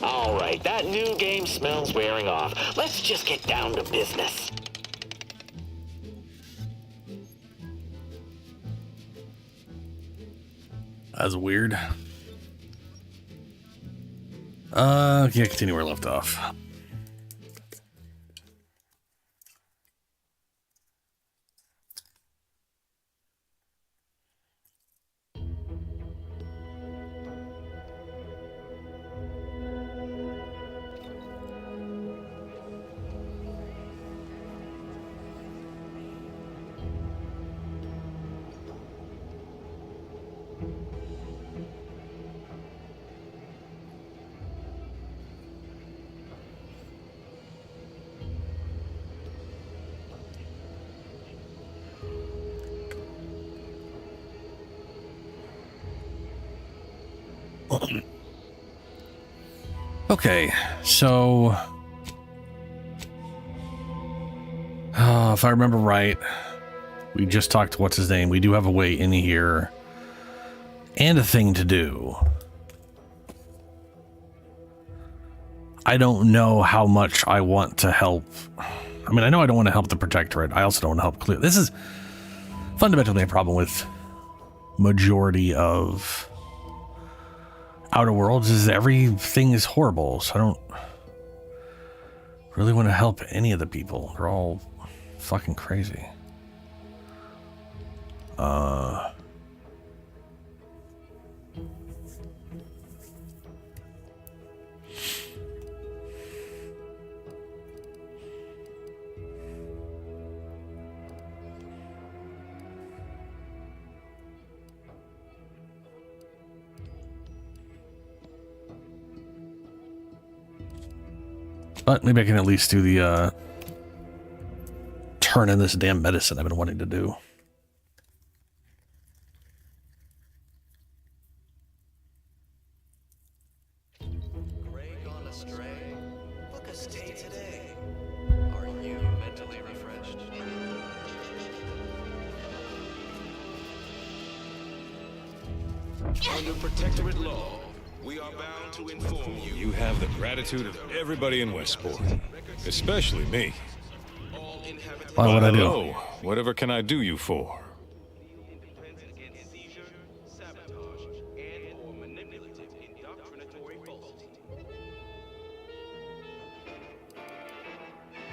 All right, that new game smells wearing off. Let's just get down to business. That's weird. Yeah, continue where we left off. Okay, so if I remember right, we just talked to what's his name. We do have a way in here and a thing to do. I don't know how much I want to help. I mean, I know I don't want to help the Protectorate. I also don't want to help clear. This is fundamentally a problem with majority of Outer Worlds, is everything is horrible, so I don't really want to help any of the people. They're all fucking crazy. But maybe I can at least do the turn in this damn medicine I've been wanting to do. Gray gone astray? Book a stay today. Are you mentally refreshed? Under Protectorate law, we are bound to inform you. You have the gratitude of everybody in Westport, especially me. Why would I do? Hello, whatever can I do you for?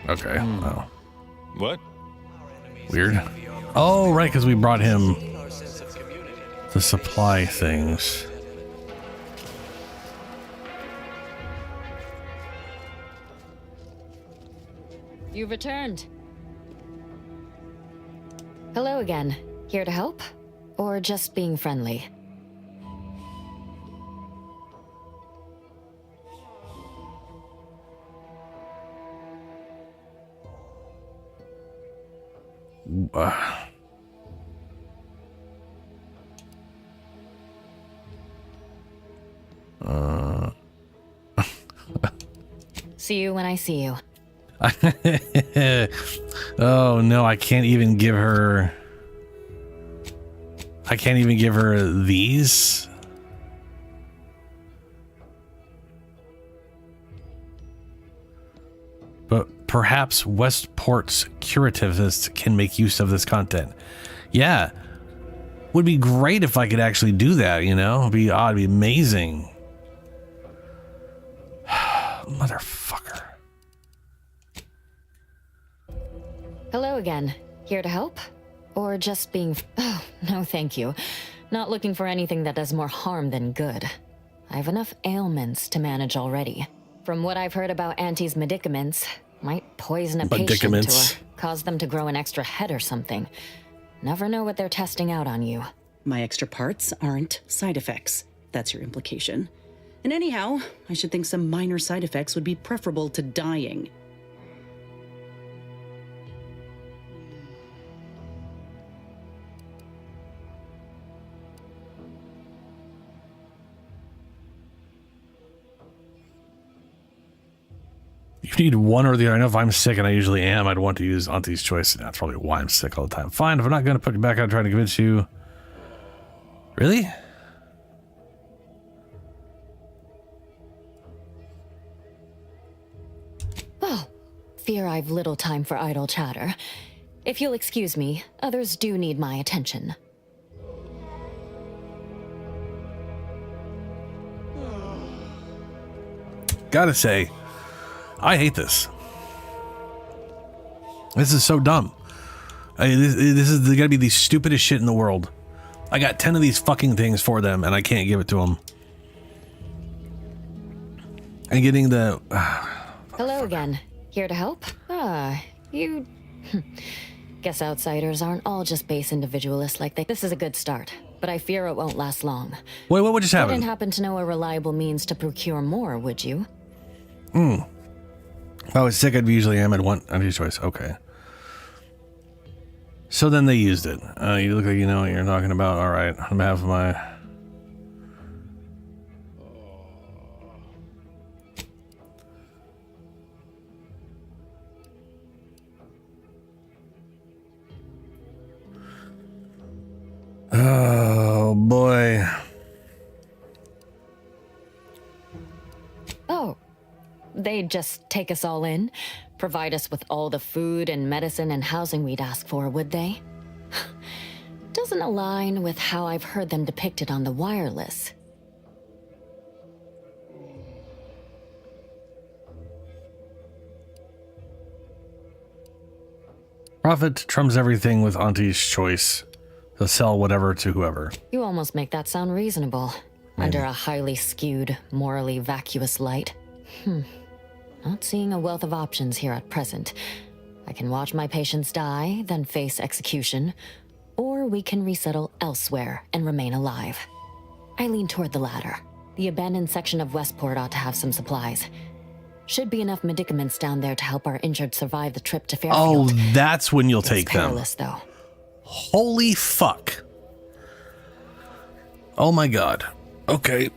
Okay. Oh. What? Weird. Oh, right, because we brought him the supply things. You've returned. Hello again. Here to help? Or just being friendly? See you when I see you. Oh no, I can't even give her these. But perhaps Westport's curativists can make use of this content. Yeah. Would be great if I could actually do that, you know? It'd be amazing. Motherfucker. Hello again. Here to help? Or just being... Oh, no thank you. Not looking for anything that does more harm than good. I have enough ailments to manage already. From what I've heard about Auntie's medicaments, might poison a patient or cause them to grow an extra head or something. Never know what they're testing out on you. My extra parts aren't side effects. That's your implication. And anyhow, I should think some minor side effects would be preferable to dying. You need one or the other. I know if I'm sick, and I usually am, I'd want to use Auntie's Choice. That's probably why I'm sick all the time. Fine, if I'm not going to put you back out trying to convince you. Really? fear I've little time for idle chatter. If you'll excuse me, others do need my attention. Gotta say, I hate this. This is so dumb. This is gonna be the stupidest shit in the world. I got 10 of these fucking things for them, and I can't give it to them. And getting the... Hello again. Here to help? You... Guess outsiders aren't all just base individualists like they... This is a good start, but I fear it won't last long. Wait, what just You happened? didn't happen to know a reliable means to procure more, would you? If I was sick, I'd usually am at one of your choice. Okay. So then they used it. You look like you know what you're talking about. All right. On behalf of my... Oh, boy. Oh, they'd just take us all in? Provide us with all the food and medicine and housing we'd ask for, would they? Doesn't align with how I've heard them depicted on the wireless. Profit trumps everything with Auntie's choice to sell whatever to whoever. You almost make that sound reasonable. Under a highly skewed, morally vacuous light. Not seeing a wealth of options here at present. I can watch my patients die, then face execution, or we can resettle elsewhere and remain alive. I lean toward the latter. The abandoned section of Westport ought to have some supplies. Should be enough medicaments down there to help our injured survive the trip to Oh, Fairfield. that's when you'll It's take them. perilous, though. Holy fuck. Oh my god. Okay.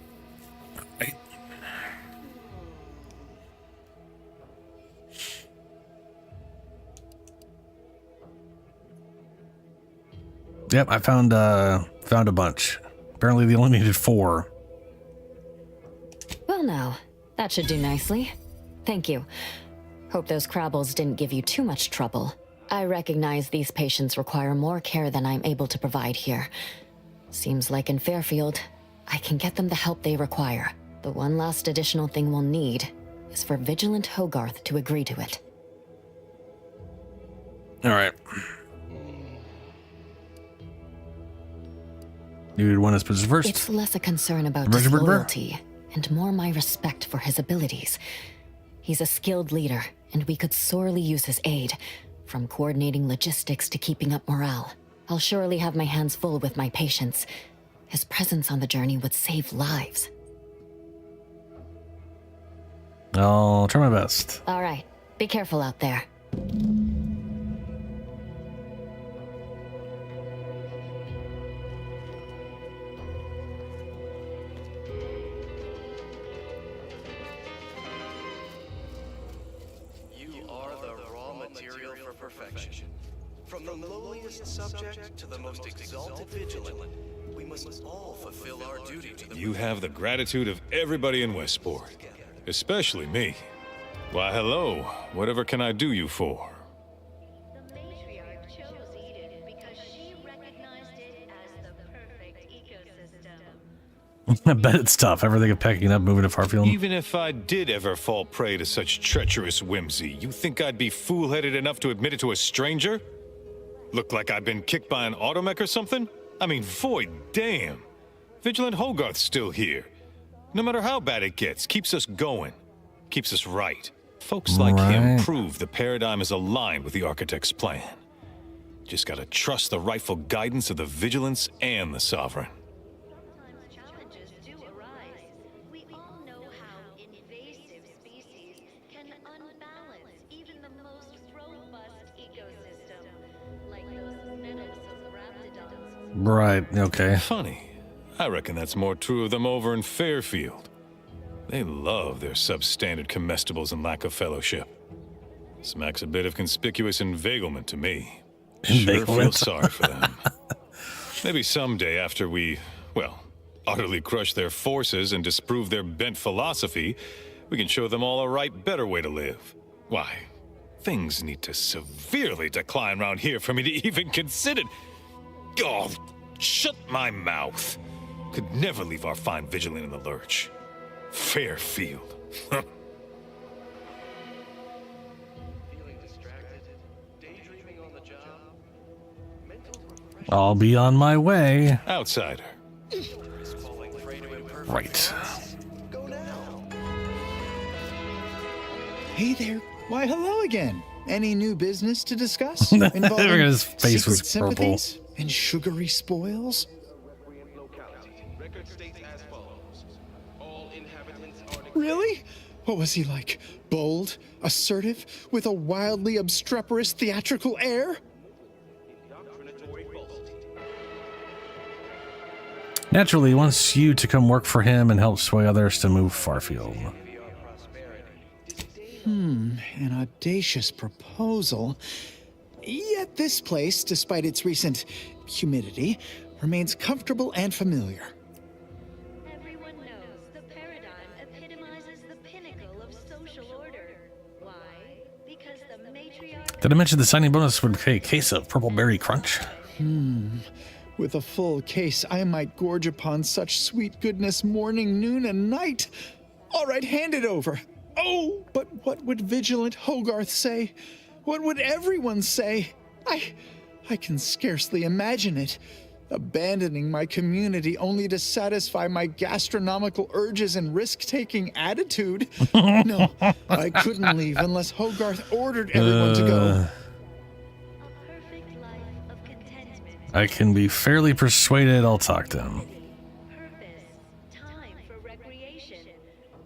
Yep, I found a bunch. Apparently they only needed 4. Well now, that should do nicely. Thank you. Hope those Crabbles didn't give you too much trouble. I recognize these patients require more care than I'm able to provide here. Seems like in Fairfield, I can get them the help they require. The one last additional thing we'll need is for Vigilant Hogarth to agree to it. All right. You want to put this first? It's less a concern about Brr, his brr, brr. loyalty and more my respect for his abilities. He's a skilled leader, and we could sorely use his aid, from coordinating logistics to keeping up morale. I'll surely have my hands full with my patients. His presence on the journey would save lives. I'll try my best. All right, be careful out there. You are the raw material for perfection. From the lowliest subject to the most exalted vigilant, we must all fulfill our duty to the... You have the gratitude of everybody in Westport, especially me. Why, hello. Whatever can I do you for? The matriarch chose Eden because she recognized it as the perfect ecosystem. I bet it's tough. Ever think of packing up, moving to Farfield? Even if I did ever fall prey to such treacherous whimsy, you think I'd be fool-headed enough to admit it to a stranger? Look like I've been kicked by an automech or something? I mean, void damn. Vigilant Hogarth's still here. No matter how bad it gets, keeps us going. Keeps us right. Folks like him Right. prove the paradigm is aligned with the Architect's plan. Just gotta trust the rightful guidance of the Vigilance and the Sovereign. Sometimes challenges do arise. We all know how invasive species can unbalance even the most robust ecosystem, like those menace of raptidons. Right, okay. Funny. I reckon that's more true of them over in Fairfield. They love their substandard comestibles and lack of fellowship. Smacks a bit of conspicuous inveiglement to me. Sure feel Inveiglement. sorry for them. Maybe someday after we, well, utterly crush their forces and disprove their bent philosophy, we can show them all a right, better way to live. Why, Things need to severely decline around here for me to even consider. Oh, shut my mouth. Could never leave our fine vigilant in the lurch. Fairfield. Feeling distracted, daydreaming on the job. Mental refreshment I'll be on my way. Outsider. is falling prey to imperfect Right. thoughts. Go now. Hey there. Why, hello again. Any new business to discuss? Look at his face was secret purple. sympathies and sugary spoils? Locality. Record states as follows. All inhabitants are declared Really? What was he like? Bold, assertive, with a wildly obstreperous theatrical air? indoctrinatory falsity. Naturally, he wants you to come work for him and help sway others to move Farfield. An audacious proposal. Yet this place, despite its recent humidity, remains comfortable and familiar. Everyone knows the paradigm epitomizes the pinnacle of social order. Why? Because the matriarch Did I mention the signing bonus would pay a case of Purple Berry Crunch? With a full case, I might gorge upon such sweet goodness morning, noon, and night. All right, hand it over. Oh, but what would vigilant Hogarth say? What would everyone say? I can scarcely imagine it. Abandoning my community only to satisfy my gastronomical urges and risk-taking attitude. No, I couldn't leave unless Hogarth ordered everyone to go. a perfect life of contentment. I can be fairly persuaded I'll talk to him. Purpose, time for recreation.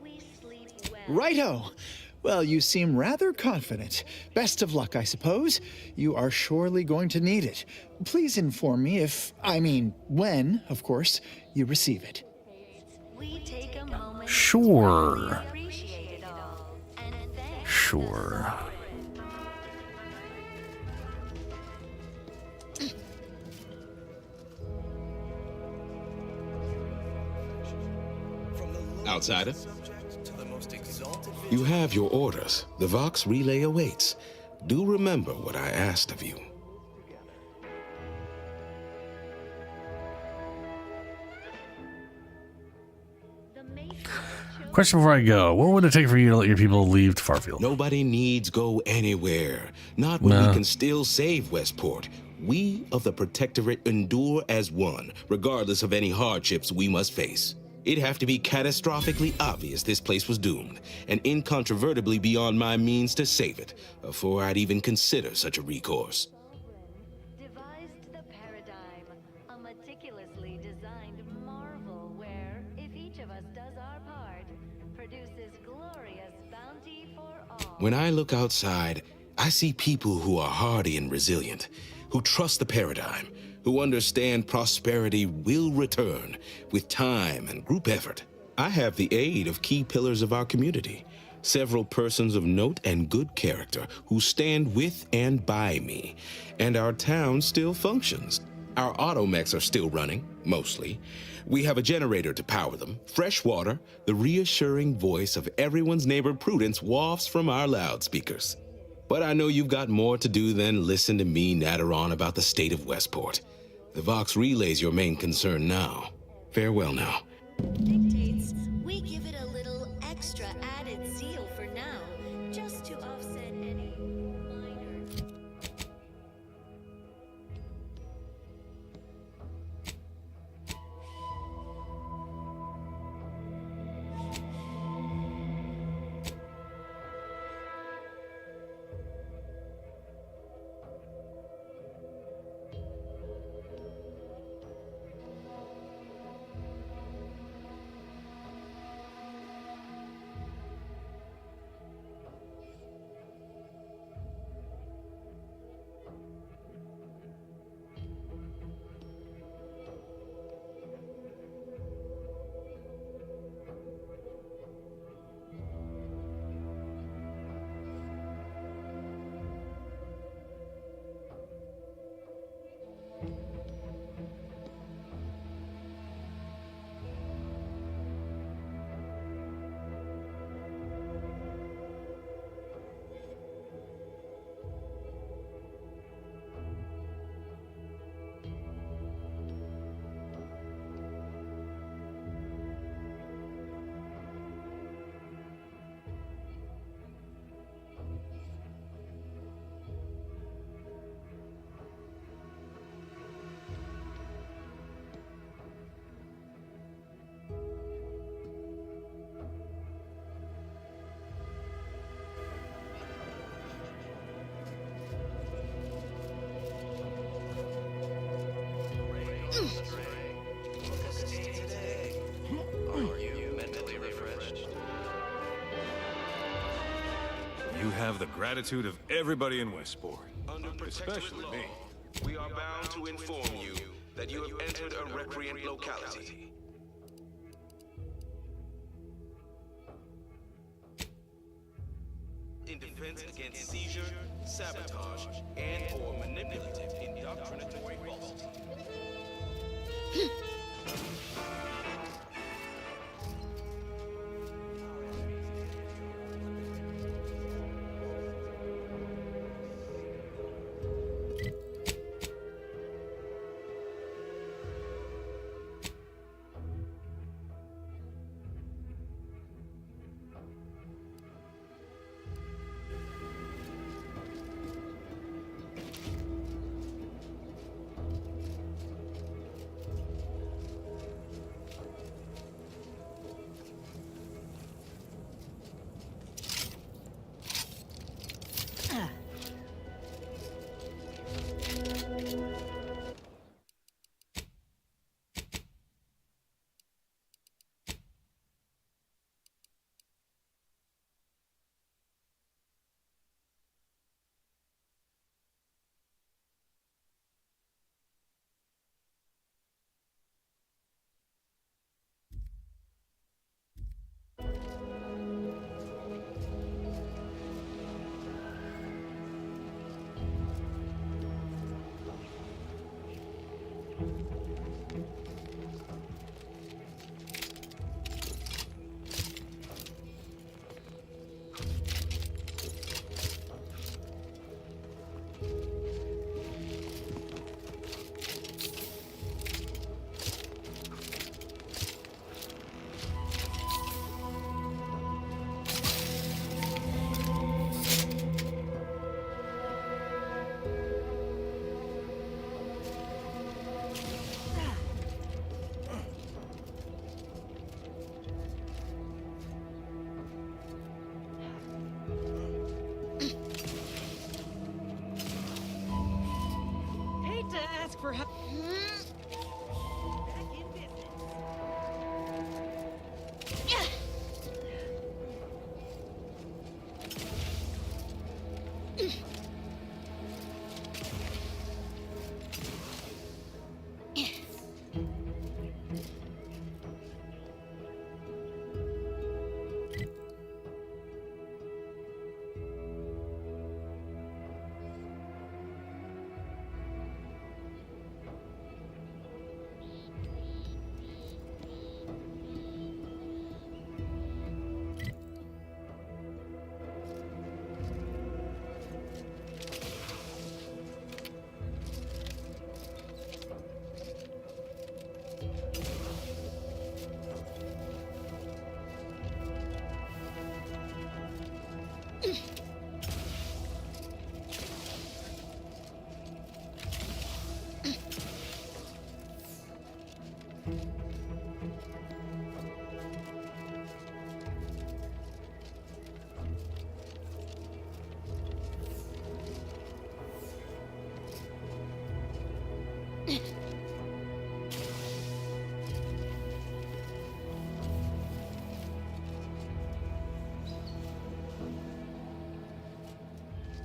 We sleep well. Righto. Well, you seem rather confident. Best of luck, I suppose. You are surely going to need it. Please inform me when, of course, you receive it. We take a moment Sure. to appreciate it all and thank Sure. Outsider, Subject to the most exalted you have your orders. The Vox relay awaits. Do remember what I asked of you. the matriarch chose Question before I go. What would it take for you to let your people leave Farfield? Nobody needs go anywhere. Not when Nah. we can still save Westport. We of the Protectorate endure as one, regardless of any hardships we must face. It'd have to be catastrophically obvious this place was doomed, and incontrovertibly beyond my means to save it, before I'd even consider such a recourse. devised the paradigm, a meticulously designed marvel where, if each of us does our part, produces glorious bounty for all. When I look outside, I see people who are hardy and resilient, who trust the paradigm, who understand prosperity will return with time and group effort. I have the aid of key pillars of our community, several persons of note and good character who stand with and by me, and our town still functions. Our automechs are still running, mostly. We have a generator to power them, fresh water, the reassuring voice of everyone's neighbor Prudence wafts from our loudspeakers. But I know you've got more to do than listen to me natter on about the state of Westport. The Vox relay's your main concern now. Farewell now. Dictates we give it a little extra added zeal for now, just to offset any minor. You have the gratitude of everybody in Westport. Under Especially me. we are bound to inform you that you have entered a recreant locality. In defense against seizure, sabotage, and/or manipulative indoctrinatory falsity. for help.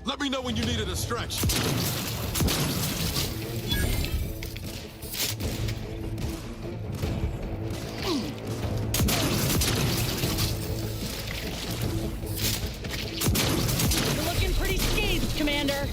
Let me know when you need a distraction. You're looking pretty scathed, Commander.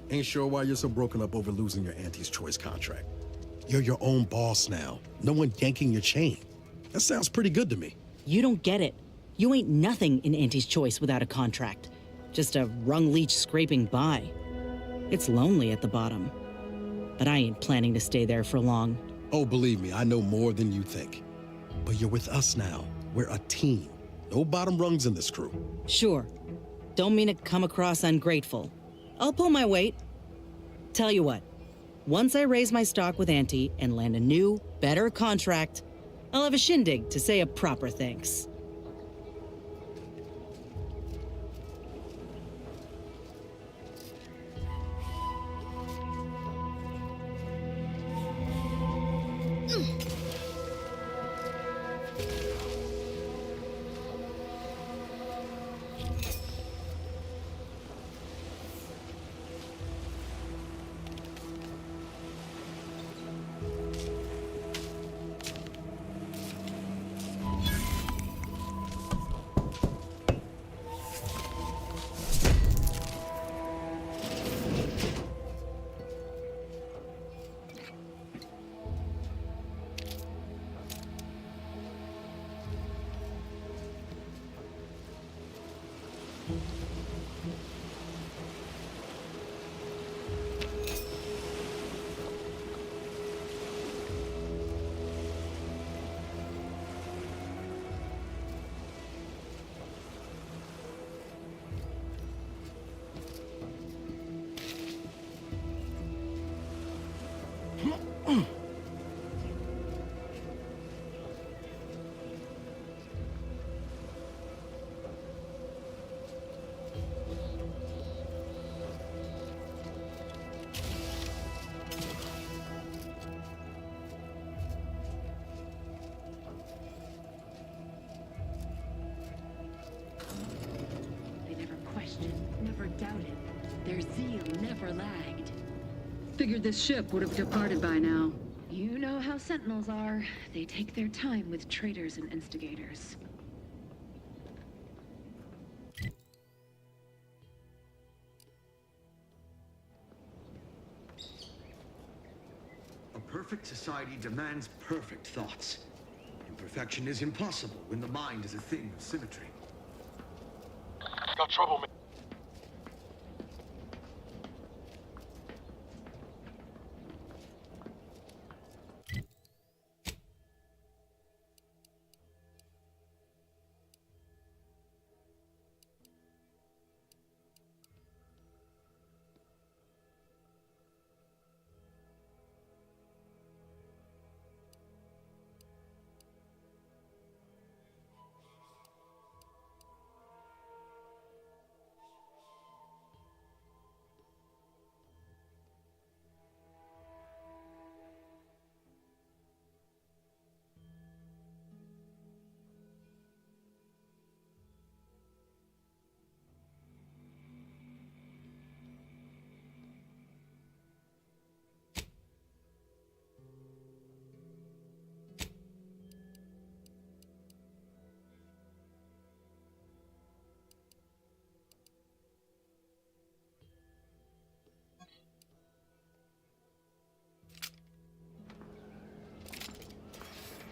Ain't sure why you're so broken up over losing your auntie's choice contract. You're your own boss now. No one yanking your chain. That sounds pretty good to me. You don't get it. You ain't nothing in Auntie's Choice without a contract. Just a rung leech scraping by. It's lonely at the bottom. But I ain't planning to stay there for long. Oh, believe me, I know more than you think. But you're with us now. We're a team. No bottom rungs in this crew. Sure. Don't mean to come across ungrateful. I'll pull my weight. Tell you what, once I raise my stock with Auntie and land a new, better contract, I'll have a shindig to say a proper thanks. Never doubted. Their zeal never lagged. Figured this ship would have departed by now. You know how Sentinels are. They take their time with traitors and instigators. A perfect society demands perfect thoughts. Imperfection is impossible when the mind is a thing of symmetry. Got trouble, man.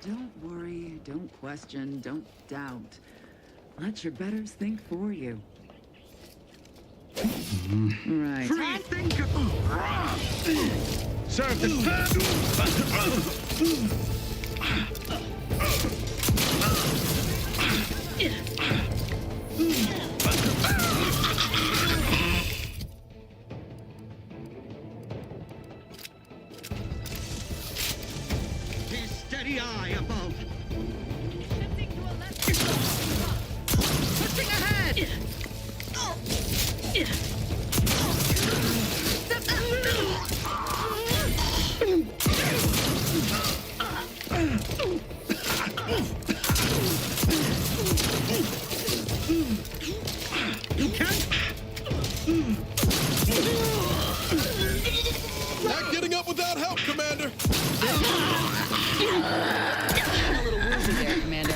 Don't worry, don't question, don't doubt. Let your betters think for you. Right. Serve the Steady eye above. Pushing ahead! You can't. Not getting up without help, Commander. A little woozy there, Commander.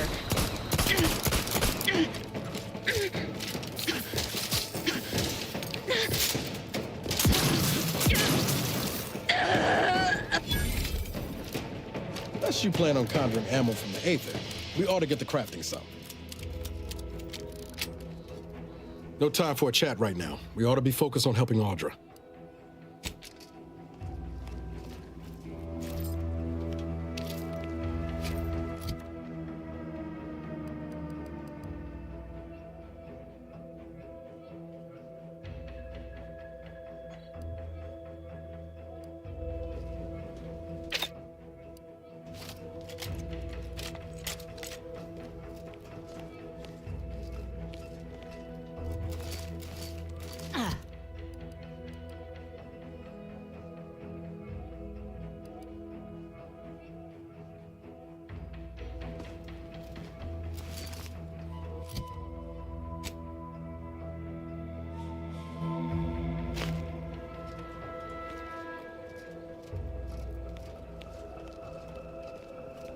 Unless you plan on conjuring ammo from the Aether, we ought to get the crafting some. No time for a chat right now. We ought to be focused on helping Audra.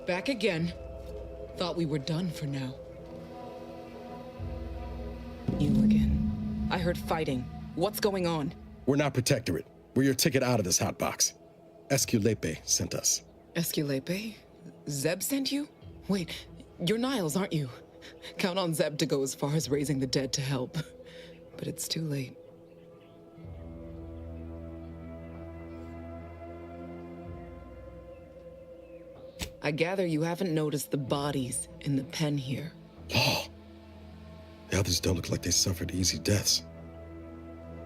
Back again. Thought we were done for now. You again. I heard fighting. What's going on? We're not Protectorate. We're your ticket out of this hotbox. Esculepe sent us. Esculepe? Zeb sent you? Wait, you're Niles, aren't you? Count on Zeb to go as far as raising the dead to help. But it's too late. I gather you haven't noticed the bodies in the pen here. Oh. The others don't look like they suffered easy deaths.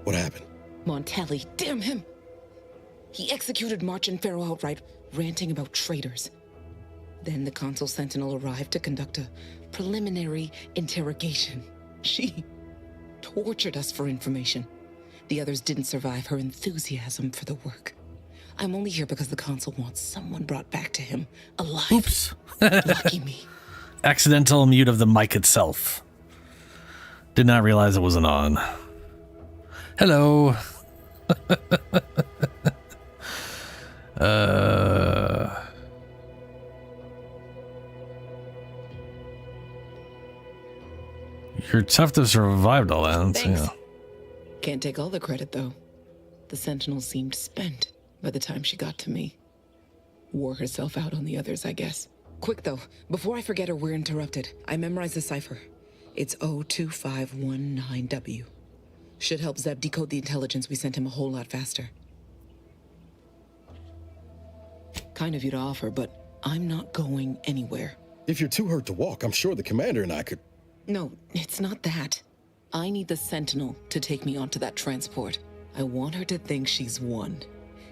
What happened? Montelli, damn him! He executed March and Pharaoh outright, ranting about traitors. Then the Consul Sentinel arrived to conduct a preliminary interrogation. She tortured us for information. The others didn't survive her enthusiasm for the work. I'm only here because the Consul wants someone brought back to him, alive. Oops. Lucky me. Accidental mute of the mic itself. Did not realize it wasn't on. Hello. You're tough to survive all that. Thanks. Yeah. Can't take all the credit, though. The Sentinel seemed spent by the time she got to me. Wore herself out on the others, I guess. Quick, though, before I forget or we're interrupted, I memorized the cipher. It's 02519W. Should help Zeb decode the intelligence we sent him a whole lot faster. Kind of you to offer, but I'm not going anywhere. If you're too hurt to walk, I'm sure the commander and I could... No, it's not that. I need the Sentinel to take me onto that transport. I want her to think she's won.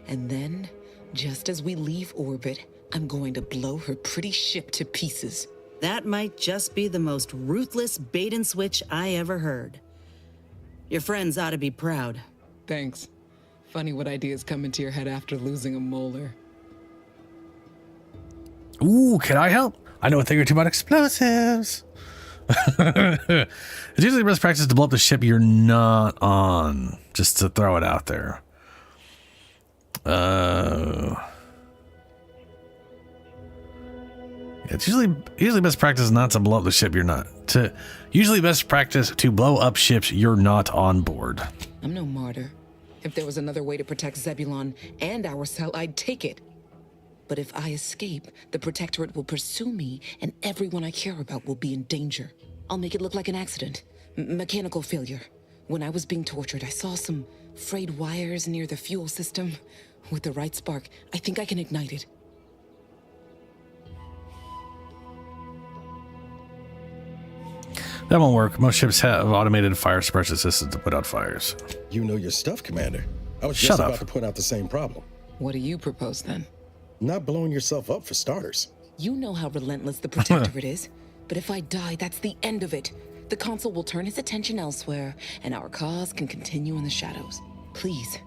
And then, just as we leave orbit, I'm going to blow her pretty ship to pieces. That might just be the most ruthless bait and switch I ever heard. Your friends ought to be proud. Thanks. Funny what ideas come into your head after losing a molar. Ooh, can I help? I know a thing or two about explosives. It's usually best practice to blow up the ship you're not on, just to throw it out there. It's usually best practice not to blow up the ship you're not. Usually best practice to blow up ships you're not on board. I'm no martyr. If there was another way to protect Zebulon and our cell, I'd take it. But if I escape, the Protectorate will pursue me, and everyone I care about will be in danger. I'll make it look like an accident. Mechanical failure. When I was being tortured, I saw some frayed wires near the fuel system. With the right spark, I think I can ignite it. That won't work. Most ships have automated fire suppression systems to put out fires. You know your stuff, Commander. I was Shut just up. about to point out the same problem. What do you propose then? Not blowing yourself up for starters. You know how relentless the Protectorate is. But if I die, that's the end of it. The Consul will turn his attention elsewhere, and our cause can continue in the shadows. Please,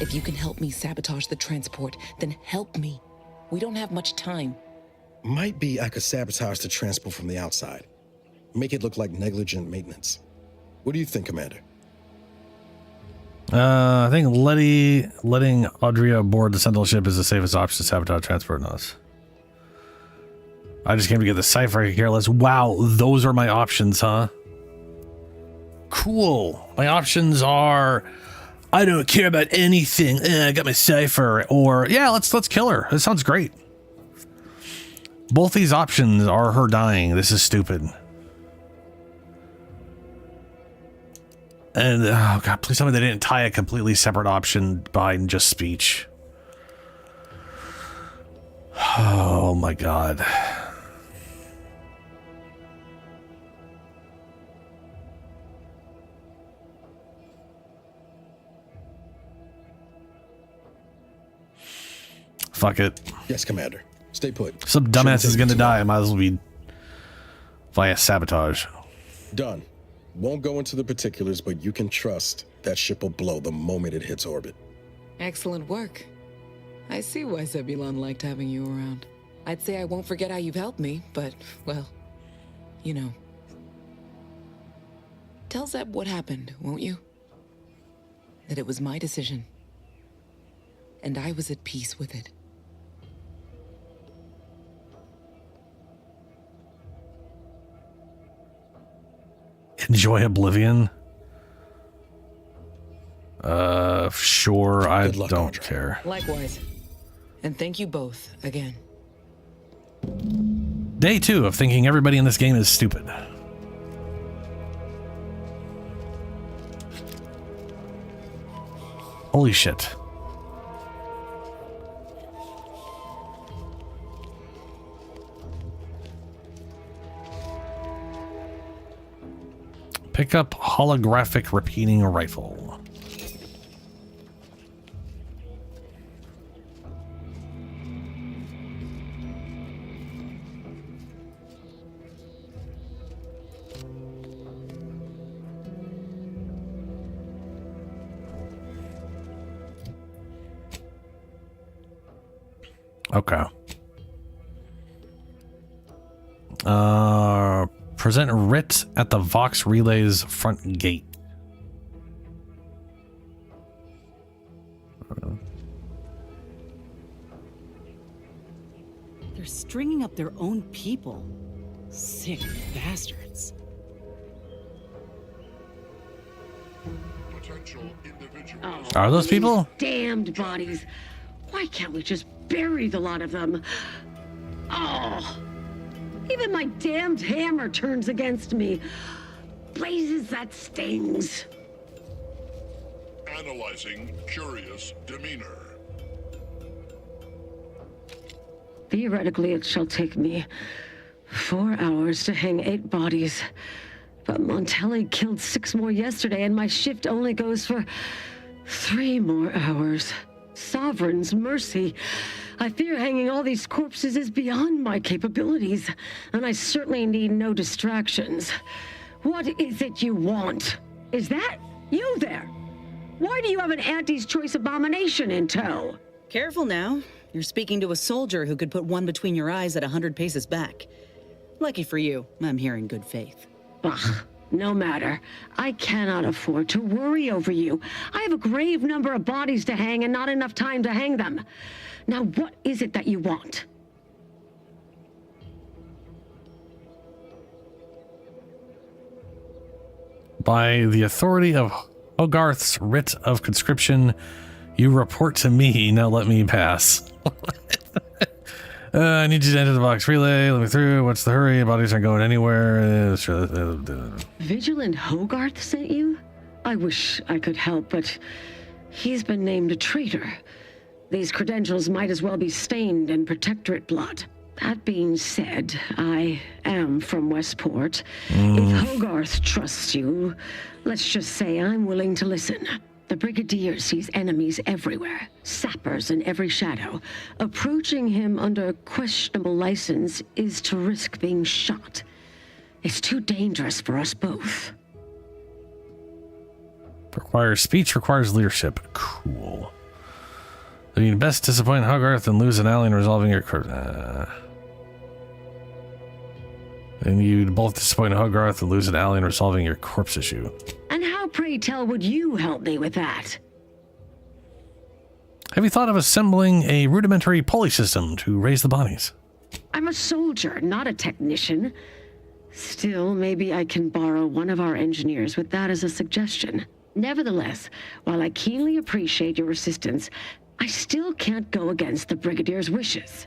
if you can help me sabotage the transport, then help me. We don't have much time. Might be I could sabotage the transport from the outside. Make it look like negligent maintenance. What do you think, Commander? I think letting Audrey aboard the Sentinel ship is the safest option to sabotage transport and us. I just came to get the cipher. I could care less. Wow, those are my options, huh? Cool. My options are, I don't care about anything. I got my cipher. Or yeah, let's kill her. That sounds great. Both these options are her dying. This is stupid. And oh god, please tell me they didn't tie a completely separate option behind just speech. Oh my god. Fuck it. Yes, Commander. Stay put. Some dumbass is gonna die. I might as well be via sabotage. Done. Won't go into the particulars, but you can trust that ship will blow the moment it hits orbit. Excellent work. I see why Zebulon liked having you around. I'd say I won't forget how you've helped me, but, well, you know. Tell Zeb what happened, won't you? That it was my decision. And I was at peace with it. Enjoy Oblivion. Sure, I don't care. Likewise. And thank you both again. Day 2 of thinking everybody in this game is stupid. Holy shit. Pick up holographic repeating rifle. Okay. Present writ at the Vox Relay's front gate. They're stringing up their own people. Sick bastards. Are those people? Damned bodies. Why can't we just bury the lot of them? Oh. Even my damned hammer turns against me. Blazes, that stings. Analyzing curious demeanor. Theoretically, it shall take me 4 hours to hang 8 bodies. But Montelli killed 6 more yesterday, and my shift only goes for 3 more hours. Sovereign's mercy. I fear hanging all these corpses is beyond my capabilities, and I certainly need no distractions. What is it you want? Is that you there? Why do you have an Auntie's Choice abomination in tow? Careful now. You're speaking to a soldier who could put one between your eyes at 100 paces back. Lucky for you, I'm here in good faith. Ugh, no matter. I cannot afford to worry over you. I have a grave number of bodies to hang and not enough time to hang them. Now, what is it that you want? By the authority of Hogarth's writ of conscription, you report to me. Now let me pass. I need you to enter the Vox relay. Let me through. What's the hurry? Bodies aren't going anywhere. Vigilant Hogarth sent you? I wish I could help, but he's been named a traitor. These credentials might as well be stained in Protectorate blood. That being said, I am from Westport. If Hogarth trusts you, let's just say I'm willing to listen. The Brigadier sees enemies everywhere, sappers in every shadow. Approaching him under questionable license is to risk being shot. It's too dangerous for us both. Requires speech, requires leadership. Cool. You'd best disappoint Hogarth and lose an ally in resolving your and you'd both disappoint Hogarth and lose an ally in resolving your corpse issue. And how, pray tell, would you help me with that? Have you thought of assembling a rudimentary pulley system to raise the bodies? I'm a soldier, not a technician. Still, maybe I can borrow one of our engineers with that as a suggestion. Nevertheless, while I keenly appreciate your assistance, I still can't go against the Brigadier's wishes.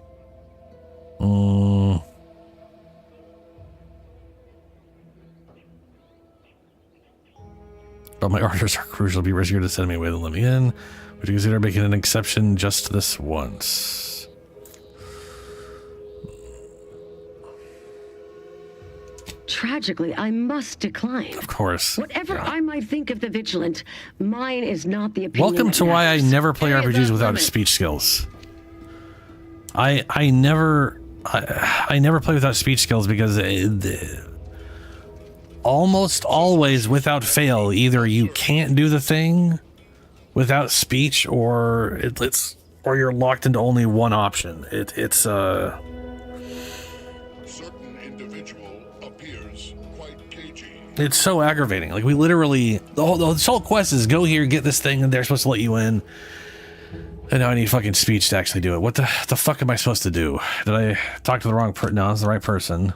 But my orders are crucial. Be riskier to send me away than let me in. Would you consider making an exception just this once? Tragically, I must decline. Of course. Whatever I might think of the Vigilant, mine is not the opinion. Welcome to why I never play RPGs without speech skills. I never play without speech skills because almost always without fail, either you can't do the thing without speech or or you're locked into only one option. It's Certain individual appears quite cagey. It's so aggravating. Like, we literally, the whole quest is go here, get this thing, and they're supposed to let you in. And now I need fucking speech to actually do it. What the fuck am I supposed to do? Did I talk to the wrong person? No, it's the right person.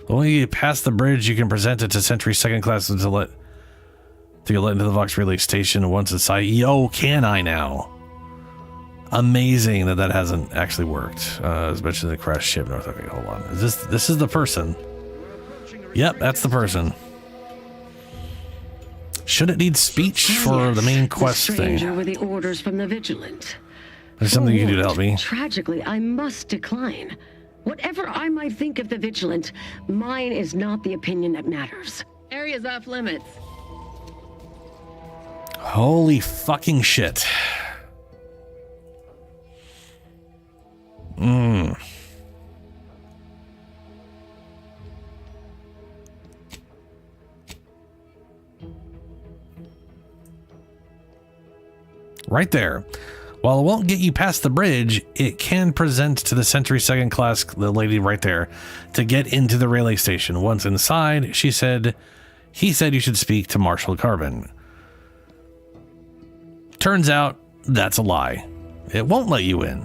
When you pass the bridge, you can present it to Sentry Second Class to get let into the Vox Relay Station once inside. Yo, can I now? Amazing that hasn't actually worked. As mentioned, the crash ship north. Okay, hold on. This is the person? Yep, that's the person. Should it need speech for the main quest the stranger thing? with the orders from the Vigilant. There's something you can do to help me. Tragically, I must decline. Whatever I might think of the Vigilant, mine is not the opinion that matters. Area's off limits. Holy fucking shit. Right there. While it won't get you past the bridge, it can present to the Sentry Second Class, the lady right there, to get into the relay station. Once inside, he said you should speak to Marshal Carbon. Turns out that's a lie. It won't let you in.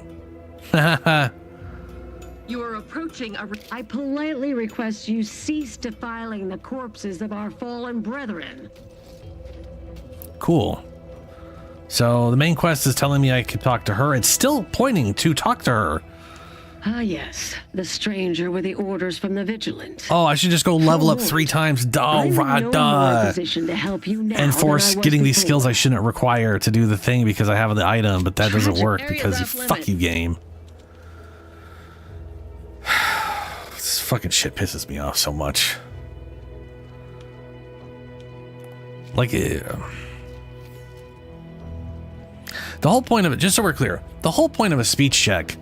You are approaching a... I politely request you cease defiling the corpses of our fallen brethren. Cool. So the main quest is telling me I could talk to her. It's still pointing to talk to her. Ah, yes. The stranger with the orders from the Vigilant. Oh, I should just go level up 3 times. I'm in no more position to help you now and force than I was getting these before. skills I shouldn't require to do the thing because I have the item, but that doesn't work because you fuck you, game. This fucking shit pisses me off so much. Like, the whole point of it, just so we're clear, the whole point of a speech check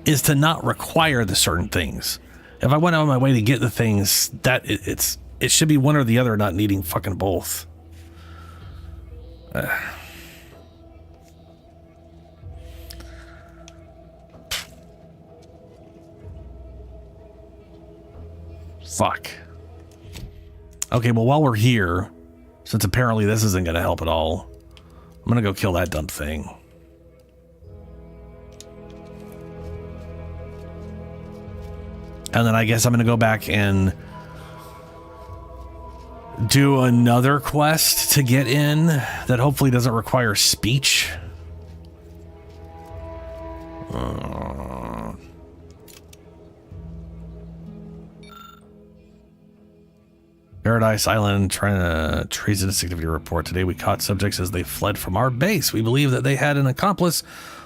is to not require the certain things. If I went out of my way to get the things, that it should be one or the other, not needing fucking both. Fuck. Okay, well, while we're here, since apparently this isn't going to help at all, I'm going to go kill that dumb thing. And then I guess I'm going to go back and do another quest to get in that hopefully doesn't require speech. Paradise Island trying to treasonous activity report. Today we caught subjects as they fled from our base. We believe that they had an accomplice,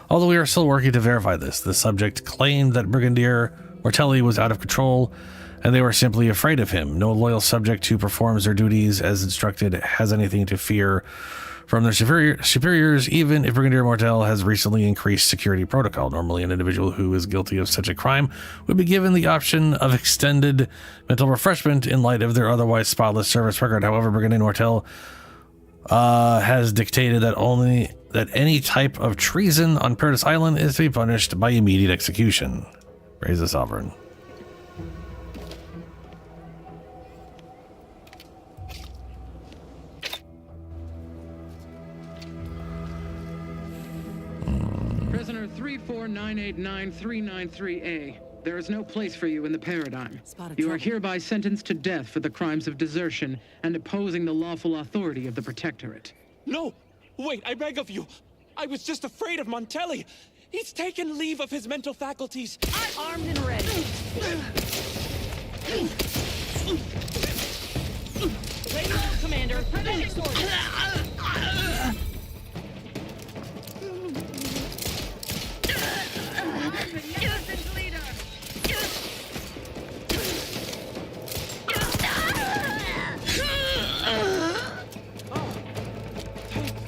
although we are still working to verify this. The subject claimed that Brigadier Mortelli was out of control and they were simply afraid of him. No loyal subject who performs their duties as instructed has anything to fear from their superiors, even if Brigadier Mortel has recently increased security protocol. Normally, an individual who is guilty of such a crime would be given the option of extended mental refreshment in light of their otherwise spotless service record. However, Brigadier Mortel has dictated that any type of treason on Paradise Island is to be punished by immediate execution. Praise the Sovereign. Prisoner 34989-393A. There is no place for you in the Paradigm. You are hereby sentenced to death for the crimes of desertion and opposing the lawful authority of the Protectorate. No! Wait, I beg of you! I was just afraid of Montelli! He's taken leave of his mental faculties! I'm armed and ready! Ready to go, Commander! Present sword!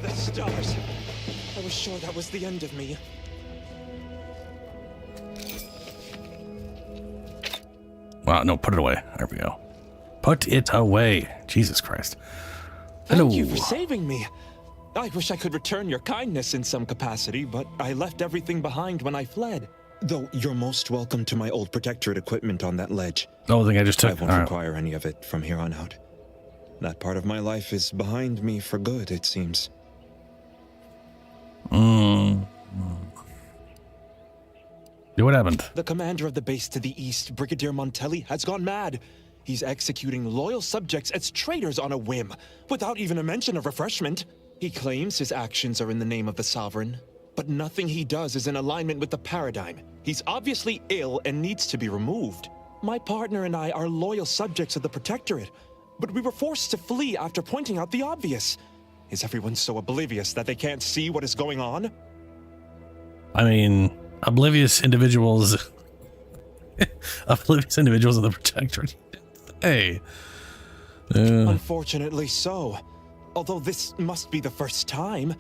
The stars! I was sure that was the end of me. Wow, no, put it away. There we go. Put it away. Jesus Christ. Hello. Thank you for saving me. I wish I could return your kindness in some capacity, but I left everything behind when I fled. Though you're most welcome to my old Protectorate equipment on that ledge. Oh, the thing I just took. I won't require any of it from here on out. That part of my life is behind me for good, it seems. What happened? The commander of the base to the east, Brigadier Montelli, has gone mad. He's executing loyal subjects as traitors on a whim, without even a mention of refreshment. He claims his actions are in the name of the Sovereign, but nothing he does is in alignment with the Paradigm. He's obviously ill and needs to be removed. My partner and I are loyal subjects of the Protectorate, but we were forced to flee after pointing out the obvious. Is everyone so oblivious that they can't see what is going on? I mean, oblivious individuals. Oblivious individuals in the Protectorate. Hey. Unfortunately so. Although this must be the first time.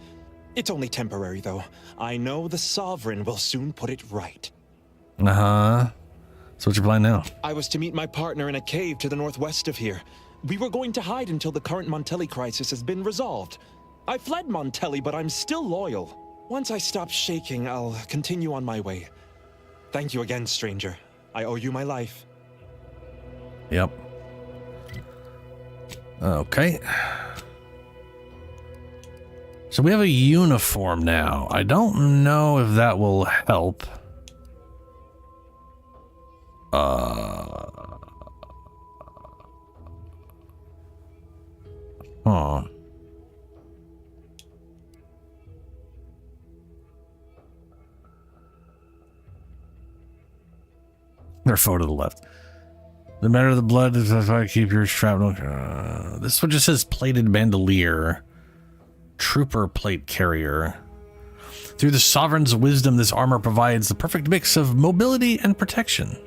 It's only temporary, though. I know the Sovereign will soon put it right. Uh-huh. So what's your plan now? I was to meet my partner in a cave to the northwest of here. We were going to hide until the current Montelli crisis has been resolved. I fled Montelli, but I'm still loyal. Once I stop shaking, I'll continue on my way. Thank you again, stranger. I owe you my life. Yep. Okay. So we have a uniform now. I don't know if that will help. Huh. Their photo to the left. The matter of the blood is if I keep your shrapnel. This one just says plated bandolier. Trooper plate carrier. Through the Sovereign's wisdom, this armor provides the perfect mix of mobility and protection.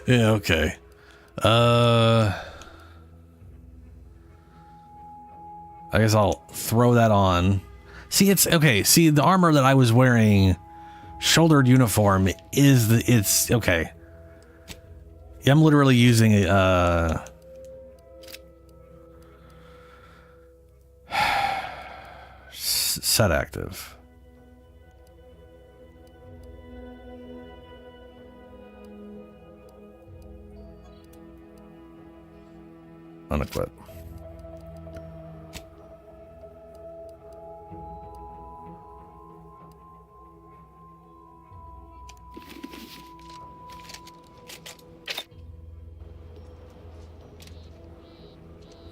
Yeah, okay. I guess I'll throw that on. See, it's okay. See, the armor that I was wearing, shouldered uniform, it's okay. Yeah, I'm literally using a set active. Unequip.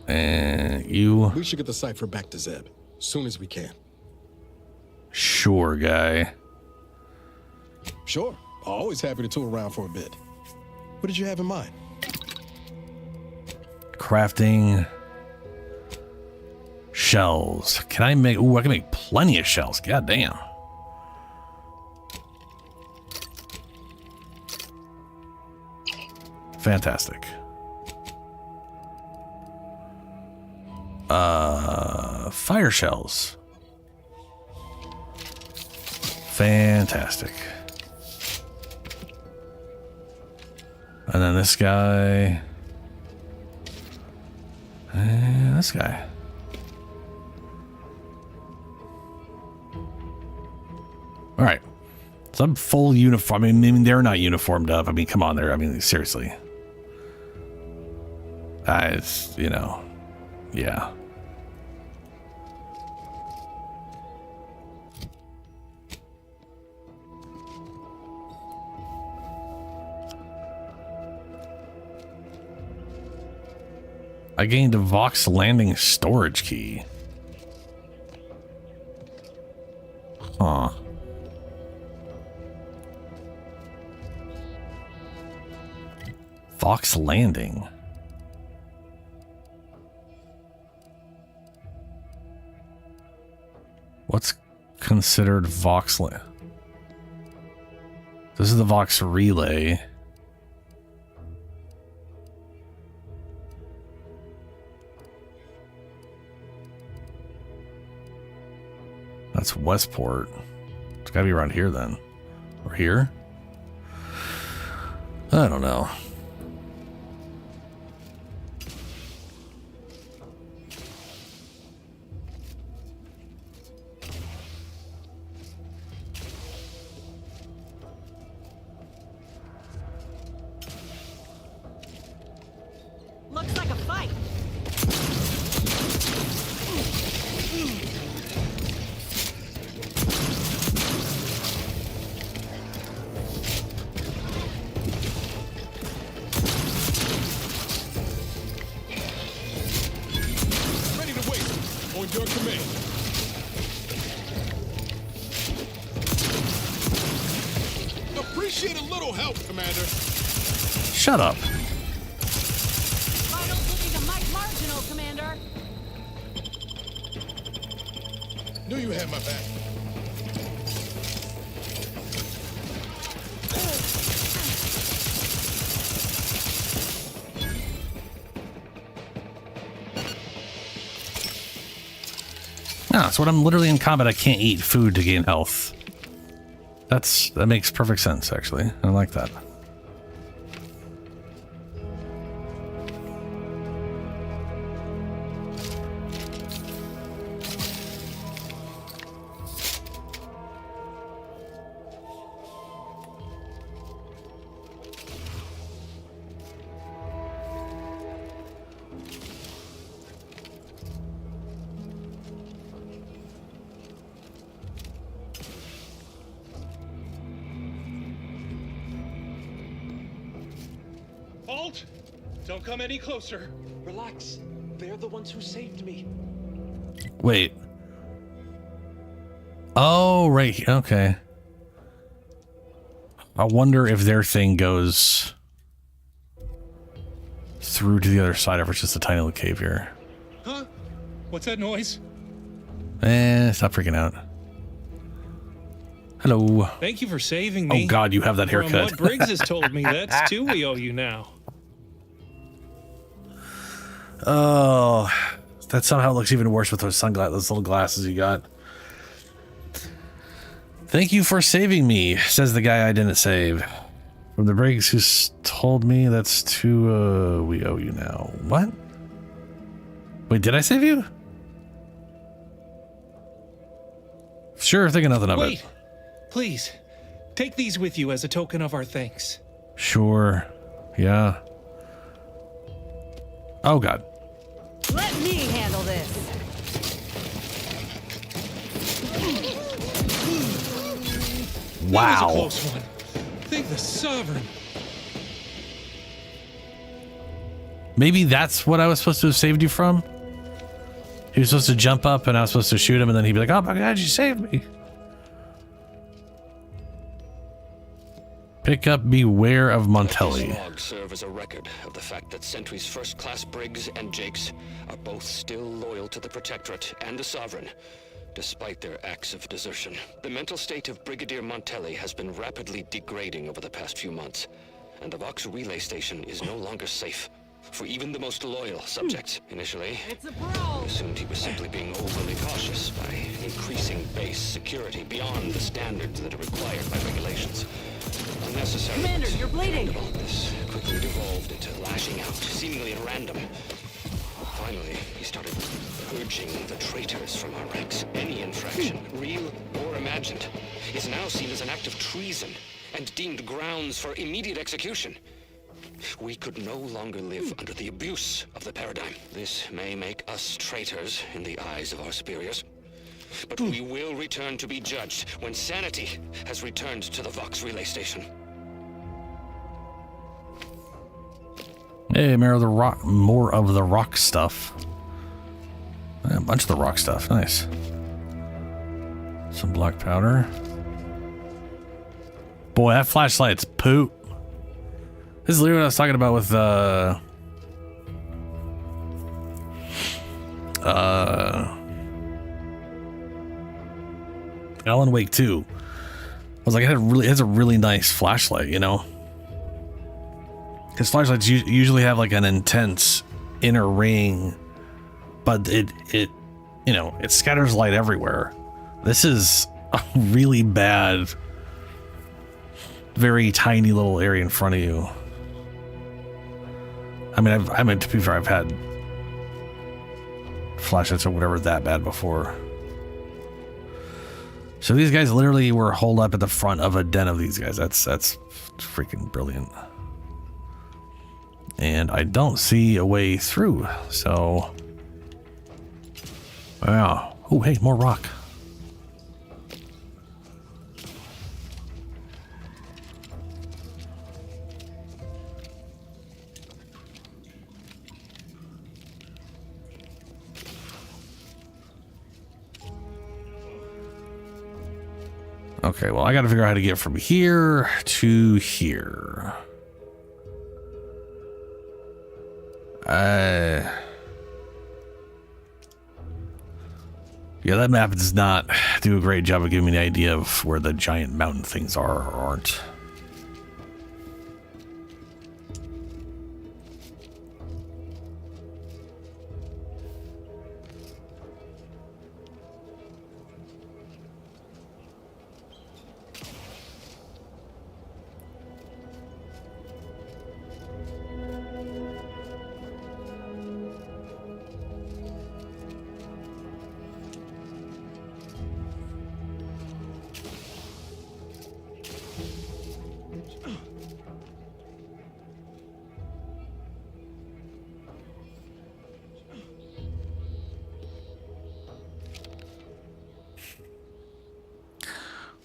And you. We should get the cipher back to Zeb soon as we can. Sure, guy. Sure. Always happy to tool around for a bit. What did you have in mind? Crafting shells. Can I make? Ooh, I can make plenty of shells. God damn. Fantastic. Fire shells. Fantastic. And then this guy. And this guy. All right. So I'm full uniform. I mean, they're not uniformed up. I mean, come on there. I mean, seriously. It's, you know, yeah. I gained a Vox Landing storage key. Huh. Vox Landing. What's considered Vox Landing? This is the Vox Relay. That's Westport. It's gotta be around here then. Or here? I don't know. Looks like a fight. Ready to wait. On your command. Appreciate a little help, Commander. Shut up. Vitals looking to Mike Marginal, Commander. Knew you had my back. No, so when I'm literally in combat, I can't eat food to gain health. That makes perfect sense, actually. I like that. Halt! Don't come any closer. Relax. They're the ones who saved me. Wait. Oh, right. Okay. I wonder if their thing goes through to the other side, or if it's just a tiny little cave here. Huh? What's that noise? Stop freaking out. Hello. Thank you for saving me. Oh God, you have that From haircut. what Briggs has told me, that's two we owe you now. Oh, that somehow looks even worse with those sunglasses, those little glasses you got. Thank you for saving me, says the guy I didn't save. From the Briggs who told me that's two, we owe you now. What? Wait, did I save you? Sure, thinking nothing of Wait, it. please, take these with you as a token of our thanks. Sure, yeah. Oh God. Let me handle this. Wow. That was a close one. Thank the Sovereign. Maybe that's what I was supposed to have saved you from? He was supposed to jump up and I was supposed to shoot him and then he'd be like, oh my god, you saved me. Pick up Beware of Montelli. These logs serve as a record of the fact that Sentry's first-class Briggs and Jakes are both still loyal to the Protectorate and the Sovereign, despite their acts of desertion. The mental state of Brigadier Montelli has been rapidly degrading over the past few months, and the Vox relay station is no longer safe for even the most loyal subjects. Initially, we assumed he was simply being overly cautious by increasing base security beyond the standards that are required by regulations. Unnecessary. Commander, you're bleeding. This quickly devolved into lashing out, seemingly at random. Finally, he started purging the traitors from our ranks. Any infraction, real or imagined, is now seen as an act of treason and deemed grounds for immediate execution. We could no longer live under the abuse of the paradigm. This may make us traitors in the eyes of our superiors, but we will return to be judged when sanity has returned to the Vox relay station. Hey, more of the rock stuff. A bunch of the rock stuff. Nice. Some black powder. Boy, that flashlight's poop. This is literally what I was talking about with Alan Wake 2. I was like, it has a really nice flashlight, you know? Because flashlights usually have like an intense inner ring, but it you know, it scatters light everywhere. This is a really bad, very tiny little area in front of you. I mean, to be fair, I've had flashlights or whatever that bad before. So these guys literally were holed up at the front of a den of these guys. That's freaking brilliant. And I don't see a way through, so... Wow. Oh, hey, more rock. Okay, well, I gotta figure out how to get from here to here. Yeah, that map does not do a great job of giving me an idea of where the giant mountain things are or aren't.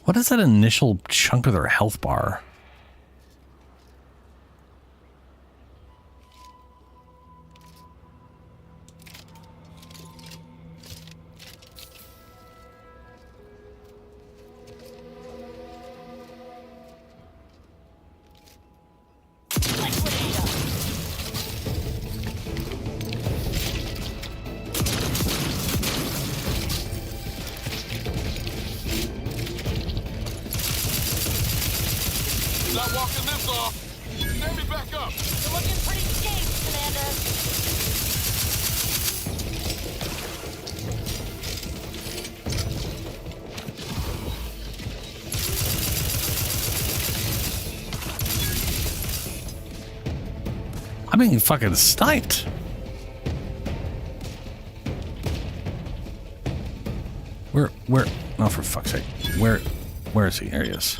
What is that initial chunk of their health bar? Not walking this off. Stand me back up. You're looking pretty skate, Commander. I'm being fucking sniped. Where? Oh, for fuck's sake. Where is he? There he is.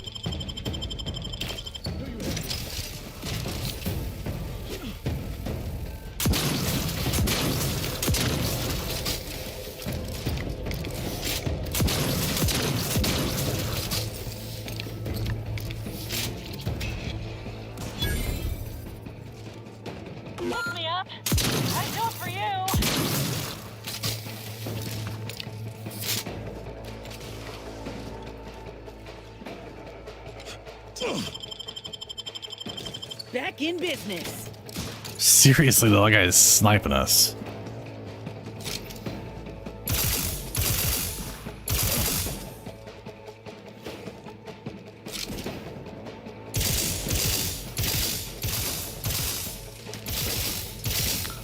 Pick me up. for you. Back in business. Seriously, though, that guy is sniping us.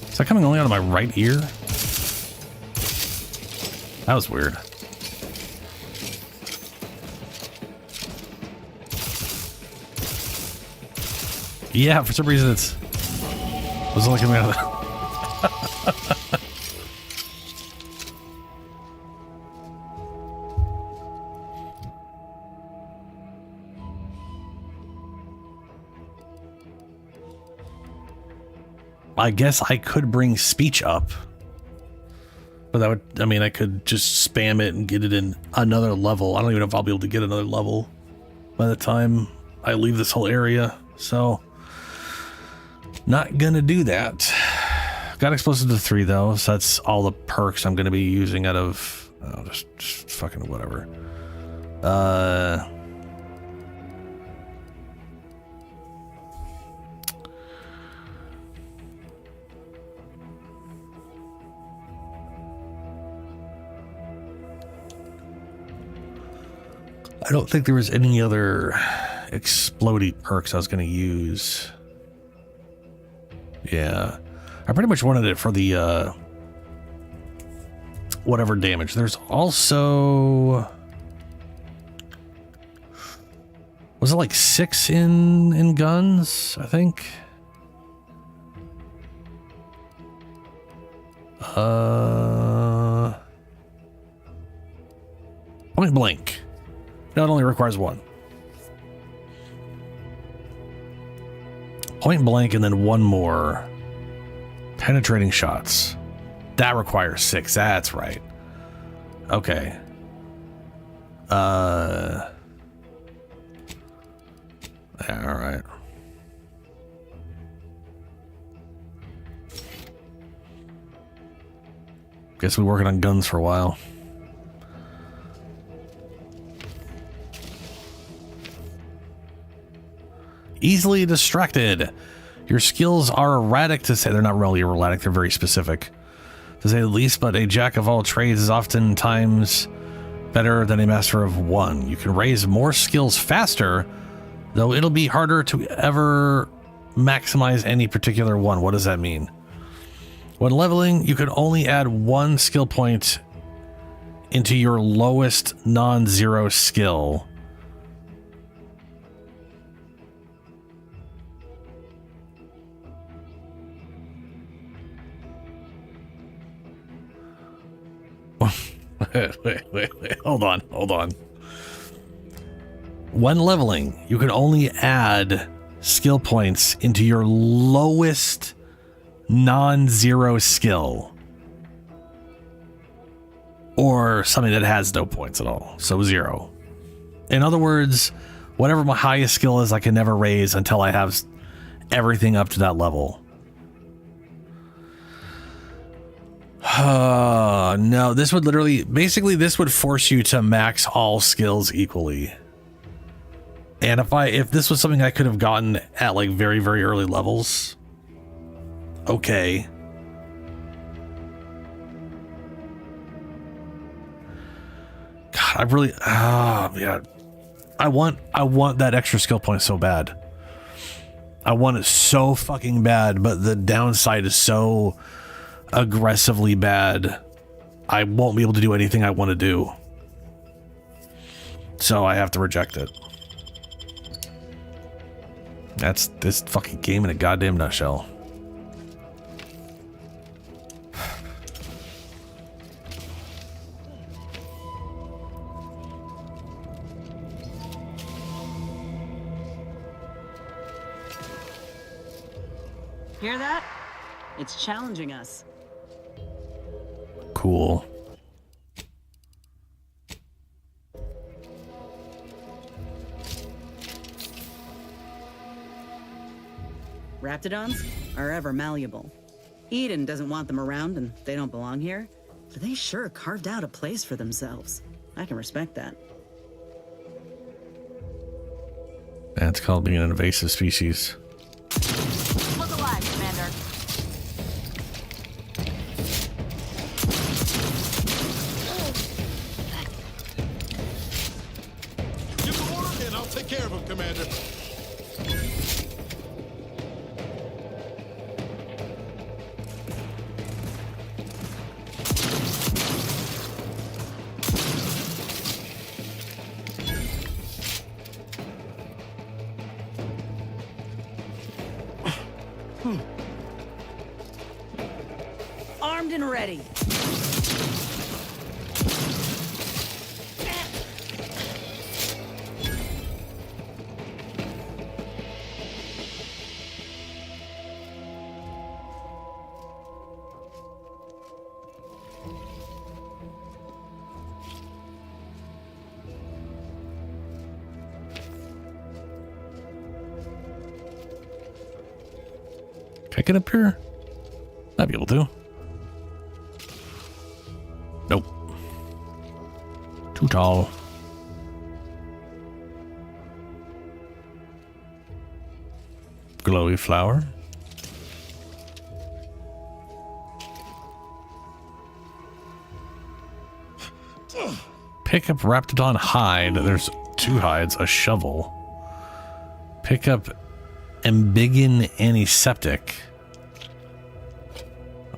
Is that coming only out of my right ear? That was weird. Yeah, for some reason it's was only coming out of the I guess I could bring speech up, but that would, I mean, I could just spam it and get it in another level. I don't even know if I'll be able to get another level by the time I leave this whole area, so not gonna do that. Got explosive to 3 though, so that's all the perks I'm gonna be using out of, oh, just fucking whatever. I don't think there was any other explodey perks I was going to use. Yeah. I pretty much wanted it for the, whatever damage. There's also... Was it like 6 in guns, I think? Point blank. No, it only requires 1. Point blank and then 1 more. Penetrating shots. That requires 6. That's right. Okay. All right. Guess we're working on guns for a while. Easily distracted. Your skills are erratic to say. They're not really erratic, they're very specific to say the least, but a jack of all trades is oftentimes better than a master of one. You can raise more skills faster, though it'll be harder to ever maximize any particular one. What does that mean? When leveling, you can only add 1 skill point into your lowest non-zero skill. Wait, hold on. When leveling, you can only add skill points into your lowest non-zero skill, or something that has no points at all, so 0. In other words, whatever my highest skill is, I can never raise until I have everything up to that level. No, this would literally, basically this would force you to max all skills equally. And if this was something I could have gotten at like very, very early levels, okay. God, I really, yeah. I want that extra skill point so bad. I want it so fucking bad, but the downside is so aggressively bad. I won't be able to do anything I want to do. So I have to reject it. That's this fucking game in a goddamn nutshell. Hear that? It's challenging us. Cool. Raptidons are ever malleable. Eden doesn't want them around and they don't belong here, but they sure carved out a place for themselves. I can respect that. That's called being an invasive species. Look alive, Commander. Give the order and I'll take care of him, Commander. Armed and ready. Can I get up here? Might be able to. Nope. Too tall. Glowy flower. Pick up Raptidon hide. There's 2 hides, a shovel. Pick up Embiggen antiseptic.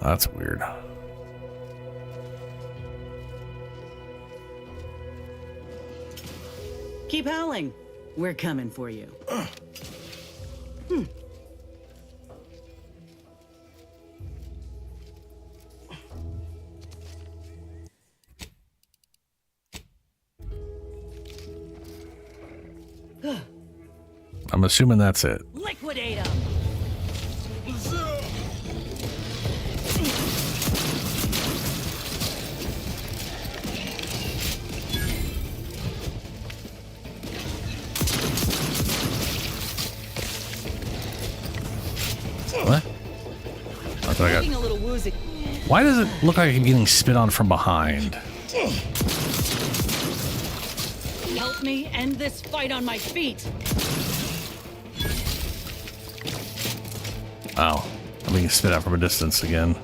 That's weird. Keep howling. We're coming for you. I'm assuming that's it. Liquidate them. What? I thought I got... A little woozy. Why does it look like I'm getting spit on from behind? Help me end this fight on my feet. Oh, I'm being spit out from a distance again.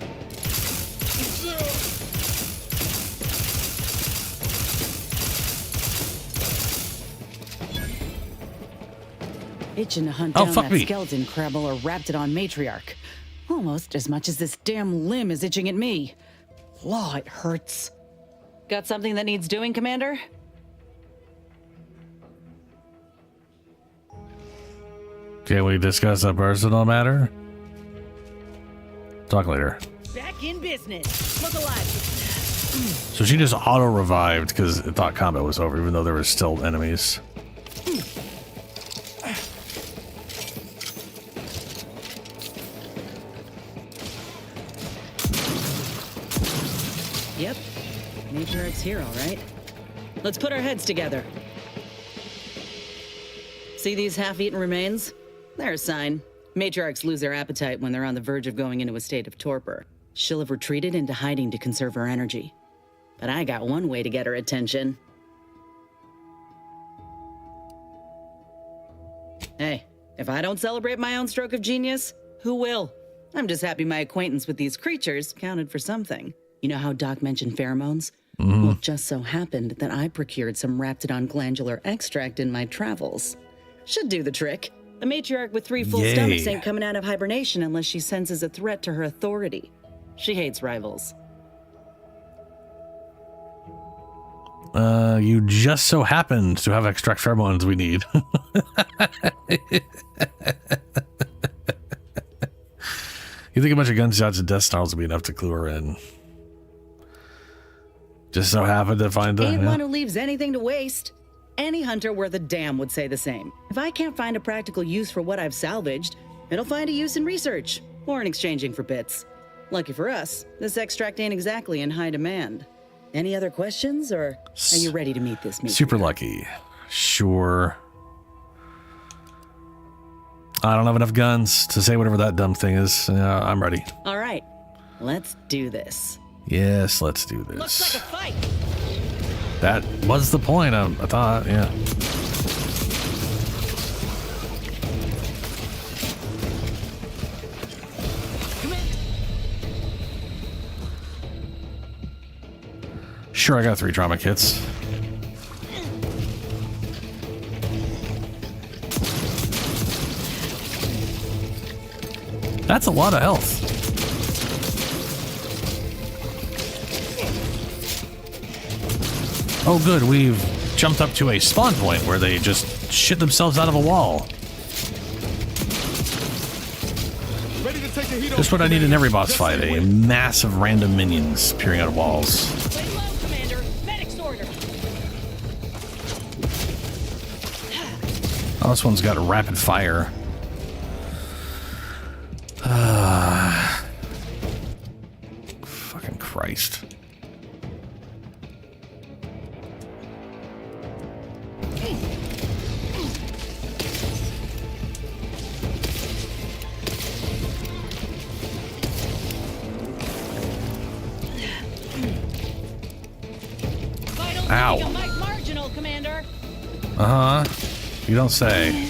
Itching to hunt Oh, down fuck that me. skeleton crabble or Raptidon matriarch. Almost as much as this damn limb is itching at me. Law, it hurts. Got something that needs doing, Commander? Can we discuss a personal matter? Talk later. Back in business. Look alive. So she just auto-revived because it thought combat was over, even though there were still enemies. Yep. Matriarch's here, all right. Let's put our heads together. See these half-eaten remains? They're a sign. Matriarchs lose their appetite when they're on the verge of going into a state of torpor. She'll have retreated into hiding to conserve her energy. But I got one way to get her attention. Hey, if I don't celebrate my own stroke of genius, who will? I'm just happy my acquaintance with these creatures counted for something. You know how Doc mentioned pheromones? Well, it just so happened that I procured some Raptidon glandular extract in my travels. Should do the trick. A matriarch with 3 full Yay. stomachs ain't coming out of hibernation unless she senses a threat to her authority. She hates rivals. You just so happened to have extract pheromones we need. You think a bunch of gunshots and death snarls would be enough to clue her in? Just so happened to find the... Ain't yeah. one who leaves anything to waste. Any hunter worth a damn would say the same. If I can't find a practical use for what I've salvaged, it'll find a use in research or in exchanging for bits. Lucky for us, this extract ain't exactly in high demand. Any other questions, or are you ready to meet this meeting? Super lucky. Sure. I don't have enough guns to say whatever that dumb thing is. I'm ready. All right, Let's do this. Yes, let's do this. Looks like a fight. That was the point, I thought, yeah. Sure, I got 3 trauma kits. That's a lot of health. Oh good, we've jumped up to a spawn point where they just shit themselves out of a wall. Just what I need in every boss fight, a massive random minions peering out of walls. Lay low, Commander. Medic's order. Oh, this one's got rapid fire. Fucking Christ. Ow. Marginal, Commander. Uh-huh. You don't say.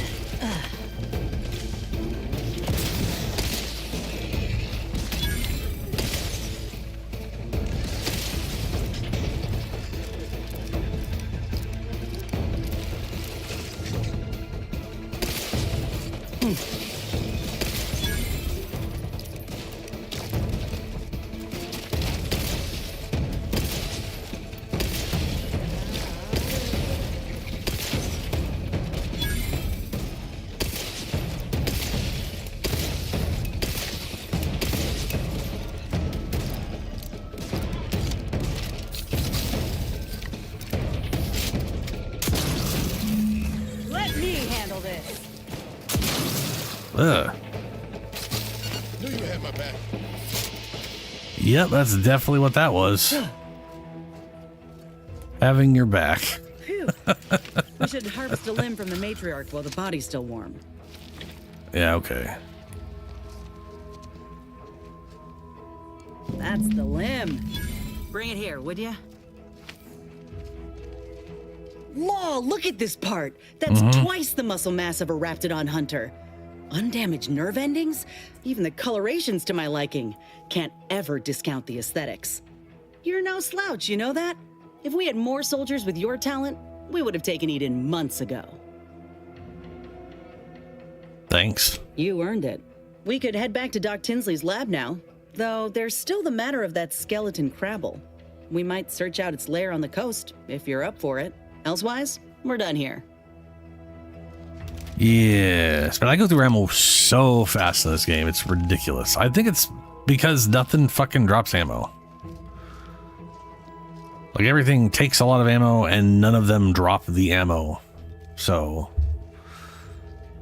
Let me handle this. Ugh. Knew you had my back. Yep, that's definitely what that was. Having your back. Phew. We should harvest a limb from the matriarch while the body's still warm. Yeah, okay. That's the limb. Bring it here, would ya? Law, look at this part. That's twice the muscle mass of a Raptidon hunter. Undamaged nerve endings? Even the coloration's to my liking. Can't ever discount the aesthetics. You're no slouch, you know that? If we had more soldiers with your talent, we would have taken Eden months ago. Thanks. You earned it. We could head back to Doc Tinsley's lab now, though there's still the matter of that skeleton Crabble. We might search out its lair on the coast, if you're up for it. Elsewise, we're done here. Yes, but I go through ammo so fast in this game, it's ridiculous. I think it's because nothing fucking drops ammo. Like everything takes a lot of ammo and none of them drop the ammo. So,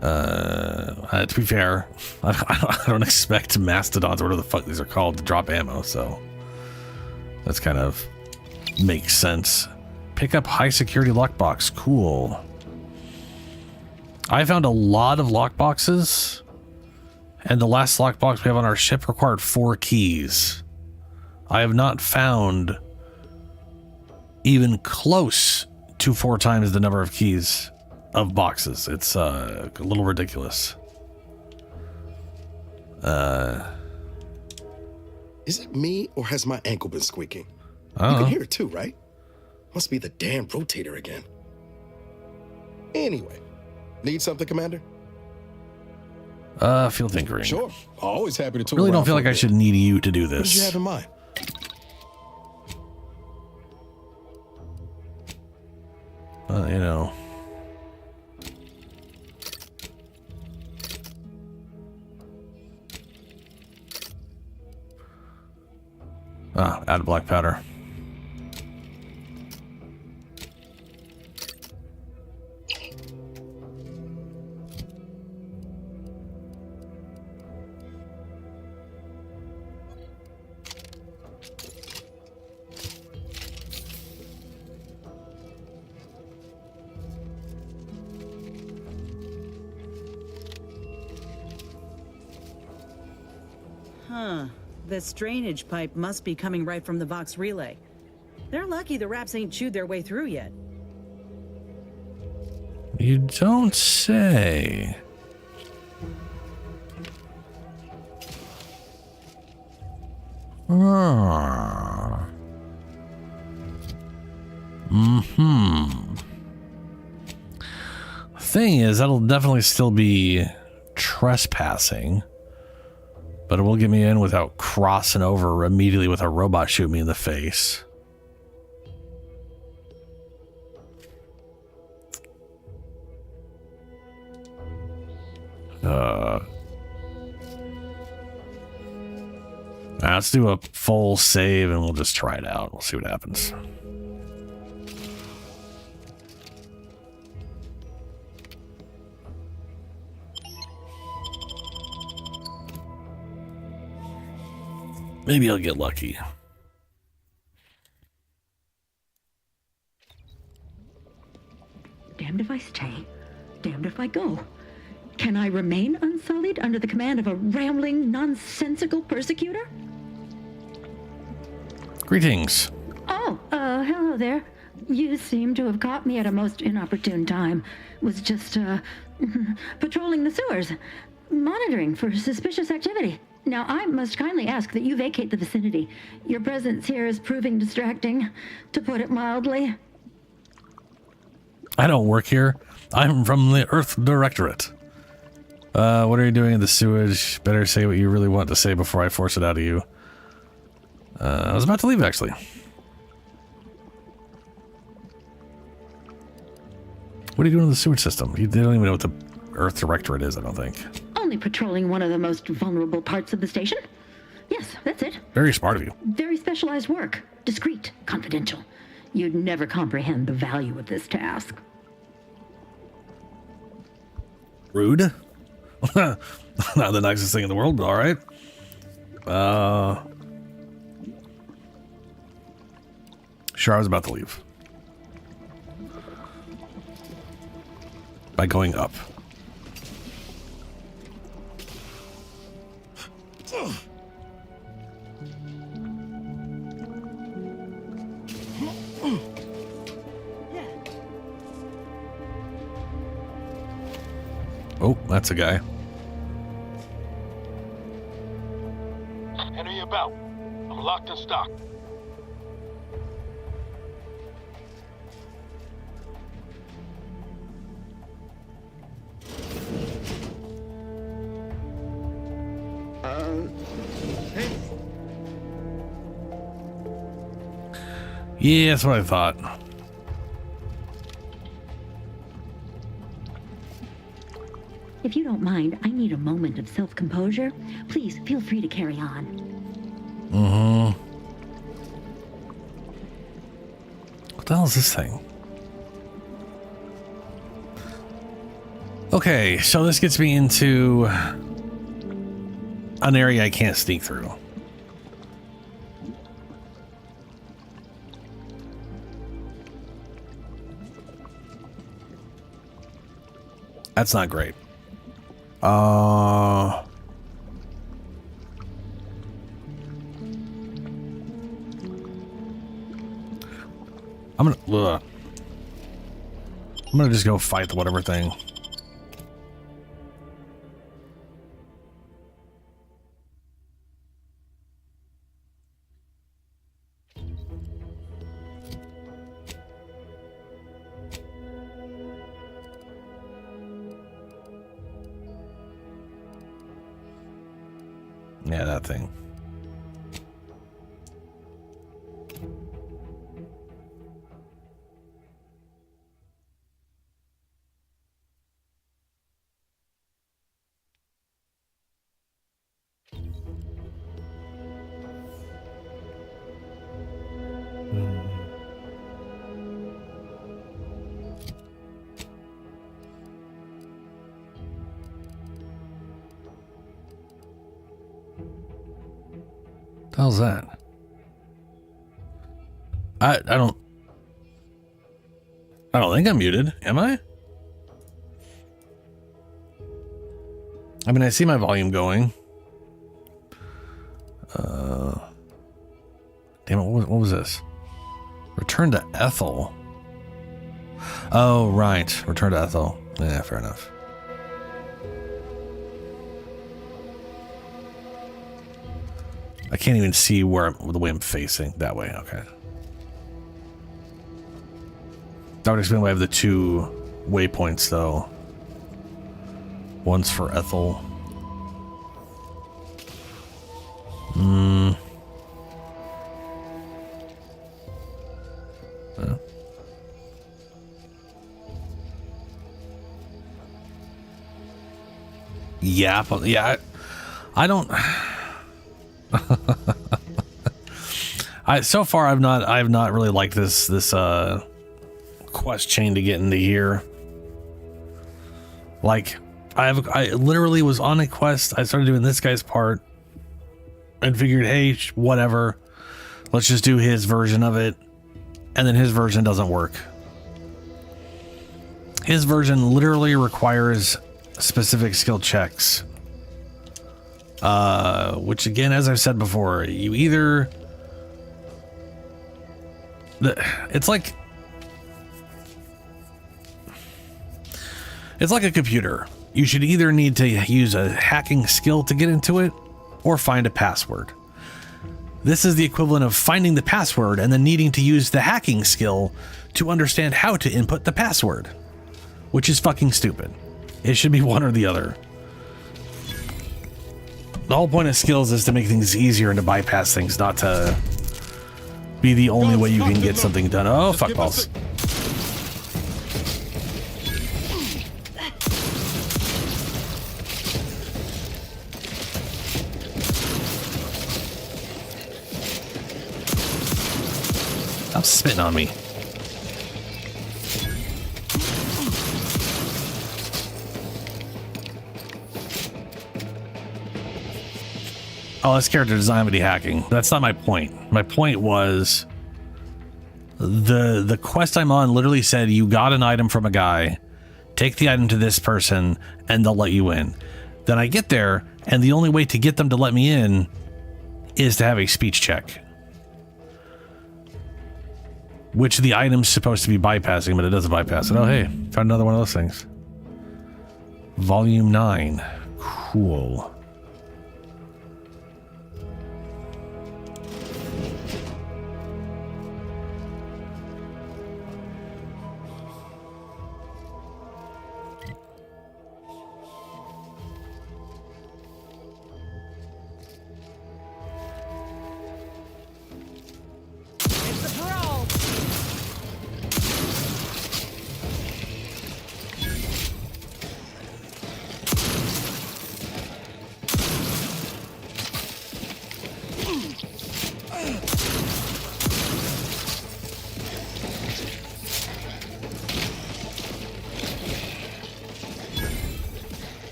to be fair, I don't expect mastodons or whatever the fuck these are called to drop ammo, so that's kind of makes sense. Pick up high security lockbox. Cool. I found a lot of lockboxes, and the last lockbox we have on our ship required 4 keys. I have not found even close to 4 times the number of keys of boxes. It's a little ridiculous. Is it me, or has my ankle been squeaking? You Uh-huh. can hear it too, right? Must be the damn rotator again. Anyway, need something, Commander? Field tinkering. Sure. Always happy to tool Really don't around feel for like a I bit. should need you to do What did you this. have in mind? You know. Add black powder. Huh. This drainage pipe must be coming right from the Vox relay. They're lucky the rats ain't chewed their way through yet. You don't say. Ah. Thing is, that'll definitely still be trespassing, but it will get me in without crossing over immediately with a robot shoot me in the face. Let's do a full save and we'll just try it out. We'll see what happens. Maybe I'll get lucky. Damned if I stay, damned if I go. Can I remain unsullied under the command of a rambling, nonsensical persecutor? Greetings. Oh, hello there. You seem to have caught me at a most inopportune time. Was just, patrolling the sewers, monitoring for suspicious activity. Now, I must kindly ask that you vacate the vicinity. Your presence here is proving distracting, to put it mildly. I don't work here. I'm from the Earth Directorate. What are you doing in the sewage? Better say what you really want to say before I force it out of you. I was about to leave, actually. What are you doing in the sewage system? They don't even know what the Earth Directorate is, I don't think. Only patrolling one of the most vulnerable parts of the station. Yes, that's it. Very smart of you. Very specialized work. Discreet, confidential. You'd never comprehend the value of this task. Rude. Not the nicest thing in the world, but all right. Sure, I was about to leave. By going up. Oh, that's a guy. Henry about. I'm locked in stock. Hey. Yeah, that's what I thought. If you don't mind, I need a moment of self-composure. Please feel free to carry on. What the hell is this thing? Okay, so this gets me into an area I can't sneak through. That's not great. I'm gonna just go fight the whatever thing. Yeah, that thing. How's that? I don't think I'm muted, am I? I mean, I see my volume going. Damn it, what was this? Return to Ethel. Oh, right. Return to Ethel. Yeah, fair enough. I can't even see the way I'm facing. That way, okay. That would explain why I have the 2 waypoints, though. One's for Ethel. Yeah, but yeah, I don't. So far I've not really liked this quest chain to get into here. Like I literally was on a quest. I started doing this guy's part and figured, hey, whatever, let's just do his version of it, and then his version doesn't work. His version literally requires specific skill checks, which again, as I've said before, you either it's like a computer. You should either need to use a hacking skill to get into it or find a password. This is the equivalent of finding the password and then needing to use the hacking skill to understand how to input the password, which is fucking stupid. It should be one or the other. The whole point of skills is to make things easier and to bypass things, not to be the only way you can get something done. Oh, fuck balls. Stop spitting on me. Oh, that's character design with the hacking. That's not my point. My point was the quest I'm on literally said you got an item from a guy, take the item to this person, and they'll let you in. Then I get there, and the only way to get them to let me in is to have a speech check, which the item's supposed to be bypassing, but it doesn't bypass it. Oh, hey, found another one of those things. Volume 9. Cool.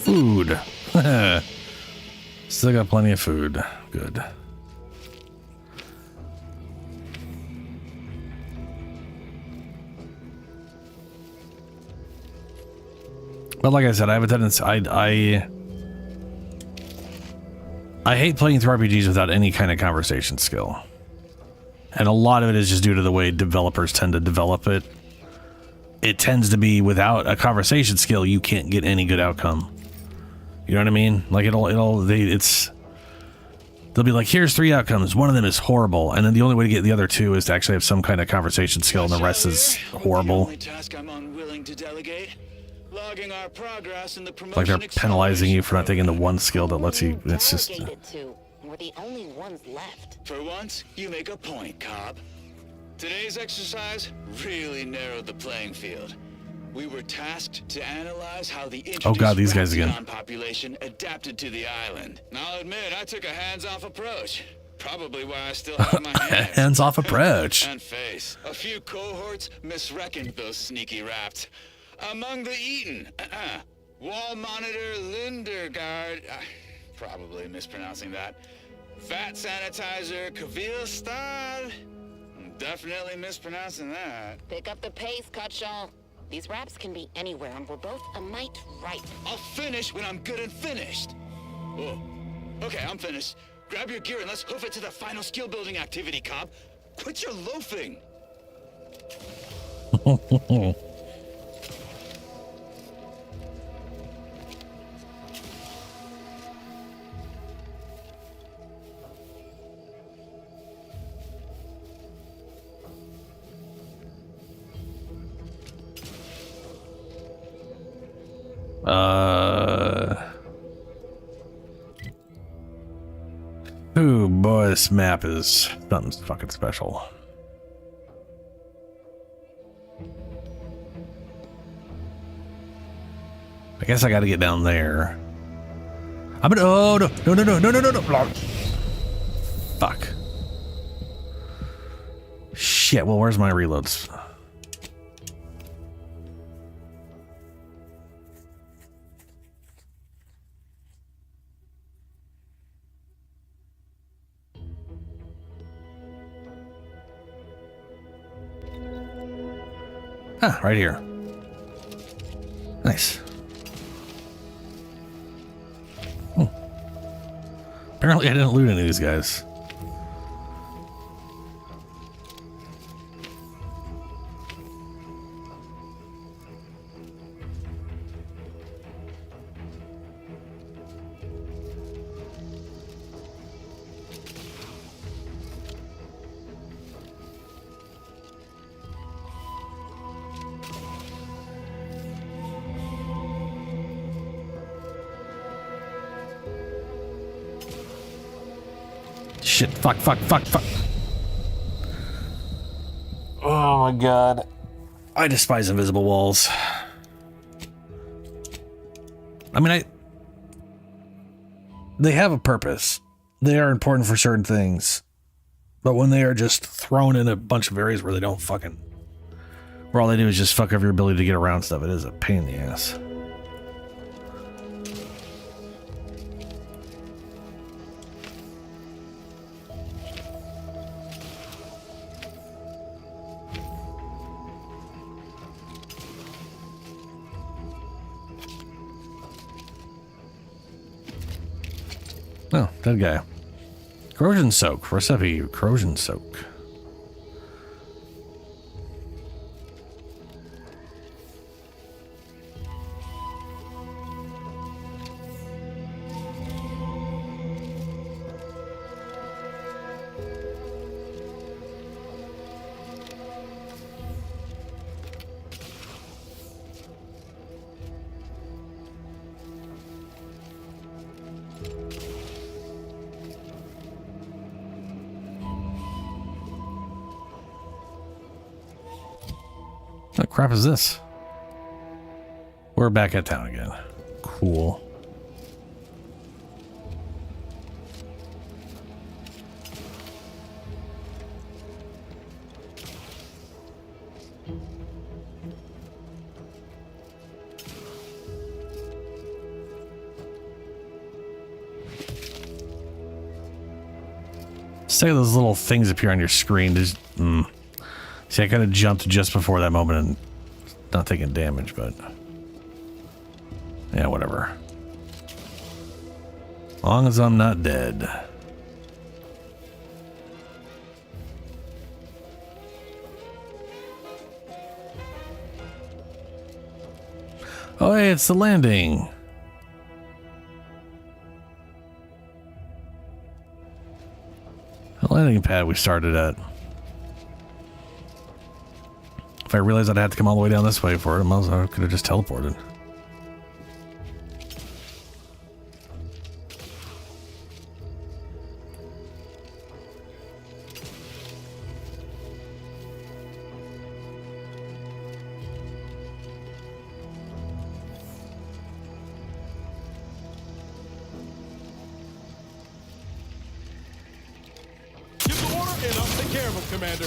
Food. Still got plenty of food. Good. But like I said, I have a tendency. I hate playing through RPGs without any kind of conversation skill, and a lot of it is just due to the way developers tend to develop it. It tends to be without a conversation skill, you can't get any good outcome. You know what I mean? Like they'll be like, here's 3 outcomes. One of them is horrible, and then the only way to get the other 2 is to actually have some kind of conversation skill, and the rest is horrible. Like they're penalizing you for not taking the one skill that lets you. It's just. We're the only ones left. For once, you make a point, Cobb. Today's exercise really narrowed the playing field. We were tasked to analyze how the these guys again. Population adapted to the island. And I'll admit, I took a hands-off approach. Probably why I still have my hands. Hands-off approach. And face. A few cohorts misreckoned those sneaky rats. Among the eaten, Wall Monitor Lindergaard, probably mispronouncing that. Fat Sanitizer Kavil Stahl, definitely mispronouncing that. Pick up the pace, Cutshaw. These raps can be anywhere, and we're both a mite right. I'll finish when I'm good and finished. Oh, okay, I'm finished. Grab your gear and let's hoof it to the final skill building activity, Cobb. Quit your loafing. Ooh, boy, this map is something fucking special. I guess I gotta get down there. I'm gonna. Oh, no. Fuck. Shit, well, where's my reloads? Ah, right here. Nice. Oh. Apparently I didn't loot any of these guys. Shit, fuck. Oh my god. I despise invisible walls. I mean, they have a purpose. They are important for certain things. But when they are just thrown in a bunch of areas where they don't fucking... where all they do is just fuck up your ability to get around stuff, it is a pain in the ass. Oh, dead guy. Corrosion soak. Recipe, corrosion soak. What crap is this? We're back at town again. Cool. Say those little things appear on your screen. Just, See, I kind of jumped just before that moment and not taking damage, but yeah, whatever. As long as I'm not dead. Oh, hey, it's the landing. The landing pad we started at. If I realized I'd have to come all the way down this way for it, I could have just teleported. Give the order and I'll take care of him, Commander.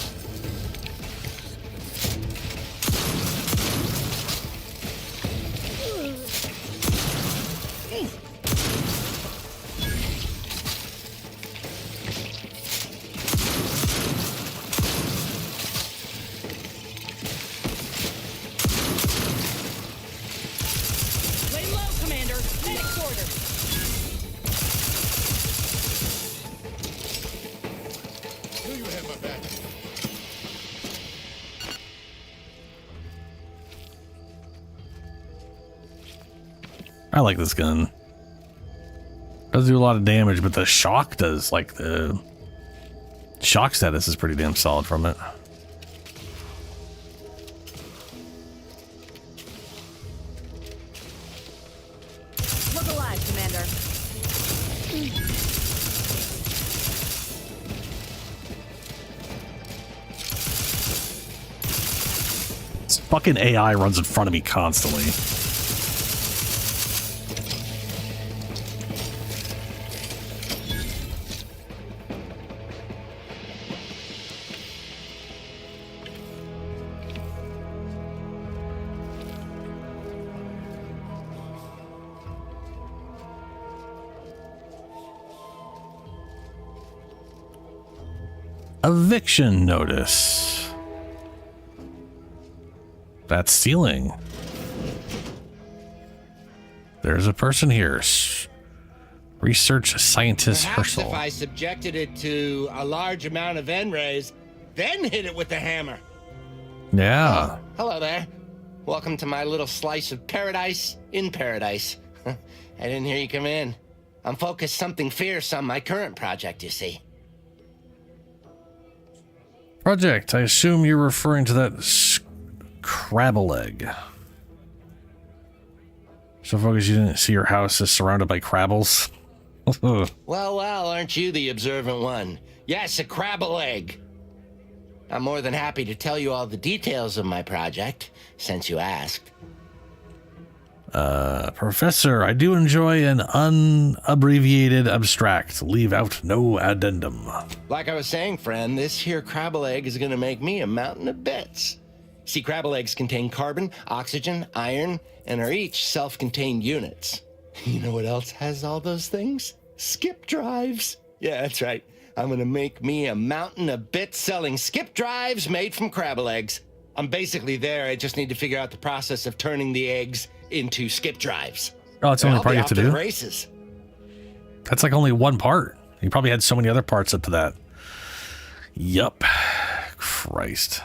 I like this gun. Doesn't do a lot of damage, but the shock does. Like, the shock status is pretty damn solid from it. Look alive, Commander. This fucking AI runs in front of me constantly. Eviction notice. That's stealing. There's a person here. Research scientist Perhaps Herschel. if I subjected it to a large amount of N-rays, then hit it with the hammer. Yeah. Hello there. Welcome to my little slice of paradise in paradise. I didn't hear you come in. I'm focused something fierce on my current project, you see. Project. I assume you're referring to that Crabble egg. So focus you didn't see your house is surrounded by crabbles. Well, aren't you the observant one? Yes, a crabble egg. I'm more than happy to tell you all the details of my project, since you asked. Professor, I do enjoy an unabbreviated abstract. Leave out no addendum. Like I was saying, friend, this here crabble egg is gonna make me a mountain of bits. See, crabble eggs contain carbon, oxygen, iron, and are each self-contained units. You know what else has all those things? Skip drives. Yeah, that's right. I'm gonna make me a mountain of bits selling skip drives made from crabble eggs. I'm basically there. I just need to figure out the process of turning the eggs into skip drives. Oh, it's the only part you have to do? Races. That's like only one part. You probably had so many other parts up to that. Yup. Christ.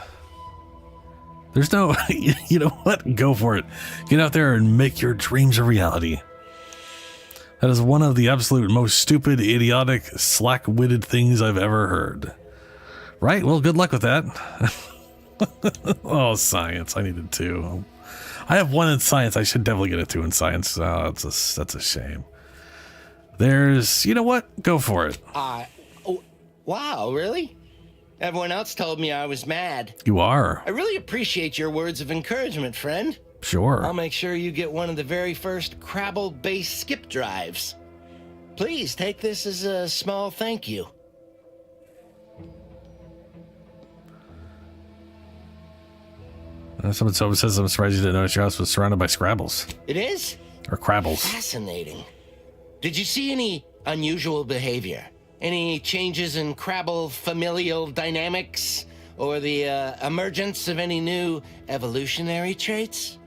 There's no, you know what? Go for it. Get out there and make your dreams a reality. That is one of the absolute most stupid, idiotic, slack-witted things I've ever heard. Right? Well, good luck with that. Oh, science. I needed 2. I have 1 in science. I should definitely get a 2 in science. Oh, that's a shame. There's, you know what? Go for it. Oh, wow, really? Everyone else told me I was mad. You are. I really appreciate your words of encouragement, friend. Sure. I'll make sure you get one of the very first Crabble-based skip drives. Please take this as a small thank you. Someone says, I'm surprised you didn't notice your house was surrounded by Scrabbles. It is? Or Crabbles. Fascinating. Did you see any unusual behavior? Any changes in Crabble familial dynamics? Or the emergence of any new evolutionary traits?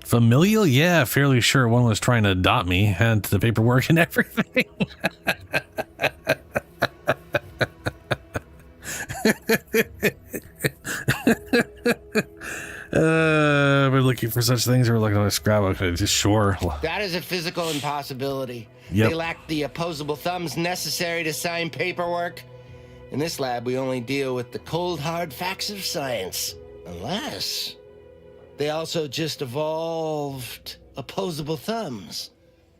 Familial? Yeah, fairly sure one was trying to adopt me, had the paperwork and everything. We're looking for such things, or we're looking at a Scrabble. Okay, just sure. That is a physical impossibility. Yep. They lack the opposable thumbs necessary to sign paperwork. In this lab, we only deal with the cold, hard facts of science. Unless they also just evolved opposable thumbs.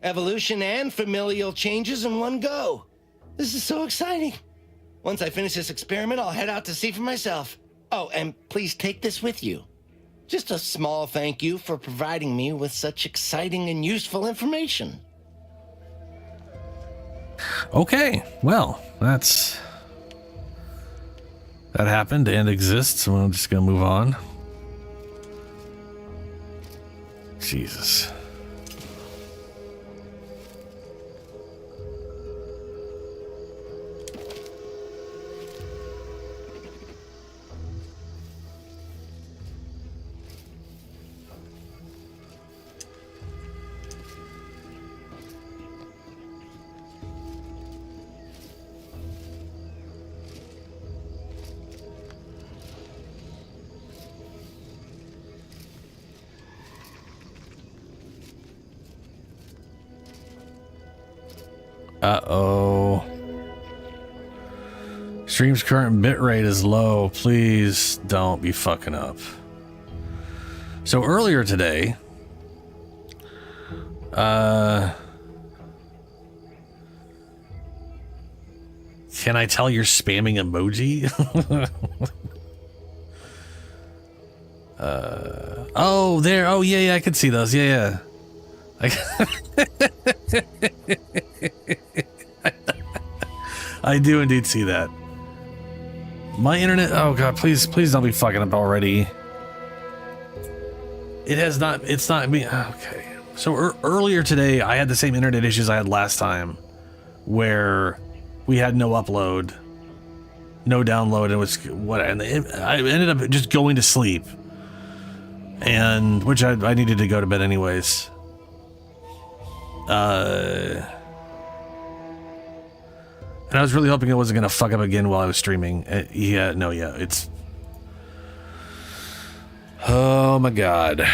Evolution and familial changes in one go. This is so exciting. Once I finish this experiment, I'll head out to see for myself. Oh, and please take this with you. Just a small thank you for providing me with such exciting and useful information. Okay, well, that happened and exists, and I'm just gonna move on. Jesus. Uh-oh. Stream's current bitrate is low. Please don't be fucking up. So earlier today, can I tell you're spamming emoji? Oh, there. Oh, yeah, I can see those. Yeah. I do indeed see that. My internet. Oh god, please don't be fucking up already. It has not. It's not me. Okay. So earlier today, I had the same internet issues I had last time, where we had no upload, no download. It was what, and I ended up just going to sleep, and which I needed to go to bed anyways. And I was really hoping it wasn't gonna fuck up again while I was streaming. It's. Oh my god.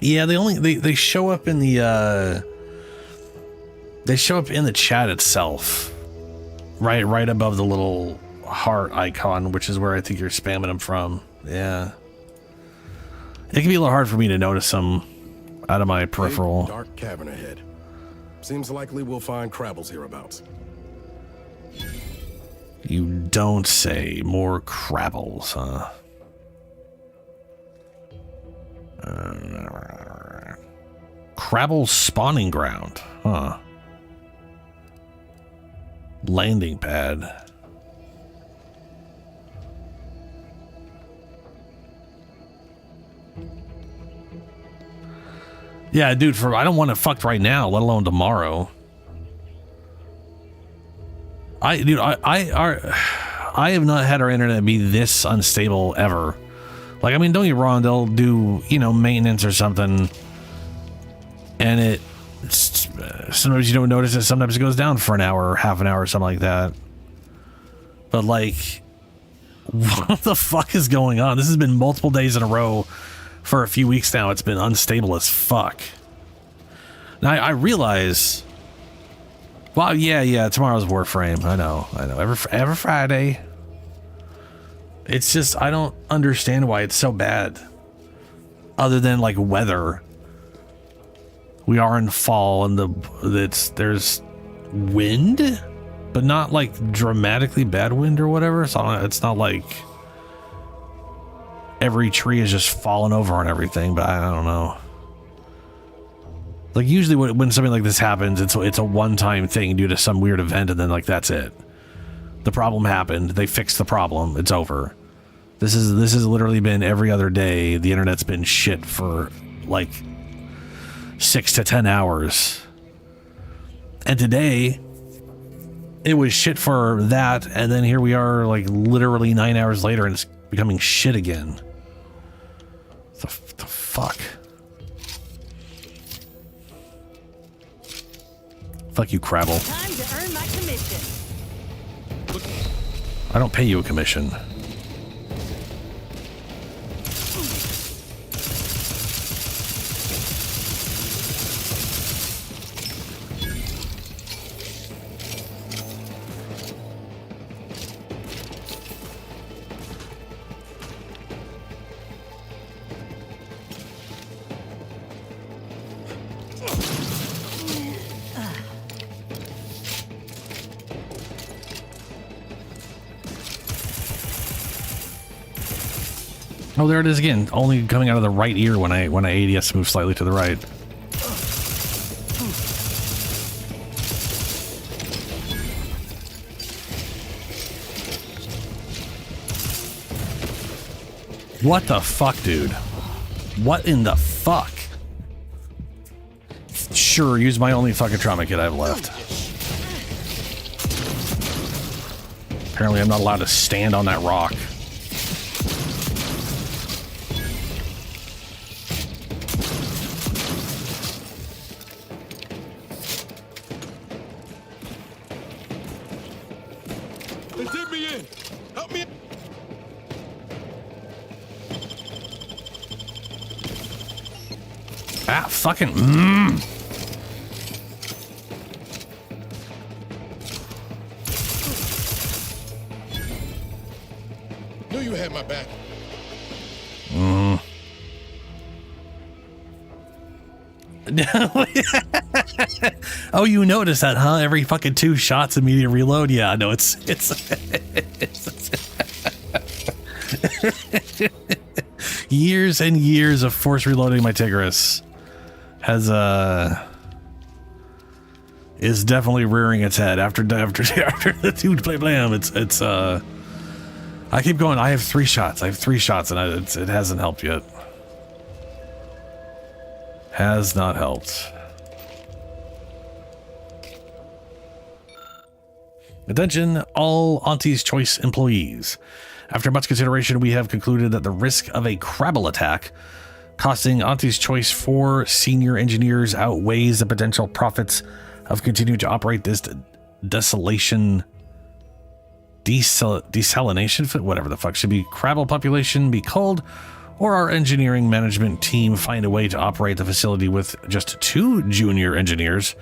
Yeah, they show up in the chat itself, right above the little heart icon, which is where I think you're spamming them from. Yeah, it can be a little hard for me to notice them out of my peripheral. Big, dark cavern ahead. Seems likely we'll find Crabbles hereabouts. You don't say. More Crabbles, huh? Crabble spawning ground, huh? Landing pad. Yeah, dude, I don't want it fucked right now, let alone tomorrow. I have not had our internet be this unstable ever. Like, I mean, don't get me wrong, they'll do, maintenance or something, and sometimes you don't notice it, sometimes it goes down for an hour or half an hour or something like that. But, like, what the fuck is going on? This has been multiple days in a row for a few weeks now. It's been unstable as fuck. Now, I realize... Well, yeah, tomorrow's Warframe. I know. Every Friday. It's just, I don't understand why it's so bad. Other than, like, weather. We are in fall, and there's wind, but not, like, dramatically bad wind or whatever. So it's not like every tree is just falling over on everything, but I don't know. Like, usually when something like this happens, it's a one-time thing due to some weird event, and then, like, that's it. The problem happened. They fixed the problem. It's over. This has literally been every other day. The internet's been shit for, like, 6 to 10 hours. And today, it was shit for that, and then here we are, like, literally 9 hours later, and it's becoming shit again. The fuck? Fuck you, Crabble. Time to earn my commission. I don't pay you a commission. Oh, there it is again. Only coming out of the right ear when I ADS move slightly to the right. What the fuck, dude? What in the fuck? Sure, use my only fucking trauma kit I have left. Apparently I'm not allowed to stand on that rock. Ah, fucking. Knew you had my back. Oh, you noticed that, huh? Every fucking 2 shots, immediate reload. Yeah, no, it's years and years of force reloading my Tigris is definitely rearing its head after the dude play blam. It's I keep going. I have 3 shots. And it hasn't helped yet. Has not helped. Attention, all Auntie's Choice employees. After much consideration, we have concluded that the risk of a Crabble attack costing Auntie's Choice 4 senior engineers outweighs the potential profits of continuing to operate this desalination, whatever the fuck, should be Crabble population be culled, or our engineering management team find a way to operate the facility with just 2 junior engineers.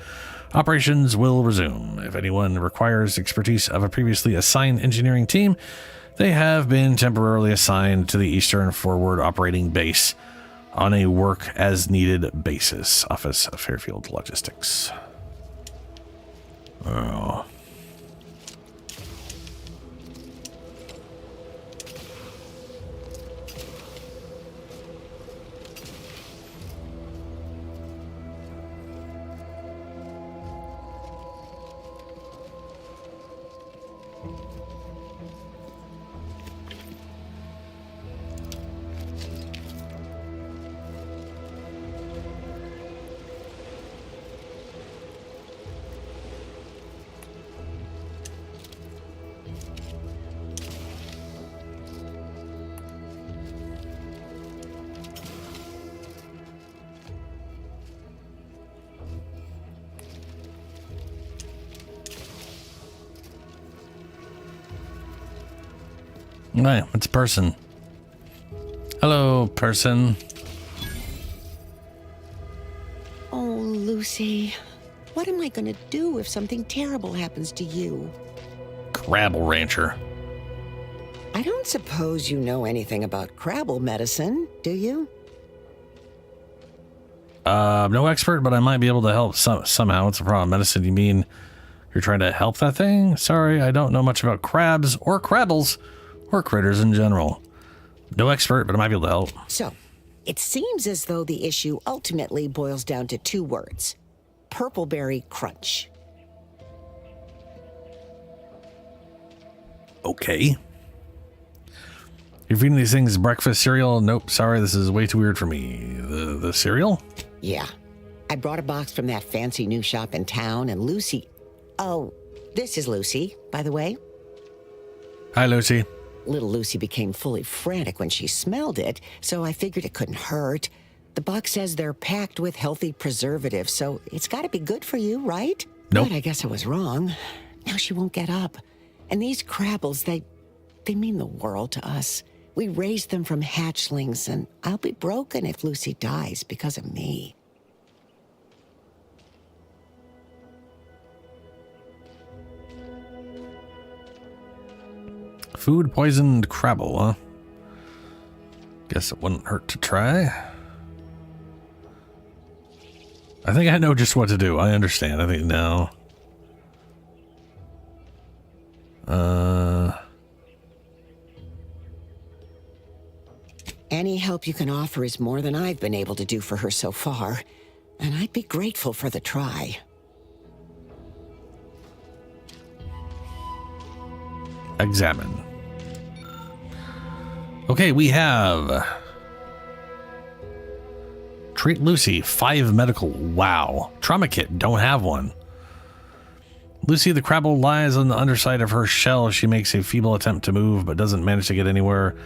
Operations will resume. If anyone requires expertise of a previously assigned engineering team, they have been temporarily assigned to the Eastern Forward Operating Base on a work-as-needed basis. Office of Fairfield Logistics. Oh. Right, it's person. Hello, person. Oh, Lucy. What am I gonna do if something terrible happens to you? Crabble Rancher. I don't suppose you know anything about Crabble medicine, do you? No expert, but I might be able to help somehow. What's the problem? Medicine, you mean you're trying to help that thing? Sorry, I don't know much about crabs or crabbles or critters in general. No expert, but I might be able to help. So, it seems as though the issue ultimately boils down to 2 words. Purpleberry crunch. Okay. You're feeding these things breakfast cereal? Nope, sorry, this is way too weird for me. The cereal? Yeah. I brought a box from that fancy new shop in town, and Lucy... Oh, this is Lucy, by the way. Hi, Lucy. Little Lucy became fully frantic when she smelled it, so I figured it couldn't hurt. The box says they're packed with healthy preservatives, so it's got to be good for you, right? Nope. But I guess I was wrong. Now she won't get up. And these crabbles, they mean the world to us. We raised them from hatchlings, and I'll be broken if Lucy dies because of me. Food poisoned crabble, huh? Guess it wouldn't hurt to try. I think I know just what to do. I understand. I think now. Any help you can offer is more than I've been able to do for her so far, and I'd be grateful for the try. Examine. Okay, we have Treat Lucy, 5 medical. Wow. Trauma kit, don't have one. Lucy the crabble lies on the underside of her shell. She makes a feeble attempt to move, but doesn't manage to get anywhere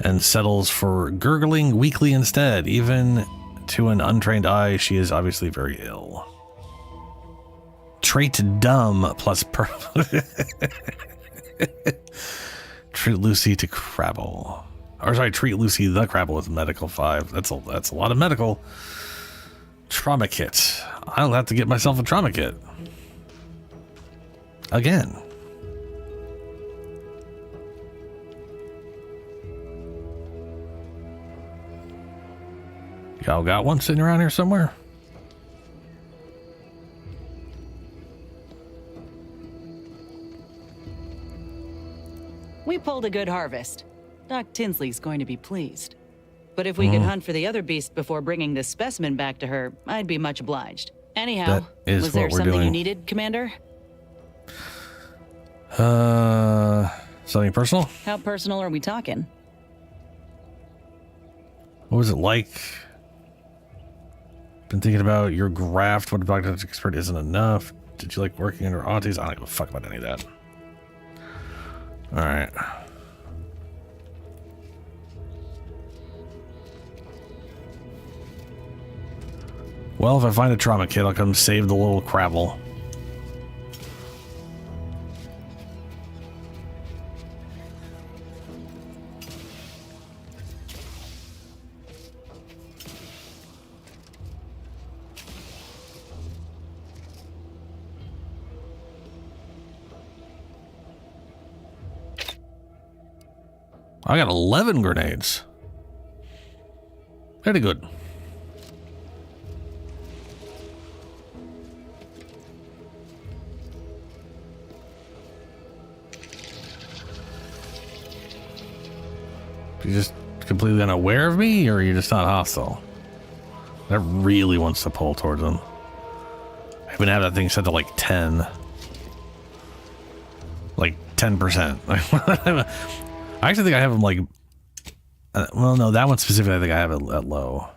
and settles for gurgling weakly instead. Even to an untrained eye, she is obviously very ill. Trait dumb plus Treat Lucy to crabble. Or sorry, treat Lucy the crabble with medical 5. That's a lot of medical. Trauma kit. I'll have to get myself a trauma kit. Again. Y'all got one sitting around here somewhere? We pulled a good harvest. Doc Tinsley's going to be pleased. But if we could hunt for the other beast before bringing this specimen back to her, I'd be much obliged. Anyhow, was there something you needed, Commander? Something personal? How personal are we talking? What was it like? Been thinking about your graft. What about that expert isn't enough? Did you like working under aunties? I don't give a fuck about any of that. All right. Well, if I find a trauma kit, I'll come save the little Crabble. I got 11 grenades. Very good. You just completely unaware of me, or you're just not hostile? That really wants to pull towards them. I even have that thing set to like 10. Like 10%. I actually think I have them like, well, no, that one specifically, I think I have it at low.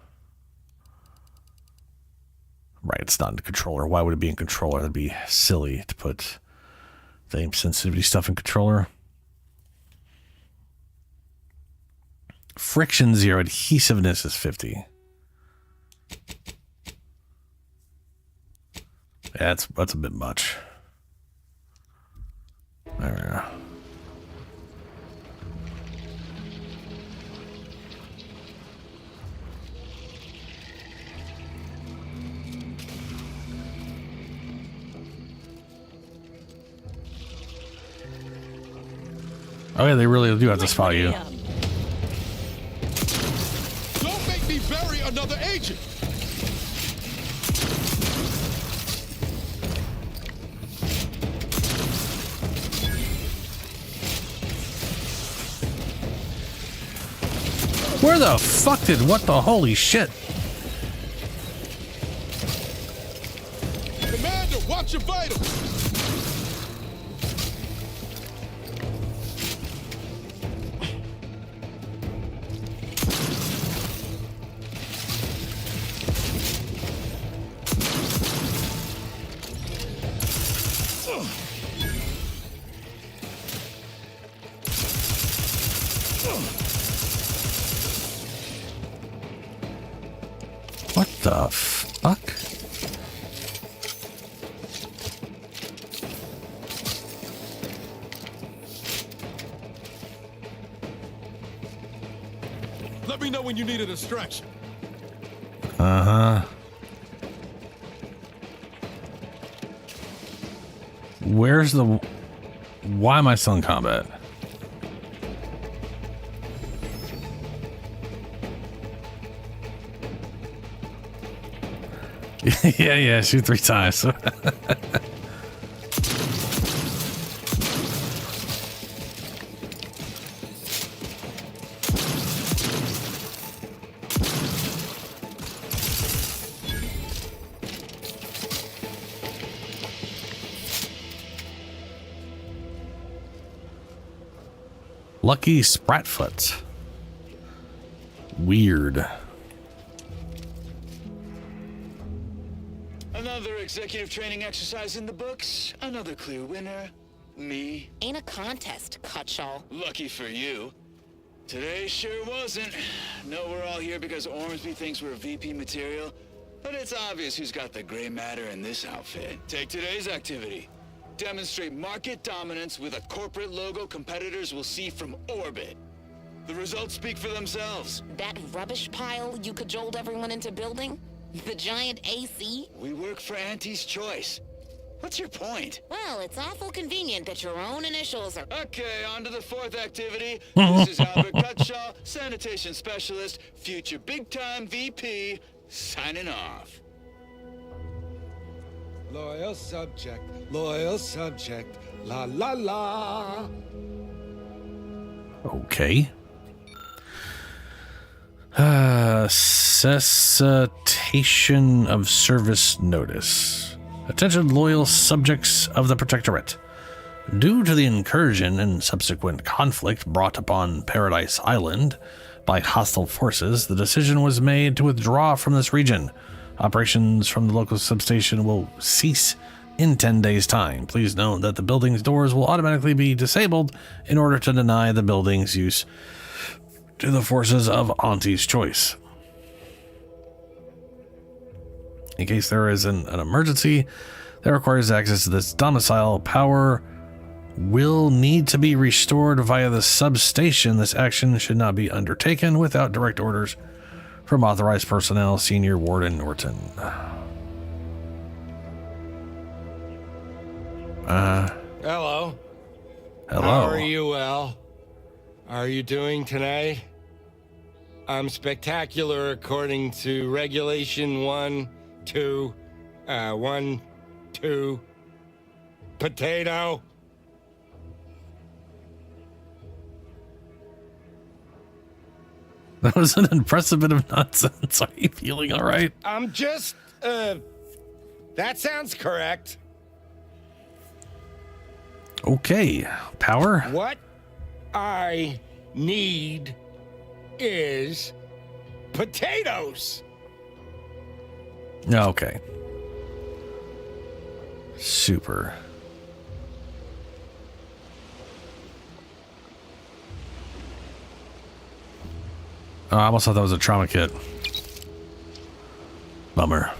Right, it's not in the controller. Why would it be in controller? That'd be silly to put the aim sensitivity stuff in controller. Friction 0, adhesiveness is 50. Yeah, that's a bit much. There we go. Oh yeah, they really do have to spot you. Don't make me bury another agent. Where the fuck did what the holy shit? Commander, watch your vitals. What the fuck? Let me know when you need a distraction. Uh-huh. Where's the... Why am I still in combat? yeah, shoot 3 times. Lucky Spratfoot. Weird. Another executive training exercise in the books. Another clear winner. Me. Ain't a contest, Cutshaw. Lucky for you. Today sure wasn't. No, we're all here because Ormsby thinks we're VP material. But it's obvious who's got the gray matter in this outfit. Take today's activity. Demonstrate market dominance with a corporate logo competitors will see from orbit. The results speak for themselves. That rubbish pile you cajoled everyone into building? The giant AC? We work for Auntie's Choice. What's your point? Well, it's awful convenient that your own initials are... Okay, on to the fourth activity. This is Albert Cutshaw, sanitation specialist, future big-time VP, signing off. Loyal subject, la la la. Okay. Cessation of service notice. Attention loyal subjects of the Protectorate. Due to the incursion and subsequent conflict brought upon Paradise Island by hostile forces, the decision was made to withdraw from this region. Operations from the local substation will cease in 10 days' time. Please note that the building's doors will automatically be disabled in order to deny the building's use to the forces of Auntie's Choice. In case there is an emergency that requires access to this domicile, power will need to be restored via the substation. This action should not be undertaken without direct orders from authorized personnel. Senior Warden Norton. Hello. Hello. How are you, Al? Are you doing tonight? I'm spectacular according to Regulation 1, 2, potato. That was an impressive bit of nonsense. Are you feeling all right? I'm just, that sounds correct. Okay, power. What I need is potatoes. Okay. Super. Oh, I almost thought that was a trauma kit. Bummer.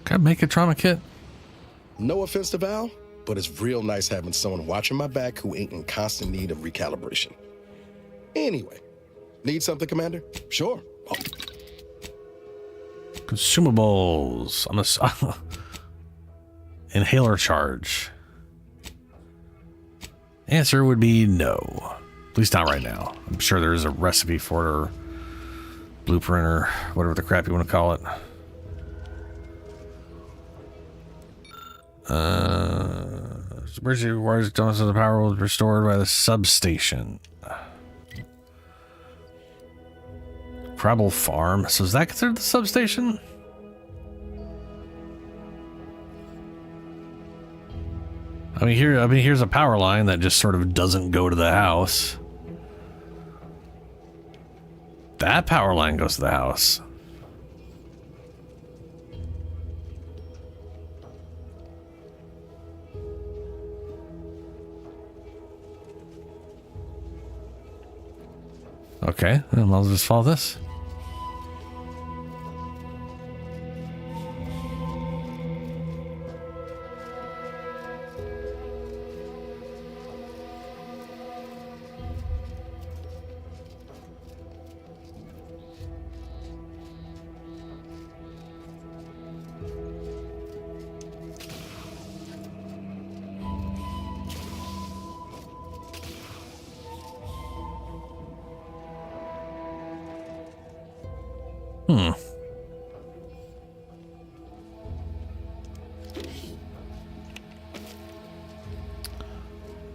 Can I make a trauma kit? No offense to Val, but it's real nice having someone watching my back who ain't in constant need of recalibration. Anyway, need something, Commander? Sure. Oh. Consumables. Inhaler charge. Answer would be no. At least not right now. I'm sure there is a recipe for it, or blueprint, or whatever the crap you want to call it. Emergency requires donuts of the power will be restored by the substation. Crabble Farm. So is that considered the substation? I mean, here's a power line that just sort of doesn't go to the house. That power line goes to the house. Okay, then I'll just follow this.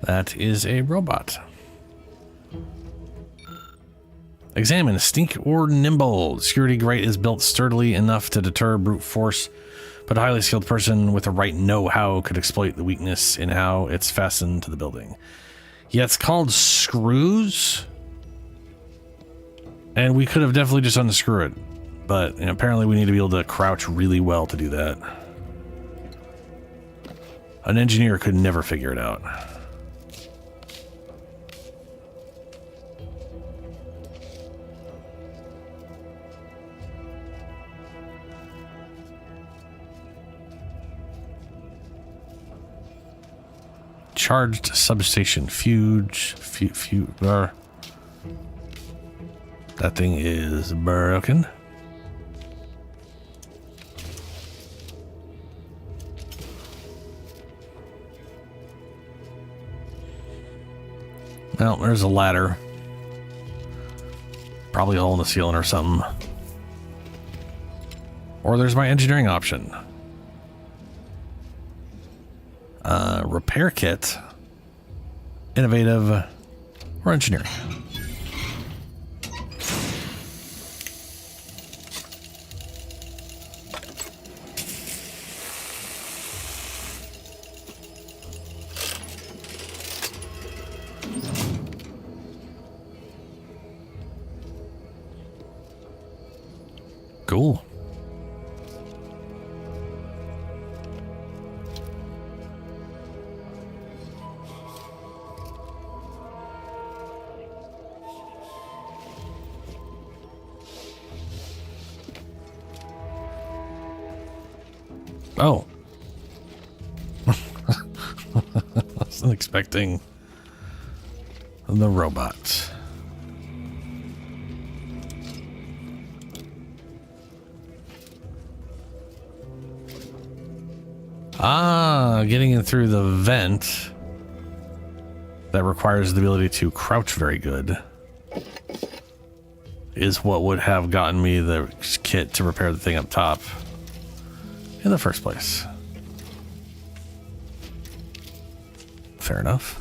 That is a robot. Examine. Stink or nimble. Security grate is built sturdily enough to deter brute force, but a highly skilled person with the right know-how could exploit the weakness in how it's fastened to the building. Yeah, it's called screws. And we could have definitely just unscrew it. But apparently we need to be able to crouch really well to do that. An engineer could never figure it out. charged substation fuse. That thing is broken. Well, there's a ladder. Probably a hole in the ceiling or something. Or there's my engineering option. Repair kit. Innovative. Or engineering. Cool. Oh. I wasn't expecting the robot. Ah, getting in through the vent. That requires the ability to crouch very good. Is what would have gotten me the kit to repair the thing up top in the first place. Fair enough.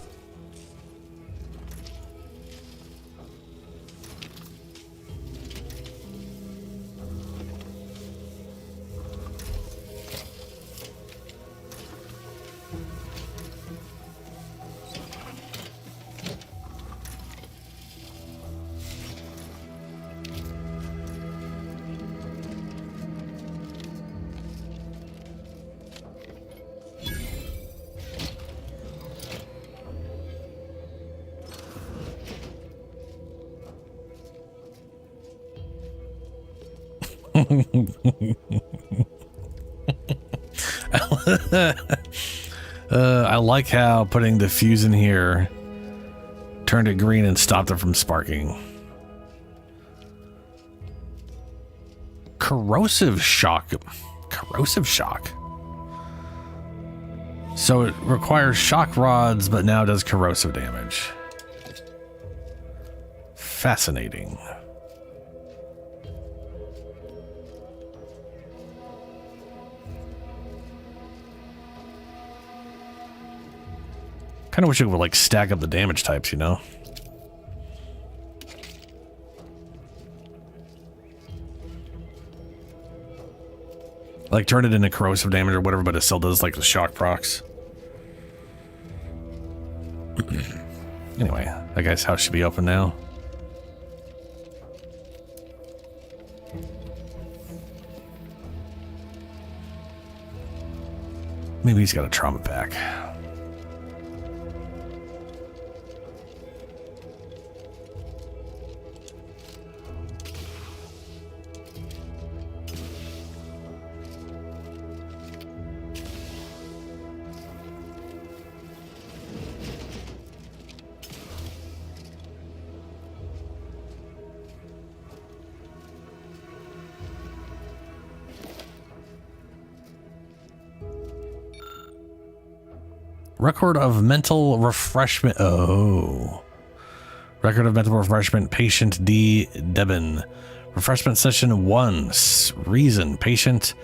I like how putting the fuse in here turned it green and stopped it from sparking. Corrosive shock. Corrosive shock. So it requires shock rods, but now does corrosive damage. Fascinating. Kind of wish it would like stack up the damage types, you know? Like turn it into corrosive damage or whatever, but it still does like the shock procs. Anyway, that guy's house should be open now. Maybe he's got a trauma pack. Record of mental refreshment. Oh. Record of mental refreshment. Patient D. Debin. Refreshment session 1. Reason. Patient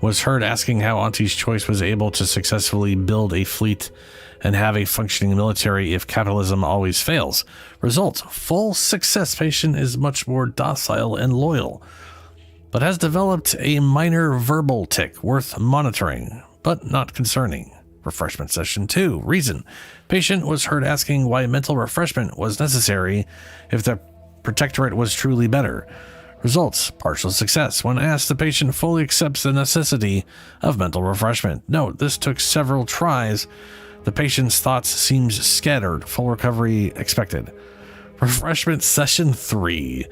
was heard asking how Auntie's Choice was able to successfully build a fleet and have a functioning military if capitalism always fails. Result. Full success. Patient is much more docile and loyal, but has developed a minor verbal tic worth monitoring, but not concerning. Refreshment session 2. Reason. Patient was heard asking why mental refreshment was necessary if the protectorate was truly better. Results. Partial success. When asked, the patient fully accepts the necessity of mental refreshment. Note, this took several tries. The patient's thoughts seems scattered. Full recovery expected. Refreshment session 3.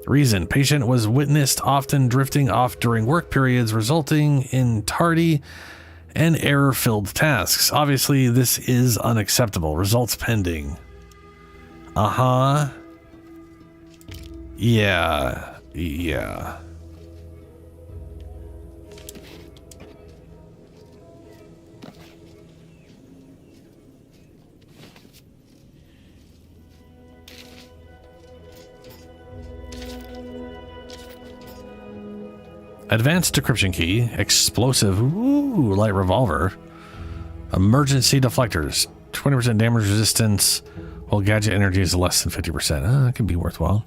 Reason. Patient was witnessed often drifting off during work periods, resulting in tardy and error-filled tasks. Obviously, this is unacceptable. Results pending. Uh-huh. Yeah. Yeah. Advanced decryption key, explosive, ooh, light revolver, emergency deflectors, 20% damage resistance, while gadget energy is less than 50%. That could be worthwhile.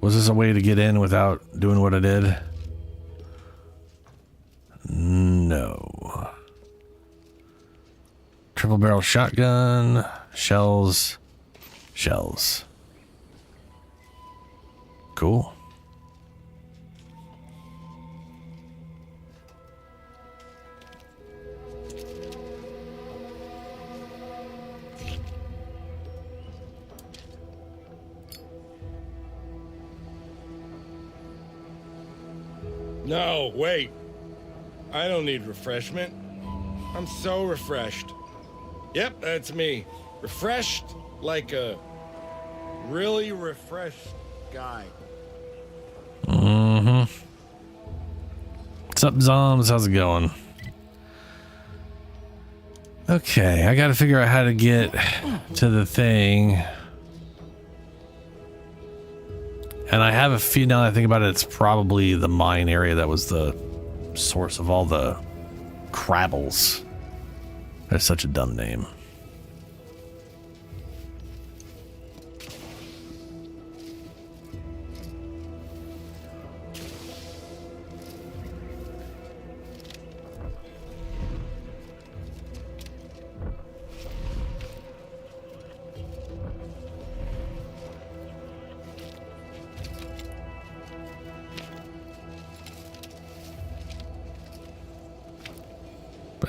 Was this a way to get in without doing what I did? No. Triple barrel shotgun, shells, shells. Cool. No, wait. I don't need refreshment. I'm so refreshed. Yep, that's me. Refreshed like a really refreshed guy. Mm-hmm. What's up, Zoms? How's it going? Okay, I gotta figure out how to get to the thing. And I have a feeling, now that I think about it, it's probably the mine area that was the source of all the crabbles. That's such a dumb name.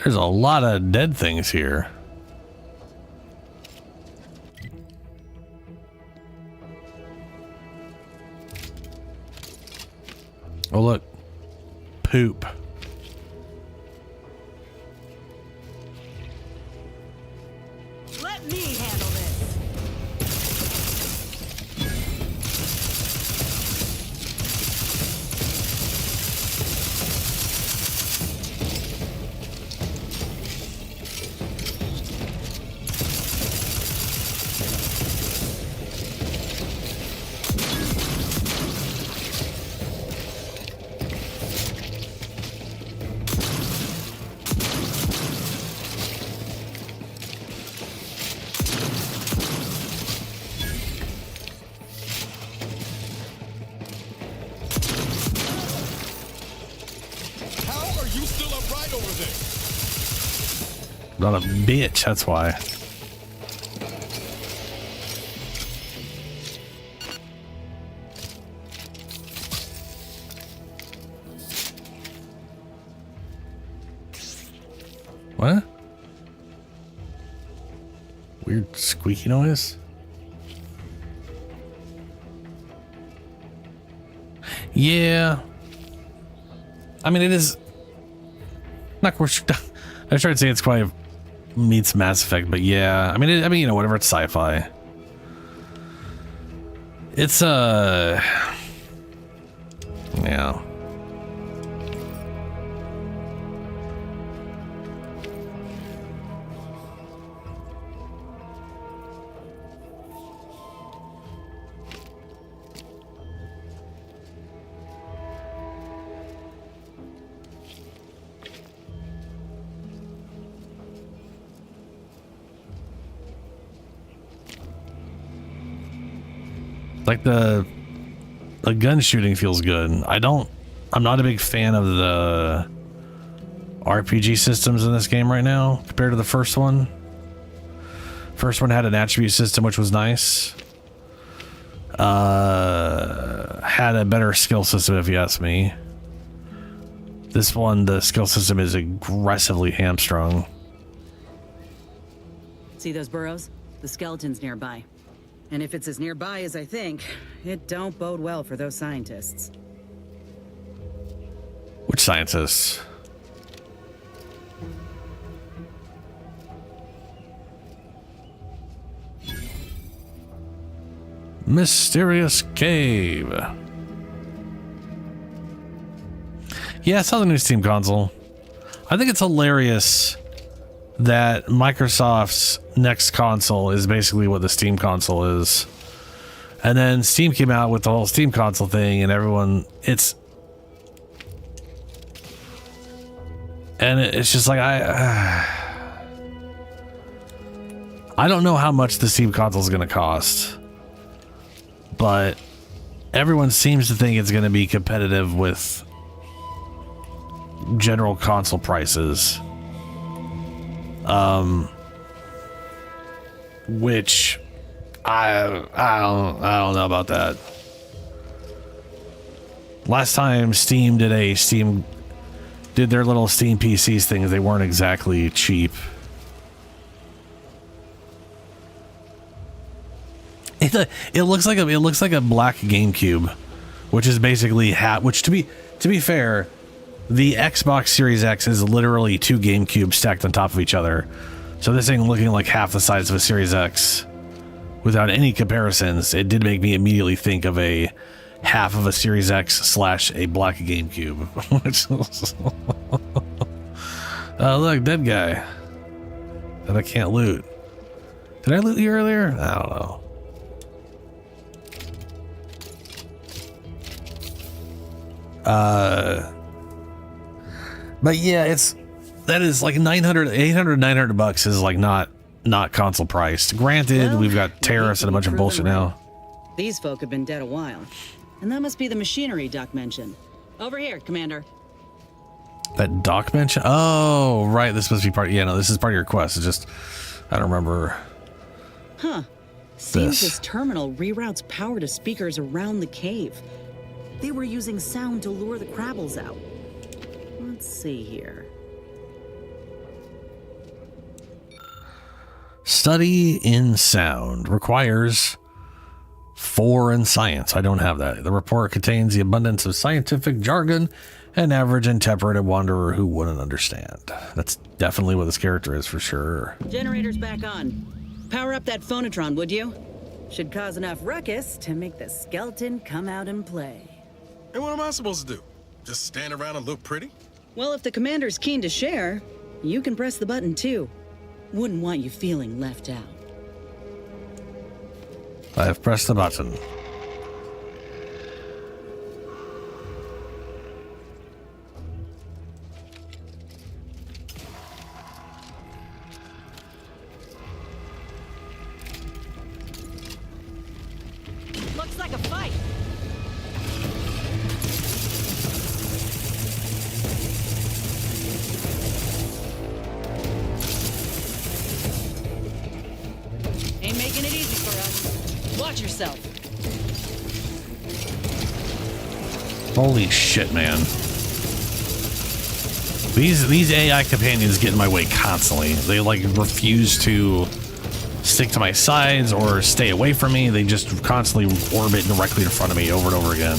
There's a lot of dead things here. Oh, look. Poop. Let me handle this. Not a bitch, that's why. What? Weird squeaky noise? Yeah. I mean, it is not. I was trying to say it's quite meets Mass Effect, but yeah. I mean, you know, whatever. It's sci-fi. It's yeah. Like the gun shooting feels good. I'm not a big fan of the RPG systems in this game right now compared to the first one. First one had an attribute system, which was nice. Had a better skill system, if you ask me. This one, the skill system is aggressively hamstrung. See those burrows? The skeleton's nearby. And if it's as nearby as I think, it don't bode well for those scientists. Which scientists? Mysterious cave. Yeah, I saw the new Steam console. I think it's hilarious that Microsoft's next console is basically what the Steam console is. And then Steam came out with the whole Steam console thing, and everyone, it's just like, I don't know how much the Steam console is going to cost, but everyone seems to think it's going to be competitive with general console prices. Which I don't know about that. Last time Steam did their little Steam PCs things, they weren't exactly cheap. It looks like a black GameCube, which is basically which to be fair, the Xbox Series X is literally two GameCubes stacked on top of each other. So this thing looking like half the size of a Series X, without any comparisons, it did make me immediately think of a half of a Series X / a black GameCube. Look, dead guy that I can't loot. Did I loot you earlier? I don't know. But yeah, that is like 800 bucks is like not console priced. Granted, we've got tariffs and a bunch of bullshit now. These folk have been dead a while. And that must be the machinery Doc mentioned. Over here, Commander. That Doc mentioned? Oh, right. This must be part. Yeah, no, this is part of your quest. It's just, I don't remember. Huh. Seems this terminal reroutes power to speakers around the cave. They were using sound to lure the Crabbles out. Let's see here. Study in sound requires 4 in science. I don't have that. The report contains the abundance of scientific jargon an average and temperate wanderer who wouldn't understand. That's definitely what this character is for sure. Generator's back on. Power up that phonotron, would you? Should cause enough ruckus to make the skeleton come out and play. And what am I supposed to do? Just stand around and look pretty? Well, if the commander's keen to share, you can press the button too. Wouldn't want you feeling left out. I have pressed the button. Looks like a fight. Ain't making it easy for us. Watch yourself. Holy shit, man. These AI companions get in my way constantly. They like refuse to stick to my sides or stay away from me. They just constantly orbit directly in front of me over and over again.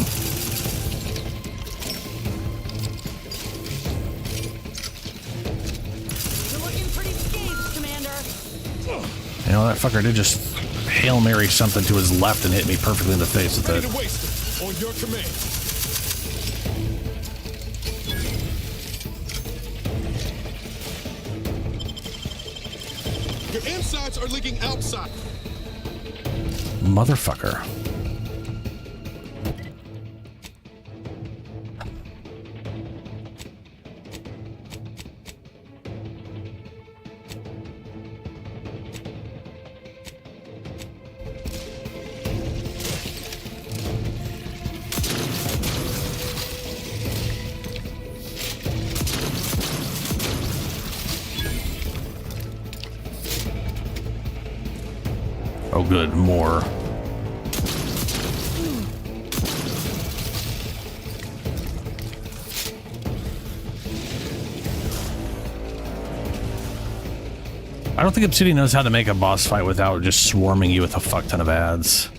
You're looking pretty scathed, Commander. You know, that fucker did just Hail Mary something to his left and hit me perfectly in the face with Ready it. to waste it on your command. Your insides are leaking outside. Motherfucker. Oh good, more. I don't think Obsidian knows how to make a boss fight without just swarming you with a fuck ton of ads.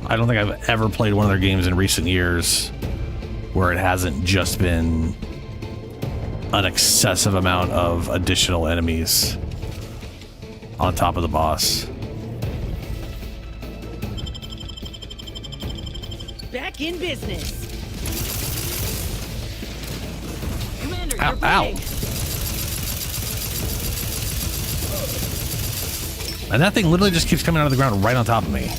I don't think I've ever played one of their games in recent years where it hasn't just been an excessive amount of additional enemies on top of the boss. Back in business. Commander, Ow, you're ow. bleeding. And that thing literally just keeps coming out of the ground right on top of me.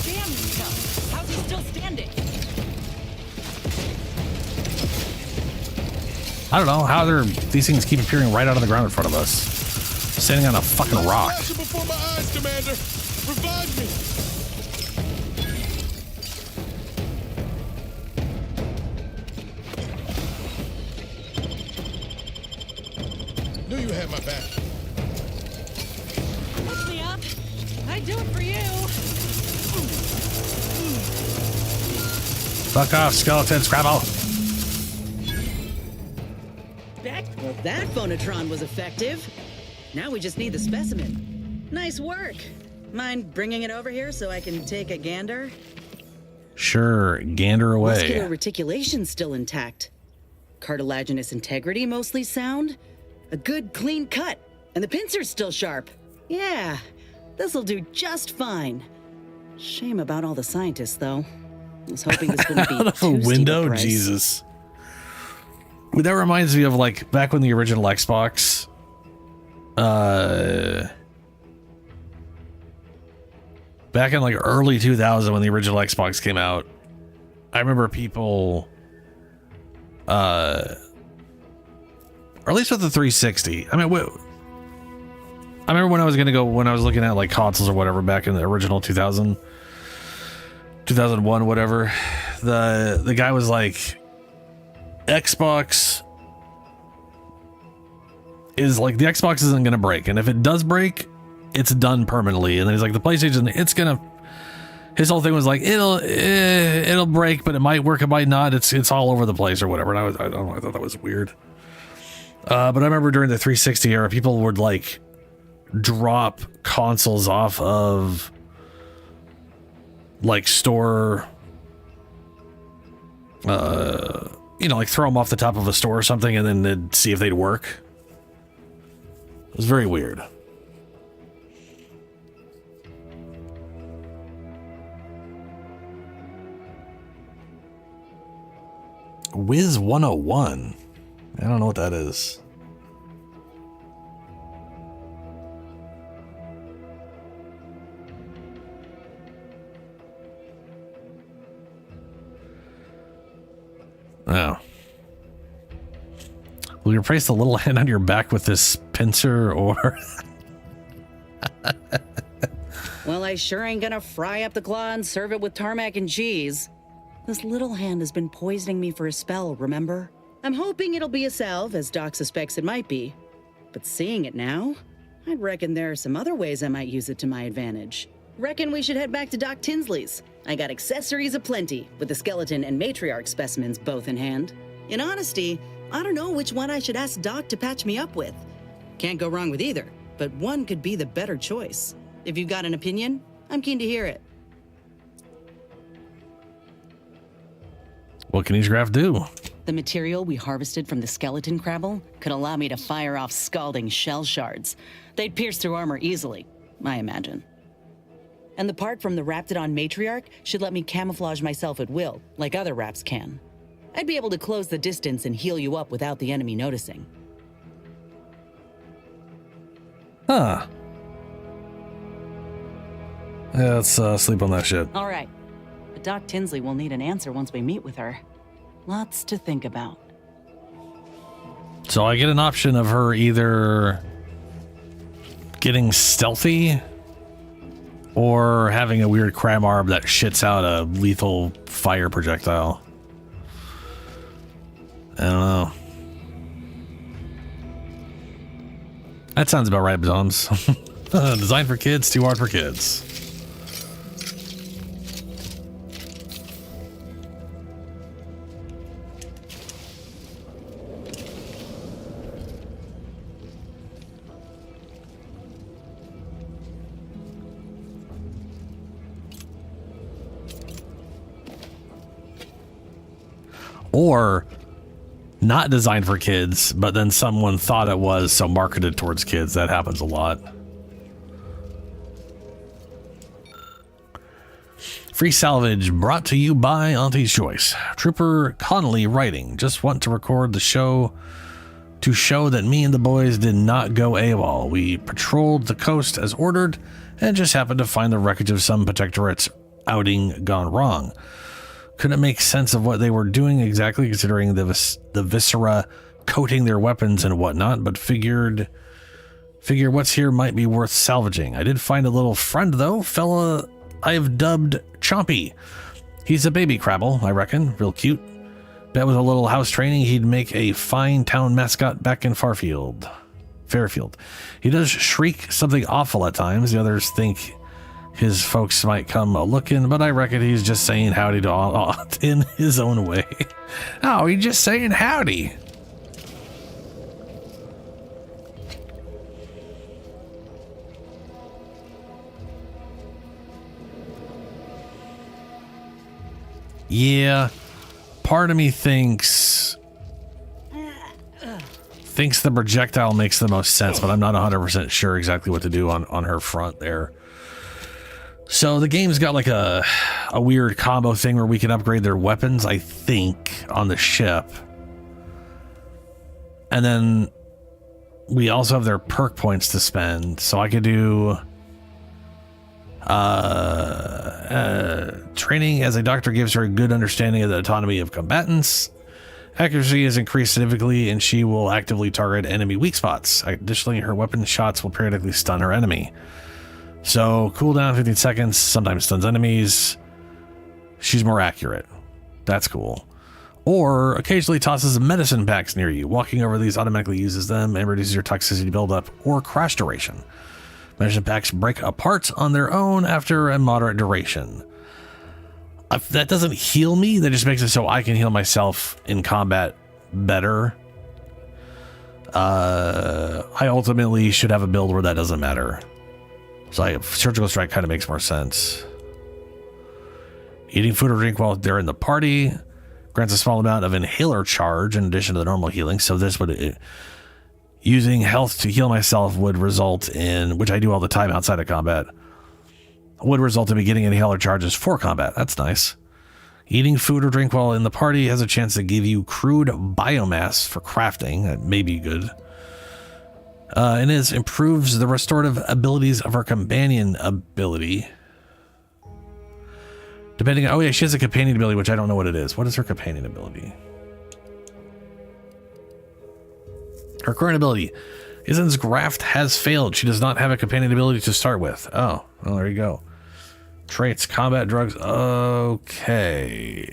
Damn, Miko. How's he still standing? I don't know how these things keep appearing right out of the ground in front of us. Standing on a fucking rock. Flashing before my eyes, Commander. Revive me. Knew you had my back. Lift me up. I'd do it for you. Fuck off, skeleton Scrabble. Well, that phonotron was effective. Now we just need the specimen. Nice work. Mind bringing it over here so I can take a gander? Sure, gander away. Muscular reticulation's still intact. Cartilaginous integrity mostly sound. A good clean cut. And the pincer's still sharp. Yeah, this'll do just fine. Shame about all the scientists, though. I was hoping this wouldn't be Out of a too steep a window, price. Jesus. That reminds me of like back when the original Xbox. Back in like early 2000 when the original Xbox came out, I remember people, or at least with the 360. I mean, I remember when I was looking at like consoles or whatever back in the original 2000, 2001, whatever. The guy was like, Xbox is like, the Xbox isn't going to break, and if it does break, it's done permanently. And then he's like, the PlayStation, it's gonna, his whole thing was like, it'll break, but it might work, it might not, it's all over the place or whatever. And I don't know, I thought that was weird. But I remember during the 360 era, people would like drop consoles off of like store, like throw them off the top of a store or something, and then they'd see if they'd work. It was very weird. Wiz 101. I don't know what that is. Oh. Will you replace the little hand on your back with this pincer, or... Well, I sure ain't gonna fry up the claw and serve it with tarmac and cheese. This little hand has been poisoning me for a spell, remember? I'm hoping it'll be a salve, as Doc suspects it might be. But seeing it now, I'd reckon there are some other ways I might use it to my advantage. Reckon we should head back to Doc Tinsley's. I got accessories aplenty, with the skeleton and matriarch specimens both in hand. In honesty, I don't know which one I should ask Doc to patch me up with. Can't go wrong with either, but one could be the better choice. If you've got an opinion, I'm keen to hear it. What can each graph do? The material we harvested from the skeleton crabble could allow me to fire off scalding shell shards. They'd pierce through armor easily, I imagine. And the part from the Raptidon matriarch should let me camouflage myself at will, like other Raps can. I'd be able to close the distance and heal you up without the enemy noticing. Huh. Yeah, let's sleep on that shit. All right. But Doc Tinsley will need an answer once we meet with her. Lots to think about. So I get an option of her either getting stealthy or having a weird crab arm that shits out a lethal fire projectile. I don't know. That sounds about right, Bzoms. Designed for kids, too hard for kids. or not designed for kids, but then someone thought it was, so marketed towards kids. That happens a lot. Free salvage brought to you by Auntie's Choice. Trooper Connolly writing, just want to record the show to show that me and the boys did not go AWOL. We patrolled the coast as ordered and just happened to find the wreckage of some Protectorate outing gone wrong. Couldn't make sense of what they were doing exactly, considering the viscera coating their weapons and whatnot, but figure what's here might be worth salvaging. I did find a little friend though, fella I have dubbed Chompy. He's a baby Crabble, I reckon, real cute. Bet with a little house training he'd make a fine town mascot back in Fairfield. He does shriek something awful at times. The others think his folks might come a-looking, but I reckon he's just saying howdy to all in his own way. Oh, he's just saying howdy. Yeah, part of me thinks the projectile makes the most sense, but I'm not 100% sure exactly what to do on her front there. So the game's got like a weird combo thing where we can upgrade their weapons, I think, on the ship. And then we also have their perk points to spend. So I could do training as a doctor gives her a good understanding of the autonomy of combatants. Accuracy is increased significantly, and she will actively target enemy weak spots. Additionally, her weapon shots will periodically stun her enemy. So, cooldown 15 seconds, sometimes stuns enemies. She's more accurate. That's cool. Or occasionally tosses medicine packs near you. Walking over these automatically uses them and reduces your toxicity buildup or crash duration. Medicine packs break apart on their own after a moderate duration. That doesn't heal me, that just makes it so I can heal myself in combat better. I ultimately should have a build where that doesn't matter. So Surgical Strike kind of makes more sense. Eating food or drink while they're in the party grants a small amount of inhaler charge in addition to the normal healing. So this would... using health to heal myself would result in, which I do all the time outside of combat, would result in me getting inhaler charges for combat. That's nice. Eating food or drink while in the party has a chance to give you crude biomass for crafting. That may be good. And it improves the restorative abilities of her companion ability. Depending on, oh yeah, she has a companion ability, which I don't know what it is. What is her companion ability? Her current ability. Isen's graft has failed. She does not have a companion ability to start with. Oh, well, there you go. Traits, combat, drugs. Okay.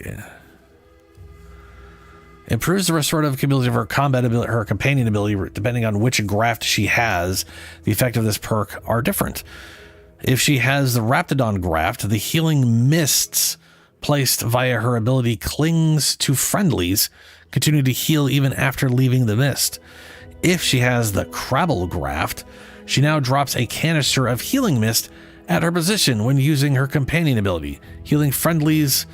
Improves the restorative ability of her combat ability, her companion ability, depending on which graft she has. The effect of this perk are different. If she has the Raptidon graft, the healing mists placed via her ability clings to friendlies, continue to heal even after leaving the mist. If she has the Crabble graft, she now drops a canister of healing mist at her position when using her companion ability, healing friendlies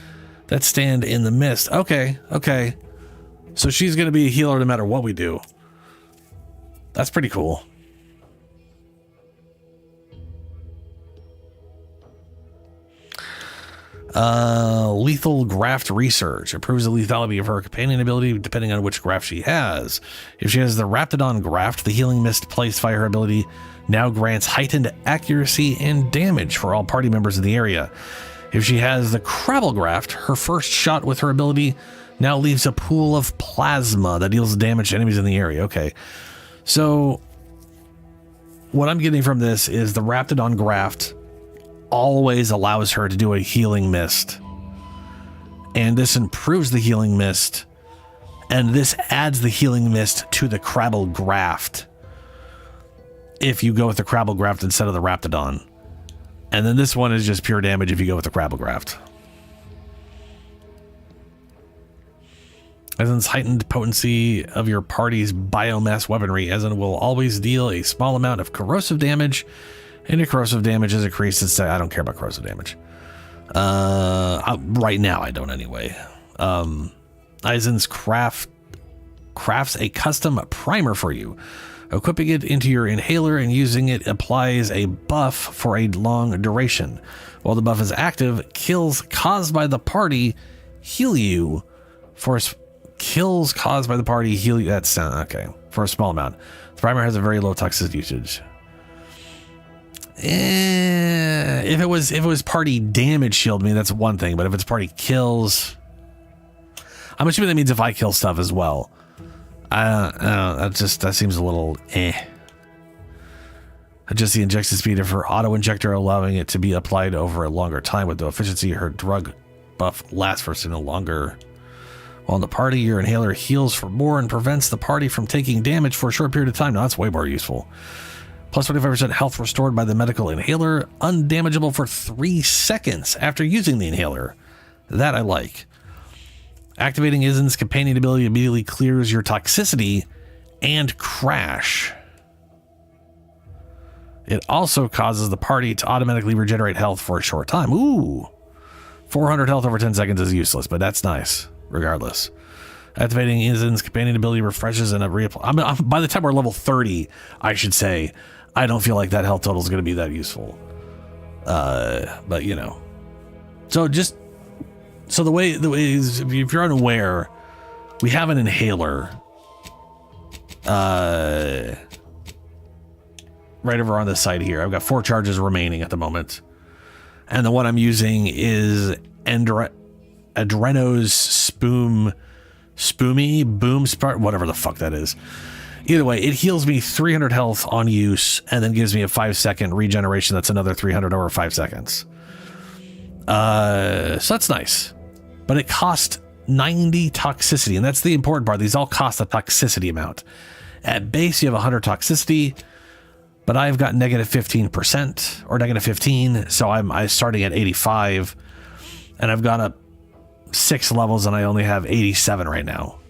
that stand in the mist. Okay. So she's going to be a healer no matter what we do. That's pretty cool. Lethal graft research improves the lethality of her companion ability depending on which graft she has. If she has the Raptidon graft, the healing mist placed by her ability now grants heightened accuracy and damage for all party members in the area. If she has the Crabble graft, her first shot with her ability now leaves a pool of plasma that deals damage to enemies in the area. Okay, so what I'm getting from this is the Raptidon graft always allows her to do a healing mist, and this improves the healing mist, and this adds the healing mist to the Crabble graft if you go with the Crabble graft instead of the Raptidon, and then this one is just pure damage if you go with the Crabble graft. Esen's heightened potency of your party's biomass weaponry. Esen will always deal a small amount of corrosive damage, and your corrosive damage is increased instead. I don't care about corrosive damage. Right now, I don't anyway. Eisen's crafts a custom primer for you. Equipping it into your inhaler and using it applies a buff for a long duration. While the buff is active, kills caused by the party heal you for kills caused by the party heal you. That's okay for a small amount. The primer has a very low toxicity usage. If it was party damage shield me, that's one thing. But if it's party kills, I'm assuming that means if I kill stuff as well. That seems a little Adjust the injection speed for auto injector, allowing it to be applied over a longer time. With the efficiency, her drug buff lasts for no longer. While in the party, your inhaler heals for more and prevents the party from taking damage for a short period of time. Now that's way more useful. Plus 25% health restored by the medical inhaler, undamageable for 3 seconds after using the inhaler. That I like. Activating Isen's companion ability immediately clears your toxicity and crash. It also causes the party to automatically regenerate health for a short time. Ooh, 400 health over 10 seconds is useless, but that's nice regardless. Activating Isen's companion ability refreshes and reapply. By the time we're level 30, I should say, I don't feel like that health total is going to be that useful. But you know, so the way is, if you're unaware, we have an inhaler right over on this side here. I've got 4 charges remaining at the moment, and the one I'm using is Adreno's Spoomy Boom Spark, whatever the fuck that is. Either way, it heals me 300 health on use and then gives me a 5-second regeneration. That's another 300 over 5 seconds. So that's nice, but it cost 90 toxicity, and that's the important part. These all cost a toxicity amount. At base, you have 100 toxicity, but I've got negative 15% or negative 15, so I'm starting at 85, and I've gone up 6 levels, and I only have 87 right now.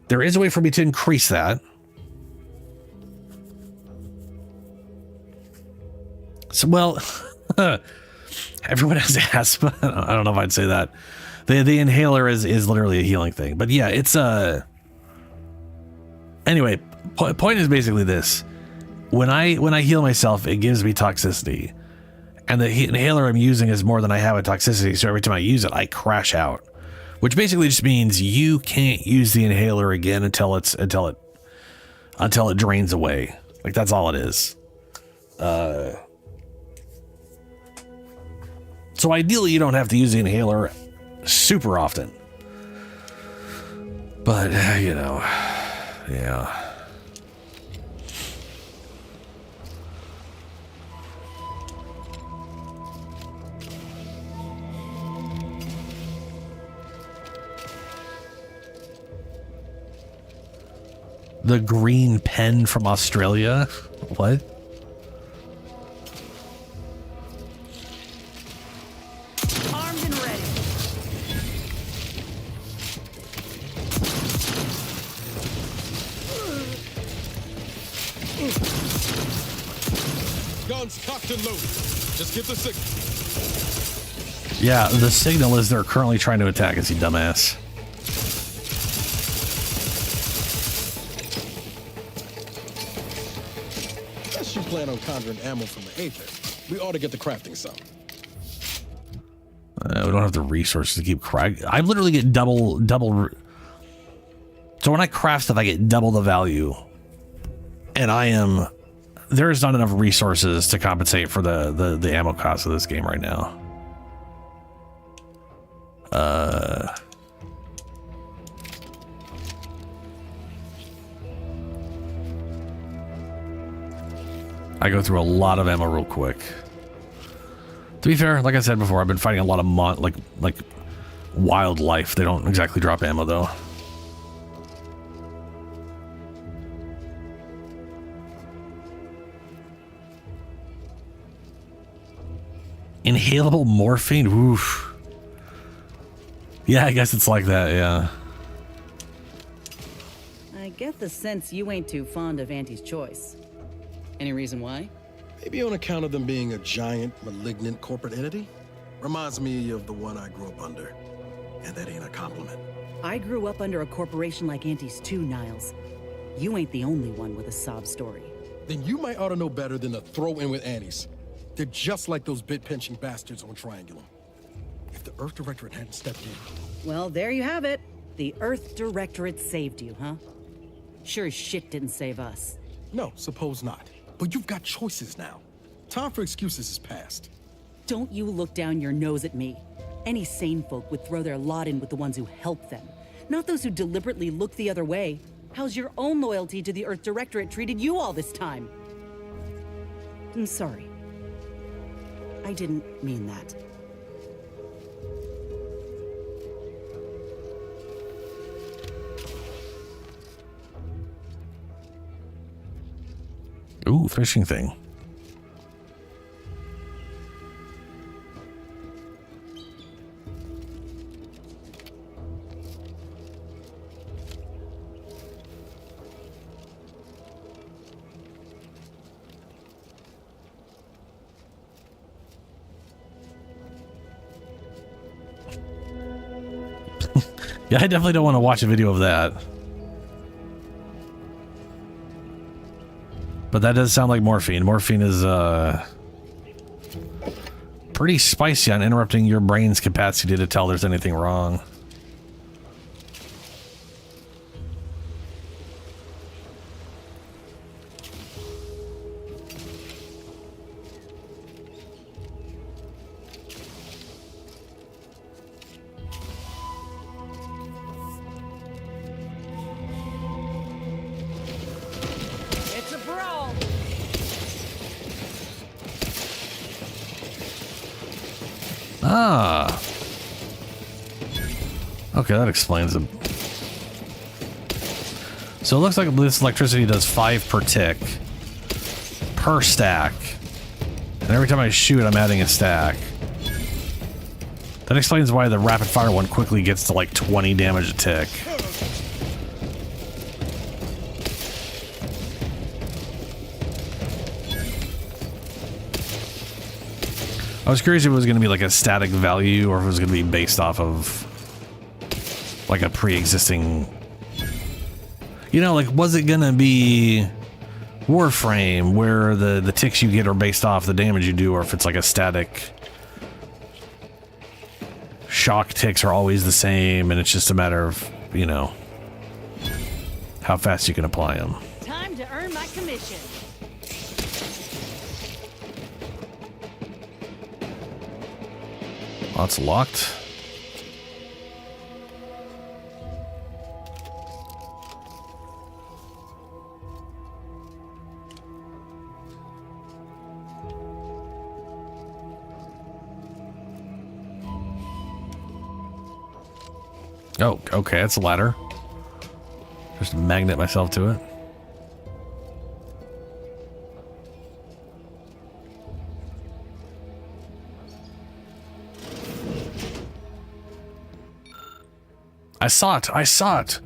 There is a way for me to increase that. So, well, everyone has asthma. I don't know if I'd say that. The inhaler is literally a healing thing, but yeah, it's anyway, point is basically this. When I heal myself, it gives me toxicity, and the inhaler I'm using is more than I have a toxicity, so every time I use it, I crash out, which basically just means you can't use the inhaler again until it drains away. Like, that's all it is. So ideally, you don't have to use the inhaler super often. But, you know, yeah. The green pen from Australia? What? Armed and ready. Guns cocked and loaded. Just give the signal. Yeah, the signal is they're currently trying to attack us, you dumbass. Unless you plan on conjuring ammo from the Aether, we ought to get the crafting some. We don't have the resources to keep crafting. I literally get double. So when I craft stuff, I get double the value. And there's not enough resources to compensate for the ammo cost of this game right now. I go through a lot of ammo real quick. To be fair, like I said before, I've been fighting a lot of like wildlife. They don't exactly drop ammo though. Inhalable morphine? Oof. Yeah, I guess it's like that, yeah. I get the sense you ain't too fond of Auntie's choice. Any reason why? Maybe on account of them being a giant, malignant corporate entity. Reminds me of the one I grew up under. And that ain't a compliment. I grew up under a corporation like Auntie's too, Niles. You ain't the only one with a sob story. Then you might ought to know better than to throw in with Annie's. They're just like those bit-pinching bastards on Triangulum. If the Earth Directorate hadn't stepped in... Well, there you have it. The Earth Directorate saved you, huh? Sure as shit didn't save us. No, suppose not. But you've got choices now. Time for excuses is past. Don't you look down your nose at me. Any sane folk would throw their lot in with the ones who help them, not those who deliberately look the other way. How's your own loyalty to the Earth Directorate treated you all this time? I'm sorry. I didn't mean that. Ooh, fishing thing. Yeah, I definitely don't want to watch a video of that. But that does sound like morphine. Morphine is pretty spicy on interrupting your brain's capacity to tell there's anything wrong. It's a brawl. Ah. Okay, that explains it. So it looks like this electricity does 5 per tick. Per stack. And every time I shoot, I'm adding a stack. That explains why the rapid fire one quickly gets to like 20 damage a tick. I was curious if it was going to be like a static value or if it was going to be based off of like a pre-existing, you know, like was it going to be Warframe where the ticks you get are based off the damage you do, or if it's like a static shock ticks are always the same and it's just a matter of, you know, how fast you can apply them. Time to earn my commission. Oh, it's locked. Oh, okay, that's a ladder. Just magnet myself to it. I saw it! I saw it!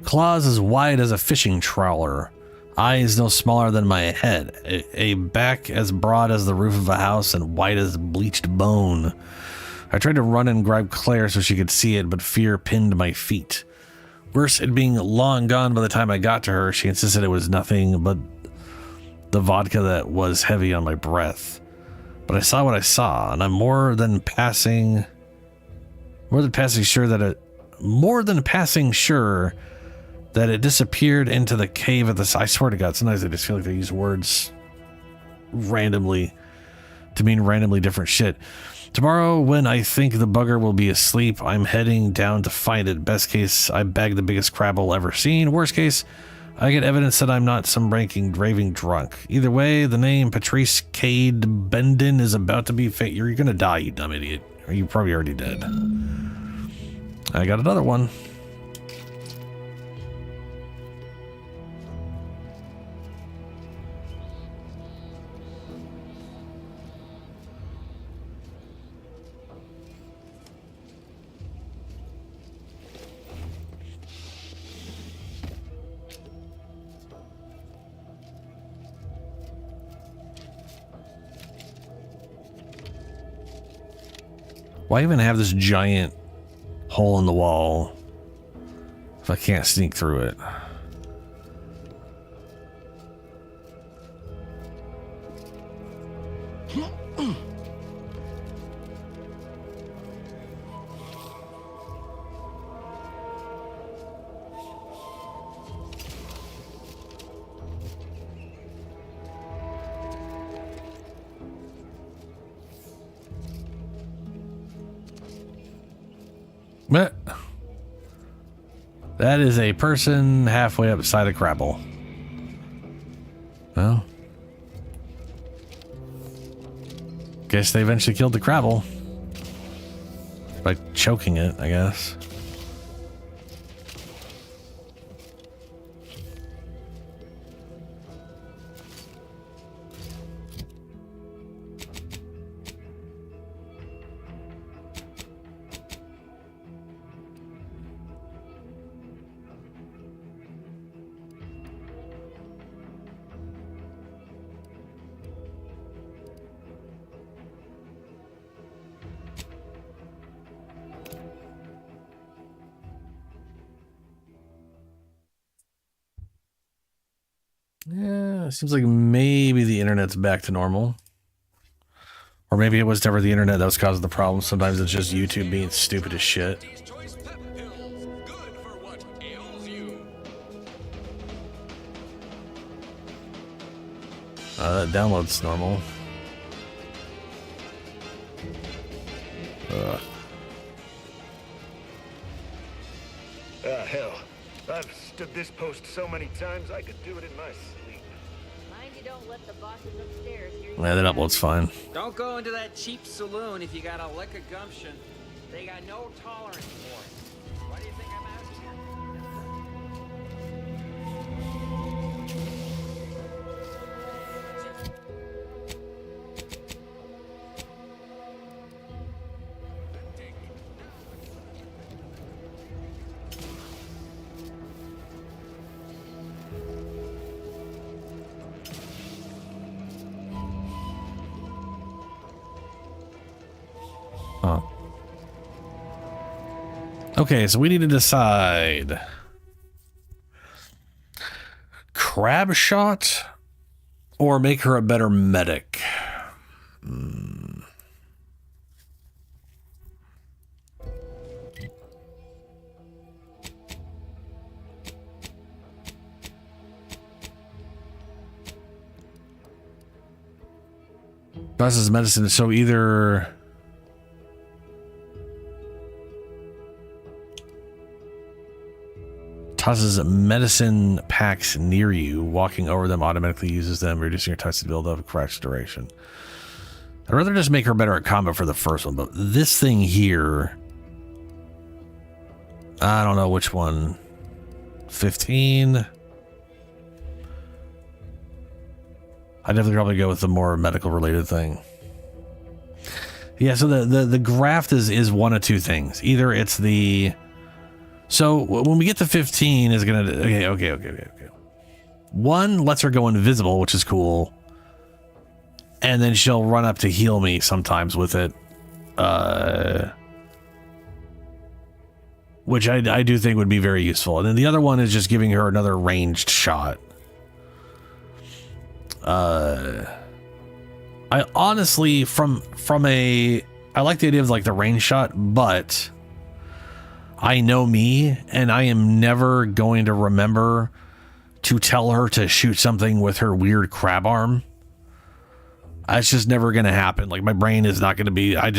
Claws as wide as a fishing trawler. Eyes no smaller than my head. A back as broad as the roof of a house and white as bleached bone. I tried to run and grab Claire so she could see it, but fear pinned my feet. Worse, it being long gone by the time I got to her, she insisted it was nothing but the vodka that was heavy on my breath. But I saw what I saw, and I'm more than passing sure that it disappeared into the cave at the... I swear to God, sometimes I just feel like they use words randomly to mean randomly different shit. Tomorrow, when I think the bugger will be asleep, I'm heading down to find it. Best case, I bag the biggest crabble ever seen. Worst case, I get evidence that I'm not some raving drunk. Either way, the name Patrice Cade Bendon is about to be fate. You're gonna die, you dumb idiot. Or you probably already dead. I got another one. Why even have this giant hole in the wall if I can't sneak through it. But that is a person halfway upside a crabble. Well, guess they eventually killed the crabble by choking it, I guess. Yeah, it seems like maybe the internet's back to normal. Or maybe it was never the internet that was causing the problem. Sometimes it's just YouTube being stupid as shit. That download's normal. Hell. I've stood this post so many times I could do it in my sleep. Mind you don't let the bosses upstairs hear you. Yeah, that upload's fine. Don't go into that cheap saloon if you got a lick of gumption. They got no tolerance for it. Why do you think I'm out Huh. Okay, so we need to decide. Crab shot or make her a better medic? Tosses medicine, so either tosses medicine packs near you, walking over them automatically uses them, reducing your toxic buildup, corrects duration. I'd rather just make her better at combat for the first one, but this thing here, I don't know which one. 15. I'd definitely probably go with the more medical related thing. Yeah, so the graft is one of two things. Either it's the, so when we get to 15 is gonna, okay. One lets her go invisible, which is cool. And then she'll run up to heal me sometimes with it. Which I do think would be very useful. And then the other one is just giving her another ranged shot. I honestly, I like the idea of like the range shot, but I know me and I am never going to remember to tell her to shoot something with her weird crab arm. That's just never going to happen. Like my brain is not going to be, I'm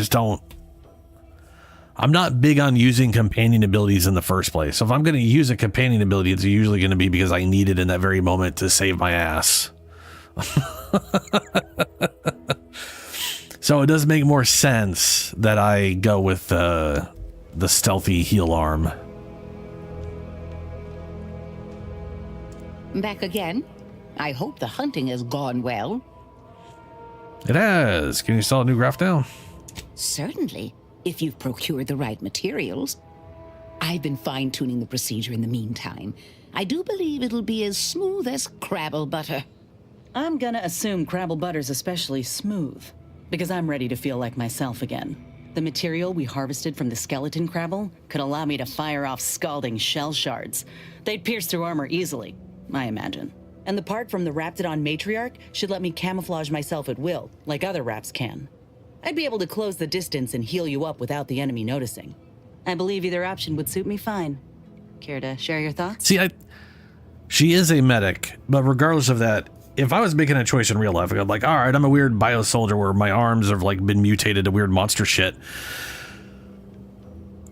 not big on using companion abilities in the first place. So if I'm going to use a companion ability, it's usually going to be because I need it in that very moment to save my ass. So it does make more sense that I go with the stealthy heal arm. Back again? I hope the hunting has gone well. It has. Can you install a new graph now? Certainly, if you've procured the right materials. I've been fine-tuning the procedure in the meantime. I do believe it'll be as smooth as Crabble butter. I'm gonna assume Crabble butter's especially smooth, because I'm ready to feel like myself again. The material we harvested from the skeleton crabble could allow me to fire off scalding shell shards. They'd pierce through armor easily, I imagine. And the part from the Raptidon matriarch should let me camouflage myself at will, like other Raps can. I'd be able to close the distance and heal you up without the enemy noticing. I believe either option would suit me fine. Care to share your thoughts? See, she is a medic, but regardless of that, if I was making a choice in real life, I'd go like, all right, I'm a weird bio soldier where my arms have like been mutated to weird monster shit.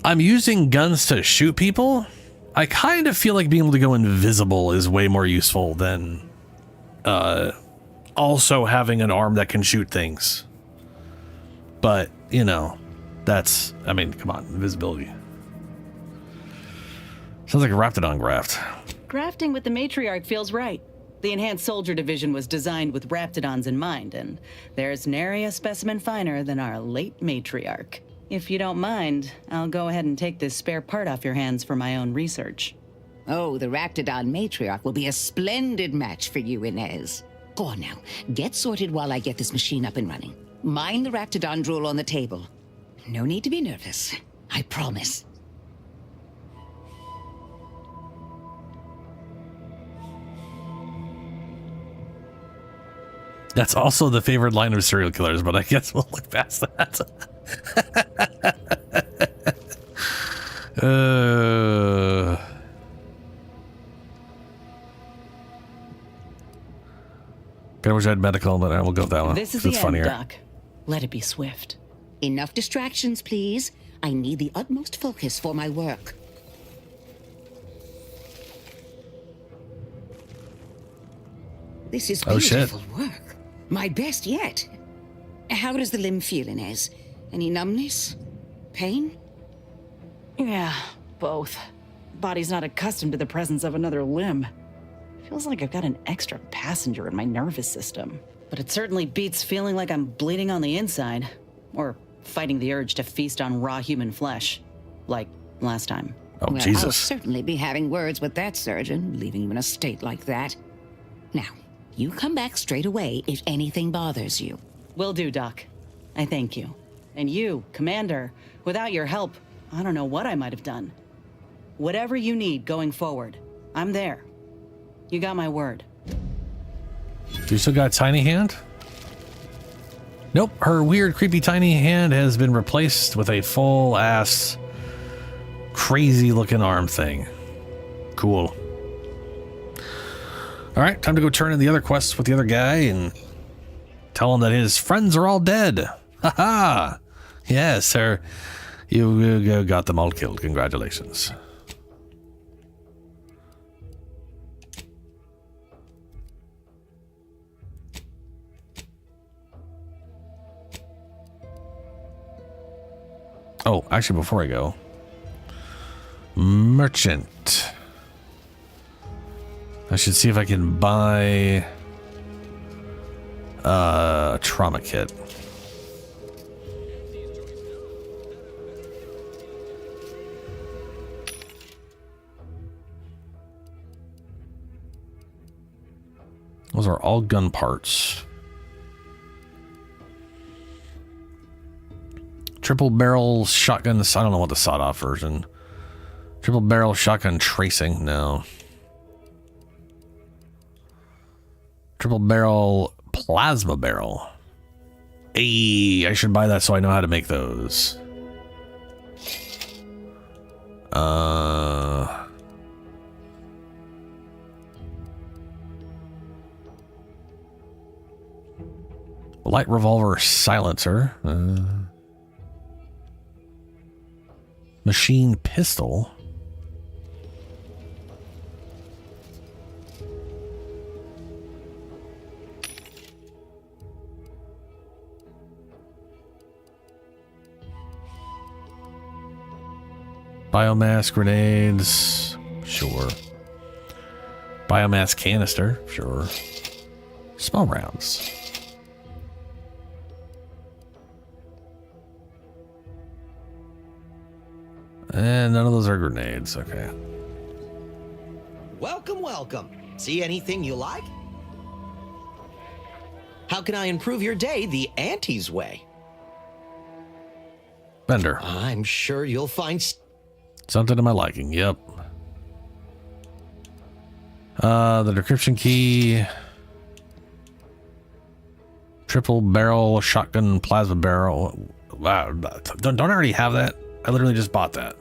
I'm using guns to shoot people. I kind of feel like being able to go invisible is way more useful than also having an arm that can shoot things. But, you know, that's, I mean, come on, invisibility. Sounds like a Raptidon graft. Grafting with the matriarch feels right. The Enhanced Soldier Division was designed with Raptidons in mind, and there's nary a specimen finer than our late matriarch. If you don't mind, I'll go ahead and take this spare part off your hands for my own research. Oh, the Raptidon matriarch will be a splendid match for you, Inez. Go on now, get sorted while I get this machine up and running. Mind the Raptidon drool on the table. No need to be nervous, I promise. That's also the favorite line of serial killers, but I guess we'll look past that. I wish I had medical, but I will go with that one. This is it's the funnier. end, Doc. Let it be swift. Enough distractions, please. I need the utmost focus for my work. This is beautiful work. My best yet. How does the limb feel, Inez? Any numbness? Pain? Yeah, both. Body's not accustomed to the presence of another limb. Feels like I've got an extra passenger in my nervous system. But it certainly beats feeling like I'm bleeding on the inside. Or fighting the urge to feast on raw human flesh. Like last time. Oh, well, Jesus. I'll certainly be having words with that surgeon, leaving you in a state like that. Now, you come back straight away if anything bothers you. Will do, Doc. I thank you. And you, Commander, without your help, I don't know what I might have done. Whatever you need going forward, I'm there. You got my word. Do you still got tiny hand? Nope, her weird, creepy tiny hand has been replaced with a full-ass, crazy-looking arm thing. Cool. All right, time to go turn in the other quests with the other guy and tell him that his friends are all dead. Haha! Yes, sir. You got them all killed. Congratulations. Oh, actually, before I go, merchant. I should see if I can buy a trauma kit. Those are all gun parts. Triple barrel shotguns. I don't know what the sawed-off version. Triple barrel shotgun tracing. No. Triple barrel plasma barrel. Hey, I should buy that so I know how to make those. Light revolver silencer. Machine pistol. Biomass grenades. Sure. Biomass canister. Sure. Small rounds. And none of those are grenades. Okay. Welcome, welcome. See anything you like? How can I improve your day the Auntie's way? Vendor. I'm sure you'll find Something to my liking, yep. The decryption key. Triple barrel shotgun plasma barrel. Wow, don't I already have that? I literally just bought that.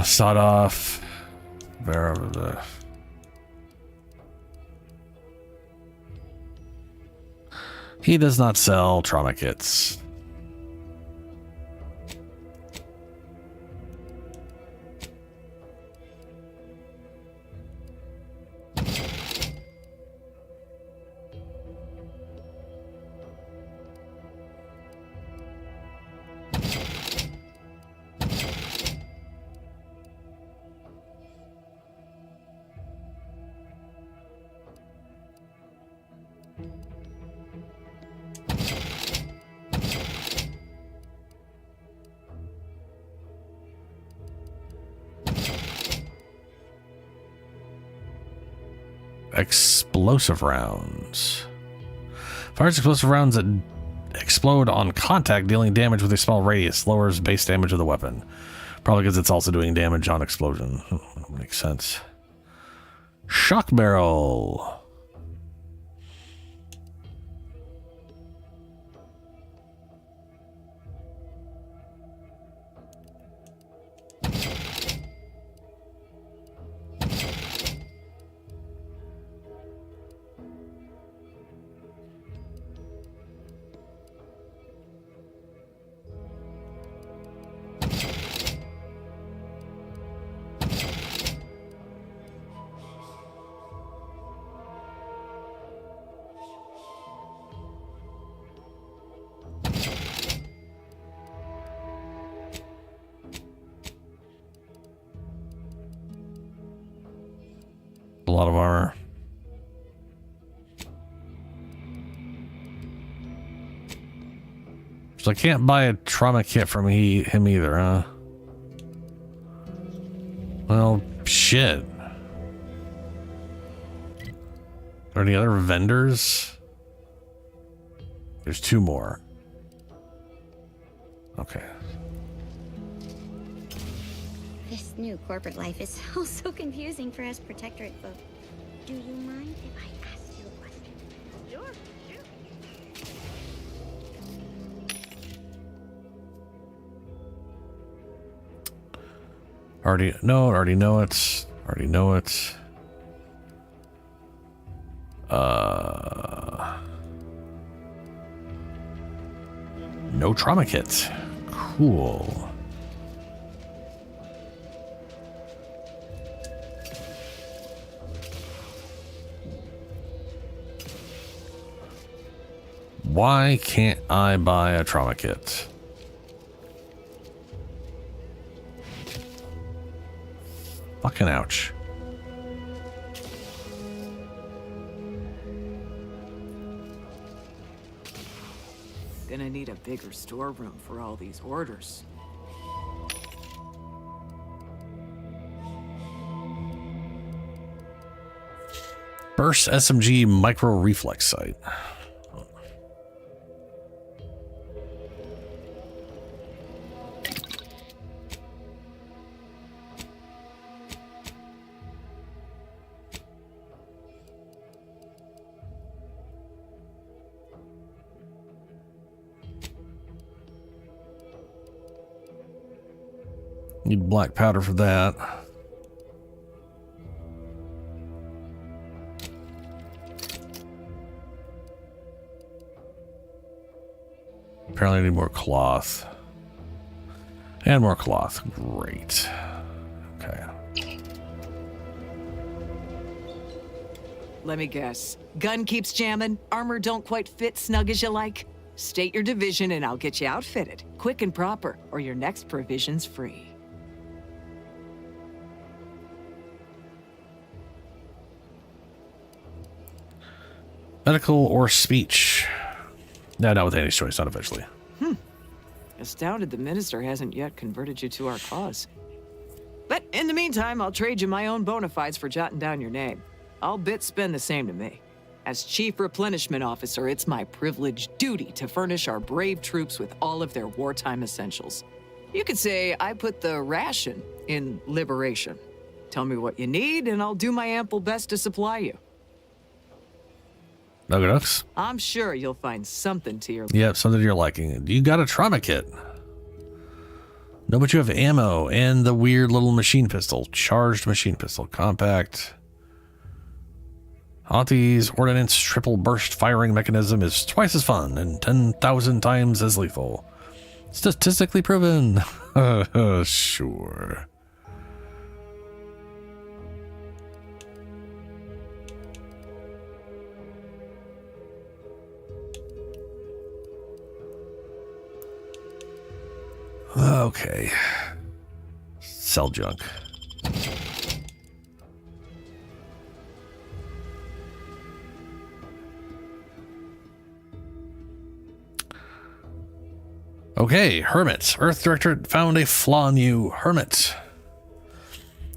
Sawed off. He does not sell trauma kits. Explosive rounds. Fires explosive rounds that explode on contact, dealing damage with a small radius. Lowers base damage of the weapon. Probably because it's also doing damage on explosion. Makes sense. Shock barrel. A lot of armor. So I can't buy a trauma kit from him either, huh? Well, shit. Are there any other vendors? There's 2 more. Okay. This new corporate life is so confusing for us Protectorate folk. Do you mind if I ask you a question? Sure, Already know it. No trauma kit. Cool. Why can't I buy a trauma kit? Fucking ouch. Gonna need a bigger storeroom for all these orders. Burst SMG micro reflex sight. Need black powder for that. Apparently I need more cloth. And more cloth. Great. Okay. Let me guess. Gun keeps jamming, armor don't quite fit snug as you like. State your division and I'll get you outfitted, quick and proper, or your next provision's free. Medical or speech? No, not with Annie's choice, not officially. Astounded the minister hasn't yet converted you to our cause. But in the meantime, I'll trade you my own bona fides for jotting down your name. All bits spend the same to me. As Chief Replenishment Officer, it's my privileged duty to furnish our brave troops with all of their wartime essentials. You could say I put the ration in liberation. Tell me what you need, and I'll do my ample best to supply you. Nugget Ducks. I'm sure you'll find something to your... Yep, something to your liking. You got a trauma kit. No, but you have ammo and the weird little machine pistol. Charged machine pistol. Compact. Auntie's ordnance triple burst firing mechanism is twice as fun and 10,000 times as lethal. Statistically proven. Sure. Okay. Sell junk. Okay, Hermit. Earth Directorate found a flaw in you, Hermit.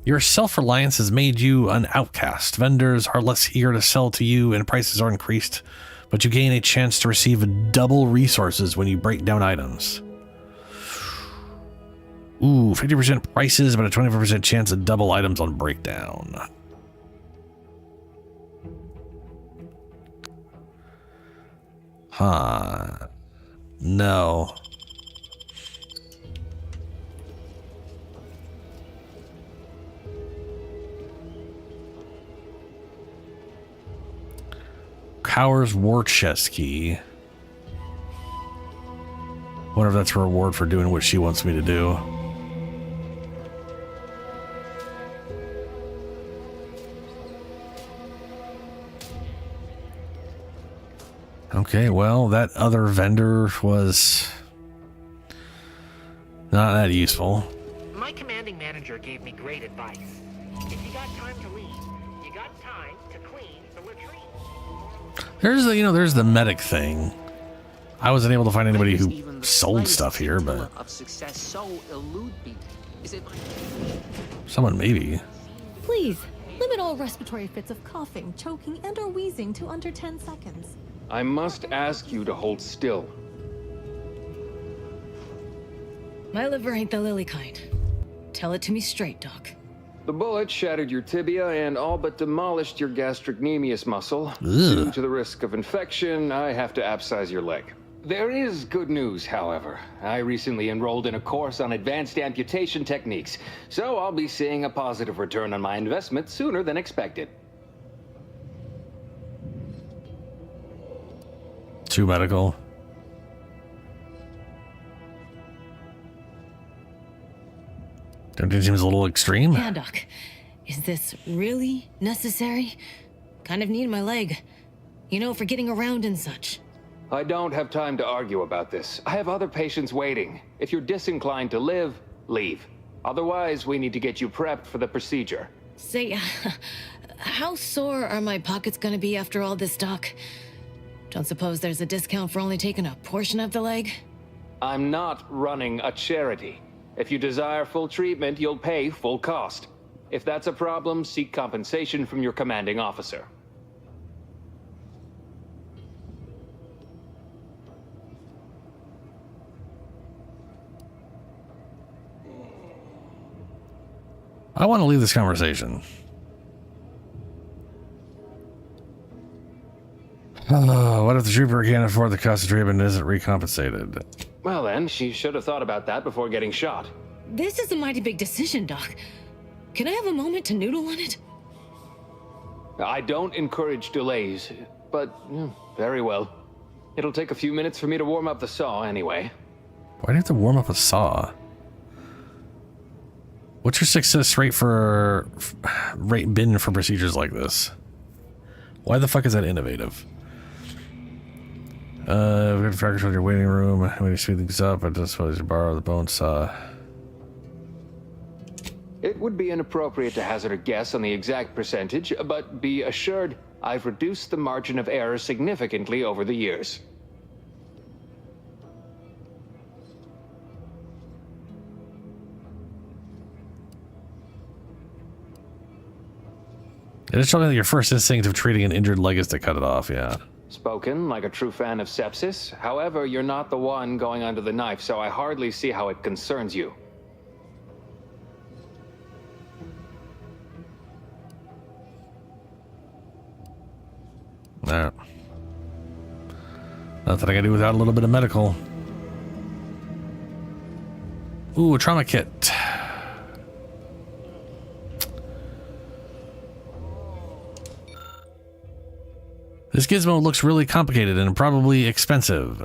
Your self-reliance has made you an outcast. Vendors are less eager to sell to you and prices are increased, but you gain a chance to receive double resources when you break down items. Ooh, 50% prices, but a 24% chance of double items on breakdown. Huh. No. Cower's war chest key. Wonder if that's a reward for doing what she wants me to do. Okay, well, that other vendor was not that useful. My commanding manager gave me great advice. If you got time to leave, you got time to clean the latrine. There's the, there's the medic thing. I wasn't able to find anybody who sold stuff here, but Of success so elude me. Is it someone maybe. Please, limit all respiratory fits of coughing, choking, and/or wheezing to under 10 seconds. I must ask you to hold still. My liver ain't the lily kind. Tell it to me straight, Doc. The bullet shattered your tibia and all but demolished your gastrocnemius muscle. Ugh. Due to the risk of infection, I have to abscise your leg. There is good news, however. I recently enrolled in a course on advanced amputation techniques, so I'll be seeing a positive return on my investment sooner than expected. Too medical. Don't you think it seems a little extreme? Yeah, Doc. Is this really necessary? Kind of need my leg. You know, for getting around and such. I don't have time to argue about this. I have other patients waiting. If you're disinclined to live, leave. Otherwise, we need to get you prepped for the procedure. Say, how sore are my pockets gonna be after all this, Doc? Don't suppose there's a discount for only taking a portion of the leg? I'm not running a charity. If you desire full treatment, you'll pay full cost. If that's a problem, seek compensation from your commanding officer. I want to leave this conversation. What if the trooper can't afford the cost of treatment and isn't recompensated? Well then, she should have thought about that before getting shot. This is a mighty big decision, Doc. Can I have a moment to noodle on it? I don't encourage delays, but very well. It'll take a few minutes for me to warm up the saw anyway. Why do you have to warm up a saw? What's your success rate for bin for procedures like this? Why the fuck is that innovative? We have to practice with your waiting room. When you speed things up, I just suppose you borrow the bone saw. It would be inappropriate to hazard a guess on the exact percentage, but be assured I've reduced the margin of error significantly over the years. It is showing that your first instinct of treating an injured leg is to cut it off, yeah. Spoken like a true fan of sepsis. However, you're not the one going under the knife, so I hardly see how it concerns you. Alright. Nothing I can do without a little bit of medical. Ooh, a trauma kit. This gizmo looks really complicated and probably expensive.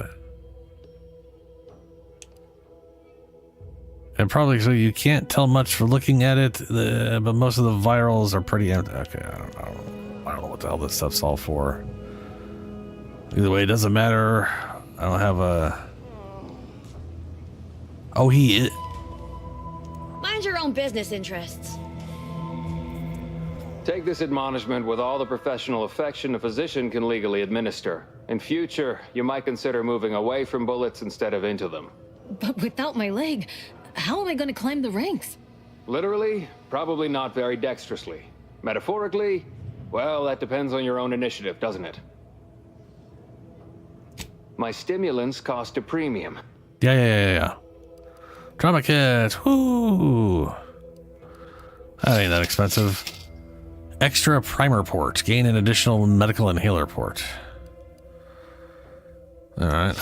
And probably so you can't tell much for looking at it, but most of the virals are pretty empty. Okay, I don't know what the hell this stuff's all for. Either way, it doesn't matter. I don't have a... Oh, he is... Mind your own business interests. Take this admonishment with all the professional affection a physician can legally administer. In future, you might consider moving away from bullets instead of into them. But without my leg, how am I going to climb the ranks? Literally, probably not very dexterously. Metaphorically, well, that depends on your own initiative, doesn't it? My stimulants cost a premium. Yeah. Trauma kit. Woo! That ain't that expensive. Extra primer port. Gain an additional medical inhaler port. Alright.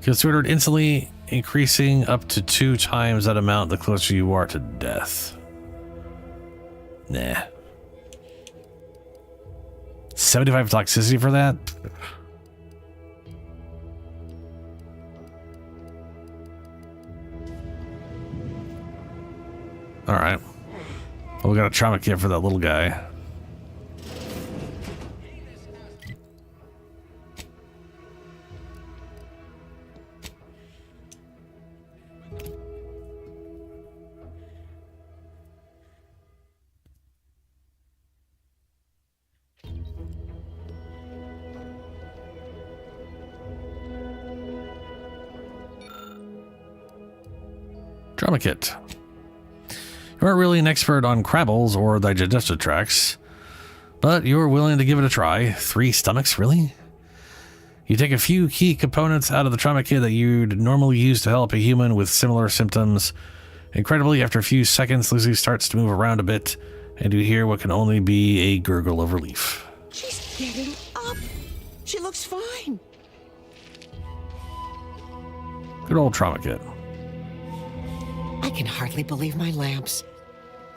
Considered instantly increasing up to 2 times that amount the closer you are to death. Nah. 75 toxicity for that? Alright. Well, we got a trauma kit for that little guy. Trauma kit. You aren't really an expert on Crabbles or the digestive tracts, but you're willing to give it a try. 3 stomachs, really? You take a few key components out of the trauma kit that you'd normally use to help a human with similar symptoms. Incredibly, after a few seconds, Lucy starts to move around a bit, and you hear what can only be a gurgle of relief. She's getting up. She looks fine. Good old trauma kit. I can hardly believe my lamps.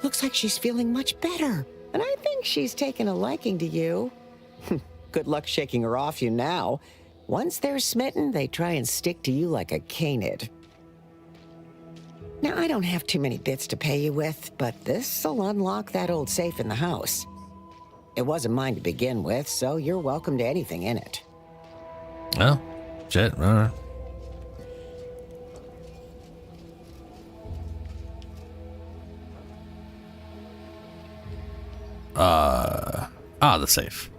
Looks like she's feeling much better. And I think she's taken a liking to you. Good luck shaking her off you now. Once they're smitten, they try and stick to you like a canid. Now, I don't have too many bits to pay you with, but this'll unlock that old safe in the house. It wasn't mine to begin with, so you're welcome to anything in it. Oh, shit, alright. The safe.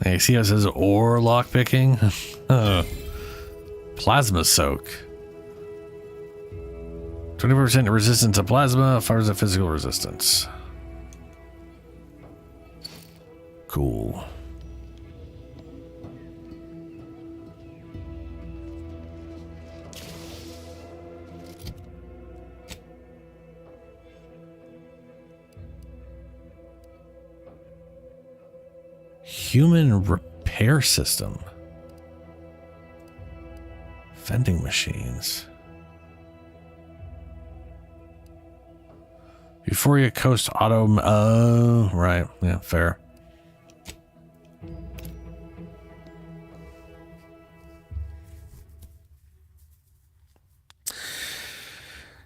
Hey, see how it says or lockpicking? Plasma soak. 20% resistance to plasma, 5% physical resistance. Cool. Human repair system. Vending machines. Euphoria Coast Auto. Oh, right. Yeah, fair.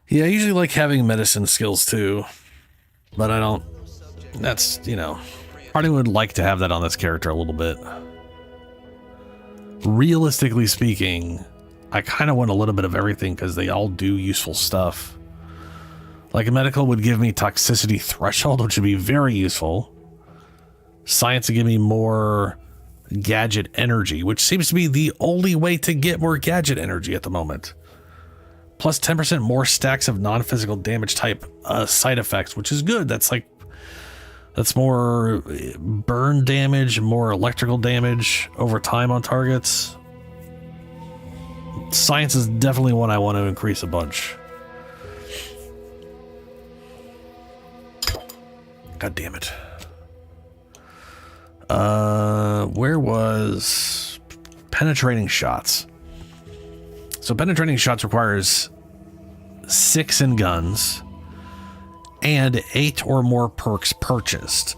Yeah, I usually like having medicine skills too, but I don't. That's, you know. I would like to have that on this character a little bit. Realistically speaking, I kind of want a little bit of everything because they all do useful stuff. Like a medical would give me toxicity threshold, which would be very useful. Science would give me more gadget energy, which seems to be the only way to get more gadget energy at the moment. plus 10% more stacks of non-physical damage type side effects, which is good. That's more burn damage, more electrical damage over time on targets. Science is definitely one I want to increase a bunch. God damn it. Where was penetrating shots? So penetrating shots requires 6 in guns and 8 or more perks purchased.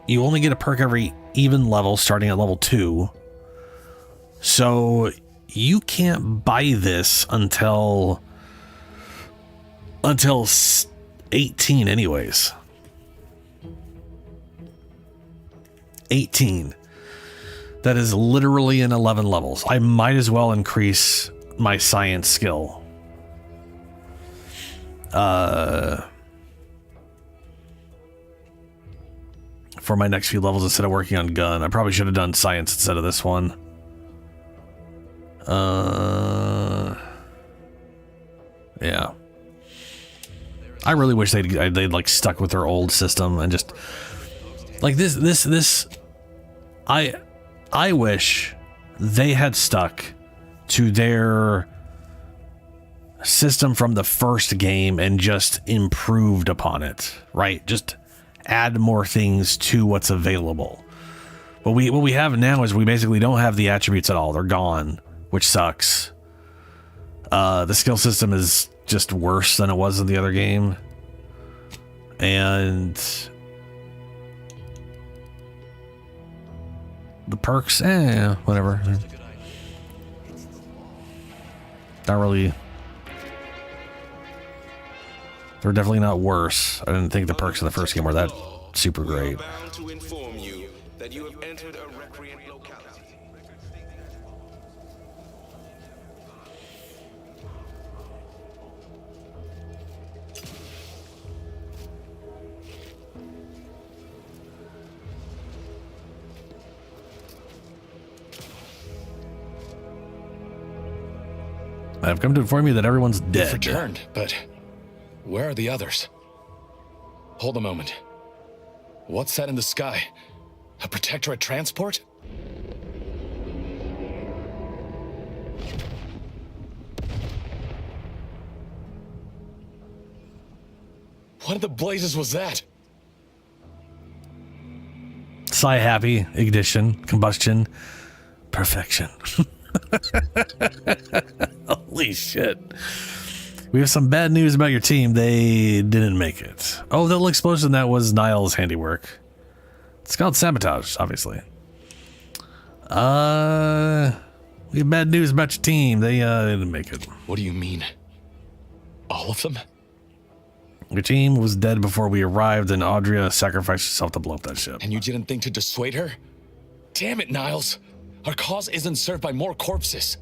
You only get a perk every even level starting at level 2. So you can't buy this until 18 anyways. 18. That is literally in 11 levels. I might as well increase my science skill. For my next few levels instead of working on gun. I probably should have done science instead of this one. Yeah. I really wish they'd like stuck with their old system and just like this. I wish they had stuck to their system from the first game and just improved upon it, right? Just add more things to what's available. What we have now is we basically don't have the attributes at all. They're gone, which sucks. The skill system is just worse than it was in the other game. And the perks, whatever. Not really. They're definitely not worse. I didn't think the perks in the first game were that super great. I've come to inform you that everyone's dead. You've returned, but where are the others? Hold a moment. What's that in the sky? A Protectorate transport? What in the blazes was that? Happy, ignition, combustion, perfection. Holy shit. We have some bad news about your team. They didn't make it. Oh, the little explosion, that was Niles' handiwork. It's called sabotage, obviously. We have bad news about your team. They didn't make it. What do you mean? All of them? Your team was dead before we arrived, and Audria sacrificed herself to blow up that ship. And you didn't think to dissuade her? Damn it, Niles. Our cause isn't served by more corpses.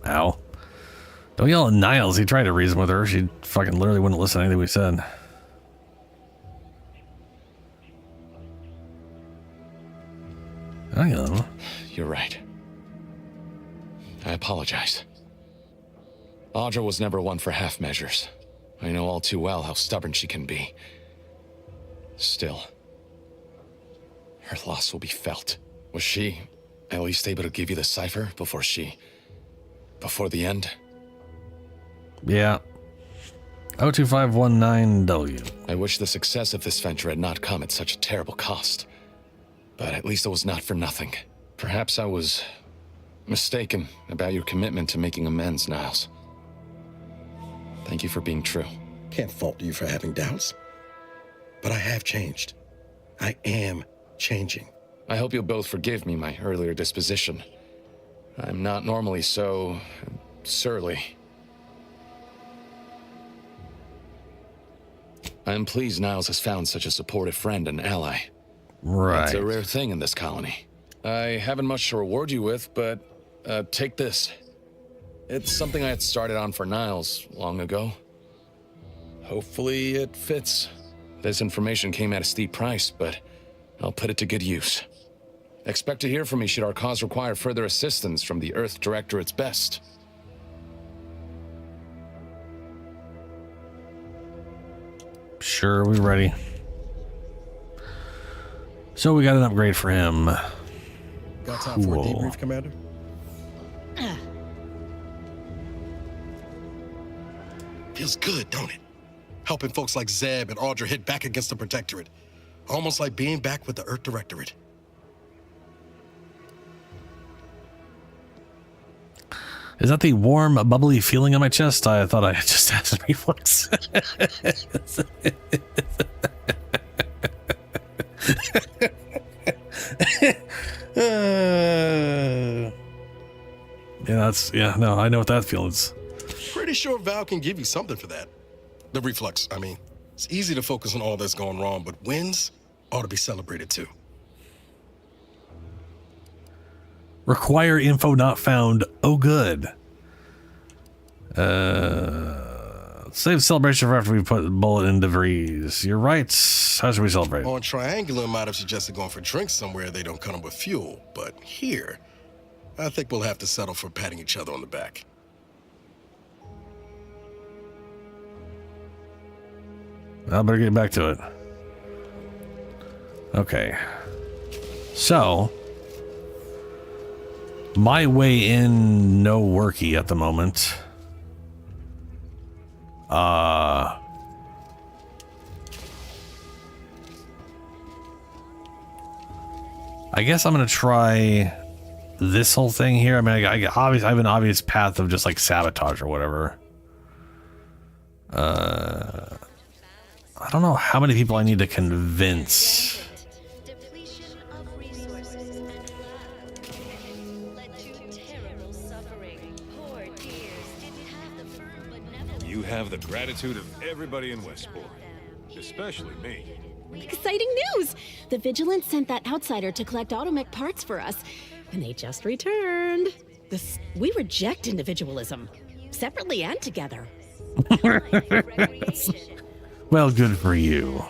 Ow. Don't yell at Niles. He tried to reason with her. She fucking literally wouldn't listen to anything we said. I know. You're right. I apologize. Audra was never one for half measures. I know all too well how stubborn she can be. Still, her loss will be felt. Was she at least able to give you the cipher before the end? Yeah. 02519W. I wish the success of this venture had not come at such a terrible cost. But at least it was not for nothing. Perhaps I was mistaken about your commitment to making amends, Niles. Thank you for being true. Can't fault you for having doubts. But I have changed. I am changing. I hope you'll both forgive me my earlier disposition. I'm not normally so surly. I'm pleased Niles has found such a supportive friend and ally. Right. It's a rare thing in this colony. I haven't much to reward you with, but take this. It's something I had started on for Niles long ago. Hopefully it fits. This information came at a steep price, but I'll put it to good use. Expect to hear from me should our cause require further assistance from the Earth Directorate's best. Sure, we ready. So we got an upgrade for him. Got time for a debrief, Commander? Feels good, don't it? Helping folks like Zeb and Audra hit back against the Protectorate. Almost like being back with the Earth Directorate. Is that the warm, bubbly feeling in my chest? I thought I just had some reflux. No, I know what that feels. Pretty sure Val can give you something for that. The reflux, I mean. It's easy to focus on all that's going wrong, but wins ought to be celebrated too. Require info not found. Oh, good. Save celebration for after we put bullet in DeVries. You're right. How should we celebrate? On Triangular might have suggested going for drinks somewhere they don't come with fuel, but here, I think we'll have to settle for patting each other on the back. I better get back to it. Okay. So, my way in, no worky at the moment. I guess I'm gonna try this whole thing here. I mean, I have an obvious path of just like sabotage or whatever. I don't know how many people I need to convince. You have the gratitude of everybody in Westport, especially me. Exciting news! The Vigilance sent that outsider to collect automech parts for us, and they just returned. We reject individualism, separately and together. Well, good for you.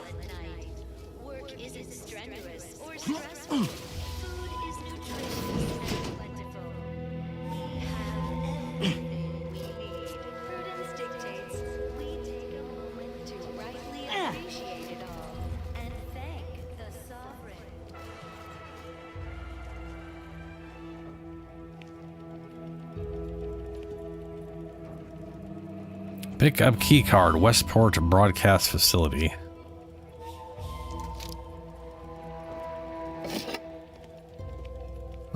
Pick up key card, Westport Broadcast Facility.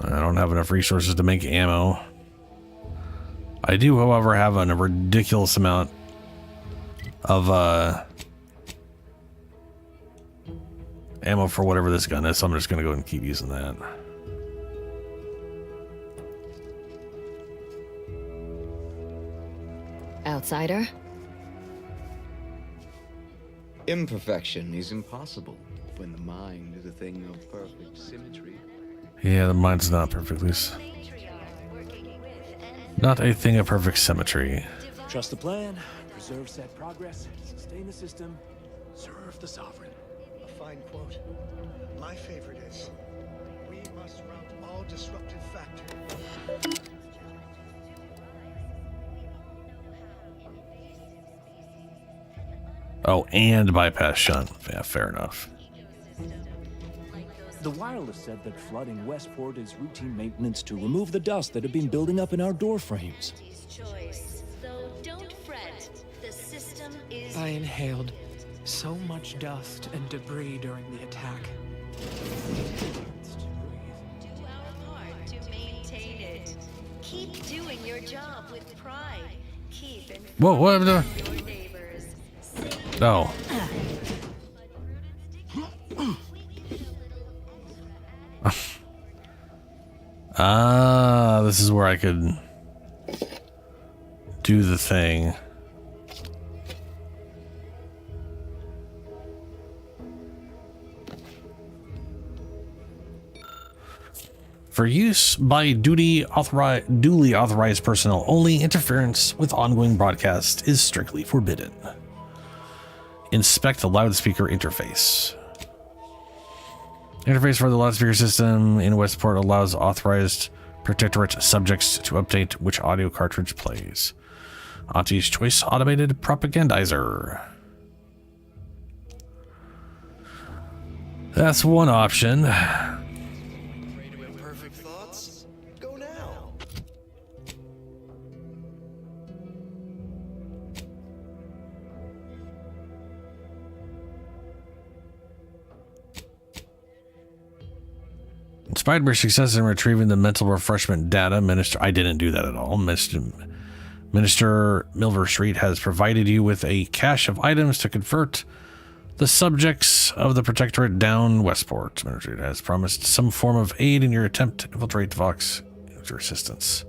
I don't have enough resources to make ammo. I do, however, have a ridiculous amount of ammo for whatever this gun is, so I'm just going to go and keep using that. Outsider? Imperfection is impossible when the mind is a thing of perfect symmetry. Yeah, the mind's not perfectly. Not a thing of perfect symmetry. Trust the plan, preserve said progress, sustain the system, serve the sovereign. A fine quote. My favorite is, we must rout all disruptive factors. Oh, and bypass shunt. Yeah, fair enough. The wireless said that flooding Westport is routine maintenance to remove the dust that had been building up in our door frames. I inhaled so much dust and debris during the attack. Do our part to maintain it. Keep doing your job with pride. Keep informing Whoa, what am I doing? your neighbors. No. This is where I could do the thing. For use by duly authorized personnel only, interference with ongoing broadcast is strictly forbidden. Inspect the loudspeaker interface. Interface for the loudspeaker system in Westport allows authorized Protectorate subjects to update which audio cartridge plays. Auntie's Choice Automated Propagandizer. That's one option. Perfect thoughts? Go now. Inspired by success in retrieving the mental refreshment data, I didn't do that at all. Minister Milver Street has provided you with a cache of items to convert the subjects of the Protectorate down Westport. Minister Street has promised some form of aid in your attempt to infiltrate Vox with your assistance.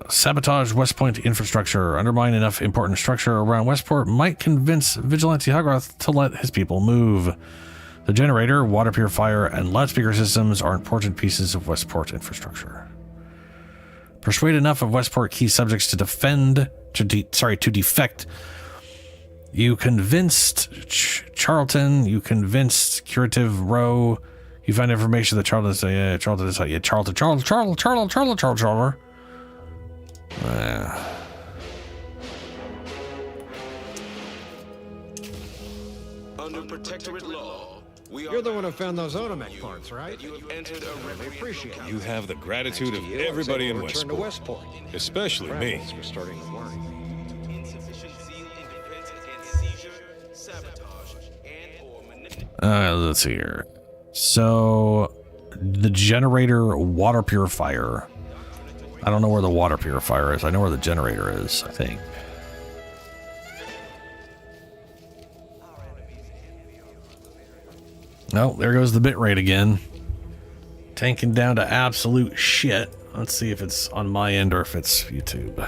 Sabotage West Point infrastructure. Undermine enough important structure around Westport might convince Vigilante Hogarth to let his people move. The generator, water purifier, and loudspeaker systems are important pieces of Westport infrastructure. Persuade enough of Westport key subjects to defect. You convinced Charlton. You convinced Curative Row. You find information that Charlton is Under Protectorate law, you're the one who found those Odomec parts, right? You have entered a really appreciate it. You have the gratitude of everybody in Return to Westport. Westport. Especially me. We're starting to worry. Let's see here. So, the generator water purifier. I don't know where the water purifier is. I know where the generator is, I think. No, there goes the bitrate again. Tanking down to absolute shit. Let's see if it's on my end or if it's YouTube.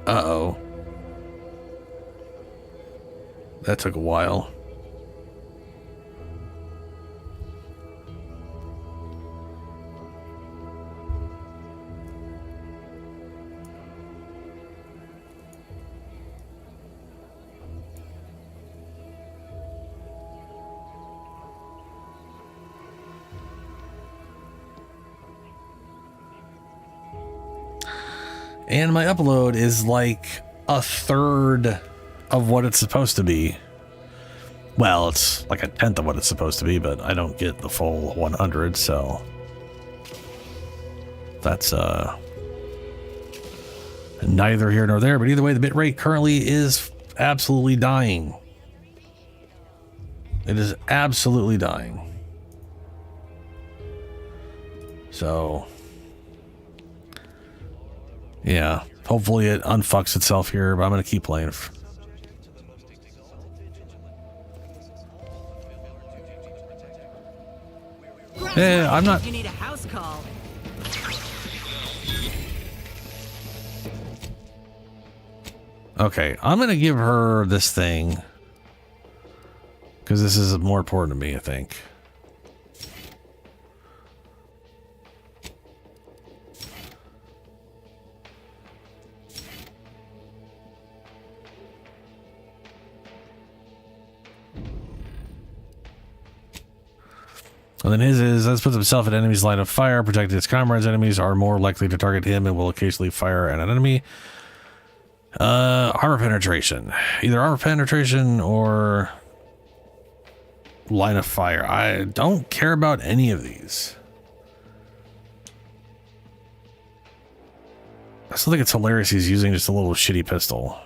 Uh-oh. That took a while. And my upload is like a third of what it's supposed to be. Well, it's like a tenth of what it's supposed to be, but I don't get the full 100, so that's neither here nor there. But either way, the bitrate currently is absolutely dying. It is absolutely dying. So yeah, hopefully it unfucks itself here, but I'm going to keep playing. Yeah, I'm not. You need a house call. Okay, I'm going to give her this thing because this is more important to me, I think. And then his is, as puts himself in enemy's line of fire, protecting his comrades. Enemies are more likely to target him and will occasionally fire at an enemy. Armor penetration. Either armor penetration or line of fire. I don't care about any of these. I still think it's hilarious he's using just a little shitty pistol.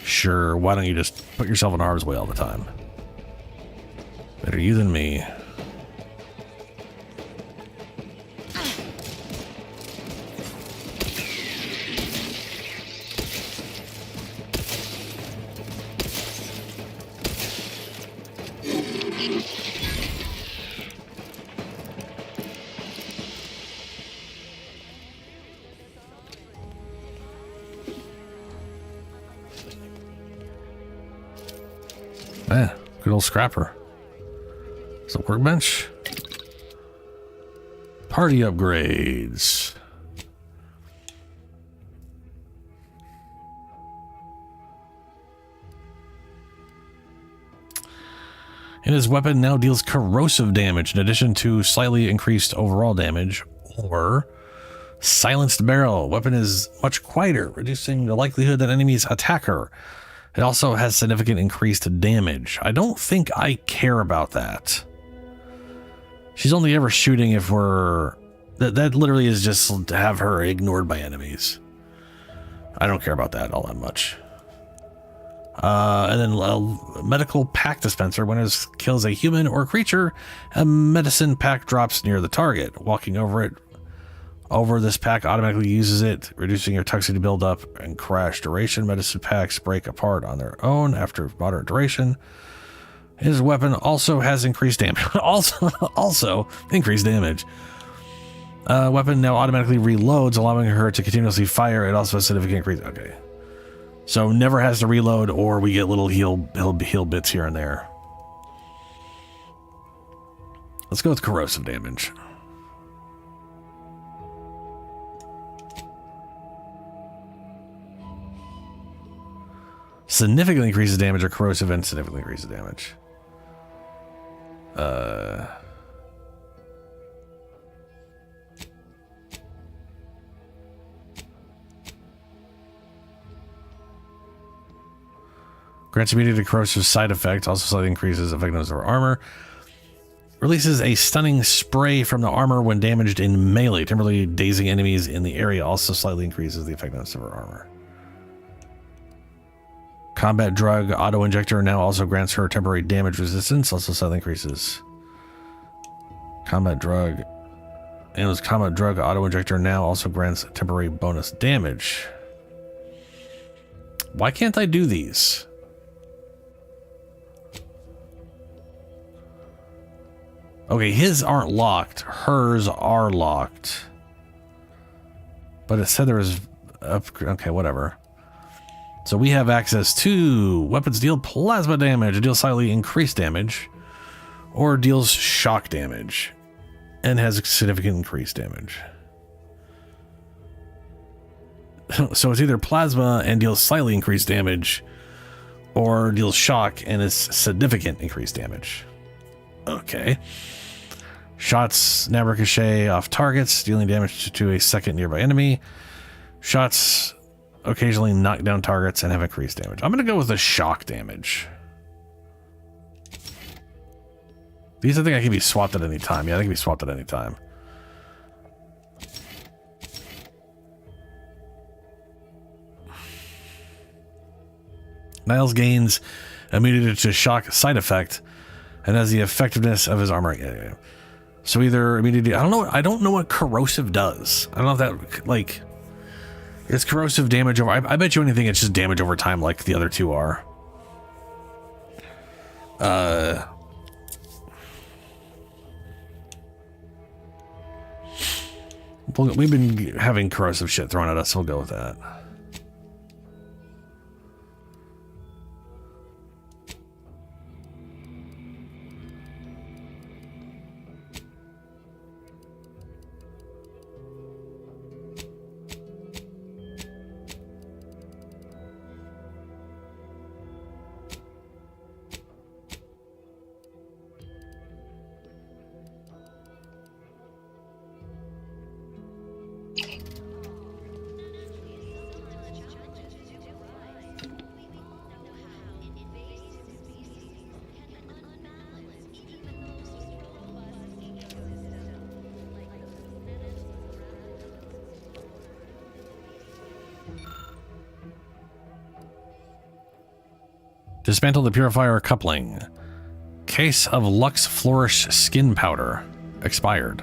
Sure, why don't you just put yourself in harm's way all the time? Better you than me. Yeah, good old scrapper. It's a workbench. Party upgrades. And his weapon now deals corrosive damage in addition to slightly increased overall damage. Or silenced barrel. Weapon is much quieter, reducing the likelihood that enemies attack her. It also has significant increased damage. I don't think I care about that. She's only ever shooting if we're... That literally is just to have her ignored by enemies. I don't care about that all that much. And then a medical pack dispenser. When it kills a human or creature, a medicine pack drops near the target. Walking over this pack automatically uses it, reducing your toxicity buildup and crash duration. Medicine packs break apart on their own after moderate duration. His weapon also has increased damage. also increased damage. Weapon now automatically reloads, allowing her to continuously fire. It also has significant increase. Okay. So never has to reload, or we get little heal bits here and there. Let's go with corrosive damage. Significantly increases damage, or corrosive and significantly increases damage. Grants immunity to corrosive side effect, also slightly increases effectiveness of her armor. Releases a stunning spray from the armor when damaged in melee, temporarily dazing enemies in the area, also slightly increases the effectiveness of her armor. Combat drug auto injector now also grants her temporary damage resistance, also slightly increases. Combat drug. And his combat drug auto injector now also grants temporary bonus damage. Why can't I do these? Okay, his aren't locked. Hers are locked. But it said there was... Okay, whatever. So we have access to weapons deal plasma damage, deal slightly increased damage, or deals shock damage, and has significant increased damage. So it's either plasma and deals slightly increased damage, or deals shock and is significant increased damage. Okay. Shots now ricochet off targets, dealing damage to a second nearby enemy. Shots occasionally knock down targets and have increased damage. I'm going to go with the shock damage. These I think I can be swapped at any time. Yeah, they can be swapped at any time. Niles gains immunity to shock side effect and has the effectiveness of his armor. Yeah. So either immunity, I don't know what corrosive does. I don't know if that, like, it's corrosive damage over, I bet you anything it's just damage over time like the other two are. We've been having corrosive shit thrown at us, so we'll go with that. Dismantle the purifier coupling. Case of Lux Flourish skin powder. Expired.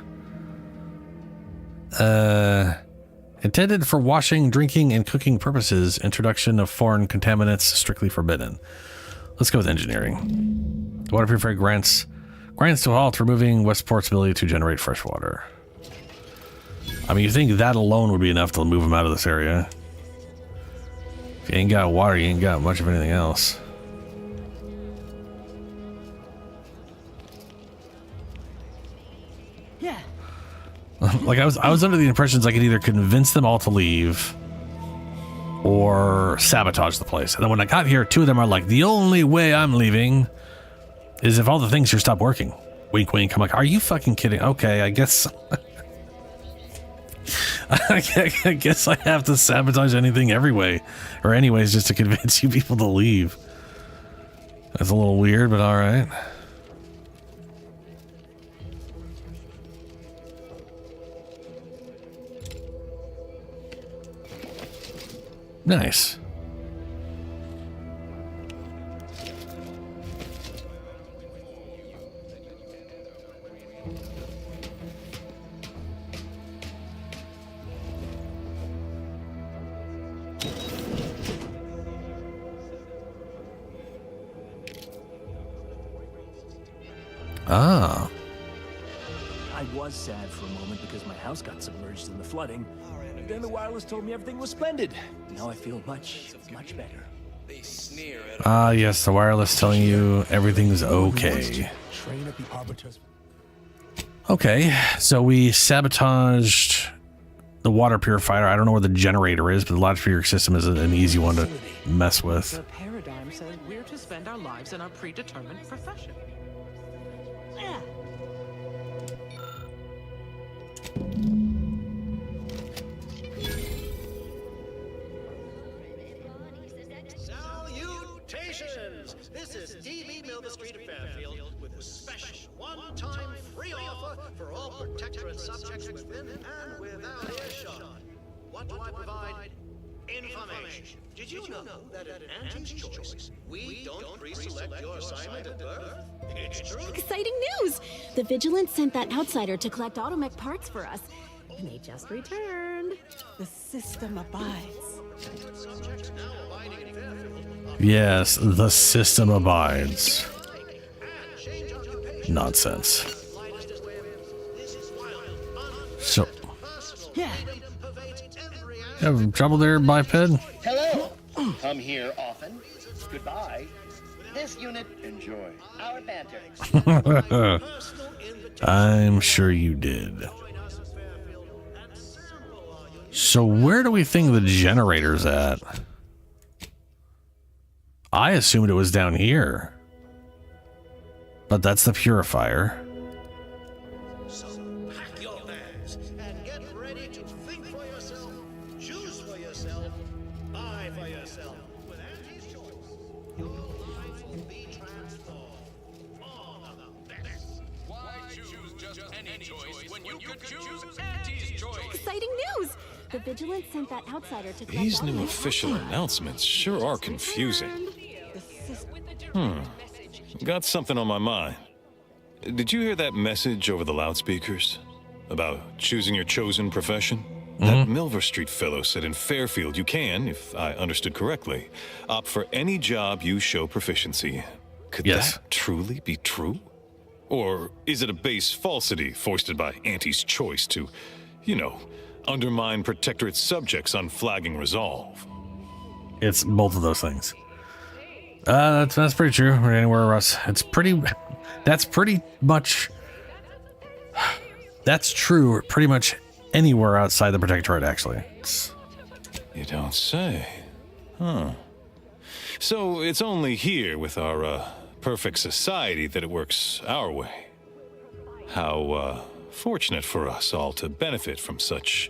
Intended for washing, drinking, and cooking purposes. Introduction of foreign contaminants strictly forbidden. Let's go with engineering. The water purifier grants to a halt, removing Westport's ability to generate fresh water. I mean, you think that alone would be enough to move them out of this area. If you ain't got water, you ain't got much of anything else. Like I was under the impressions I could either convince them all to leave or sabotage the place. And then when I got here, two of them are like, the only way I'm leaving is if all the things here stop working. Wink, wink. I'm like, are you fucking kidding? Okay, I guess... I guess I have to sabotage anything anyways, just to convince you people to leave. That's a little weird, but all right. Nice. Ah. I was sad for a moment because my house got submerged in the flooding. Then the wireless told me everything was splendid. Now I feel much better. Ah, yes, the wireless telling you everything's okay. Okay, so we sabotaged the water purifier. I don't know where the generator is, but the loudspeaker system is an easy one to mess with. The paradigm says we're to spend our lives in our predetermined profession. Salutations! This is TV Milva Street of Fairfield with a special one-time free offer for all Protectorate subjects within and without earshot. What do I provide? Information. Did you know that at Auntie's Choice, we don't pre-select your assignment at birth? It's true. Exciting news! The Vigilance sent that outsider to collect automech parts for us, and they just returned. The system abides. Yes, the system abides. Nonsense. So, have trouble there, biped? Hello. Come here often. Goodbye. This unit, enjoy our banter. I'm sure you did. So where do we think the generator's at? I assumed it was down here. But that's the purifier. So pack your bags and get ready to think for yourself, choose for yourself, buy for yourself. With Auntie's Choice, your life will be transformed. All of the best. Why choose just any choice when you could choose Auntie's Choice? Exciting news! The Vigilance sent that outsider to collect These new automech official parts for us. announcements sure are confusing. Got something on my mind. Did you hear that message over the loudspeakers? About choosing your chosen profession? That Milver Street fellow said in Fairfield you can, if I understood correctly, opt for any job you show proficiency. Could that truly be true? Or is it a base falsity foisted by Auntie's Choice to, you know, undermine Protectorate subjects' unflagging resolve? It's both of those things. That's pretty true. Or anywhere else. That's pretty much, that's true pretty much anywhere outside the Protectorate, actually. You don't say. Huh. So it's only here with our perfect society that it works our way. How fortunate for us all to benefit from such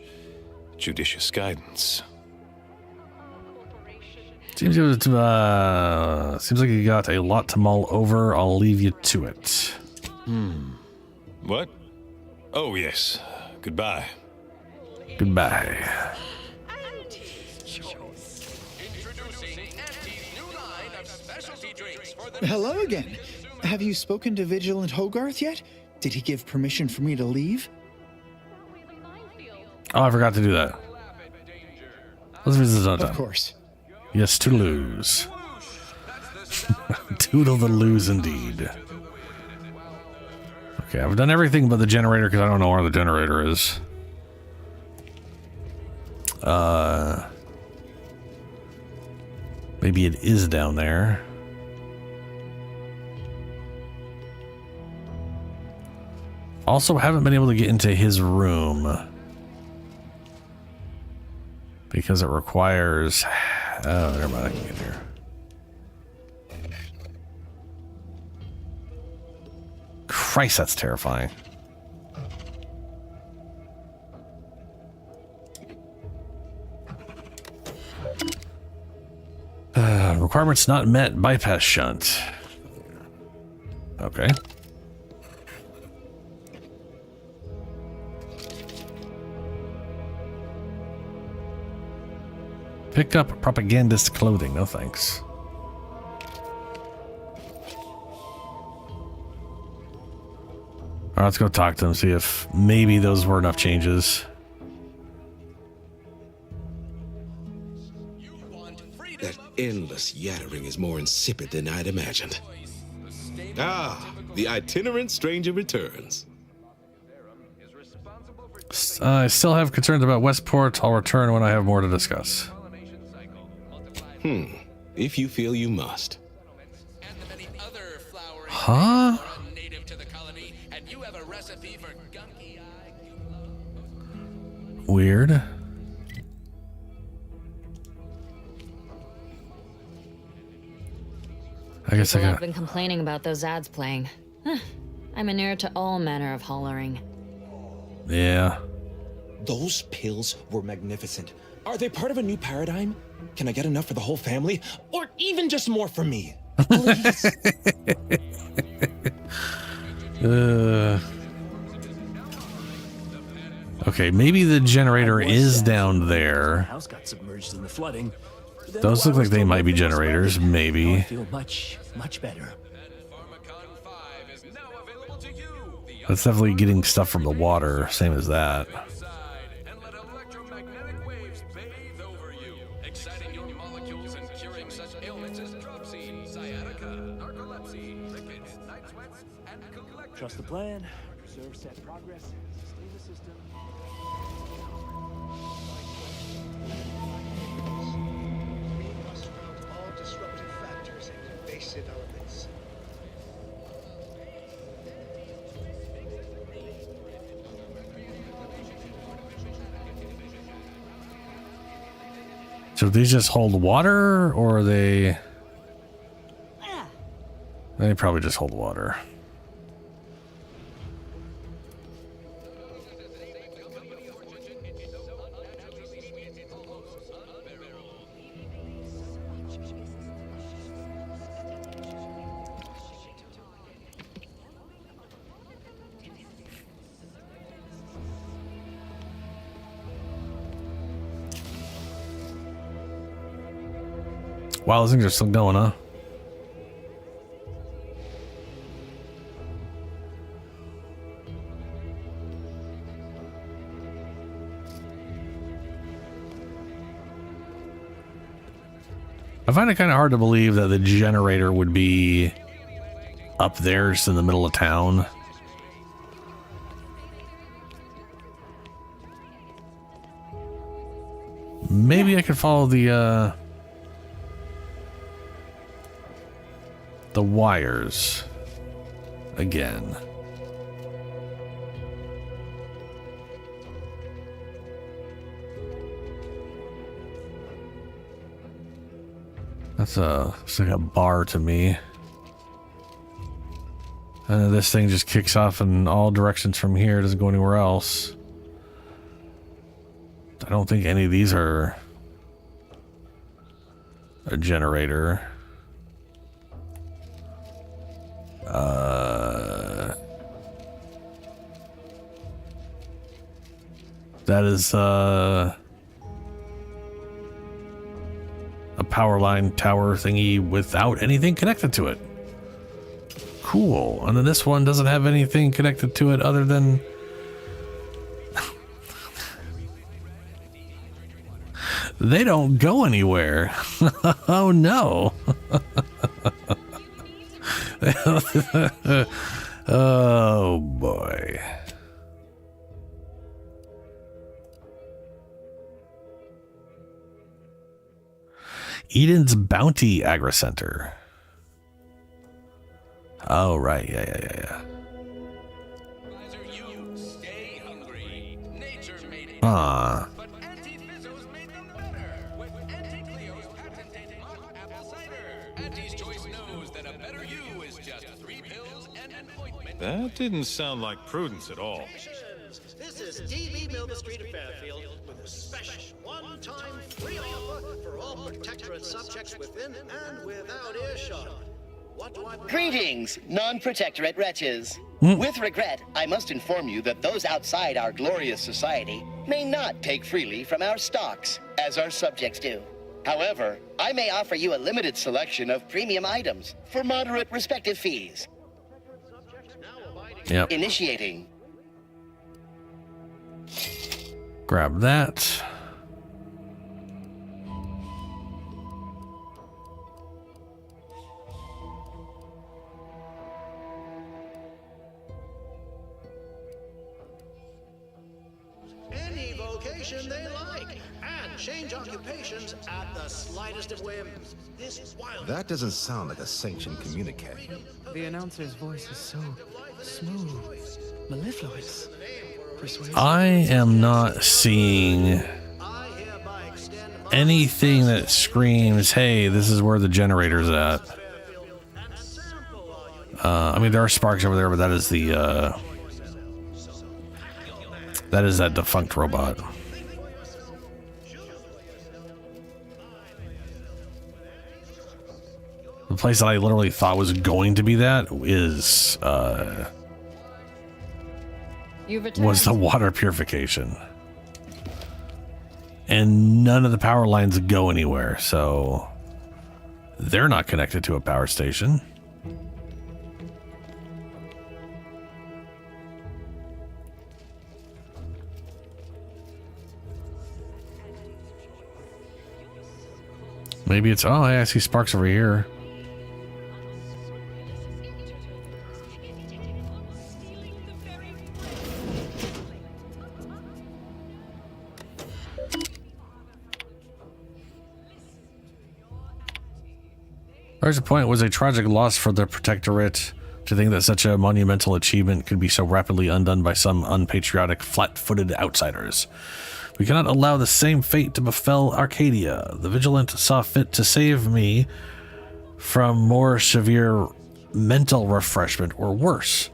judicious guidance. Seems like you got a lot to mull over. I'll leave you to it. What? Oh, yes. Goodbye. Goodbye. Hello again. Have you spoken to Vigilant Hogarth yet? Did he give permission for me to leave? Oh, I forgot to do that. Let's visit another time. Of course. Yes, to lose. Toodle the lose indeed. Okay, I've done everything but the generator because I don't know where the generator is. Maybe it is down there. Also, haven't been able to get into his room because it requires. Oh, never mind. I can get there. Christ, that's terrifying. Requirements not met. Bypass shunt. Okay. Pick up propagandist clothing. No thanks. All right, let's go talk to them, see if maybe those were enough changes. That endless yattering is more insipid than I'd imagined. Ah, the itinerant stranger returns. I still have concerns about Westport. I'll return when I have more to discuss. If you feel you must. Huh? Weird. I guess I People got. have been complaining about those ads playing. I'm inured to all manner of hollering. Yeah. Those pills were magnificent. Are they part of a new paradigm? Can I get enough for the whole family? Or even just more for me? Please. Okay, maybe the generator is down there. House got submerged in the flooding. Those look like they might be generators, maybe. I feel much better. That's definitely getting stuff from the water, same as that. Trust the plan, preserve set progress, sustain the system. We must route all disruptive factors and invasive elements. So these just hold water, or are they? They probably just hold water. Wow, those things are still going, huh? I find it kind of hard to believe that the generator would be up there just in the middle of town. Maybe I could follow the wires again. It's like a bar to me. And this thing just kicks off in all directions from here. It doesn't go anywhere else. I don't think any of these are a generator. That is a power line tower thingy without anything connected to it. Cool. And then this one doesn't have anything connected to it other than they don't go anywhere. Oh no. Oh boy. Eden's Bounty Agri Center. Oh, right. Yeah. Ah. That didn't sound like prudence at all. This is DB Milverstreet of Fairfield with a special one-time free offer for all Protectorate subjects within and without earshot. What do I... Greetings, non-Protectorate wretches. With regret, I must inform you that those outside our glorious society may not take freely from our stocks, as our subjects do. However, I may offer you a limited selection of premium items for moderate respective fees. Yep. Initiating. Grab that. Any vocation they like, and change occupations at the slightest of whims. This wild... That doesn't sound like a sanctioned communique. The announcer's voice is so smooth, mellifluous, persuasive. I am not seeing anything that screams, hey, this is where the generator's at. I mean, there are sparks over there, but that is the, that is that defunct robot. The place that I literally thought was going to be that is, was the water purification. And none of the power lines go anywhere, so they're not connected to a power station. Maybe it's, oh, I see sparks over here. There's a point, it was a tragic loss for the Protectorate to think that such a monumental achievement could be so rapidly undone by some unpatriotic, flat-footed outsiders. We cannot allow the same fate to befell Arcadia. The Vigilant saw fit to save me from more severe mental refreshment or worse.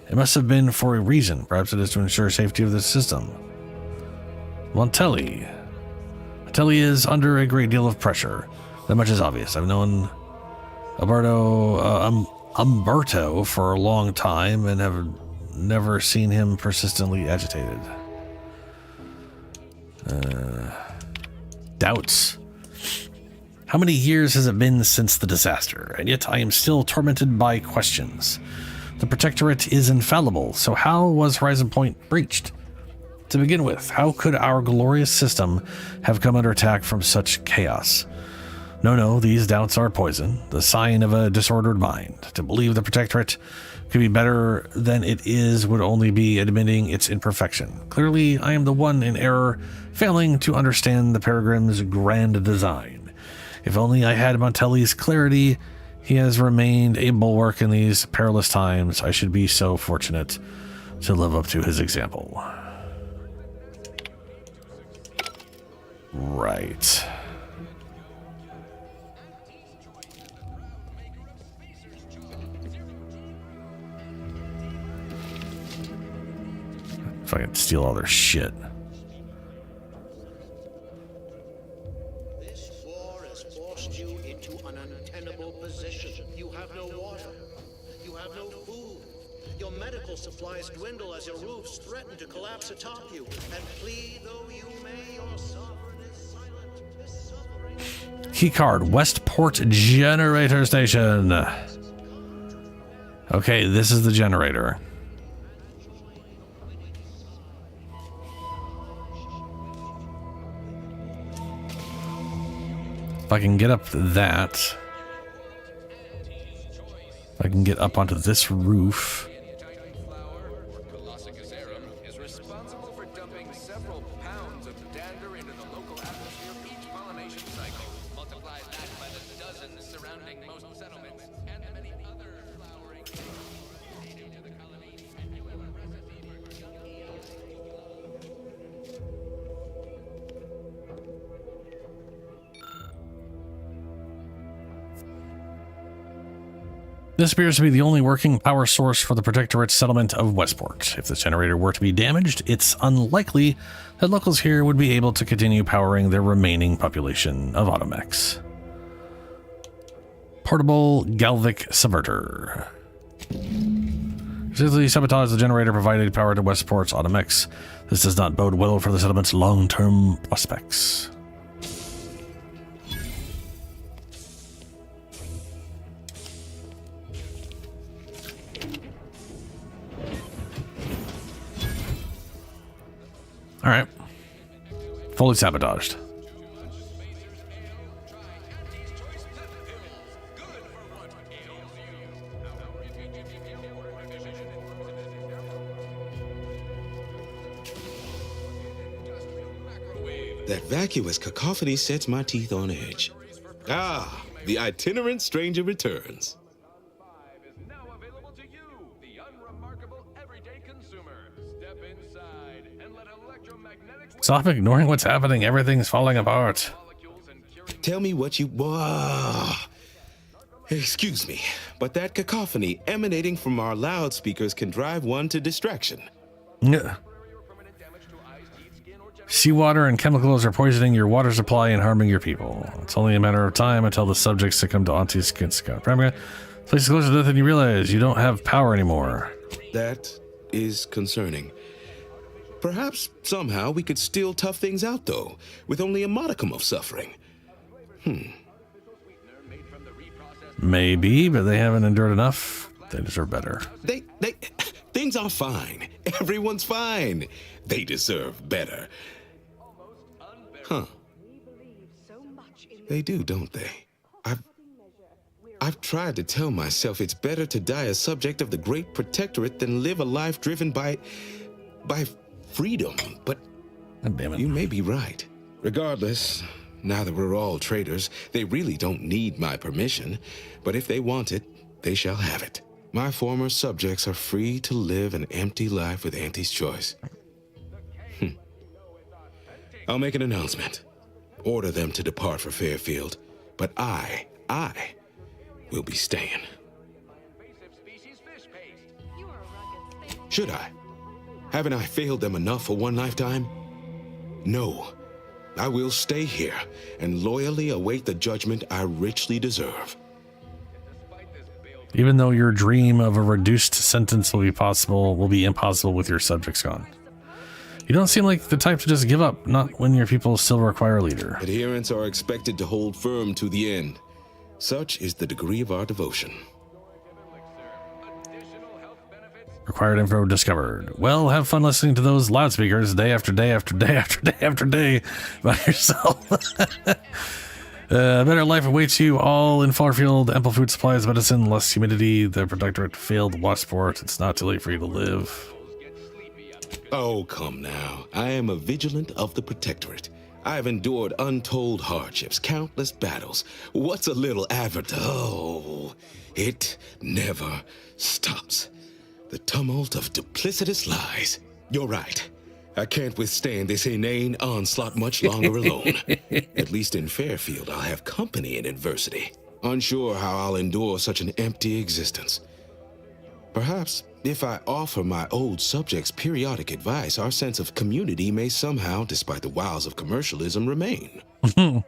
It must have been for a reason. Perhaps it is to ensure safety of the system. Montelli. Montelli is under a great deal of pressure. That much is obvious. I've known Umberto for a long time and have never seen him persistently agitated. Doubts. How many years has it been since the disaster? And yet I am still tormented by questions. The Protectorate is infallible, so how was Horizon Point breached? To begin with, how could our glorious system have come under attack from such chaos? No, these doubts are poison, the sign of a disordered mind. To believe the Protectorate could be better than it is would only be admitting its imperfection. Clearly, I am the one in error, failing to understand the Peregrine's grand design. If only I had Montelli's clarity. He has remained a bulwark in these perilous times. I should be so fortunate to live up to his example. Right. If I can steal all their shit. This war has forced you into an untenable position. You have no water. You have no food. Your medical supplies dwindle as your roofs threaten to collapse atop you. And plead though you may, your sovereign is silent. This suffering... Keycard, Westport Generator Station. Okay, this is the generator. If I can get up that, if I can get up onto this roof. This appears to be the only working power source for the Protectorate settlement of Westport. If this generator were to be damaged, it's unlikely that locals here would be able to continue powering their remaining population of automechs. Portable Galvic Subverter. Successfully sabotage the generator provided power to Westport's automechs. This does not bode well for the settlement's long-term prospects. All right. Fully sabotaged. That vacuous cacophony sets my teeth on edge. Ah, the itinerant stranger returns. Stop ignoring what's happening. Everything's falling apart. Tell me what you... Excuse me, but that cacophony emanating from our loudspeakers can drive one to distraction. Yeah. Seawater and chemicals are poisoning your water supply and harming your people. It's only a matter of time until the subjects succumb to Auntie's skin scout. This place is closer to death than you realize. You don't have power anymore. That is concerning. Perhaps somehow we could still tough things out, though, with only a modicum of suffering. Maybe, but they haven't endured enough. They deserve better. Things are fine. Everyone's fine. They deserve better. Huh. They do, don't they? I've tried to tell myself it's better to die a subject of the Great Protectorate than live a life driven by freedom, but damn it. You may be right. Regardless, now that we're all traitors, they really don't need my permission, but if they want it, they shall have it. My former subjects are free to live an empty life with Auntie's choice. I'll make an announcement. Order them to depart for Fairfield, but I will be staying. Should I? Haven't I failed them enough for one lifetime? No. I will stay here and loyally await the judgment I richly deserve. Even though your dream of a reduced sentence will be impossible with your subjects gone. You don't seem like the type to just give up, not when your people still require a leader. Adherents are expected to hold firm to the end. Such is the degree of our devotion. Required info discovered. Well, have fun listening to those loudspeakers day after day after day after day after day by yourself. Better life awaits you all in Farfield. Ample food supplies, medicine, less humidity. The Protectorate failed Westport. It's not too late for you to live. Oh, come now. I am a vigilant of the Protectorate. I have endured untold hardships, countless battles. What's a little avatar? Oh, it never stops. The tumult of duplicitous lies. You're right. I can't withstand this inane onslaught much longer alone. At least in Fairfield, I'll have company in adversity. Unsure how I'll endure such an empty existence. Perhaps if I offer my old subjects periodic advice, our sense of community may somehow, despite the wiles of commercialism, remain. Wish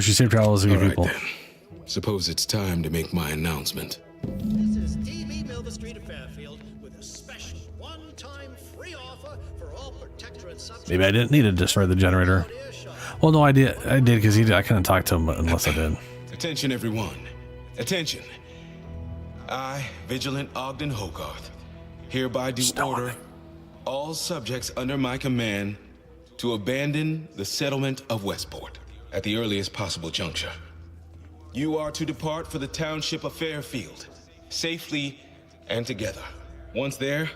you safe travels with your people. Then. Suppose it's time to make my announcement. This is DB Milverstreet of Fairfield with a special one-time free offer for all Protectorate subjects. Maybe I didn't need to destroy the generator. Well, no, I did because I couldn't talk to him unless I did. Attention, everyone. Attention. I, Vigilant Ogden Hogarth, hereby do order all subjects under my command to abandon the settlement of Westport at the earliest possible juncture. You are to depart for the township of Fairfield, safely and together. Once there,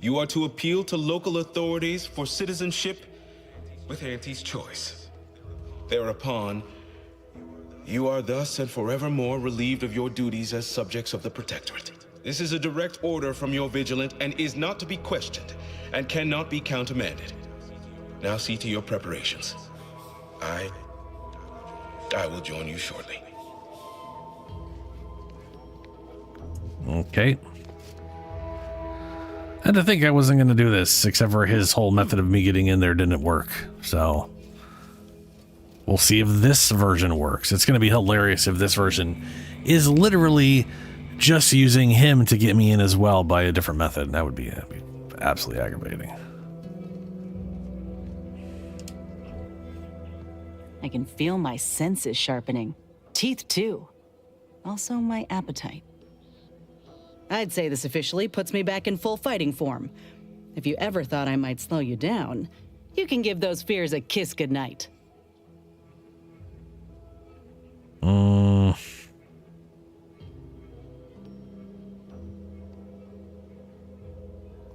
you are to appeal to local authorities for citizenship with Auntie's choice. Thereupon, you are thus and forevermore relieved of your duties as subjects of the Protectorate. This is a direct order from your Vigilant and is not to be questioned and cannot be countermanded. Now see to your preparations. I will join you shortly. Okay. I had to think I wasn't going to do this, except for his whole method of me getting in there didn't work. So we'll see if this version works. It's going to be hilarious if this version is literally just using him to get me in as well by a different method. That'd be absolutely aggravating. I can feel my senses sharpening. Teeth, too. Also, my appetite. I'd say this officially puts me back in full fighting form. If you ever thought I might slow you down, you can give those fears a kiss goodnight.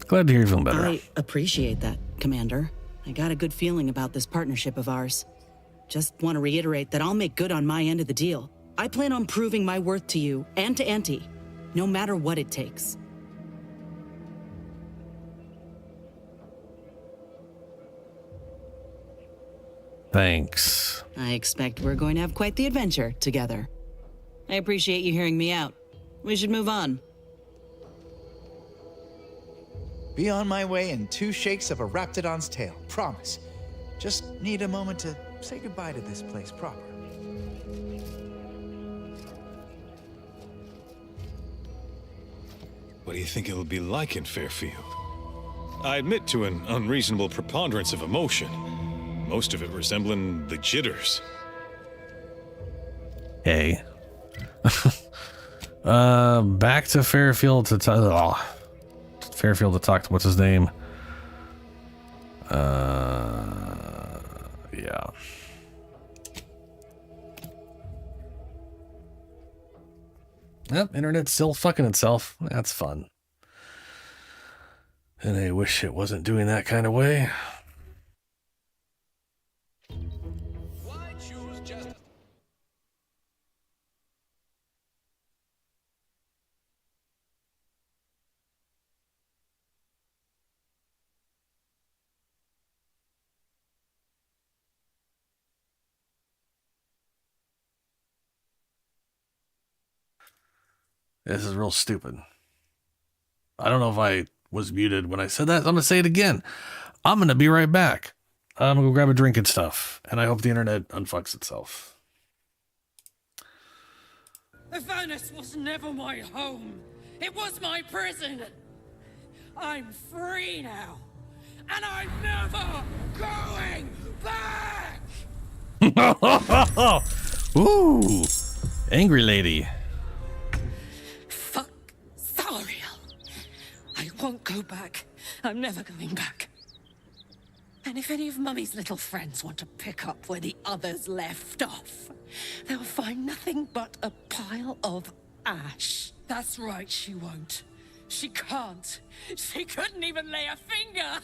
Glad to hear you're feeling better. I appreciate that, Commander. I got a good feeling about this partnership of ours. Just want to reiterate that I'll make good on my end of the deal. I plan on proving my worth to you and to Auntie, no matter what it takes. Thanks. I expect we're going to have quite the adventure together. I appreciate you hearing me out. We should move on. Be on my way in 2 shakes of a Raptidon's tail, promise. Just need a moment to say goodbye to this place proper. What do you think it'll be like in Fairfield? I admit to an unreasonable preponderance of emotion, most of it resembling the jitters. Hey. Back to Fairfield to talk to what's his name? Yeah. Yep, internet's still fucking itself. That's fun. And I wish it wasn't doing that kind of way. This is real stupid. I don't know if I was muted when I said that. I'm going to say it again. I'm going to be right back. I'm going to go grab a drink and stuff. And I hope the internet unfucks itself. Avernus was never my home. It was my prison. I'm free now. And I'm never going back! Ooh. Angry lady. I won't go back. I'm never going back. And if any of Mummy's little friends want to pick up where the others left off, they'll find nothing but a pile of ash. That's right, she won't. She can't. She couldn't even lay a finger.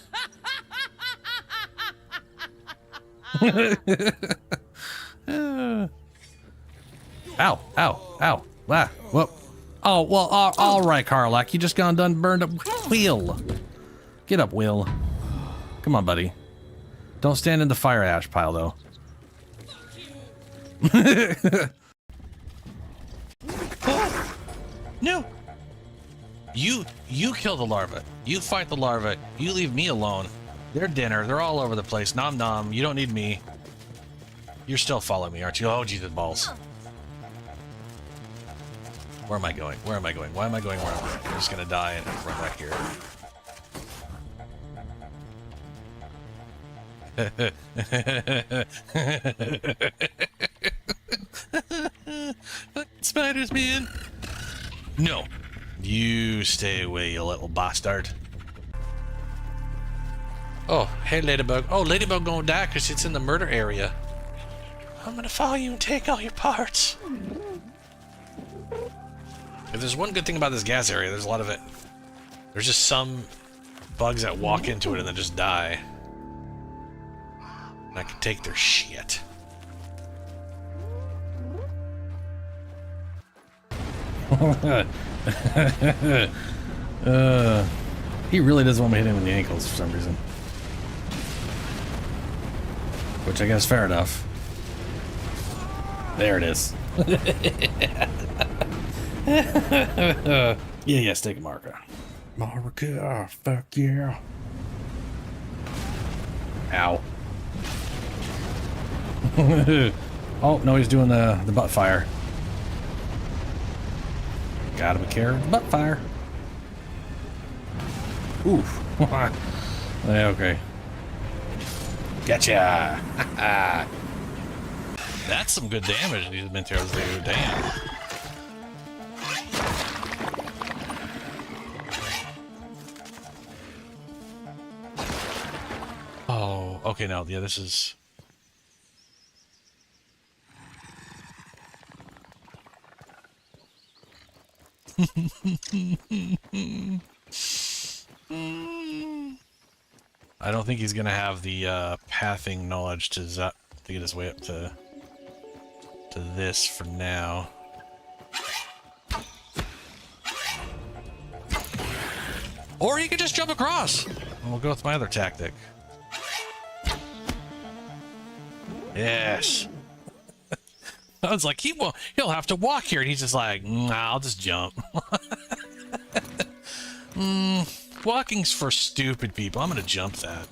Ow, ow, ow. Ah, whoop. Oh, well, all right, Karlach. You just gone done burned up. Will. Get up, Will. Come on, buddy. Don't stand in the fire ash pile, though. No. You kill the larva. You fight the larva. You leave me alone. They're dinner. They're all over the place. Nom nom. You don't need me. You're still following me, aren't you? Oh, Jesus balls. Where am I going? Where am I going? Why am I going where I'm going? I'm just gonna die and run back here. Spiders, man. No. You stay away, you little bastard. Oh, hey, Ladybug. Oh, Ladybug gonna die because it's in the murder area. I'm gonna follow you and take all your parts. If there's one good thing about this gas area, there's a lot of it. There's just some bugs that walk into it and then just die. And I can take their shit. He really doesn't want me to hit him in the ankles for some reason. Which I guess fair enough. There it is. Yeah, stick a marker. Marker, fuck yeah. Ow. Oh, no, he's doing the butt fire. Gotta be careful. The butt fire. Oof. Yeah, okay. Gotcha. That's some good damage these Minteros do. Damn. Oh, okay, now, yeah, this is... I don't think he's gonna have the pathing knowledge to get his way up to this for now. Or he could just jump across. And we'll go with my other tactic. Yes. I was like, he'll have to walk here, and he's just like, nah, I'll just jump. Walking's for stupid people. I'm gonna jump that.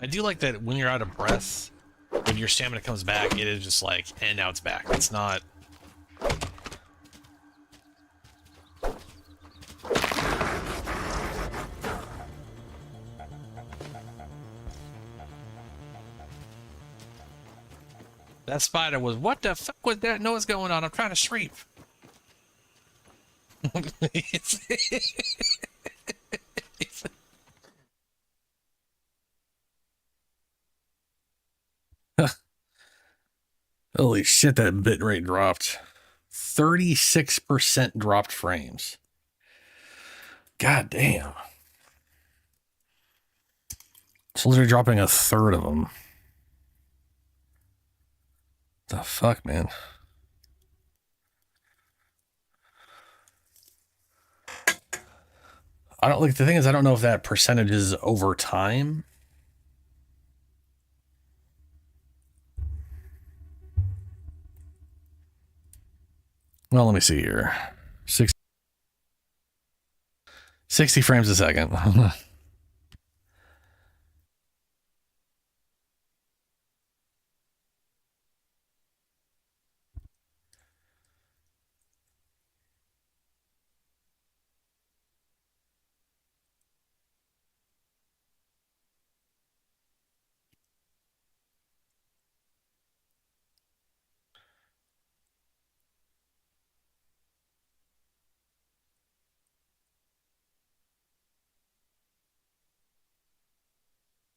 I do like that when you're out of breath, when your stamina comes back, it is just like, and now it's back. It's not... That spider was, what the fuck was that? Know what's going on? I'm trying to sleep. Holy shit, that bitrate dropped. 36% dropped frames. God damn. It's literally dropping a third of them. The fuck, man? I don't like, the thing is, I don't know if that percentage is over time. Well, let me see here. 60 frames a second.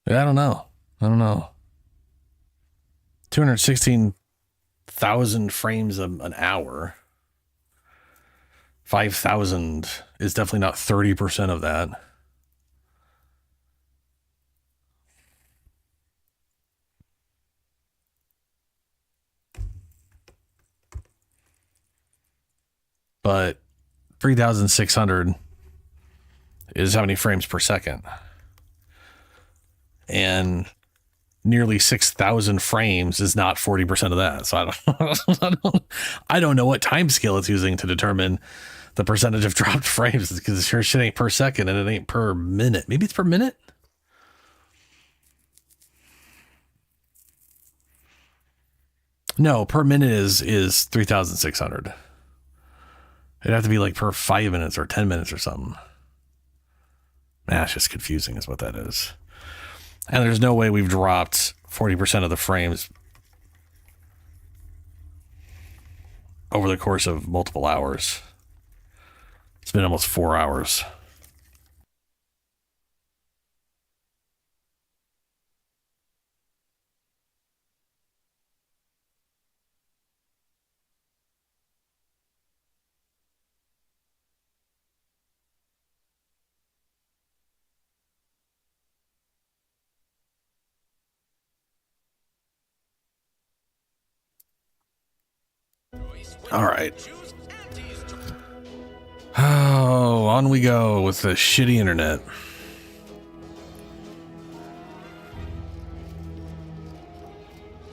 Yeah, I don't know. 216,000 frames an hour. 5,000 is definitely not 30% of that. But 3,600 is how many frames per second. And nearly 6,000 frames is not 40% of that. So I don't know what time scale it's using to determine the percentage of dropped frames, because sure shit ain't per second and it ain't per minute. Maybe it's per minute. No, per minute is 3,600. It'd have to be like per 5 minutes or 10 minutes or something. Nah, it's just confusing is what that is. And there's no way we've dropped 40% of the frames over the course of multiple hours. It's been almost 4 hours. All right. Oh, on we go with the shitty internet.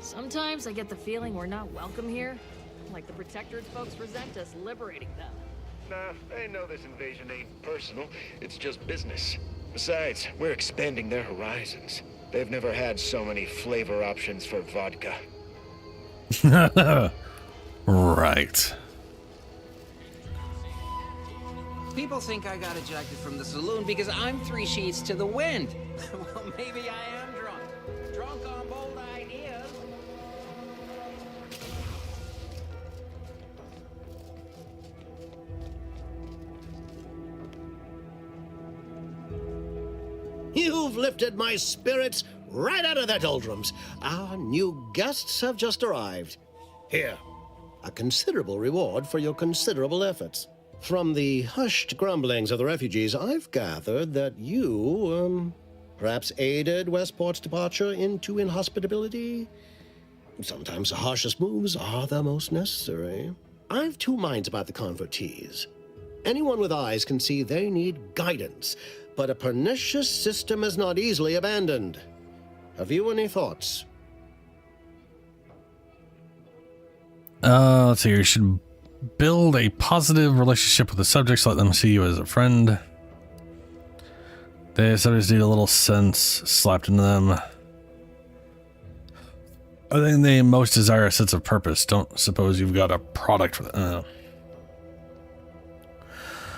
Sometimes Sometimes I get the feeling we're not welcome here. Like the Protectorate folks resent us liberating them. Nah, they know this invasion ain't personal. It's just business. Besides, we're expanding their horizons. They've never had so many flavor options for vodka. Right. People think I got ejected from the saloon because I'm 3 sheets to the wind. Well, maybe I am drunk. Drunk on bold ideas. You've lifted my spirits right out of their doldrums. Our new guests have just arrived. Here, a considerable reward for your considerable efforts. From the hushed grumblings of the refugees, I've gathered that you, perhaps aided Westport's departure into inhospitability. Sometimes the harshest moves are the most necessary. I've 2 minds about the convertees. Anyone with eyes can see they need guidance, but a pernicious system is not easily abandoned. Have you any thoughts? Let's see. You should build a positive relationship with the subjects. Let them see you as a friend. The subjects need a little sense slapped into them. I think they most desire a sense of purpose. Don't suppose you've got a product for them.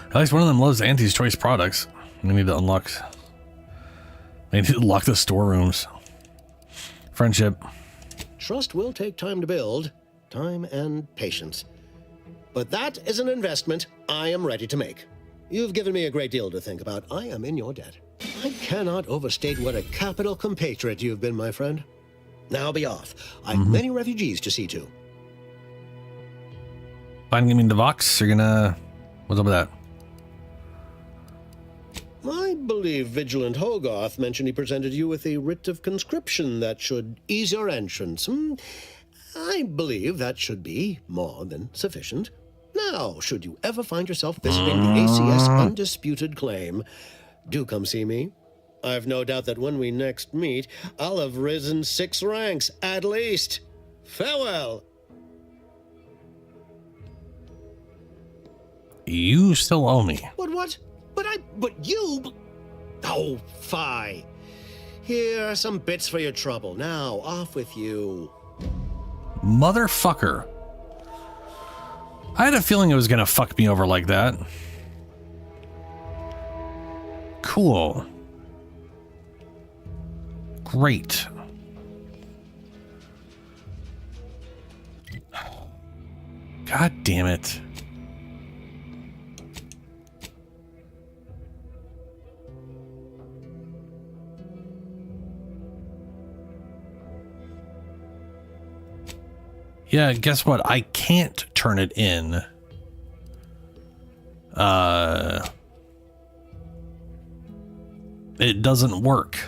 At least one of them loves Auntie's Choice products. We need to unlock. They need to lock the storerooms. Friendship. Trust will take time to build, time and patience. But that is an investment I am ready to make. You've given me a great deal to think about. I am in your debt. I cannot overstate what a capital compatriot you've been, my friend. Now be off. I've many refugees to see to. Fine, give me the Vox. You're gonna... What's up with that? I believe Vigilant Hogarth mentioned he presented you with a writ of conscription that should ease your entrance. I believe that should be more than sufficient. Now, should you ever find yourself visiting the ACS undisputed claim, do come see me. I've no doubt that when we next meet, I'll have risen 6 ranks, at least. Farewell. You still owe me. What? But you... Oh, fie. Here are some bits for your trouble. Now, off with you. Motherfucker. I had a feeling it was gonna fuck me over like that. Cool. Great. God damn it. Yeah, guess what? I can't turn it in. It doesn't work.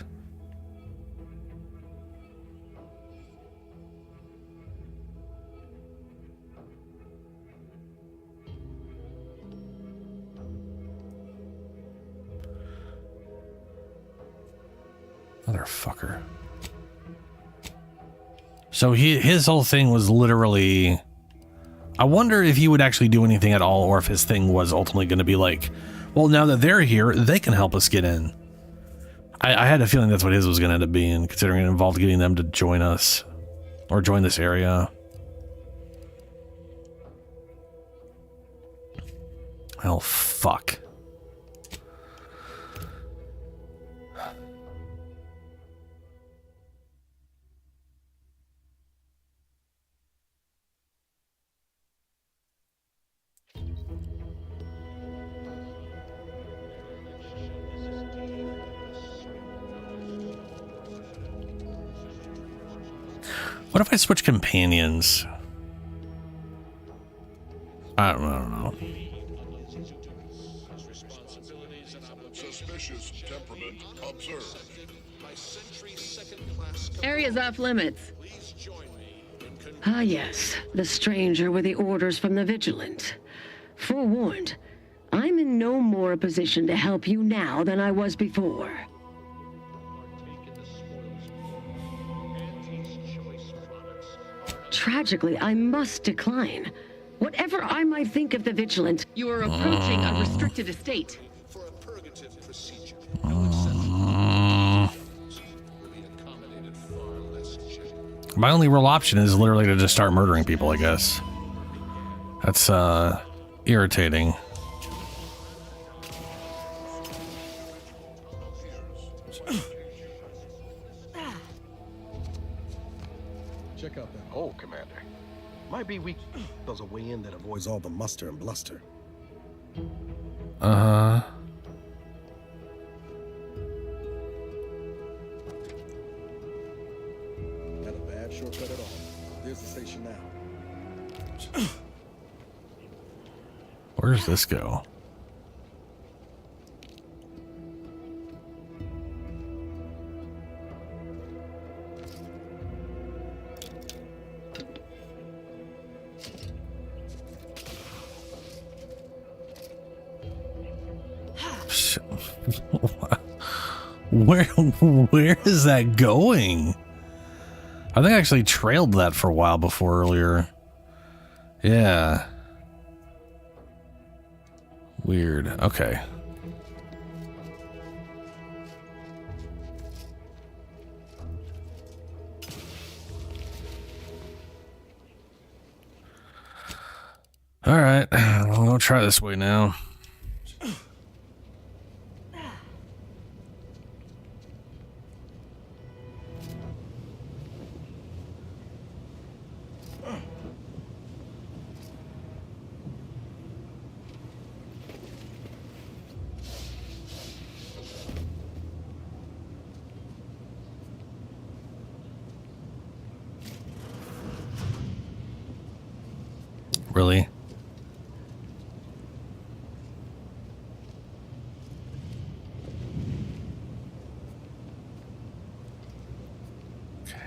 Motherfucker. So his whole thing was literally... I wonder if he would actually do anything at all, or if his thing was ultimately going to be like, well, now that they're here, they can help us get in. I had a feeling that's what his was going to end up being, considering it involved getting them to join us, or join this area. Oh, fuck. What if I switch companions? I don't know. Suspicious temperament observed. Area's off limits. Ah, yes. The stranger with the orders from the Vigilant. Forewarned, I'm in no more a position to help you now than I was before. Tragically, I must decline. Whatever I might think of the Vigilant, you are approaching a restricted estate. My only real option is literally to just start murdering people, I guess. That's irritating. Check out that hole, Commander. Might be weak. There's a way in that avoids all the muster and bluster. Uh-huh. Not a bad shortcut at all. There's the station now. Where does this go? Where is that going? I think I actually trailed that for a while before earlier. Yeah. Weird. Okay. All right. I'll try this way now. Really? Okay.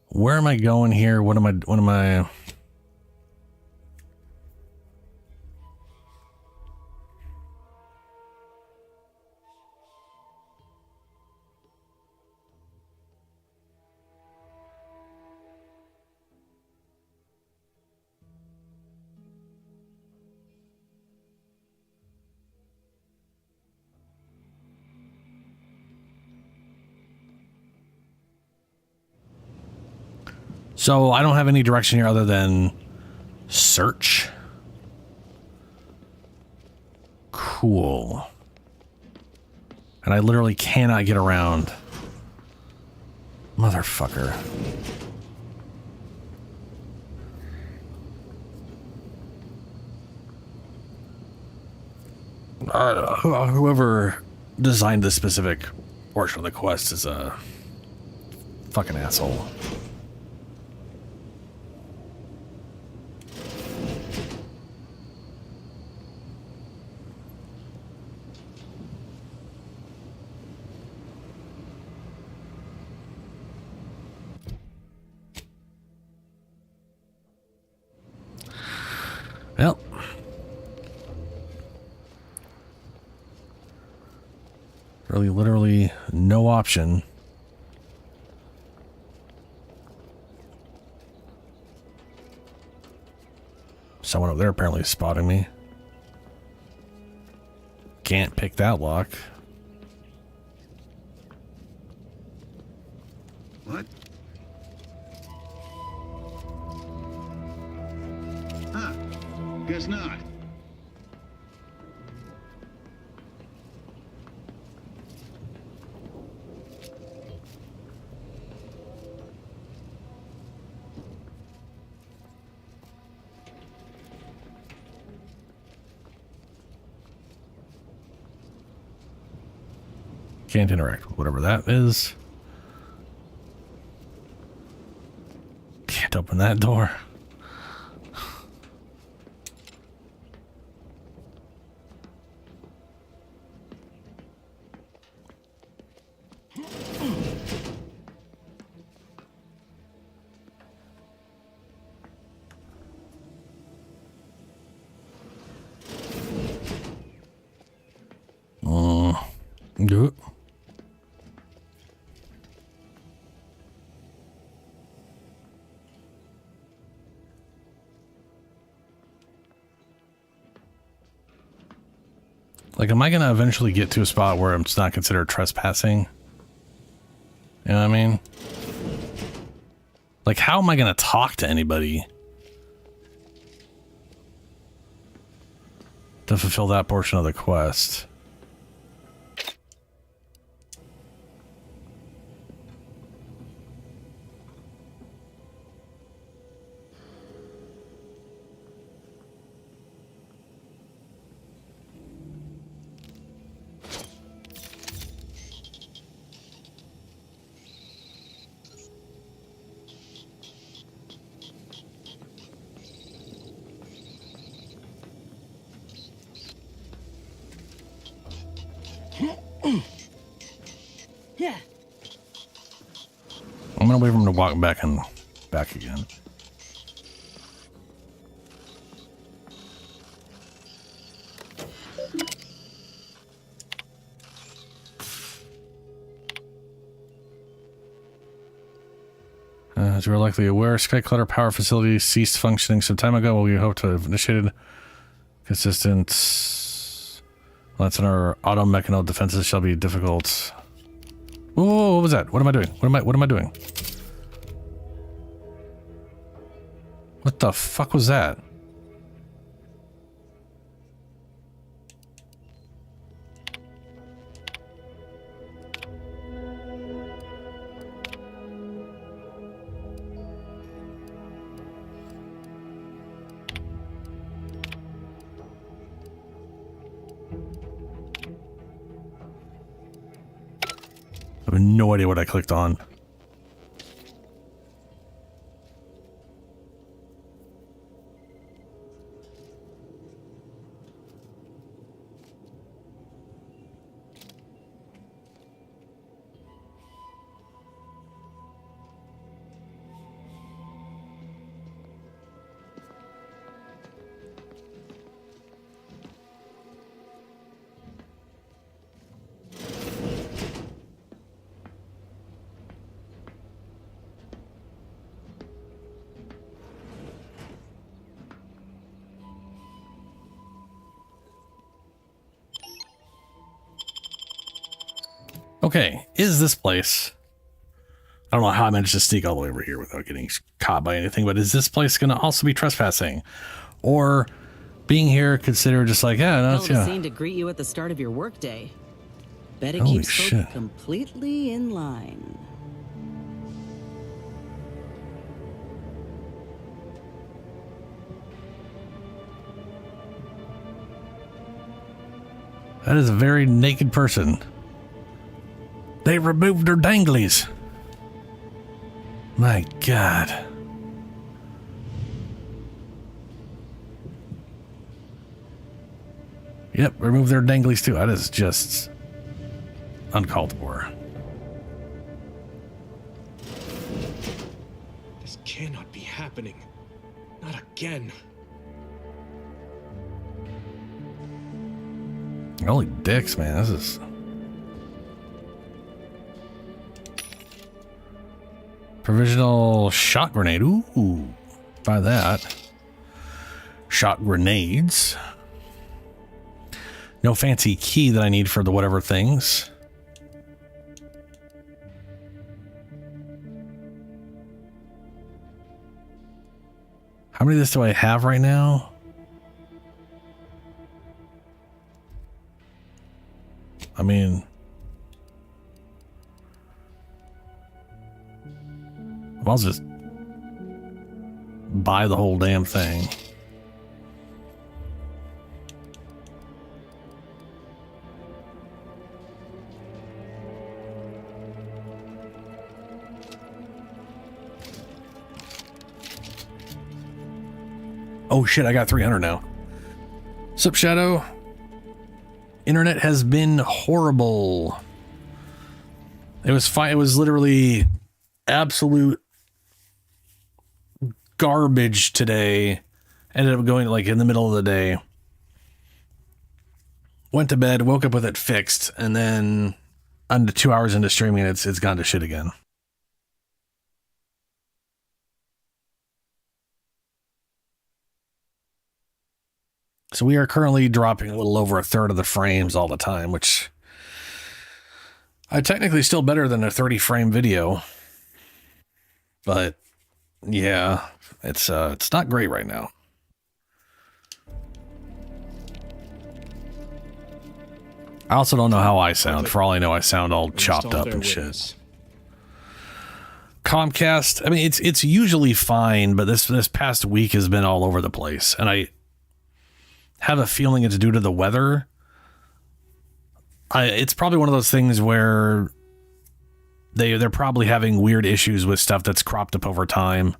Where am I going here? What am I So I don't have any direction here other than search. Cool. And I literally cannot get around. Motherfucker. Whoever designed this specific portion of the quest is a fucking asshole. Well, really, literally no option. Someone up there apparently is spotting me. Can't pick that lock. What? Huh. Guess not. Can't interact with whatever that is. Can't open that door. Do it. Like, am I going to eventually get to a spot where it's not considered trespassing? You know what I mean? Like, how am I going to talk to anybody to fulfill that portion of the quest? Yeah. I'm gonna wait for him to walk back and back again. As you are likely aware, Skyclutter power facility ceased functioning some time ago. We hope to have initiated consistent. Well, that's in our auto mechano defenses shall be difficult. Whoa, what was that? What am I doing? What am I doing? What the fuck was that? I have no idea what I clicked on. Okay, is this place... I don't know how I managed to sneak all the way over here without getting caught by anything, but is this place going to also be trespassing? Or being here considered just like, yeah, no, it's, Held a scene to greet you at the start of your workday. Bet it Holy keeps folk shit. completely in line. That is a very naked person. They removed their danglies. My God. Yep, remove their danglies too. That is just uncalled for. This cannot be happening. Not again. Holy dicks, man. This is... Provisional shot grenade. Ooh, buy that. Shot grenades. No fancy key that I need for the whatever things. How many of this do I have right now? I mean... I'll just buy the whole damn thing. Oh shit, I got 300 now. Sup, Shadow? Internet has been horrible. It was fine. It was literally absolute garbage today. Ended up going like in the middle of the day. Went to bed, woke up with it fixed, and then under 2 hours into streaming, it's gone to shit again. So we are currently dropping a little over a third of the frames all the time, which technically still better than a 30 frame video. But yeah, it's not great right now. I also don't know how I sound. For all I know, I sound all chopped up and shit. Comcast, I mean, it's usually fine, but this past week has been all over the place, and I have a feeling it's due to the weather. It's probably one of those things where they're probably having weird issues with stuff that's cropped up over time.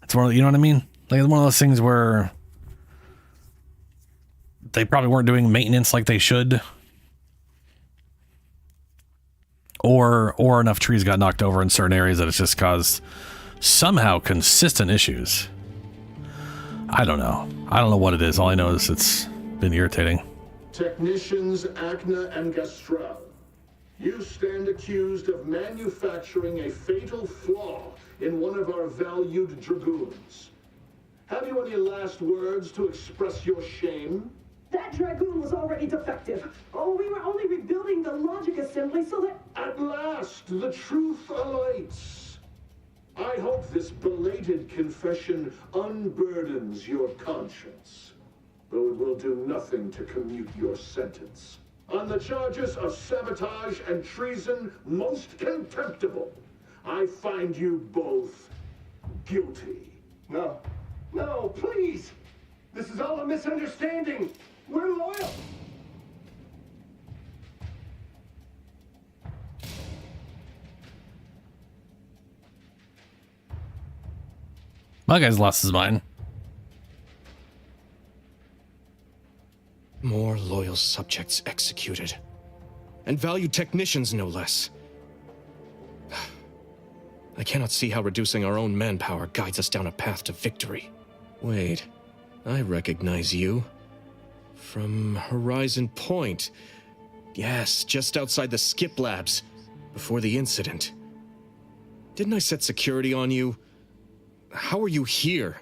It's one of, you know what I mean? Like one of those things where they probably weren't doing maintenance like they should. Or enough trees got knocked over in certain areas that it's just caused somehow consistent issues. I don't know. I don't know what it is. All I know is it's been irritating. Technicians Acna and Gastrell, you stand accused of manufacturing a fatal flaw in one of our valued dragoons. Have you any last words to express your shame? That dragoon was already defective. Oh, we were only rebuilding the logic assembly so that... At last, the truth alights. I hope this belated confession unburdens your conscience, though it will do nothing to commute your sentence. On the charges of sabotage and treason most contemptible, I find you both guilty. No, please! This is all a misunderstanding. We're loyal. My guy's lost his mind. More loyal subjects executed. And valued technicians, no less. I cannot see how reducing our own manpower guides us down a path to victory. Wait, I recognize you. From Horizon Point. Yes, just outside the Skip Labs, before the incident. Didn't I set security on you? How are you here?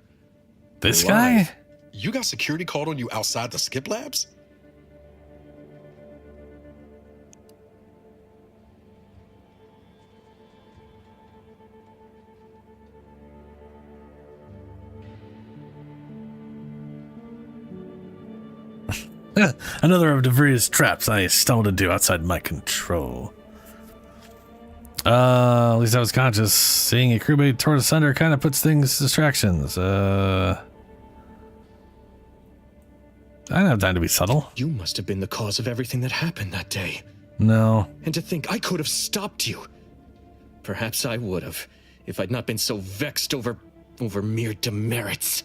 This guy? You got security called on you outside the Skip Labs? Another of DeVries' traps I stumbled into outside my control. At least I was conscious. Seeing a crewmate toward asunder kind of puts things distractions. I don't have time to be subtle. You must have been the cause of everything that happened that day. No. And to think I could have stopped you. Perhaps I would have, if I'd not been so vexed over mere demerits.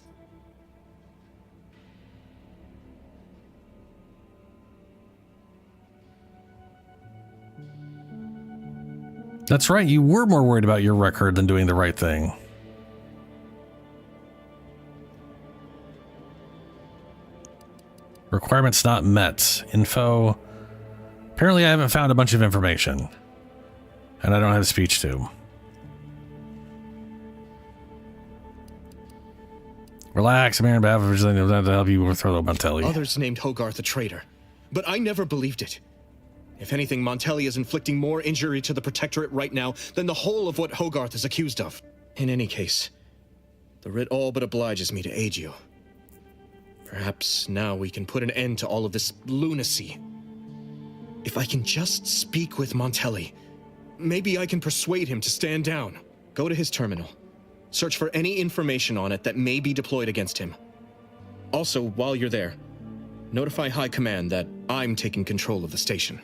That's right, you were more worried about your record than doing the right thing. Requirements not met. Info. Apparently I haven't found a bunch of information. And I don't have speech to. Relax, I'm here on behalf of Vigilante to help you overthrow the Montelli. Others named Hogarth a traitor, but I never believed it. If anything, Montelli is inflicting more injury to the Protectorate right now than the whole of what Hogarth is accused of. In any case, the writ all but obliges me to aid you. Perhaps now we can put an end to all of this lunacy. If I can just speak with Montelli, maybe I can persuade him to stand down. Go to his terminal. Search for any information on it that may be deployed against him. Also, while you're there, notify High Command that I'm taking control of the station.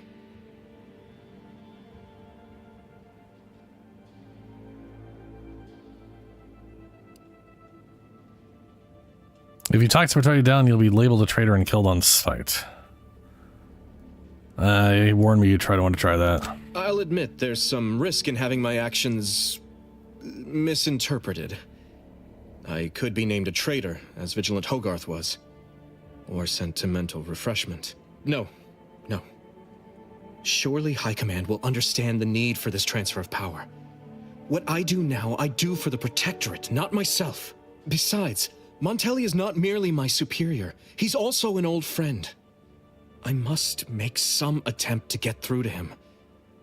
If you talk somebody down, you'll be labeled a traitor and killed on sight. He warned me you'd want to try that. I'll admit there's some risk in having my actions misinterpreted. I could be named a traitor, as Vigilant Hogarth was. Or sent to mental refreshment. No. Surely High Command will understand the need for this transfer of power. What I do now, I do for the Protectorate, not myself. Besides, Montelli is not merely my superior. He's also an old friend. I must make some attempt to get through to him.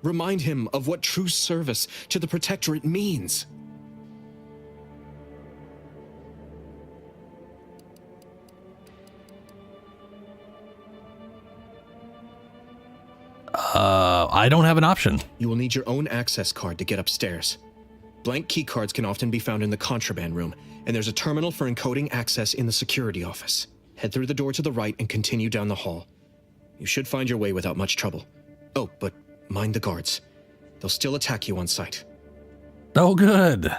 Remind him of what true service to the Protectorate means. I don't have an option. You will need your own access card to get upstairs. Blank key cards can often be found in the contraband room, and there's a terminal for encoding access in the security office. Head through the door to the right and continue down the hall. You should find your way without much trouble. Oh, but mind the guards. They'll still attack you on sight. Oh, good.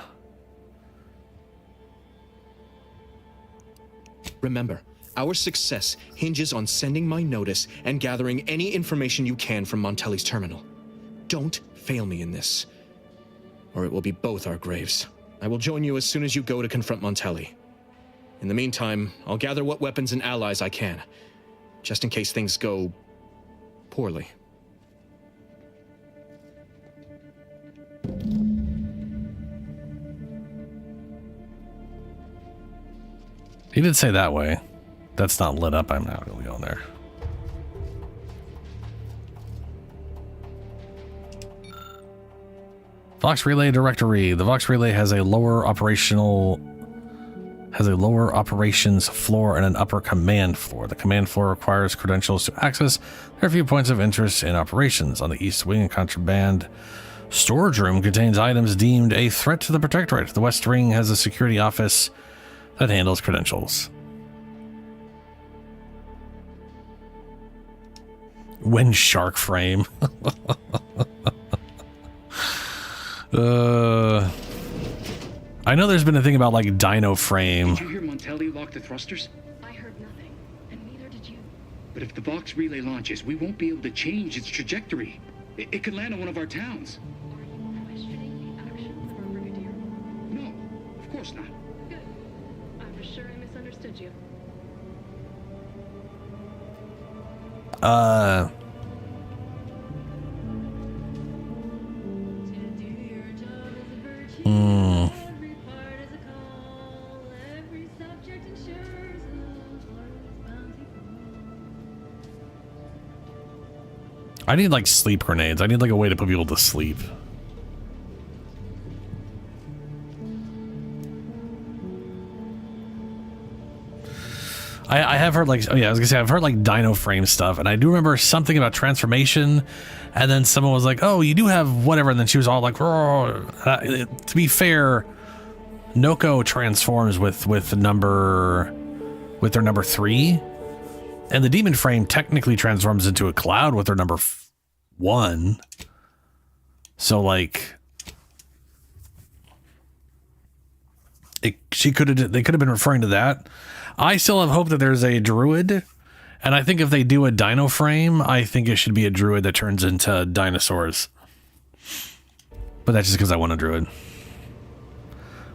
Remember, our success hinges on sending my notice and gathering any information you can from Montelli's terminal. Don't fail me in this, or it will be both our graves. I will join you as soon as you go to confront Montelli. In the meantime, I'll gather what weapons and allies I can, just in case things go poorly. He did say that way. That's not lit up. I'm not going to go in there. Vox Relay Directory. The Vox Relay has a lower operations floor and an upper command floor. The command floor requires credentials to access. There are a few points of interest in operations. On the east wing, a contraband storage room contains items deemed a threat to the Protectorate. The west wing has a security office that handles credentials. Wind shark frame. I know there's been a thing about like Dino frame. Did you hear Montelli lock the thrusters? I heard nothing, and neither did you. But if the Vox relay launches, we won't be able to change its trajectory. It could land on one of our towns. Are you questioning the actions of our brigadier? No, of course not. Good. I was sure I misunderstood you. I need like sleep grenades. I need like a way to put people to sleep. I have heard like, oh yeah, I was gonna say, I've heard like Dino frame stuff, and I do remember something about transformation, and then someone was like, oh, you do have whatever, and then she was all like, to be fair, Noko transforms with their number 3, and the demon frame technically transforms into a cloud with their number 1. So like, they could have been referring to that. I still have hope that there's a druid, and I think if they do a dino frame, I think it should be a druid that turns into dinosaurs. But that's just because I want a druid.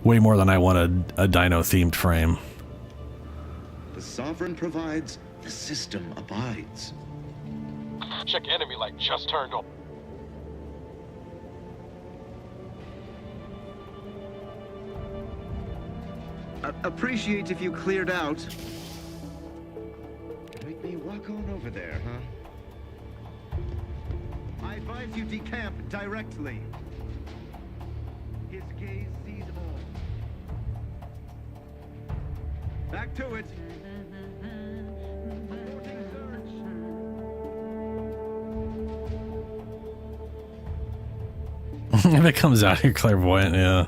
Way more than I want a dino-themed frame. The Sovereign provides, the system abides. Check enemy light just turned on. Appreciate if you cleared out. Make me walk on over there, huh? I advise you decamp directly. His gaze sees all. Back to it. Aborting search. If it comes out, you're clairvoyant, yeah.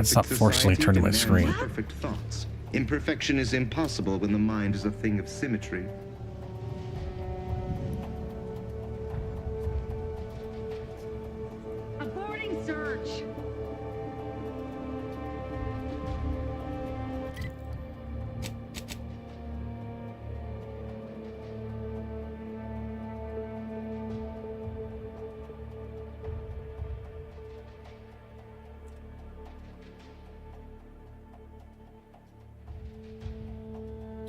Stop forcefully turning my screen. Perfect thoughts. Imperfection is impossible when the mind is a thing of symmetry. Aborting search.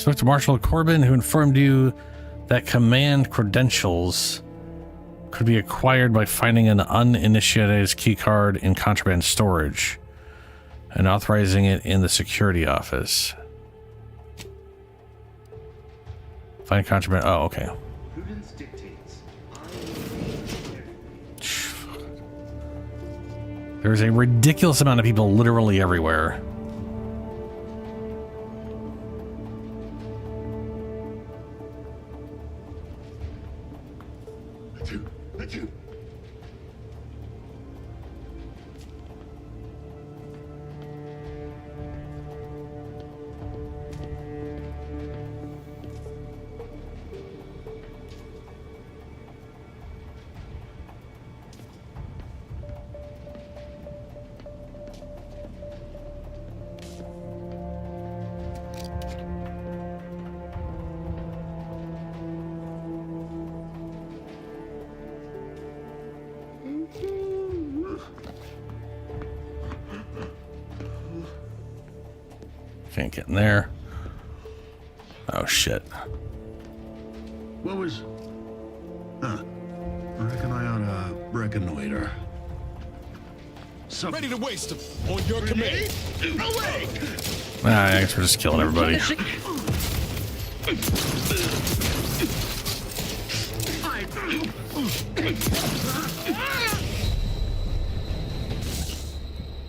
Spoke to Marshal Corbin, who informed you that command credentials could be acquired by finding an uninitiated keycard in contraband storage and authorizing it in the security office. Find contraband. Oh, okay. There's a ridiculous amount of people literally everywhere. Can't get in there. Oh shit. What was... Huh. I reckon I ought to reconnoiter. Ready to waste them on your command. Away! I guess we're just killing everybody.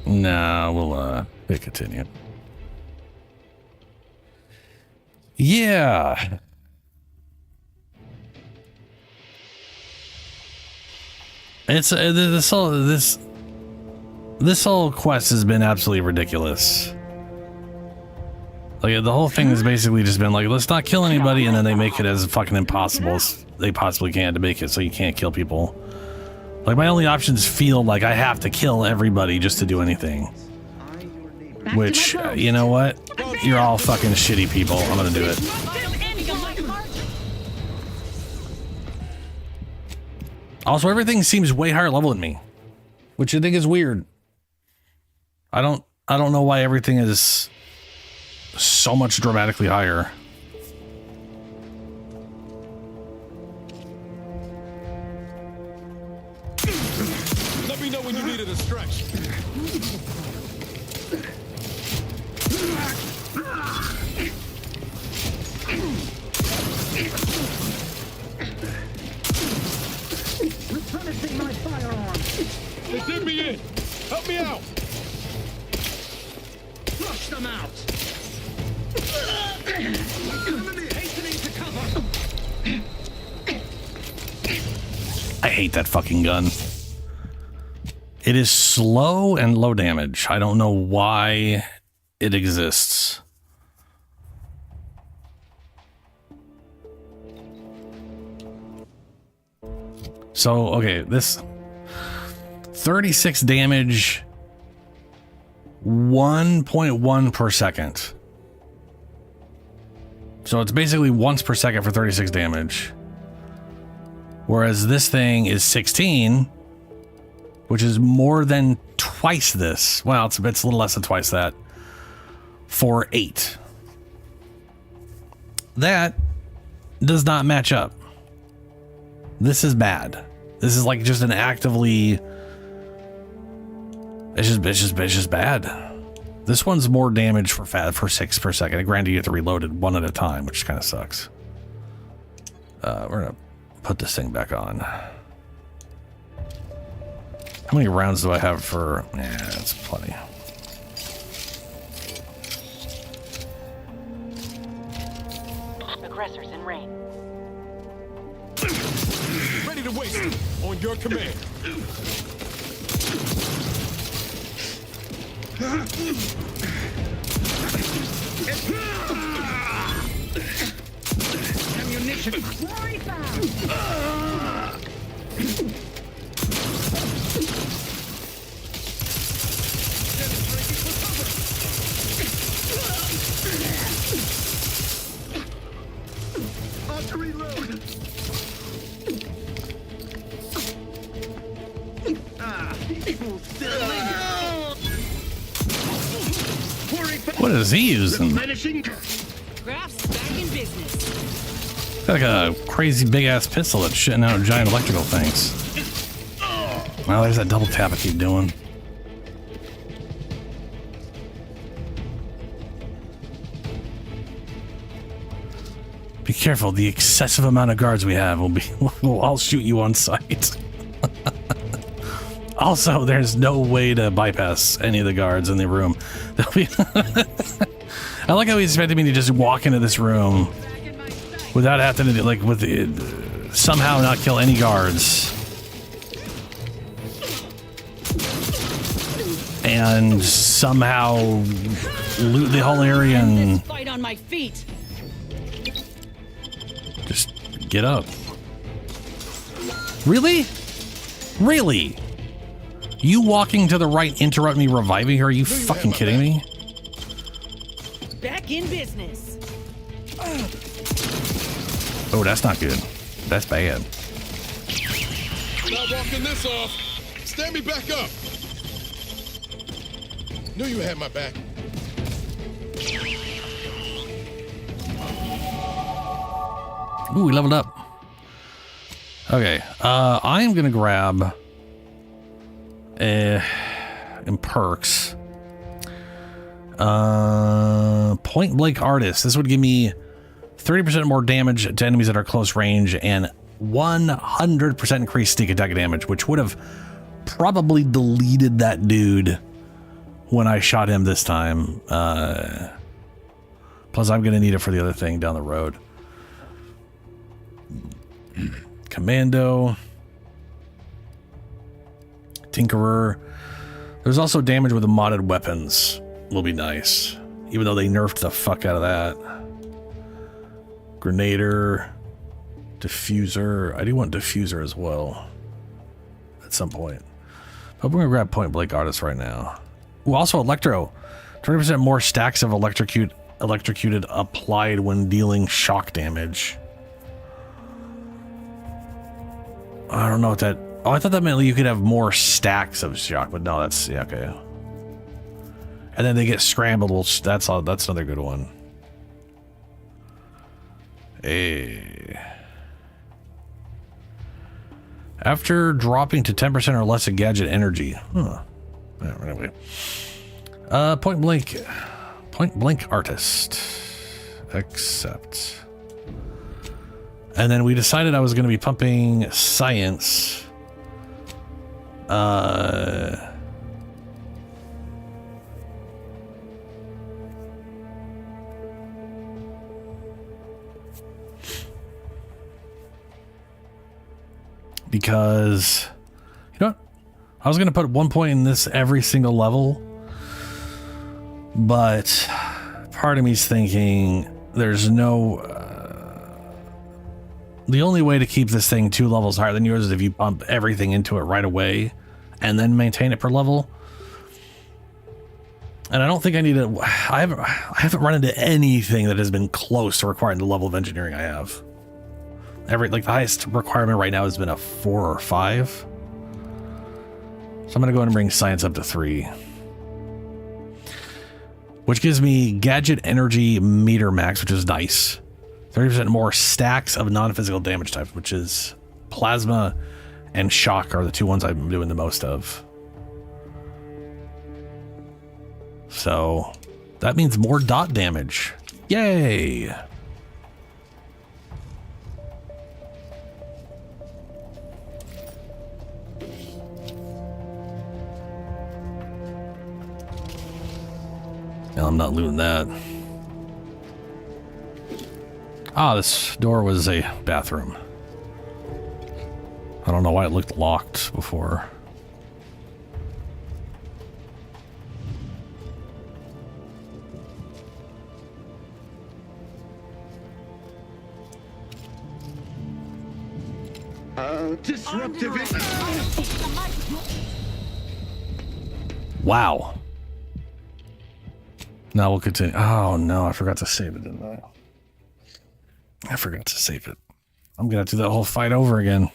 Nah, we'll continue. Yeah. It's this whole quest has been absolutely ridiculous. Like the whole thing has basically just been like, let's not kill anybody, and then they make it as fucking impossible as they possibly can to make it so you can't kill people. Like my only options feel like I have to kill everybody just to do anything. Which, you know what? You're all fucking shitty people. I'm gonna do it. Also, everything seems way higher level than me, which I think is weird. I don't know why everything is so much dramatically higher. Let me know when you needed a stretch. Replenishing my firearm. They did me in. Help me out. Flush them out. Hastening to cover. I hate that fucking gun. It is slow and low damage. I don't know why it exists. So, okay, this 36 damage, 1.1 per second. So it's basically once per second for 36 damage. Whereas this thing is 16, which is more than twice this. Well, it's a little less than twice that for 8. That does not match up. This is bad. This is like just an actively. It's just bad. This one's more damage for 6 per second. Granted, you have to reload it one at a time, which kind of sucks. We're gonna put this thing back on. How many rounds do I have for? Yeah, that's plenty. Aggressors in range. Ready to waste them on your command. Ammunition. To reload. People still linger. What is he using? Replenishing. Graph's back business. Got like a crazy big ass pistol that's shitting out giant electrical things. Well, there's that double tap I keep doing. Be careful, the excessive amount of guards we have will all shoot you on sight. Also, there's no way to bypass any of the guards in the room. I like how he expected me to just walk into this room without having to, like, somehow not kill any guards. And somehow loot the whole area and Fight on my feet. just get up. Really? Really? You walking to the right interrupt me reviving her? Are you fucking kidding me? Back in business. Oh, that's not good. That's bad. Not walking this off. Stand me back up. Knew you had my back. Ooh, we leveled up. Okay, I am gonna grab in perks. Point blank artist. This would give me 30% more damage to enemies that are close range and 100% increased sneak attack damage, which would have probably deleted that dude when I shot him this time. Plus, I'm gonna need it for the other thing down the road. Commando. Tinkerer. There's also damage with the modded weapons. Will be nice. Even though they nerfed the fuck out of that. Grenader. Diffuser. I do want Diffuser as well. At some point. But we're gonna grab Point Blank Artist right now. Ooh, also Electro. 20% more stacks of electrocuted applied when dealing shock damage. I don't know what that... Oh, I thought that meant you could have more stacks of shock, but no, that's... Yeah, okay. And then they get scrambled. Well, that's another good one. Hey. After dropping to 10% or less of gadget energy. Huh. Anyway. Point blank artist. Accept. And then we decided I was going to be pumping science. Because, you know what? I was going to put 1 point in this every single level. But part of me's thinking there's no... the only way to keep this thing 2 levels higher than yours is if you pump everything into it right away and then maintain it per level. And I don't think I need to... I haven't run into anything that has been close to requiring the level of engineering I have. The highest requirement right now has been a 4 or 5. So I'm going to go ahead and bring science up to 3. Which gives me gadget energy meter max, which is nice. 30% more stacks of non-physical damage types, which is plasma and shock are the 2 ones I'm doing the most of. So that means more dot damage. Yay! Now I'm not looting that. Ah, this door was a bathroom. I don't know why it looked locked before. Disruptive. Wow. Now we'll continue. Oh no, I forgot to save it, didn't I? I forgot to save it. I'm gonna have to do that whole fight over again.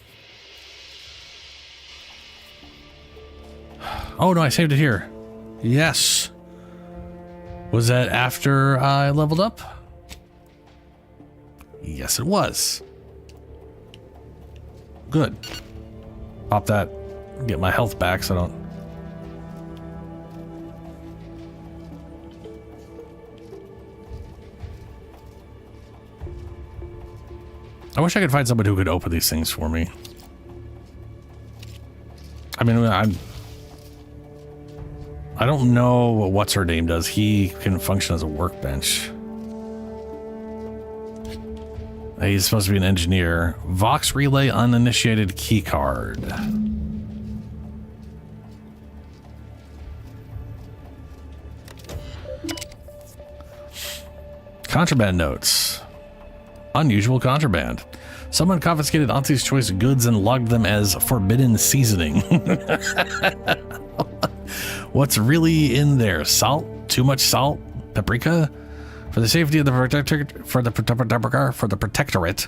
Oh no, I saved it here. Yes. Was that after I leveled up? Yes, it was. Good. Pop that. Get my health back so I don't... I wish I could find somebody who could open these things for me. I mean, I don't know what what's her name does. He can function as a workbench. He's supposed to be an engineer. Vox relay uninitiated key card. Contraband notes. Unusual contraband. Someone confiscated Auntie's Choice goods and logged them as forbidden seasoning. What's really in there? Salt? Too much salt? Paprika? For the safety of the protectorate,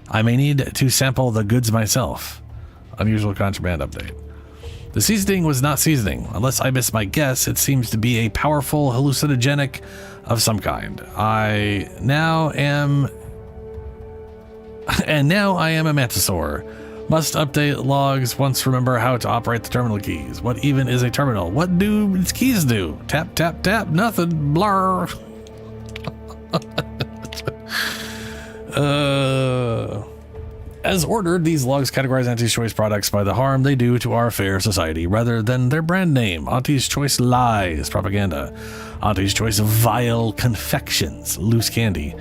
I may need to sample the goods myself. Unusual contraband update. The seasoning was not seasoning. Unless I miss my guess, it seems to be a powerful hallucinogenic of some kind. I now am a mantisaur. Must update logs once remember how to operate the terminal keys. What even is a terminal? What do its keys do? Tap, tap, tap, nothing, blur. As ordered, these logs categorize Auntie's Choice products by the harm they do to our fair society rather than their brand name. Auntie's Choice lies, propaganda. Auntie's Choice vile confections, loose candy.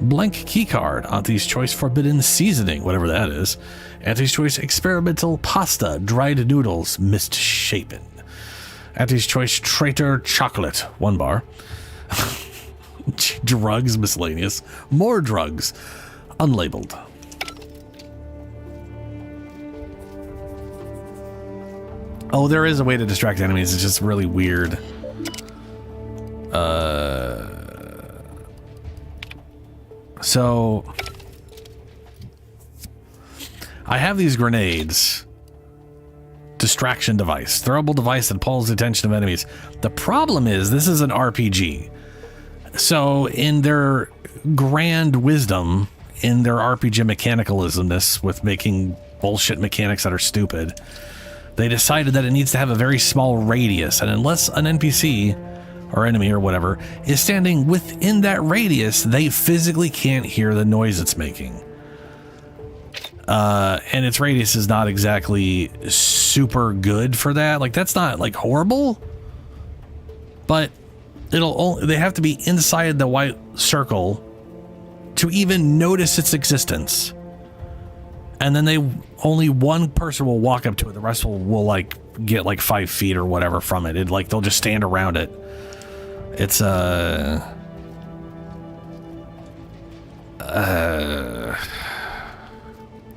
Blank keycard, Auntie's Choice forbidden seasoning, whatever that is. Auntie's Choice experimental pasta, dried noodles, misshapen. Auntie's Choice traitor chocolate, 1 bar. Drugs, miscellaneous. More drugs, unlabeled. Oh, there is a way to distract enemies. It's just really weird. So I have these grenades. Distraction device. Throwable device that pulls the attention of enemies. The problem is this is an RPG. So in their grand wisdom, in their RPG mechanicalismness with making bullshit mechanics that are stupid, they decided that it needs to have a very small radius, and unless an NPC or enemy or whatever is standing within that radius, they physically can't hear the noise it's making. And its radius is not exactly super good for that. Like, that's not like horrible, but they have to be inside the white circle to even notice its existence. And then only one person will walk up to it. The rest will like get like 5 feet or whatever from it. Like they'll just stand around it. It's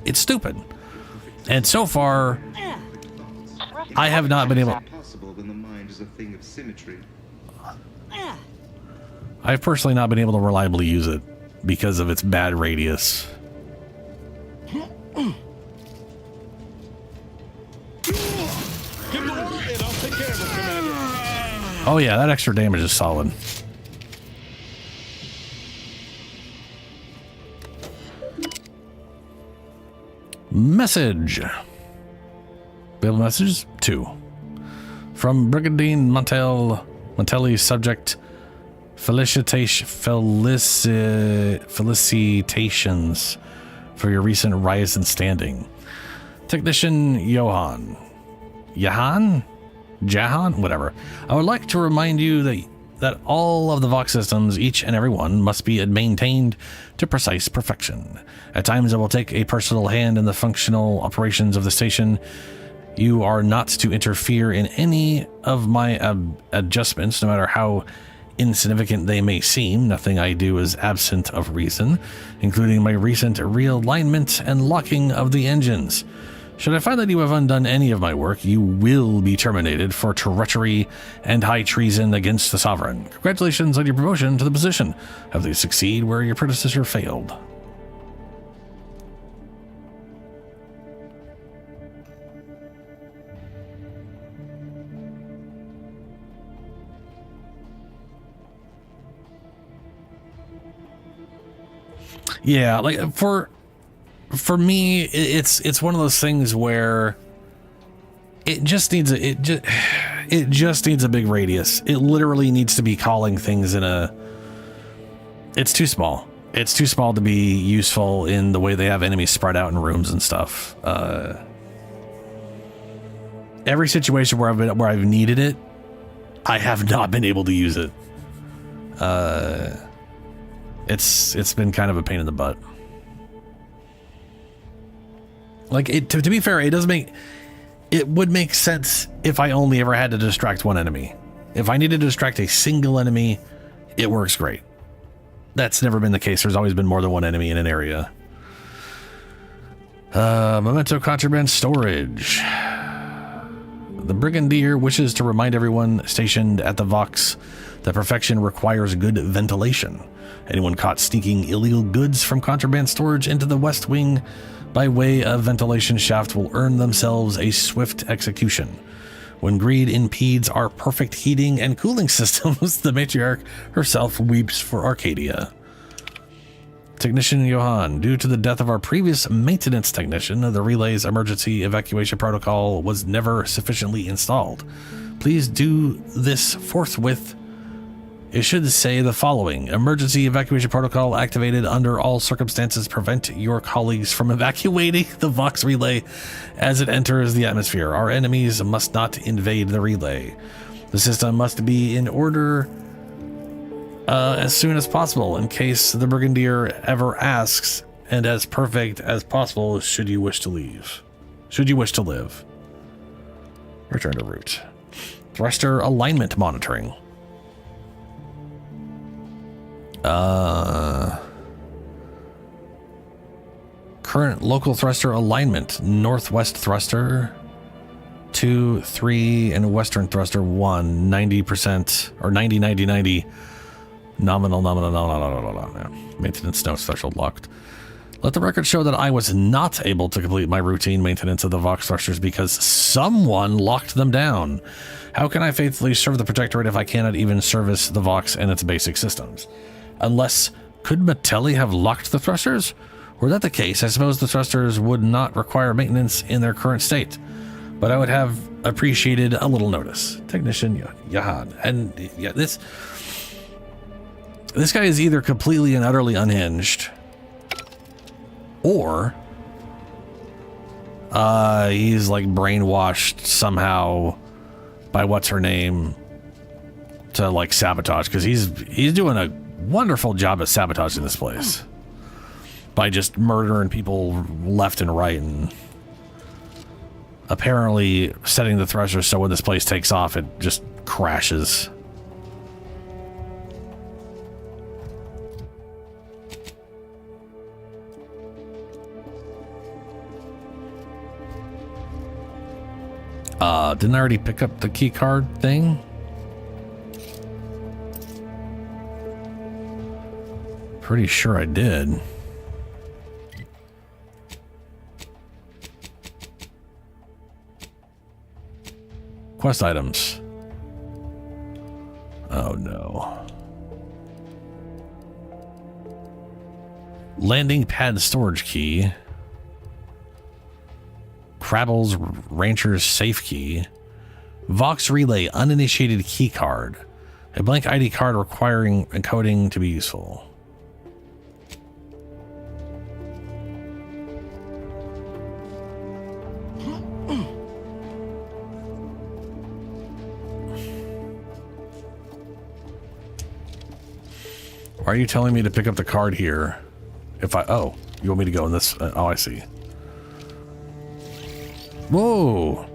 it's stupid. And so far, I have not been able. I've personally not been able to reliably use it because of its bad radius. Oh yeah, that extra damage is solid. Message. Bill messages 2. From Brigadier Montelli, subject felicitations for your recent rise in standing. Technician Jahan, whatever. I would like to remind you that all of the Vox systems, each and every one, must be maintained to precise perfection. At times I will take a personal hand in the functional operations of the station. You are not to interfere in any of my adjustments, no matter how insignificant they may seem. Nothing I do is absent of reason, including my recent realignment and locking of the engines. Should I find that you have undone any of my work, you will be terminated for treachery and high treason against the Sovereign. Congratulations on your promotion to the position. Have they succeed where your predecessor failed? Yeah, like for me, it's one of those things where it just needs it just needs a big radius. It literally needs to be calling things in a. It's too small. It's too small to be useful in the way they have enemies spread out in rooms and stuff. Every situation where I've needed it, I have not been able to use it. It's been kind of a pain in the butt. Like to be fair, it would make sense if I only ever had to distract one enemy. If I needed to distract a single enemy, it works great. That's never been the case. There's always been more than one enemy in an area. Memento contraband storage. The Brigadier wishes to remind everyone stationed at the Vox that perfection requires good ventilation. Anyone caught sneaking illegal goods from contraband storage into the West Wing by way of ventilation shaft will earn themselves a swift execution. When greed impedes our perfect heating and cooling systems, the matriarch herself weeps for Arcadia. Technician Johan, due to the death of our previous maintenance technician, the relay's emergency evacuation protocol was never sufficiently installed. Please do this forthwith. It should say the following: emergency evacuation protocol activated under all circumstances. Prevent your colleagues from evacuating the Vox relay as it enters the atmosphere. Our enemies must not invade the relay. The system must be in order as soon as possible in case the Brigadier ever asks, and as perfect as possible should you wish to leave. Should you wish to live. Return to route. Thruster alignment monitoring. Current local thruster alignment: northwest thruster 2, 3, and western thruster 1, 90% or 90. Nominal. Maintenance no threshold locked. Let the record show that I was not able to complete my routine maintenance of the Vox thrusters because someone locked them down. How can I faithfully serve the Protectorate if I cannot even service the Vox and its basic systems? Unless, could Mattelli have locked the thrusters? Were that the case, I suppose the thrusters would not require maintenance in their current state, but I would have appreciated a little notice. Technician Johan. And yeah, this guy is either completely and utterly unhinged, or he's like brainwashed somehow by what's her name to like sabotage, because he's doing a wonderful job at sabotaging this place by just murdering people left and right, and apparently setting the thrusters so when this place takes off it just crashes. Didn't I already pick up the key card thing? Pretty sure I did. Quest items. Oh no. Landing pad storage key. Crabble's Rancher's safe key. Vox relay uninitiated key card. A blank ID card requiring encoding to be useful. Why are you telling me to pick up the card here? If oh, you want me to go in this? Oh, I see. Whoa.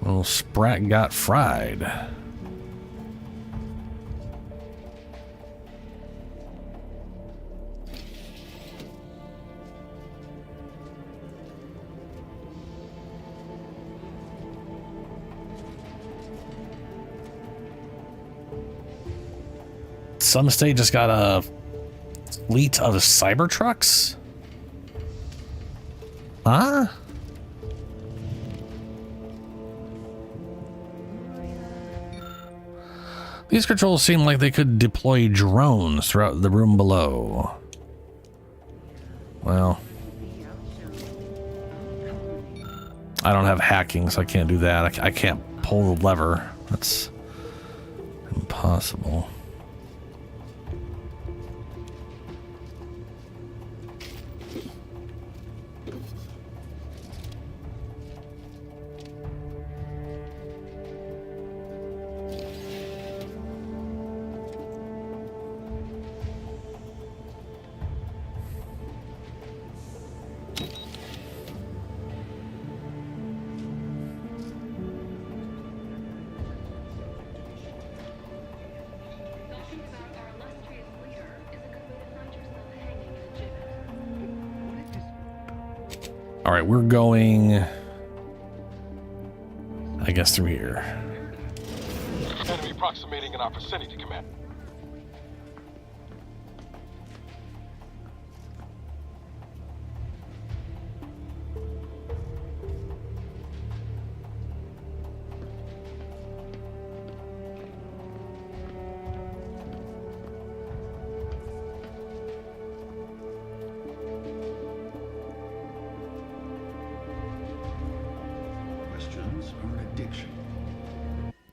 Well, Sprat got fried. Some state just got a fleet of Cybertrucks? Huh? These controls seem like they could deploy drones throughout the room below. Well, I don't have hacking, so I can't do that. I can't pull the lever. That's impossible. All right, we're going, I guess, through here. Enemy approximating in our vicinity, Command.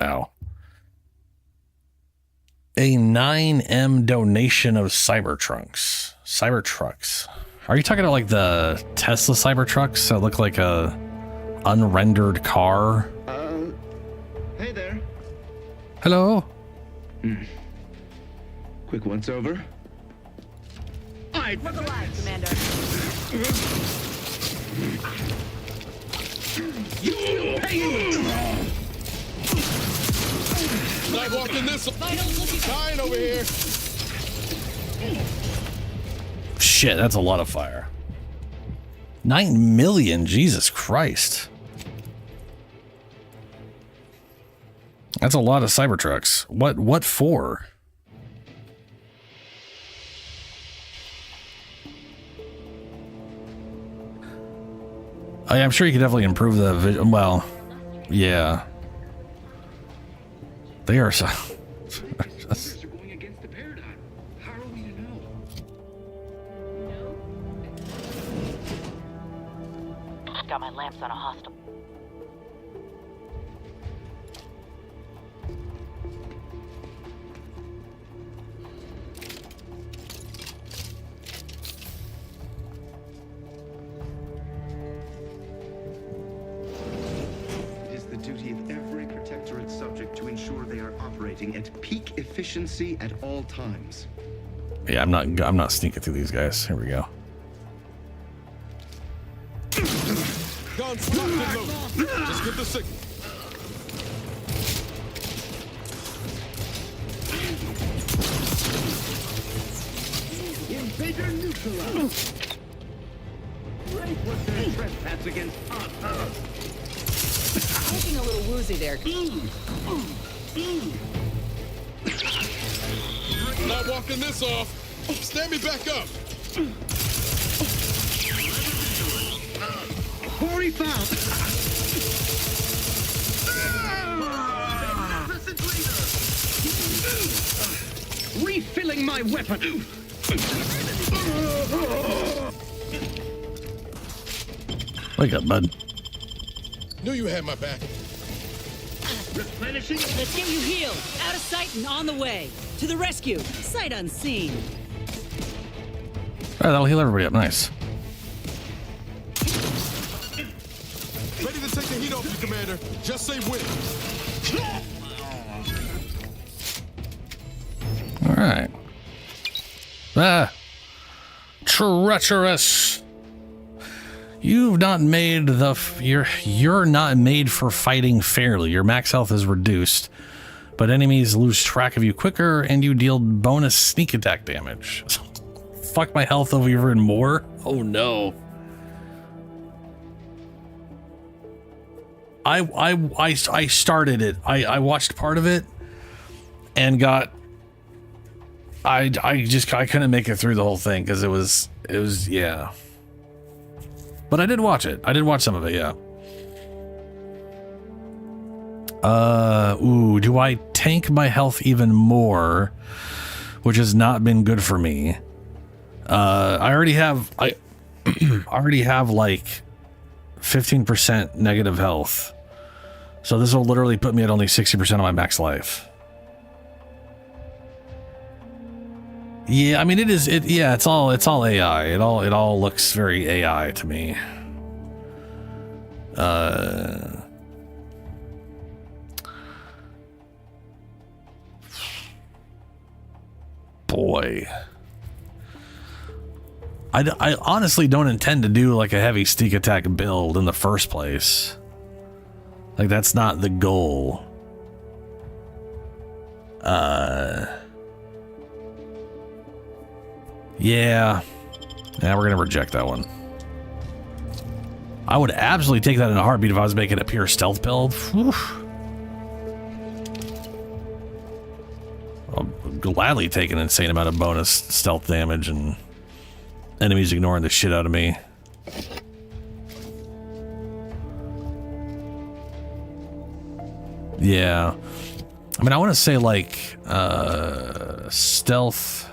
Ow. A 9M donation of Cybertrucks. Cybertrucks. Are you talking about like the Tesla Cybertrucks that look like a unrendered car? Hey there. Hello? Quick once over. What's the lag, Commander? You pay. Not walking this. Dying over here. Shit, that's a lot of fire. 9 million, Jesus Christ. That's a lot of Cybertrucks. What for? I'm sure you could definitely improve the vision. Well, yeah. They are so. Just... Got my lamps on a hostile. It is the duty of every Protectorate subject to ensure they are operating at peak efficiency at all times. Yeah, I'm not sneaking through these guys. Here we go. Guns locked and loaded. Just get the signal. Invader neutralized. Great was their trespass against us. Looking a little woozy there. Not walking this off. Stand me back up. 45. Refilling my weapon. Wake up, bud. Knew you had my back. Replenishing. Let's get you healed. Out of sight and on the way. To the rescue. Sight unseen. All right, that'll heal everybody up. Nice. Ready to take the heat off you, Commander. Just say when. All right. Ah. Treacherous. You've not made you're not made for fighting fairly. Your max health is reduced, but enemies lose track of you quicker and you deal bonus sneak attack damage. Fuck my health over even more. Oh no. I started it. I watched part of it and got I couldn't make it through the whole thing because it was yeah. But I did watch it. I did watch some of it, yeah. Do I tank my health even more, which has not been good for me? I already have like 15% negative health. So this will literally put me at only 60% of my max life. Yeah, I mean it's all AI. It all looks very AI to me. Boy. I honestly don't intend to do like a heavy sneak attack build in the first place. Like that's not the goal. Yeah, we're gonna reject that one. I would absolutely take that in a heartbeat if I was making a pure stealth build. Whew. I'll gladly take an insane amount of bonus stealth damage and enemies ignoring the shit out of me. Yeah. I mean, I want to say like stealth.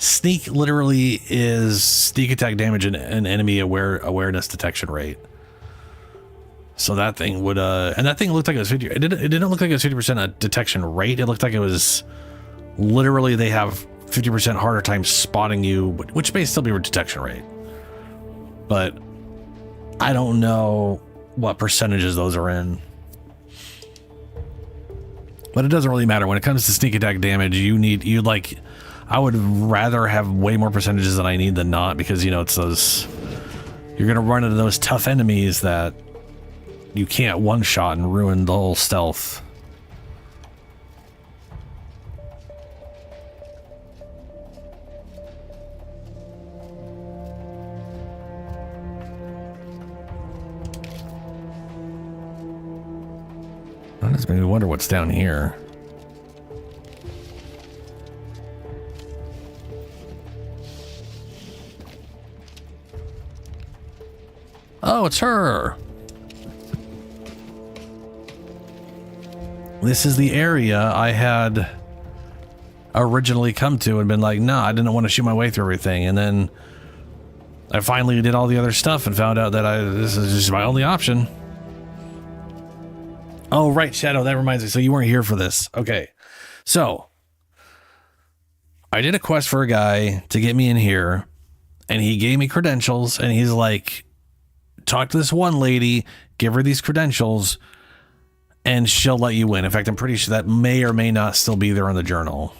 Sneak literally is sneak attack damage and enemy awareness detection rate. So that thing would and that thing looked like it was 50. It didn't look like it was 50% detection rate. It looked like it was literally they have 50% harder time spotting you, which may still be a detection rate. But I don't know what percentages those are in. But it doesn't really matter when it comes to sneak attack damage. I would rather have way more percentages than I need than not, because you know it's those, you're gonna run into those tough enemies that you can't one shot and ruin the whole stealth. That just made me wonder what's down here. Oh, it's her. This is the area I had originally come to and been like, nah, I didn't want to shoot my way through everything. And then I finally did all the other stuff and found out that this is just my only option. Oh, right, Shadow, that reminds me. So you weren't here for this. Okay. So I did a quest for a guy to get me in here, and he gave me credentials, and he's like, talk to this one lady, give her these credentials, and she'll let you in. In fact, I'm pretty sure that may or may not still be there in the journal.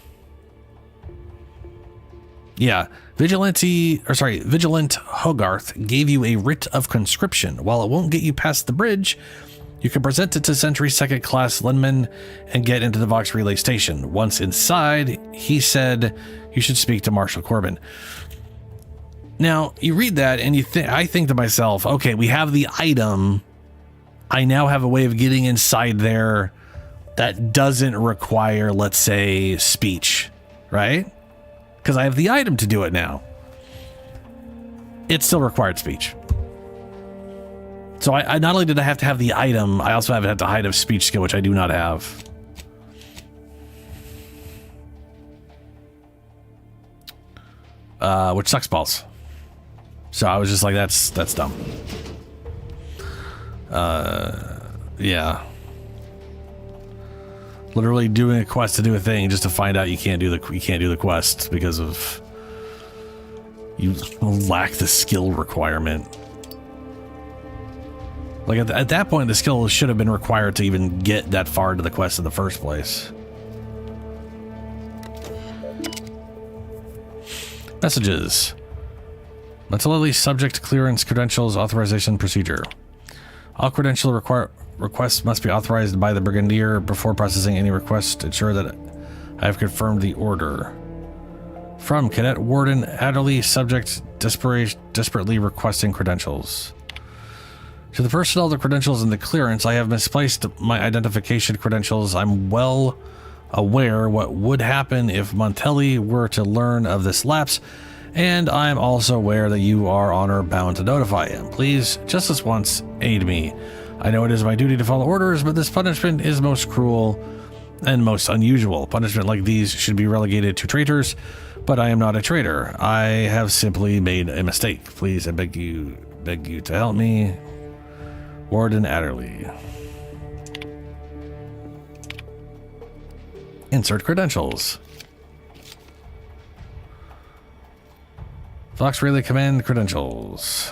Yeah, Vigilant Hogarth gave you a writ of conscription. While it won't get you past the bridge, you can present it to Sentry 2nd Class Linman and get into the Vox Relay Station. Once inside, he said you should speak to Marshal Corbin. Now, you read that and I think to myself, okay, we have the item. I now have a way of getting inside there that doesn't require, let's say, speech, right? Because I have the item to do it now. It still required speech. So I not only did I have to have the item, I also have the height of speech skill, which I do not have. Which sucks balls. So I was just like, that's dumb. Yeah. Literally doing a quest to do a thing just to find out you can't do the quest because of you lack the skill requirement. Like at that point, the skill should have been required to even get that far into the quest in the first place. Messages. Mentality subject clearance credentials authorization procedure. All credential requests must be authorized by the Brigadier before processing any request. Ensure that I have confirmed the order. From Cadet Warden Adderley, subject desperately requesting credentials. To the personnel of the credentials in the clearance, I have misplaced my identification credentials. I'm well aware what would happen if Montelli were to learn of this lapse, and I'm also aware that you are honor bound to notify him. Please, just this once, aid me. I know it is my duty to follow orders, but this punishment is most cruel and most unusual. Punishment like these should be relegated to traitors, but I am not a traitor. I have simply made a mistake. Please, I beg you to help me. Warden Adderley. Insert credentials. Vox Relay Command credentials.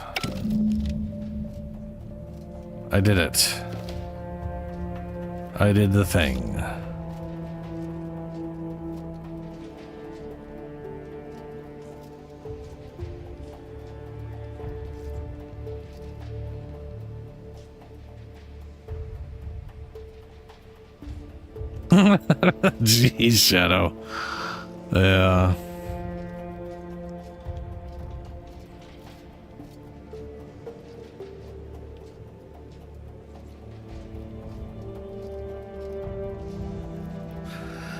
I did it. I did the thing. Jeez, Shadow. Yeah.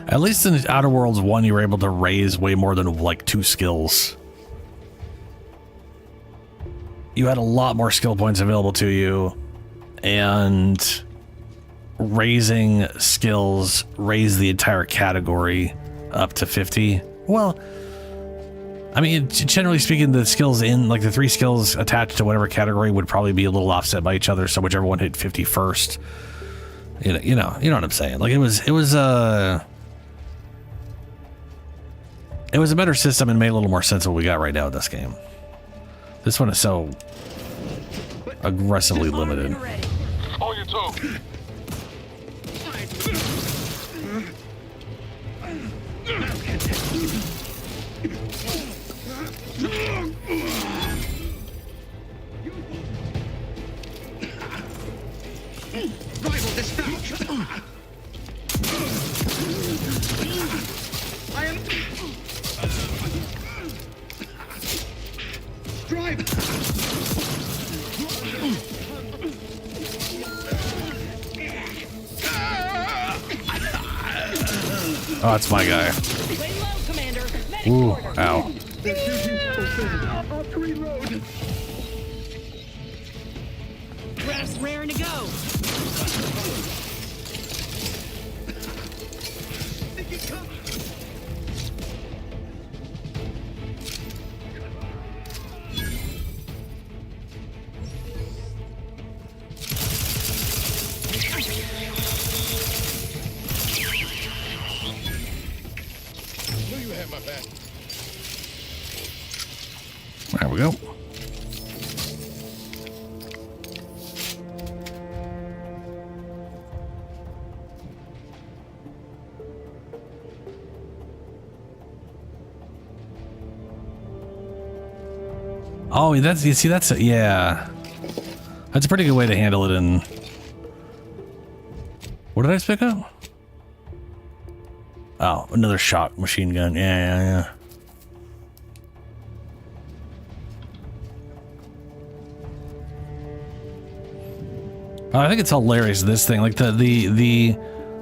At least in Outer Worlds 1, you were able to raise way more than like 2 skills. You had a lot more skill points available to you, and raising skills raised the entire category up to 50. Well, I mean, generally speaking, the skills in like the 3 skills attached to whatever category would probably be a little offset by each other. So whichever one hit 50 first, you know what I'm saying? Like it was a better system and made a little more sense of what we got right now in this game. This one is so aggressively limited. On your toe. Rival dispatched. I am. Drive. Oh, that's my guy. Ooh, ow. Grass raring to go. There we go. Oh, that's, you see, that's, yeah. That's a pretty good way to handle it in... What did I just pick up? Oh, another shock machine gun. Yeah. I think it's hilarious, this thing. Like the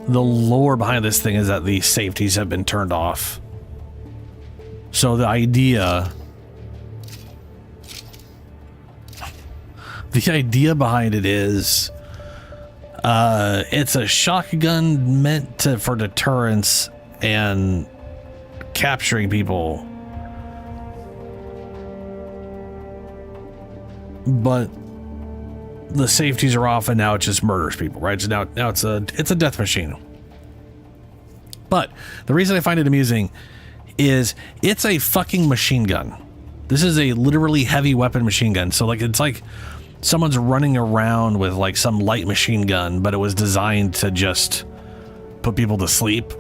lore behind this thing is that the safeties have been turned off. So the idea behind it is it's a shotgun meant for deterrence and capturing people, but the safeties are off and now it just murders people, right? So now it's a death machine. But the reason I find it amusing is it's a fucking machine gun. This is a literally heavy weapon machine gun. So like it's like someone's running around with like some light machine gun, but it was designed to just put people to sleep.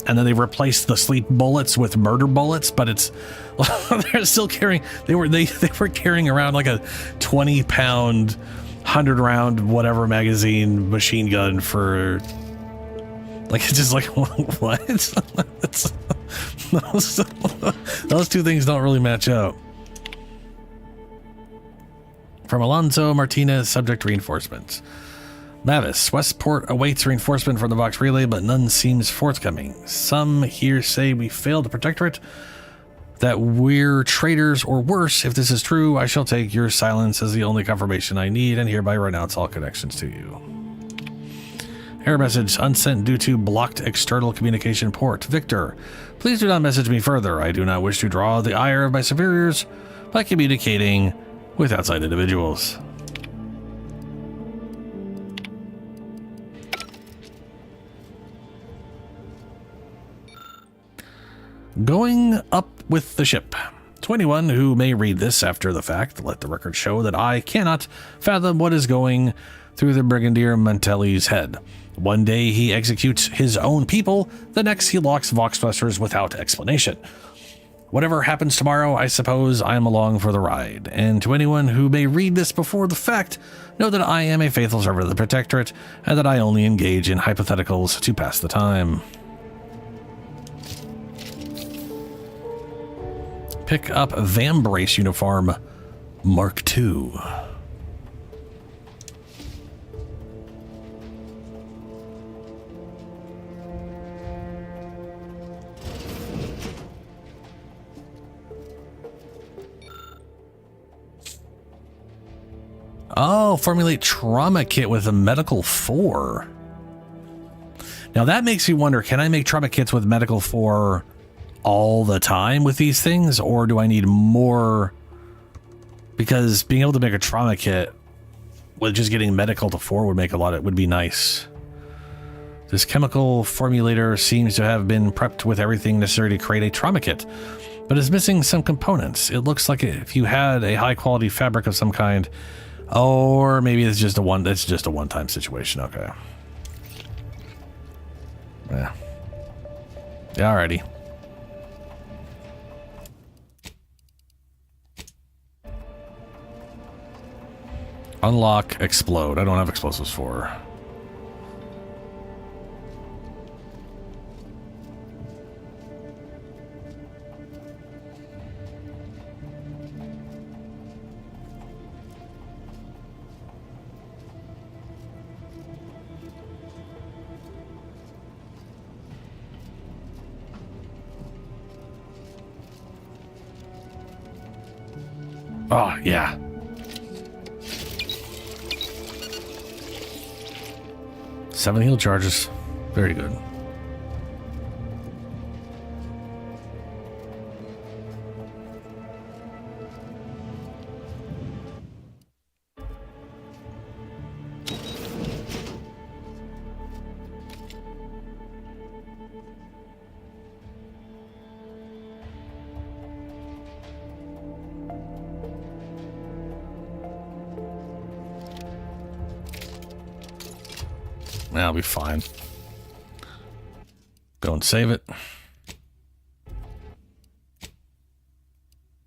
And then they replaced the sleep bullets with murder bullets, but it's they're still carrying. They were carrying around like a 20-pound, 100-round whatever magazine machine gun for like, it's just like what? Those two things don't really match up. From Alonso Martinez, subject reinforcements. Mavis, Westport awaits reinforcement from the Vox Relay, but none seems forthcoming. Some here say we failed the Protectorate. that we're traitors or worse. If this is true, I shall take your silence as the only confirmation I need and hereby renounce all connections to you. Error message unsent due to blocked external communication port. Victor, please do not message me further. I do not wish to draw the ire of my superiors by communicating with outside individuals. Going up with the ship. To anyone who may read this after the fact, let the record show that I cannot fathom what is going through the Brigadier Mantelli's head. One day he executes his own people, the next he locks Voxbusters without explanation. Whatever happens tomorrow, I suppose I am along for the ride. And to anyone who may read this before the fact, know that I am a faithful servant of the Protectorate, and that I only engage in hypotheticals to pass the time. Pick up Vambrace uniform Mark II. Oh, formulate trauma kit with a medical 4. Now that makes me wonder, can I make trauma kits with medical 4 all the time with these things, or do I need more? Because being able to make a trauma kit with just getting medical to 4 would be nice. This chemical formulator seems to have been prepped with everything necessary to create a trauma kit, but is missing some components. It looks like if you had a high quality fabric of some kind, or maybe it's just a one-time situation. Okay. Yeah. Alrighty. Unlock, explode. I don't have explosives for. Oh, yeah. Seven heal charges. Very good. I'll be fine. Go and save it.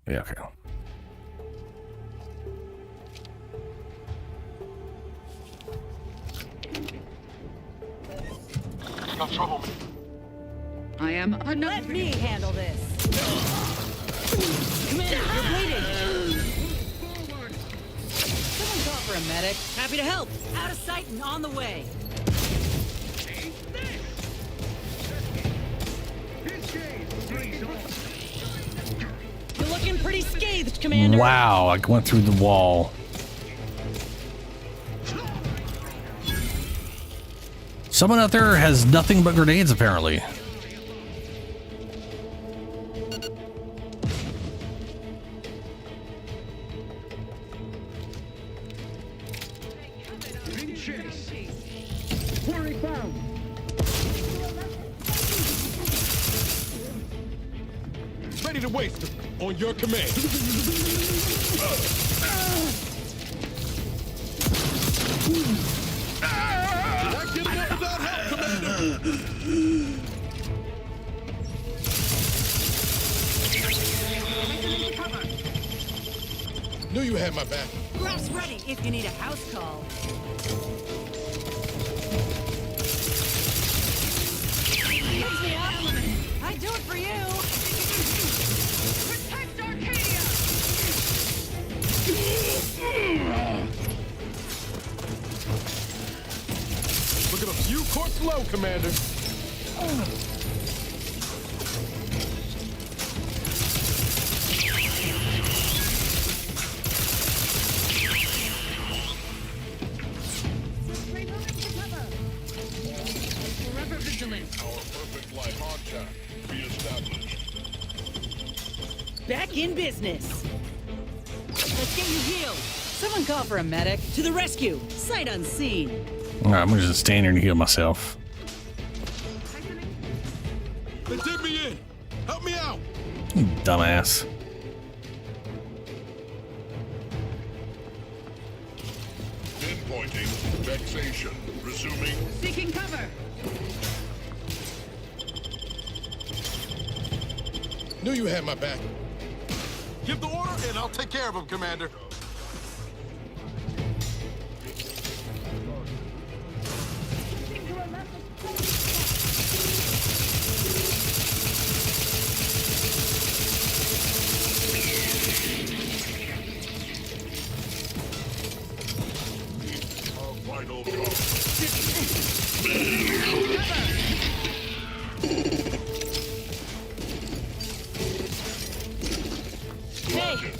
Yeah, okay. Got trouble. I am another. Let me handle this. Commander, you're bleeding. Someone call for a medic. Happy to help. Out of sight and on the way. You're looking pretty scathed, Commander. Wow, I went through the wall. Someone out there has nothing but grenades, apparently. Ready to waste on your command. Did I get enough without help, Commander? Knew you had my back. Graph's ready if you need a house call. Gives me up. I'd do it for you. Protect Arcadia. Look at a few courts low, Commander. Back in business. Let's get you healed. Someone call for a medic. To the rescue. Sight unseen. Alright, I'm gonna just stand here and heal myself. They did me in. Help me out. You dumbass. Pinpointing vexation. Resuming. Seeking cover. Knew you had my back. Give the order and I'll take care of him, Commander.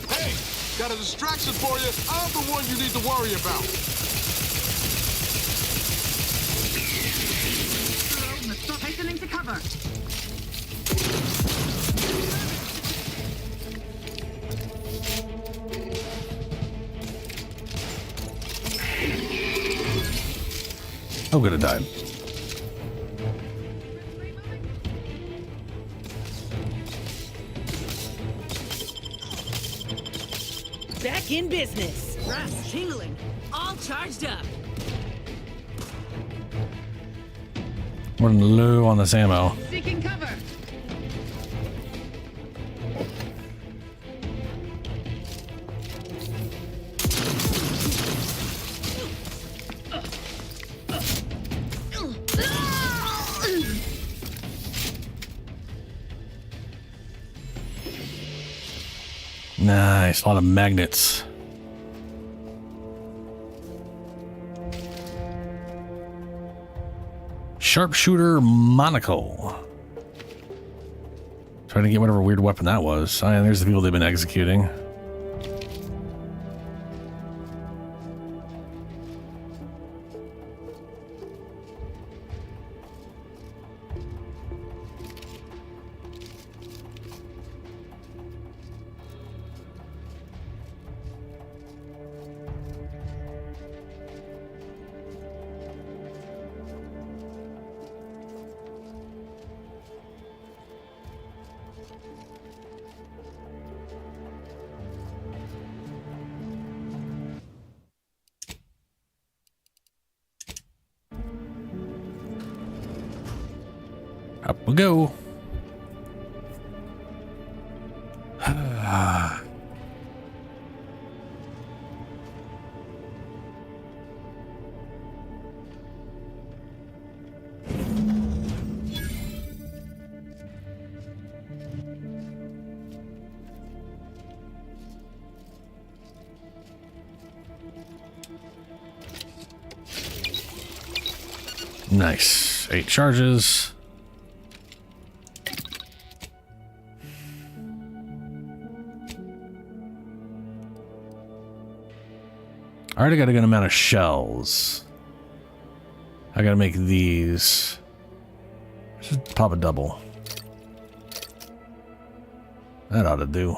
Hey, got a distraction for you. I'm the one you need to worry about. Hastening to cover. I'm gonna die. Back in business. Brass tingling. All charged up. We're low on this ammo. Seeking cover. Nice, a lot of magnets. Sharpshooter monocle. Trying to get whatever weird weapon that was. Oh, yeah, there's the people they've been executing. Up we go. Nice. 8 charges. I already got a good amount of shells. I gotta make these. Just pop a double. That ought to do.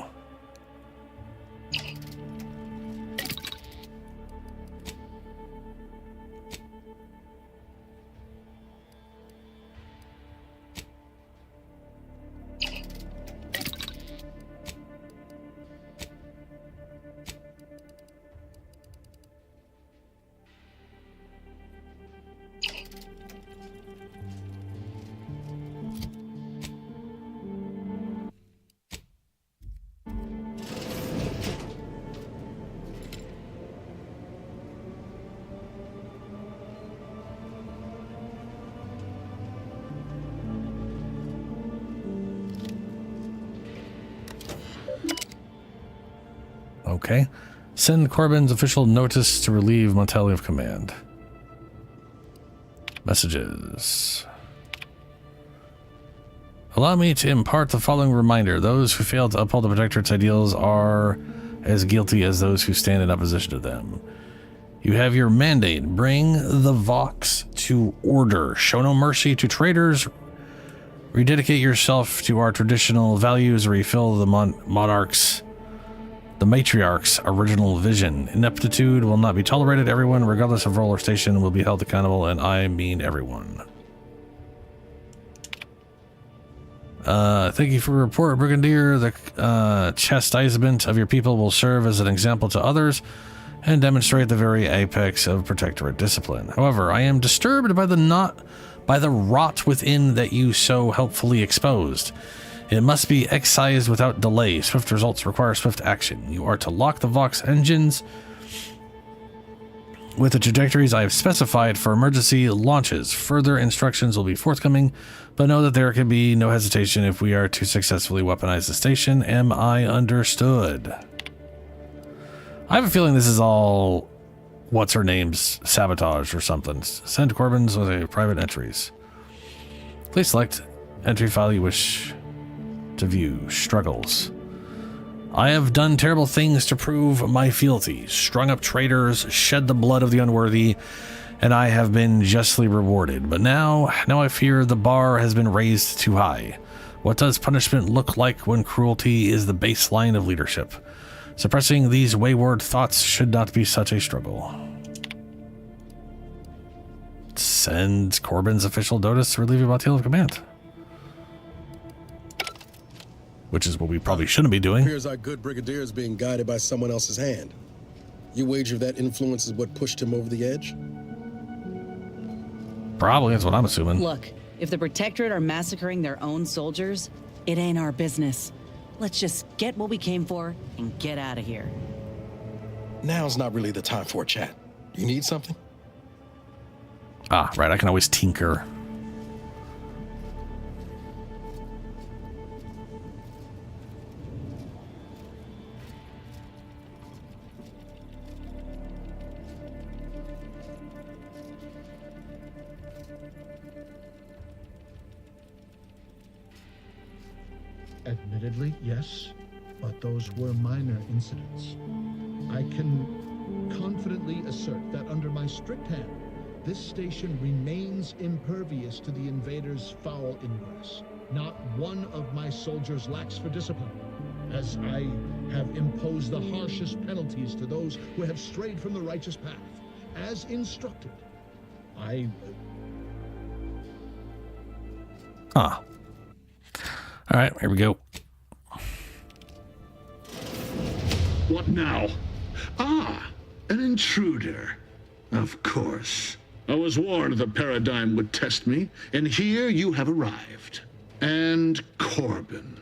Okay. Send Corbin's official notice to relieve Montelli of command. Messages. Allow me to impart the following reminder. Those who fail to uphold the Protectorate's ideals are as guilty as those who stand in opposition to them. You have your mandate. Bring the Vox to order. Show no mercy to traitors. Rededicate yourself to our traditional values, refill the matriarch's original vision. Ineptitude will not be tolerated. Everyone, regardless of role or station, will be held accountable, and I mean everyone. Thank you for your report, Brigadier. The chastisement of your people will serve as an example to others and demonstrate the very apex of Protectorate discipline. However, I am disturbed by the rot within that you so helpfully exposed. It must be excised without delay. Swift results require swift action. You are to lock the Vox engines with the trajectories I have specified for emergency launches. Further instructions will be forthcoming, but know that there can be no hesitation if we are to successfully weaponize the station. Am I understood? I have a feeling this is all what's-her-name's sabotage or something. Send Corbin's with a private entries. Please select entry file you wish to view. Struggles. I have done terrible things to prove my fealty, strung up traitors, shed the blood of the unworthy, and I have been justly rewarded. But now I fear the bar has been raised too high. What does punishment look like when cruelty is the baseline of leadership? Suppressing these wayward thoughts should not be such a struggle. Send Corbin's official notice to relieve your battalion of command. Which is what we probably shouldn't be doing. It appears our good brigadier is being guided by someone else's hand. You wager that influence is what pushed him over the edge? Probably, that's what I'm assuming. Look, if the Protectorate are massacring their own soldiers, it ain't our business. Let's just get what we came for and get out of here. Now's not really the time for a chat. You need something? Ah, right, I can always tinker. Admittedly, yes, but those were minor incidents. I can confidently assert that under my strict hand, this station remains impervious to the invaders' foul ingress. Not one of my soldiers lacks for discipline, as I have imposed the harshest penalties to those who have strayed from the righteous path. As instructed, I... Huh. All right, here we go. What now? Ah, an intruder. Of course. I was warned the paradigm would test me, and here you have arrived. And Corbin.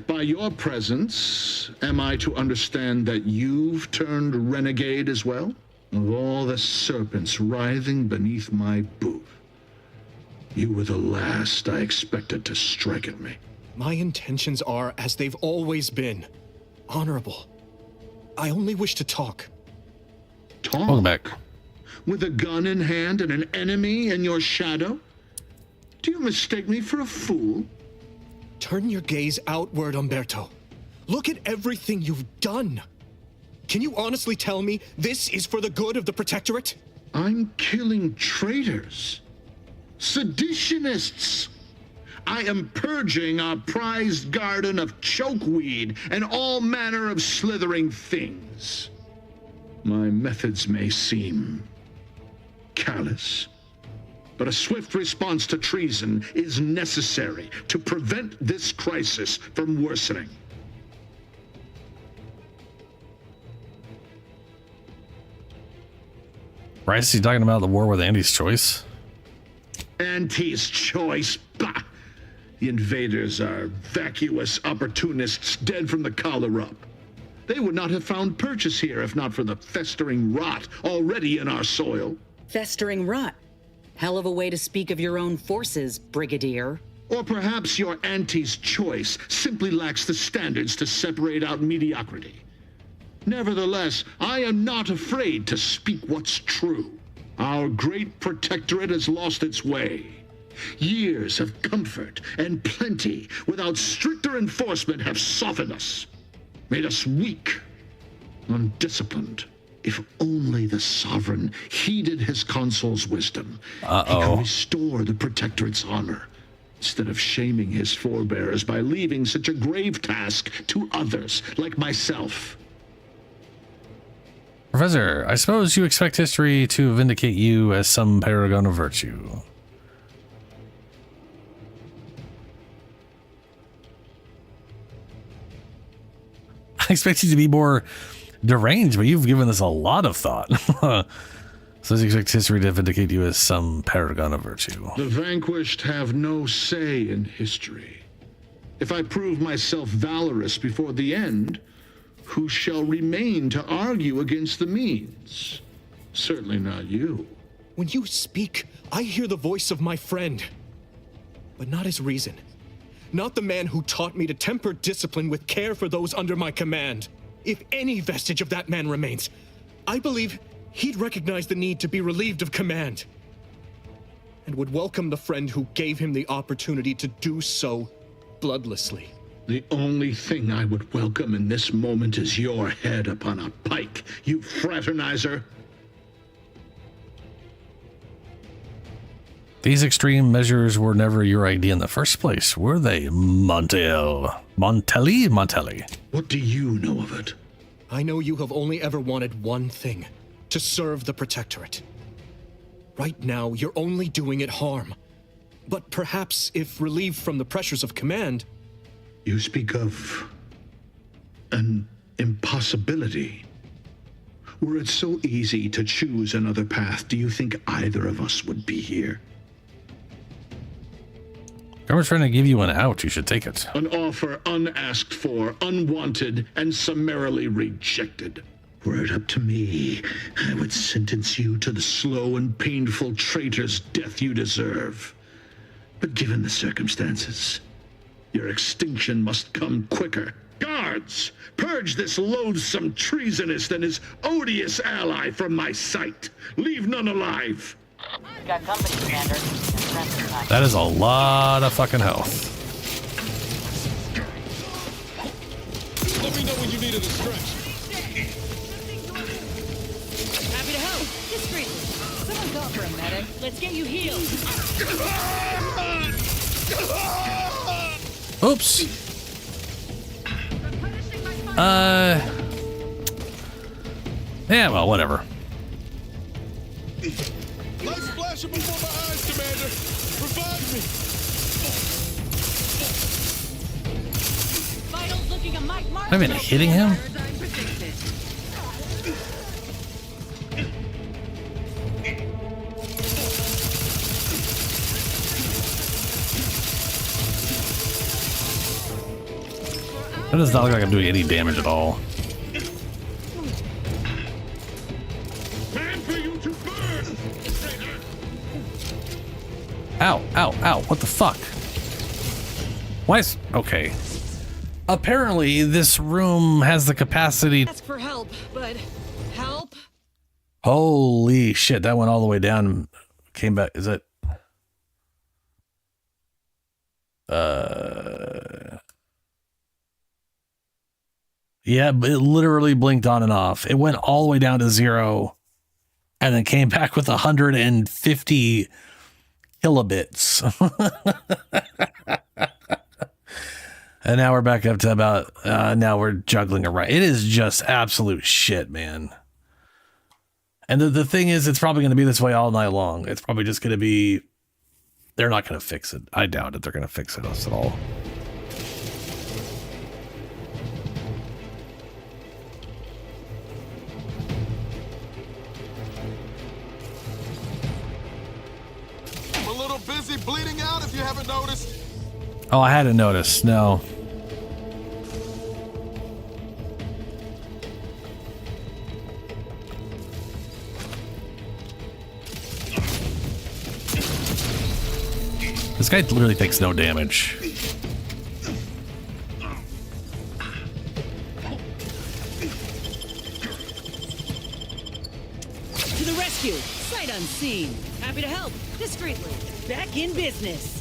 By your presence, am I to understand that you've turned renegade as well? Of all the serpents writhing beneath my boot, you were the last I expected to strike at me. My intentions are as they've always been. Honorable. I only wish to talk. Talk? Welcome back. With a gun in hand and an enemy in your shadow? Do you mistake me for a fool? Turn your gaze outward, Umberto. Look at everything you've done. Can you honestly tell me this is for the good of the Protectorate? I'm killing traitors. Seditionists. I am purging our prized garden of chokeweed and all manner of slithering things. My methods may seem callous, but a swift response to treason is necessary to prevent this crisis from worsening. Right, is he talking about the war with Andy's choice? Anti's choice? Bah! The invaders are vacuous opportunists dead from the collar up. They would not have found purchase here if not for the festering rot already in our soil. Festering rot? Hell of a way to speak of your own forces, Brigadier. Or perhaps your Anti's choice simply lacks the standards to separate out mediocrity. Nevertheless, I am not afraid to speak what's true. Our great Protectorate has lost its way. Years of comfort and plenty without stricter enforcement have softened us, made us weak, undisciplined. If only the Sovereign heeded his consul's wisdom, he could restore the Protectorate's honor, instead of shaming his forebears by leaving such a grave task to others like myself. Professor, I suppose you expect history to vindicate you as some paragon of virtue. I expect you to be more deranged, but you've given this a lot of thought. So you expect history to vindicate you as some paragon of virtue. The vanquished have no say in history. If I prove myself valorous before the end, who shall remain to argue against the means? Certainly not you. When you speak, I hear the voice of my friend, but not his reason. Not the man who taught me to temper discipline with care for those under my command. If any vestige of that man remains, I believe he'd recognize the need to be relieved of command, and would welcome the friend who gave him the opportunity to do so bloodlessly. The only thing I would welcome in this moment is your head upon a pike, you fraternizer. These extreme measures were never your idea in the first place, were they, Montelli? What do you know of it? I know you have only ever wanted one thing, to serve the Protectorate. Right now, you're only doing it harm. But perhaps if relieved from the pressures of command... You speak of an impossibility. Were it so easy to choose another path, do you think either of us would be here? Government's trying to give you an out. You should take it. An offer unasked for, unwanted, and summarily rejected. Were it up to me, I would sentence you to the slow and painful traitor's death you deserve. But given the circumstances, your extinction must come quicker. Guards, purge this loathsome treasonist and his odious ally from my sight. Leave none alive. Got company, Commander. That is a lot of fucking health. Let me know when you need a distraction. Happy to help. Discreetly. Someone call for a medic. Let's get you healed. Oops. Yeah, well, whatever. Lights flashing before my eyes, Commander. Revive me. Vitals looking a Mike Mark. I've been hitting him. That does not look like I'm doing any damage at all. Ow, ow, ow, what the fuck? Why is... Okay. Apparently, this room has the capacity... Ask for help, but help? Holy shit, that went all the way down and came back. Is that... Yeah, it literally blinked on and off. It went all the way down to 0 and then came back with 150 kilobits. And now we're back up to about, now we're juggling around. It is just absolute shit, man. And the thing is, it's probably going to be this way all night long. It's probably just going to be, they're not going to fix it. I doubt it. They're going to fix it us at all. I'm a little busy bleeding out if you haven't noticed. Oh, I hadn't noticed. No. This guy literally takes no damage. To the rescue! Sight unseen! Happy to help! Discreetly! Back in business!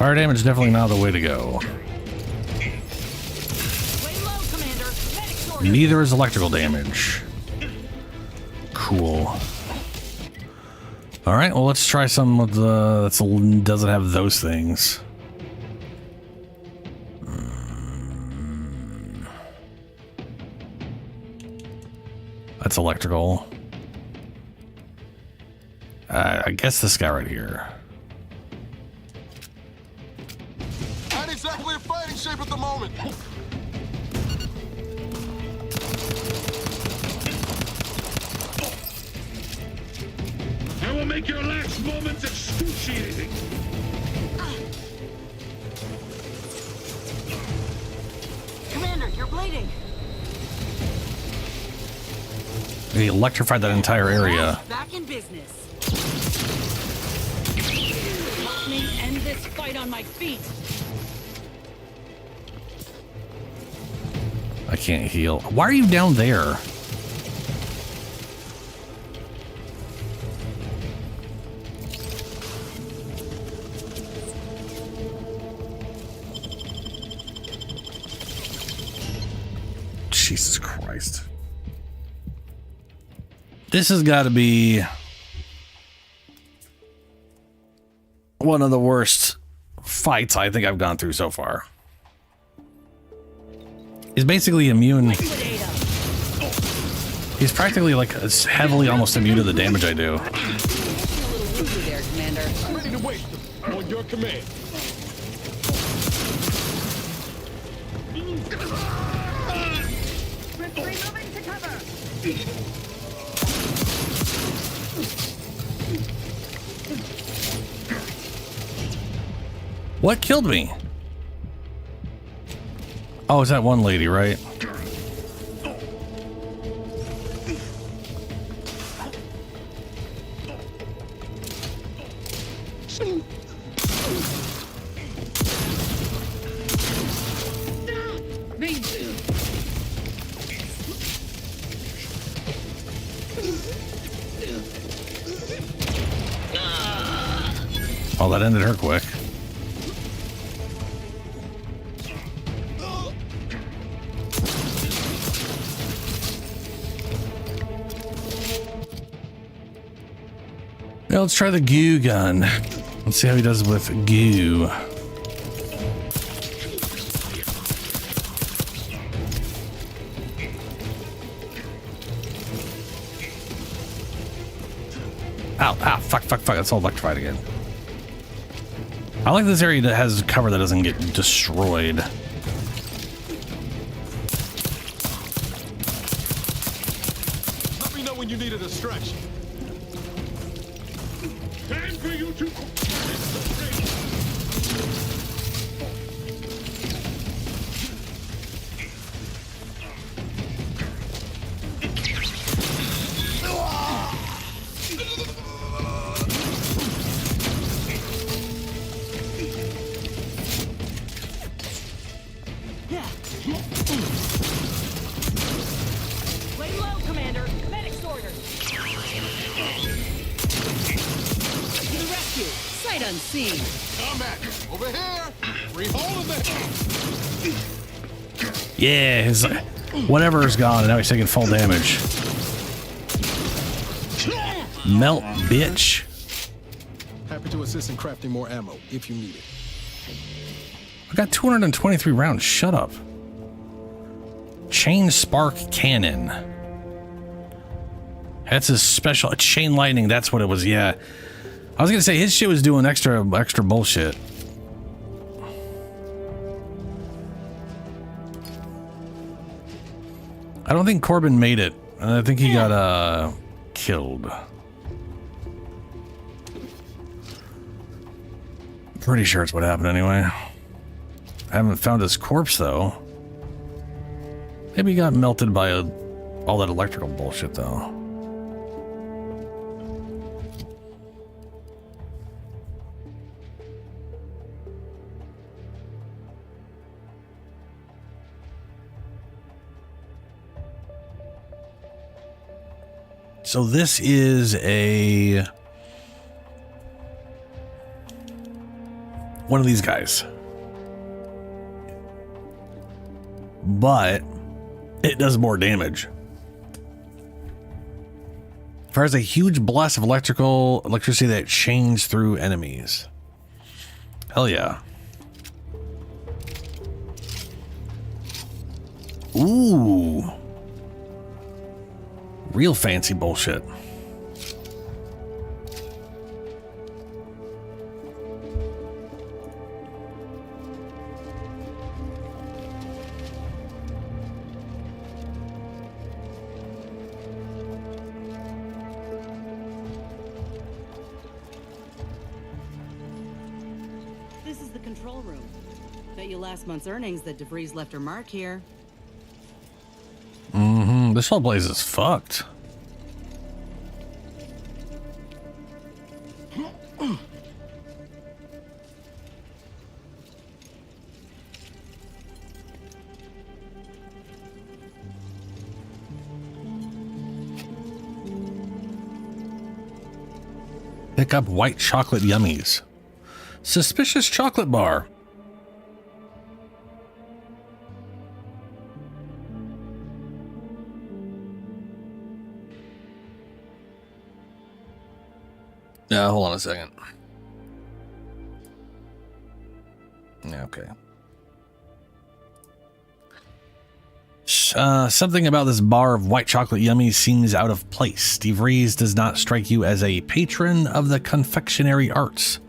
Fire damage is definitely not the way to go. Neither is electrical damage. Cool. All right, well, let's try some of the that doesn't have those things. That's electrical. I guess this guy right here. Not exactly in fighting shape at the moment. I will make your last moments excruciating. Commander, you're bleeding. He electrified that entire area. Back in business. Help me end this fight on my feet. I can't heal. Why are you down there? Jesus Christ. This has got to be one of the worst fights I think I've gone through so far. He's basically immune. He's practically like heavily almost immune to the damage I do. There, Commander. I'm ready to wait on your command. Moving to cover. What killed me? Oh, it's that one lady, right? Oh, that ended her quick. Now let's try the goo gun. Let's see how he does with goo. Ow, ow, fuck, fuck, fuck. That's all electrified again. I like this area that has cover that doesn't get destroyed. Let me know when you need a distraction. Time for you to... Lay low, Commander. Medic's orders. To the rescue. Sight unseen. Come at me. Over here. Free hold of it. Yeah, his whatever is gone, and now he's taking full damage. Melt, bitch. Happy to assist in crafting more ammo if you need it. I got 223 rounds. Shut up. Chain spark cannon. That's his special. Chain lightning. That's what it was. Yeah, I was gonna say his shit was doing extra bullshit. I don't think Corbin made it. I think he got killed. Pretty sure it's what happened anyway. I haven't found his corpse though. Maybe he got melted by all that electrical bullshit though. So this is a one of these guys. But it does more damage. Fires a huge blast of electricity that chains through enemies. Hell yeah. Ooh. Real fancy bullshit. This is the control room. Bet you last month's earnings that DeVries left her mark here. Mm-hmm. This whole place is fucked. Pick up white chocolate yummies. Suspicious chocolate bar. Hold on a second. Okay. Something about this bar of white chocolate yummies seems out of place. DeVries does not strike you as a patron of the confectionery arts.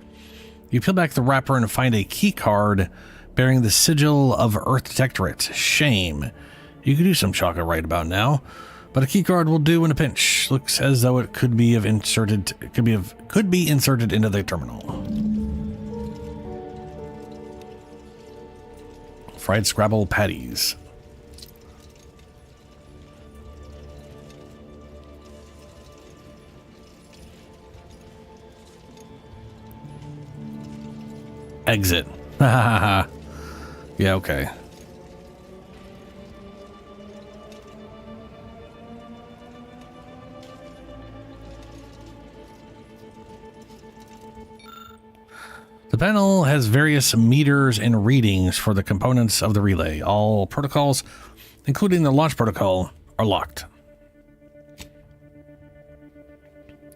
You peel back the wrapper and find a key card bearing the sigil of Earth Detectorate. Shame. You could do some chocolate right about now, but a key card will do in a pinch. Looks as though it could be inserted into the terminal. Fried Scrabble patties. Exit. Yeah, okay. The panel has various meters and readings for the components of the relay. All protocols, including the launch protocol, are locked.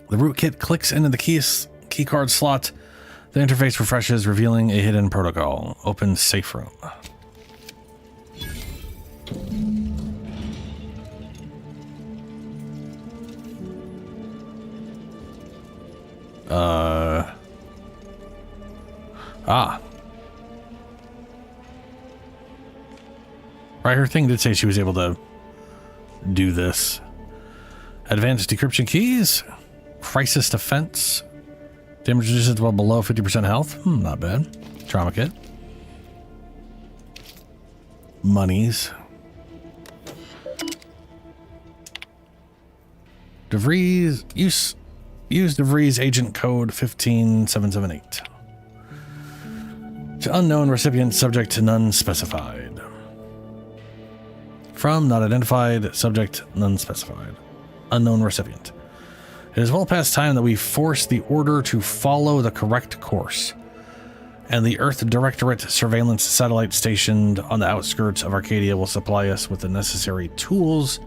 The rootkit clicks into the keycard slot. The interface refreshes, revealing a hidden protocol. Open safe room. Right, her thing did say she was able to do this. Advanced decryption keys. Crisis defense. Damage reduces well below 50% health. Not bad. Trauma kit. Monies. DeVries. Use DeVries agent code 15778. To unknown recipient, subject to none specified. From not identified, subject none specified. Unknown recipient. It is well past time that we force the order to follow the correct course, and the Earth Directorate surveillance satellite stationed on the outskirts of Arcadia will supply us with the necessary tools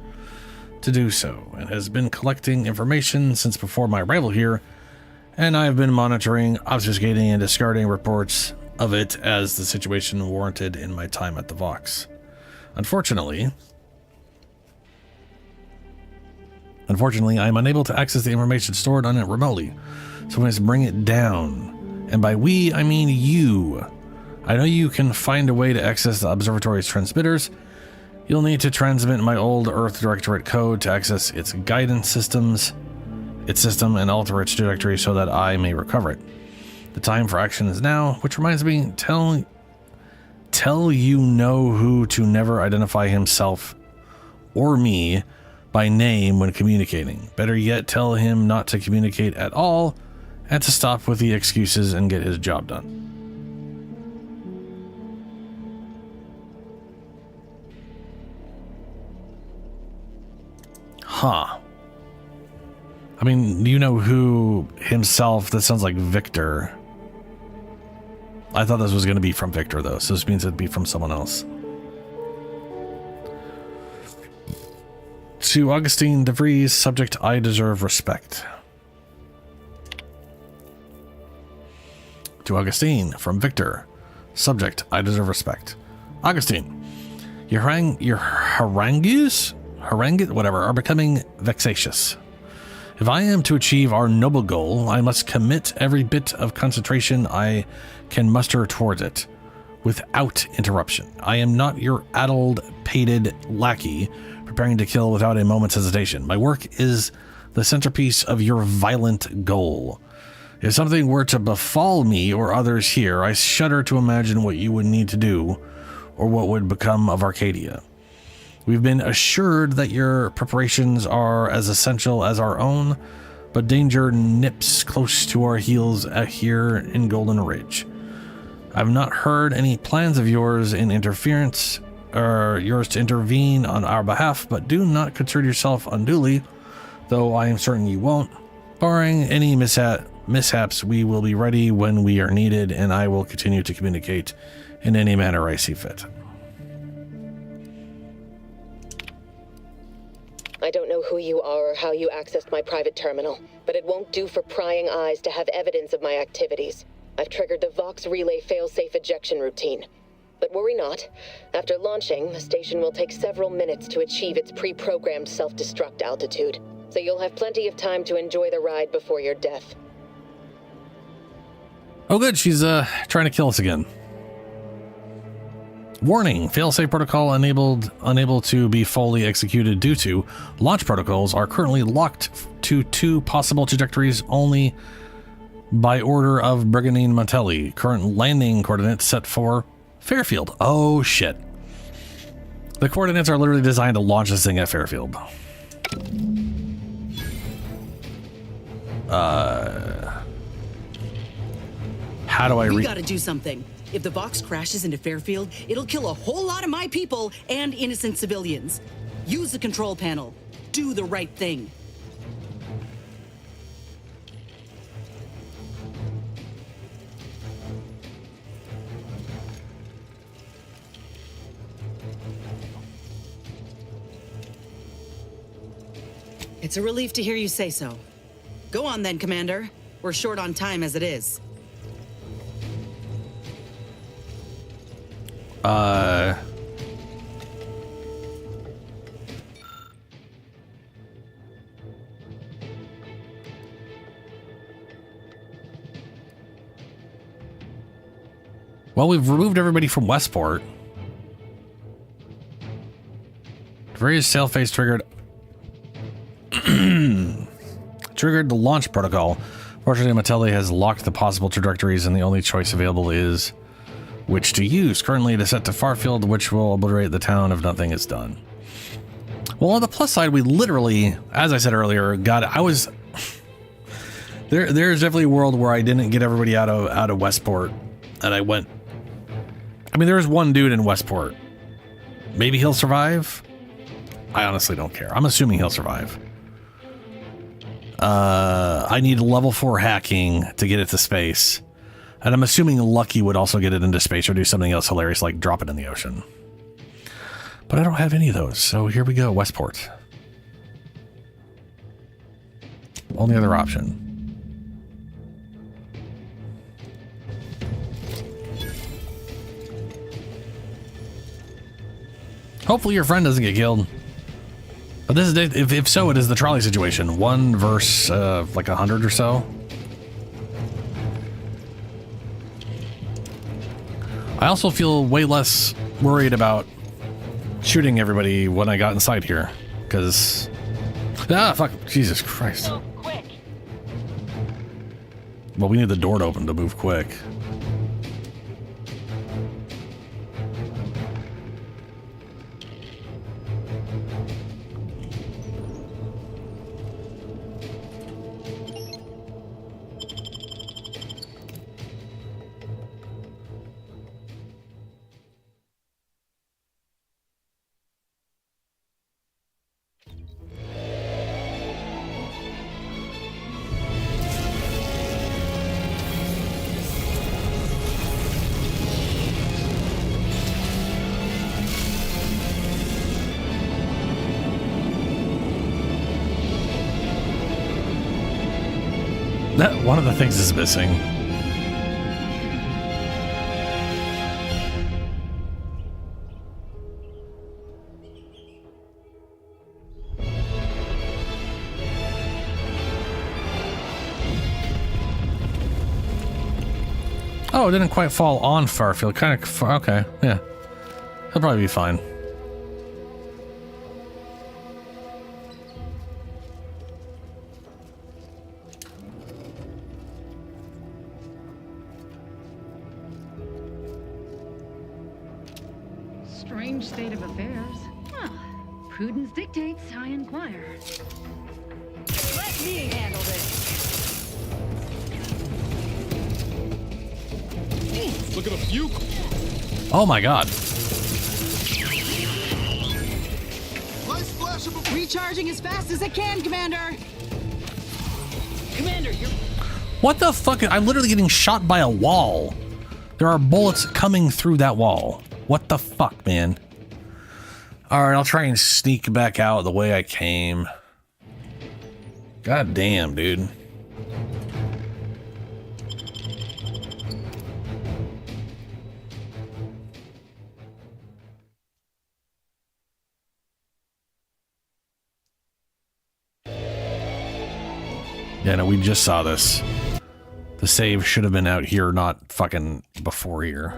to do so, and has been collecting information since before my arrival here, and I have been monitoring, obfuscating, and discarding reports of it as the situation warranted in my time at the Vox. Unfortunately, I am unable to access the information stored on it remotely, so we must bring it down. And by we, I mean you. I know you can find a way to access the observatory's transmitters. You'll need to transmit my old Earth Directorate code to access its guidance system, and alter its trajectory so that I may recover it. The time for action is now, which reminds me, tell you know who to never identify himself or me by name when communicating. Better yet, tell him not to communicate at all and to stop with the excuses and get his job done. Huh. I mean, you know who himself? That sounds like Victor. I thought this was going to be from Victor, though, so this means it'd be from someone else. To Augustine DeVries, subject, I deserve respect. To Augustine, from Victor, subject, I deserve respect. Augustine, your harangues, whatever, are becoming vexatious. If I am to achieve our noble goal, I must commit every bit of concentration I can muster towards it, without interruption. I am not your addled, pated lackey, preparing to kill without a moment's hesitation. My work is the centerpiece of your violent goal. If something were to befall me or others here, I shudder to imagine what you would need to do, or what would become of Arcadia. We've been assured that your preparations are as essential as our own, but danger nips close to our heels here in Golden Ridge. I've not heard any plans of yours to intervene on our behalf, but do not concern yourself unduly, though I am certain you won't. Barring any mishaps, we will be ready when we are needed, and I will continue to communicate in any manner I see fit. I don't know who you are or how you accessed my private terminal, but it won't do for prying eyes to have evidence of my activities. I've triggered the Vox Relay failsafe ejection routine. But worry not. After launching, the station will take several minutes to achieve its pre-programmed self-destruct altitude, so you'll have plenty of time to enjoy the ride before your death. Oh good, she's trying to kill us again. Warning, failsafe protocol unable to be fully executed due to launch protocols are currently locked to 2 possible trajectories only by order of Brigandine Montelli. Current landing coordinates set for Fairfield. Oh shit. The coordinates are literally designed to launch this thing at Fairfield. How do I We gotta do something. If the Vox crashes into Fairfield, it'll kill a whole lot of my people and innocent civilians. Use the control panel. Do the right thing. It's a relief to hear you say so. Go on then, Commander. We're short on time as it is. Well, we've removed everybody from Westport. Various sail phase triggered the launch protocol. Fortunately, Montelli has locked the possible trajectories, and the only choice available is which to use. Currently, it is set to Farfield, which will obliterate the town if nothing is done. Well, on the plus side, we literally, as I said earlier, there's definitely a world where I didn't get everybody out of Westport, and I went. I mean, there's one dude in Westport. Maybe he'll survive. I honestly don't care. I'm assuming he'll survive. I need level 4 hacking to get it to space. And I'm assuming Lucky would also get it into space or do something else hilarious like drop it in the ocean. But I don't have any of those, so here we go, Westport. Only other option. Hopefully your friend doesn't get killed. But this is, if so, it is the trolley situation. 1 versus like 100 or so. I also feel way less worried about shooting everybody when I got inside here, because fuck, Jesus Christ. Move quick. Well, we need the door to open to move quick. One of the things is missing. Oh, it didn't quite fall on Farfield. Kind of far. Okay, yeah. He'll probably be fine. Strange state of affairs. Well, prudence dictates I inquire. Let me handle this. Look at a few. Oh my god. Lights flashing before. Recharging as fast as it can, Commander. Commander, you're... What the fuck? I'm literally getting shot by a wall. There are bullets coming through that wall. What the fuck, man? Alright, I'll try and sneak back out the way I came. God damn, dude. Yeah, no, we just saw this. The save should have been out here, not fucking before here.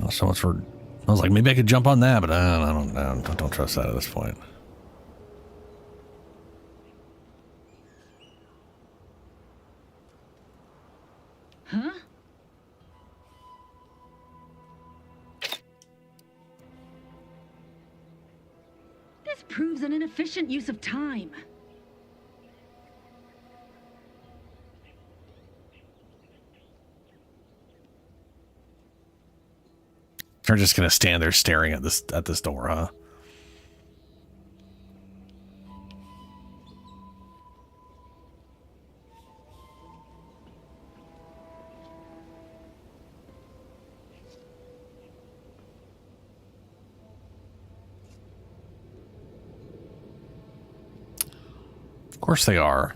Oh, so much for... I was like, maybe I could jump on that, but I don't trust that at this point. Huh? This proves an inefficient use of time. They're just gonna stand there staring at this door, huh? Of course they are.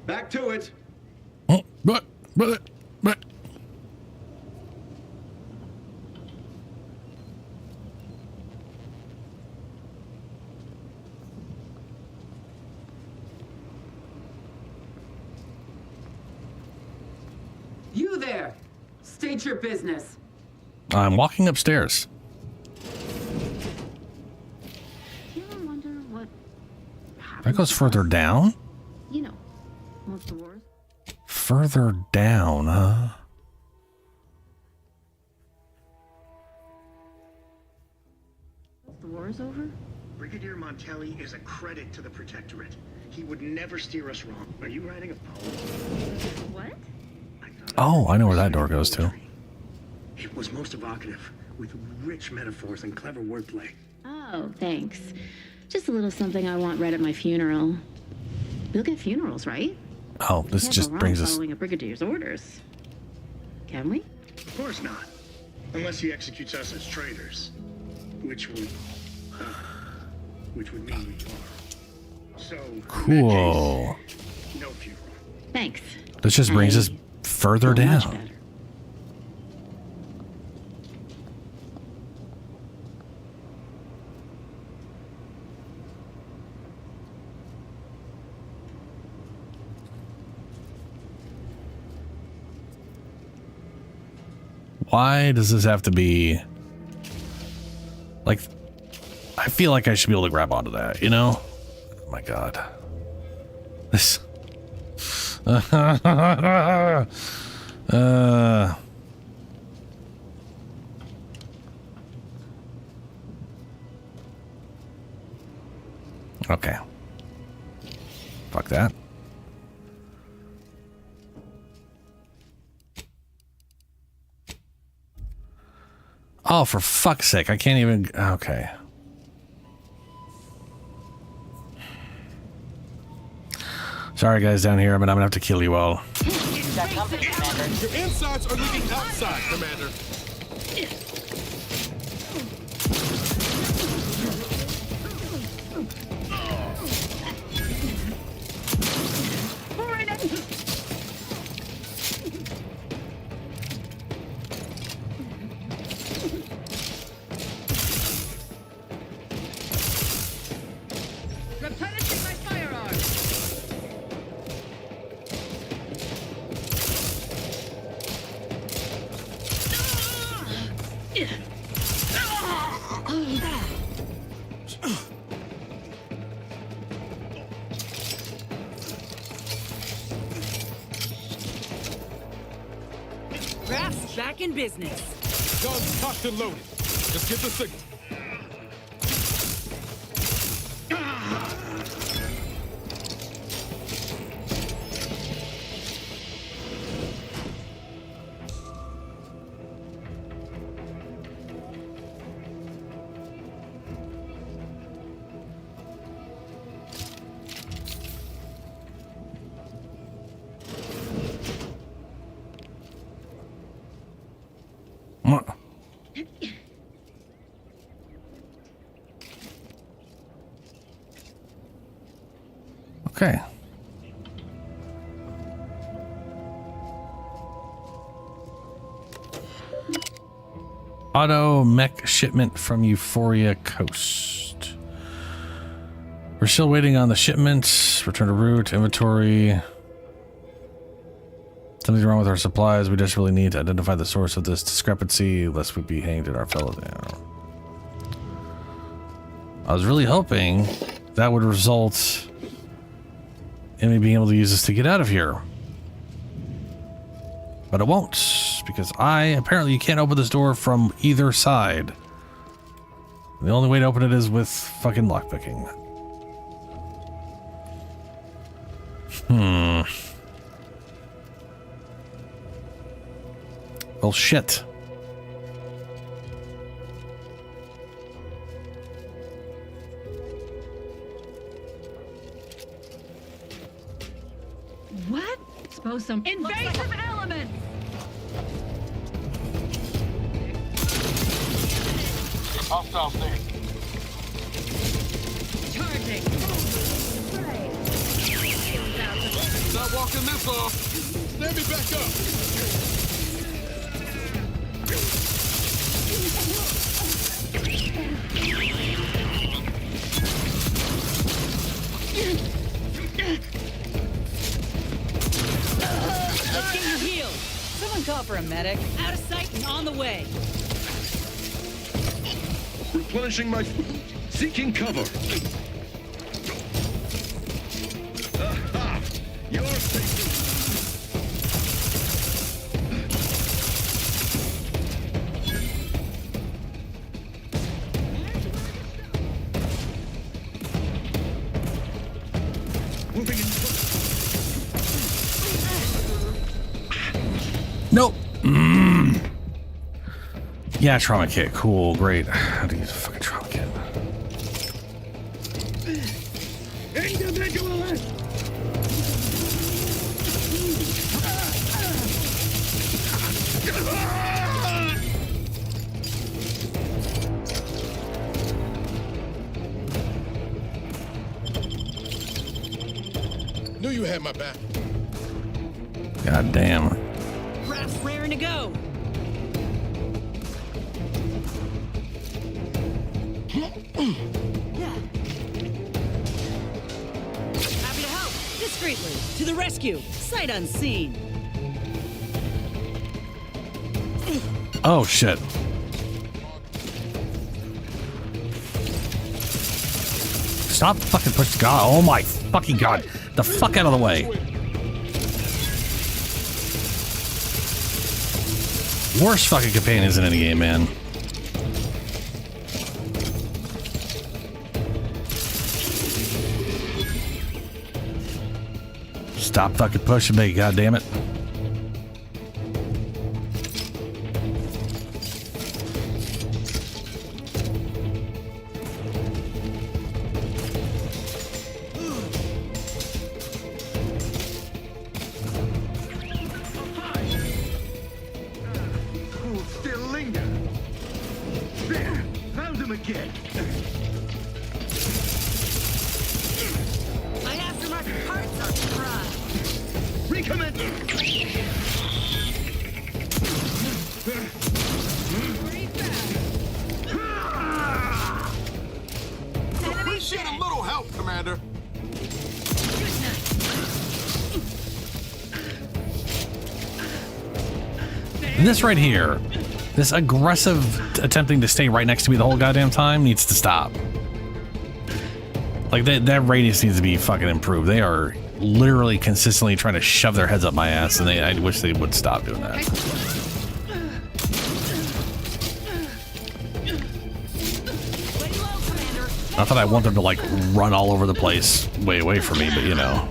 Back to it. But. You there! State your business. I'm walking upstairs. You ever wonder what That goes further down? you know, what's the worst? Further down, huh? The war's over? Brigadier Montelli is a credit to the Protectorate. He would never steer us wrong. Are you writing a poem? What? Oh, I know where that door goes to. It was most evocative, with rich metaphors and clever wordplay. Oh, thanks. Just a little something I want read at my funeral. You'll get funerals, right? Oh, this just brings us. Following a brigadier's orders. Can we? Of course not. Unless he executes us as traitors. Which would mean we are. So, Cool. case, no funeral. Thanks. This just brings us further Much down. better. Why does this have to be like, I feel like I should be able to grab onto that, you know? Oh my God. This. Okay. Fuck that. Oh, for fuck's sake. I can't even. Okay. Sorry, guys, down here, but I'm gonna have to kill you all. Got company, Commander. Your insides are leaking outside, Commander. Replenishing my firearms. Raft's back in business. Guns cocked and loaded. Just get the signal. What? Okay. Auto mech shipment from Euphoria Coast. We're still waiting on the shipment. Return to route, inventory. Something's wrong with our supplies. We just really need to identify the source of this discrepancy, lest we be hanged at our fellow down. I was really hoping that would result in me being able to use this to get out of here. But it won't, because apparently you can't open this door from either side. The only way to open it is with fucking lockpicking. Well, shit. What? Expose some invasive elements. Hostile there. Charging. Not walking this off. Stand me back up. Let's get you healed. Someone call for a medic. Out of sight and on the way. Replenishing my food. Seeking cover. Aha! You're safe. Moving in. Nope. Yeah, trauma kit. Cool, great. How do you use a fucking trauma kit? Knew you had my back. God damn. Raft's raring to go. Happy to help. Discreetly. To the rescue. Sight unseen. Oh shit. Stop fucking pushing. God. Oh my fucking god. The fuck out of the way. Worst fucking companions in any game, man. Stop fucking pushing me, god damn it. Still linger. There, found him again. My aftermarket parts are dry. Recommence. Appreciate a little help, Commander. And this right here, this aggressive attempting to stay right next to me the whole goddamn time needs to stop. Like that radius needs to be fucking improved. They are literally consistently trying to shove their heads up my ass, and I wish they would stop doing that. Not that I want them to like run all over the place way away from me, but you know.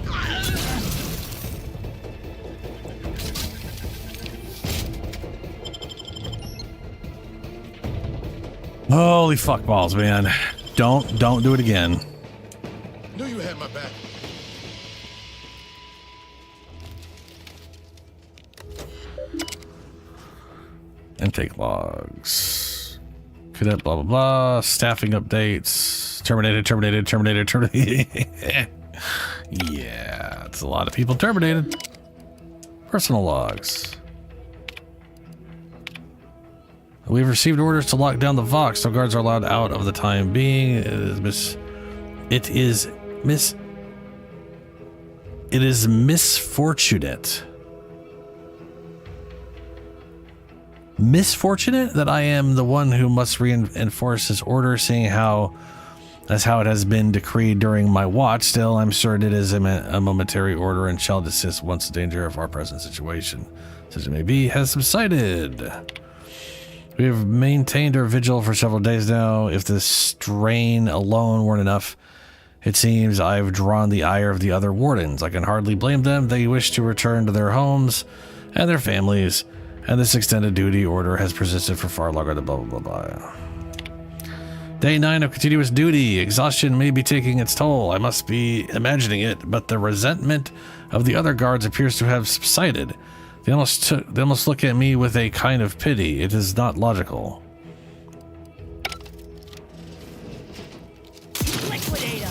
Holy fuck balls, man. Don't do it again. Knew you had my back. Intake logs. Cadet blah blah blah. Staffing updates. Terminated. Yeah, it's a lot of people terminated. Personal logs. We've received orders to lock down the Vox, so guards are allowed out of the time being. It is misfortunate. Misfortunate that I am the one who must reinforce this order, seeing how that's how it has been decreed during my watch. Still, I'm certain it is a momentary order and shall desist once the danger of our present situation, such it may be, has subsided. We have maintained our vigil for several days now. If the strain alone weren't enough, it seems I've drawn the ire of the other wardens. I can hardly blame them. They wish to return to their homes and their families, and this extended duty order has persisted for far longer than blah, blah, blah, blah. Day 9 of continuous duty. Exhaustion may be taking its toll. I must be imagining it, but the resentment of the other guards appears to have subsided. They almost look at me with a kind of pity. It is not logical. Liquidator.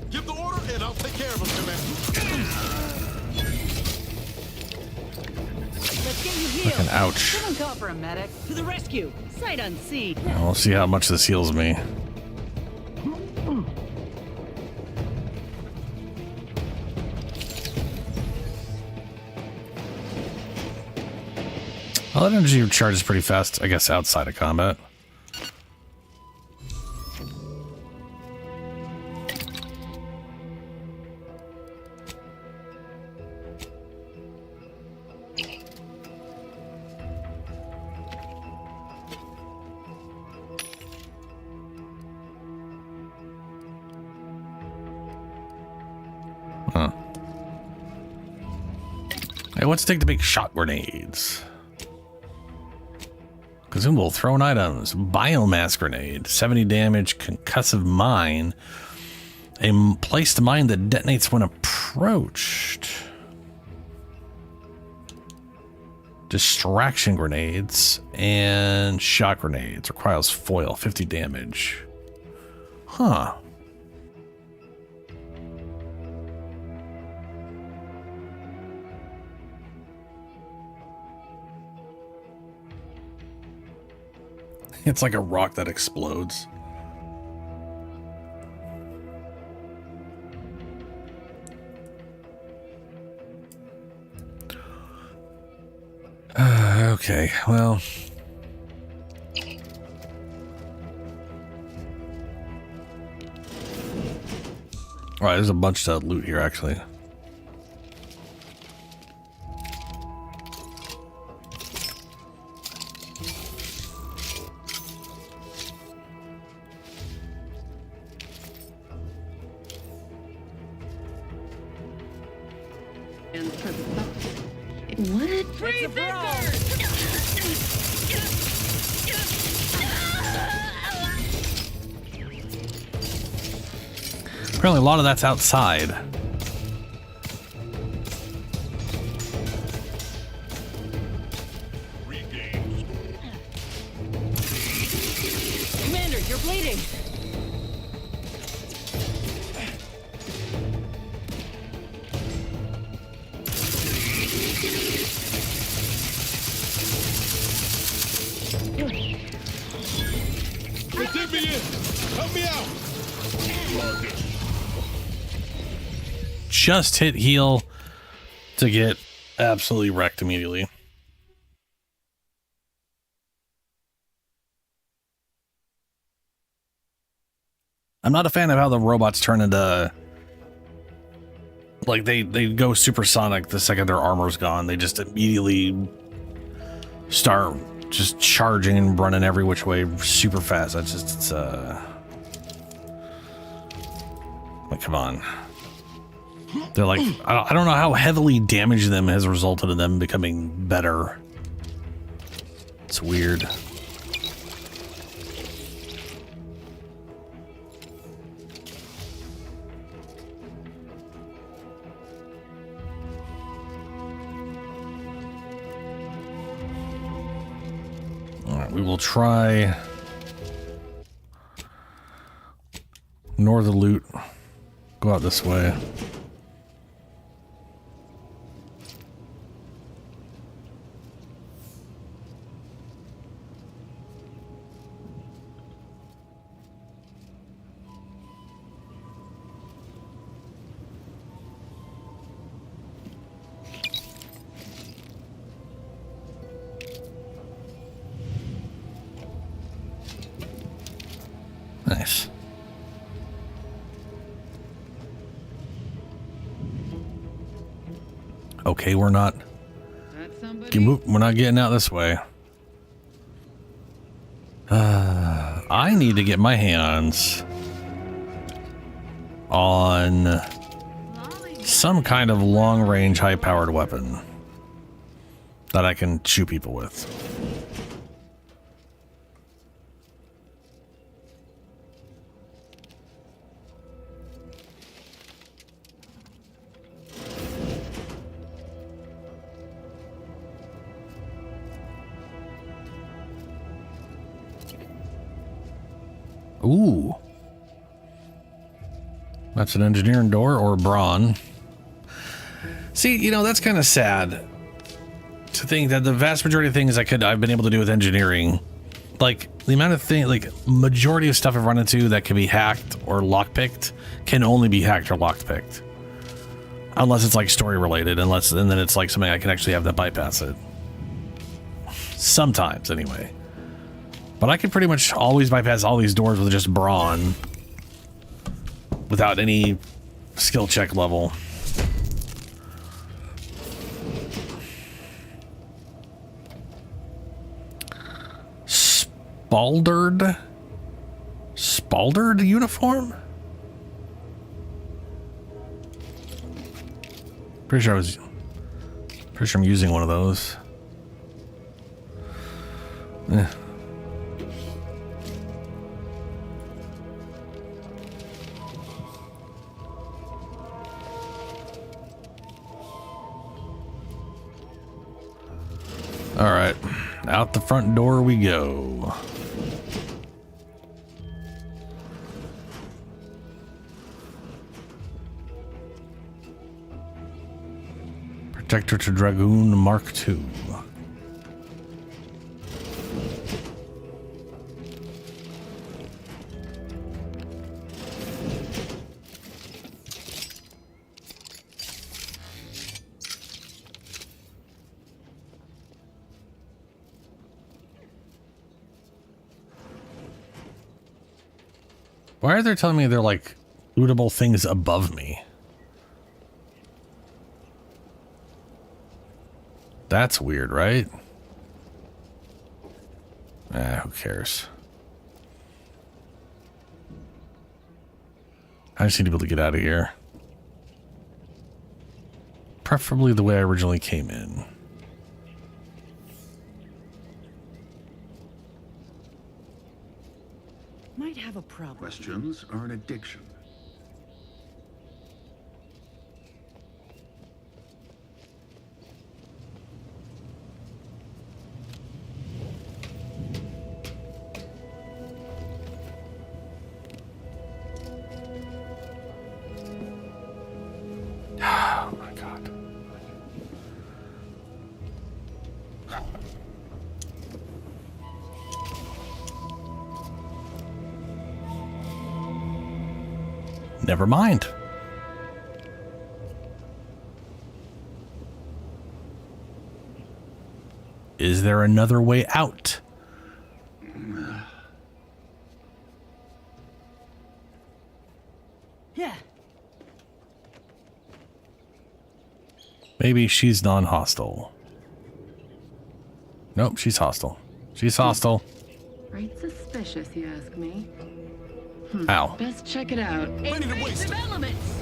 Give the order and I'll take care of him, Commander. Let's get you healed. Fucking ouch. Someone call for a medic. To the rescue. Sight unseen. We'll see how much this heals me. Well, that energy recharges pretty fast, I guess, outside of combat. Huh. Hey, what's it take to make shot grenades? consumable, thrown items, biomass grenade, 70 damage, concussive mine, a placed mine that detonates when approached, distraction grenades, and shot grenades. Requires foil, 50 damage. Huh. It's like a rock that explodes. Okay, well. Alright, there's a bunch of loot here, actually. What? Free Apparently a lot of that's outside. Commander, you're bleeding. Get me in! Help me out! Just hit heal to get absolutely wrecked immediately. I'm not a fan of how the robots turn into, like, they go supersonic the second their armor's gone. They just immediately start just charging and running every which way super fast. That's just, it's like, come on. They're like, I don't know how heavily damaging them has resulted in them becoming better. It's weird. All right, we will try ignore the loot. Go out this way. Nice. Okay, we're not getting out this way. I need to get my hands on some kind of long-range, high-powered weapon that I can shoot people with. Ooh. That's an engineering door or a brawn. See, you know, that's kind of sad to think that the vast majority of things I've been able to do with engineering, like the amount of majority of stuff I've run into that can be hacked or lockpicked can only be hacked or lockpicked. Unless it's like story related, and then it's like something I can actually have that bypass it. Sometimes anyway. But I could pretty much always bypass all these doors with just brawn without any skill check level. Spaldered uniform? Pretty sure I'm using one of those. All right, out the front door we go. Protector to Dragoon Mark II. Why are they telling me they're like lootable things above me? That's weird, right? Who cares? I just need to be able to get out of here. Preferably the way I originally came in. Might have a problem. Questions are an addiction. Oh my God. Never mind. Is there another way out? Yeah. Maybe she's non-hostile. Nope, she's hostile. She's hostile. Right suspicious, you ask me. Ow. Best check it out. Invasive elements!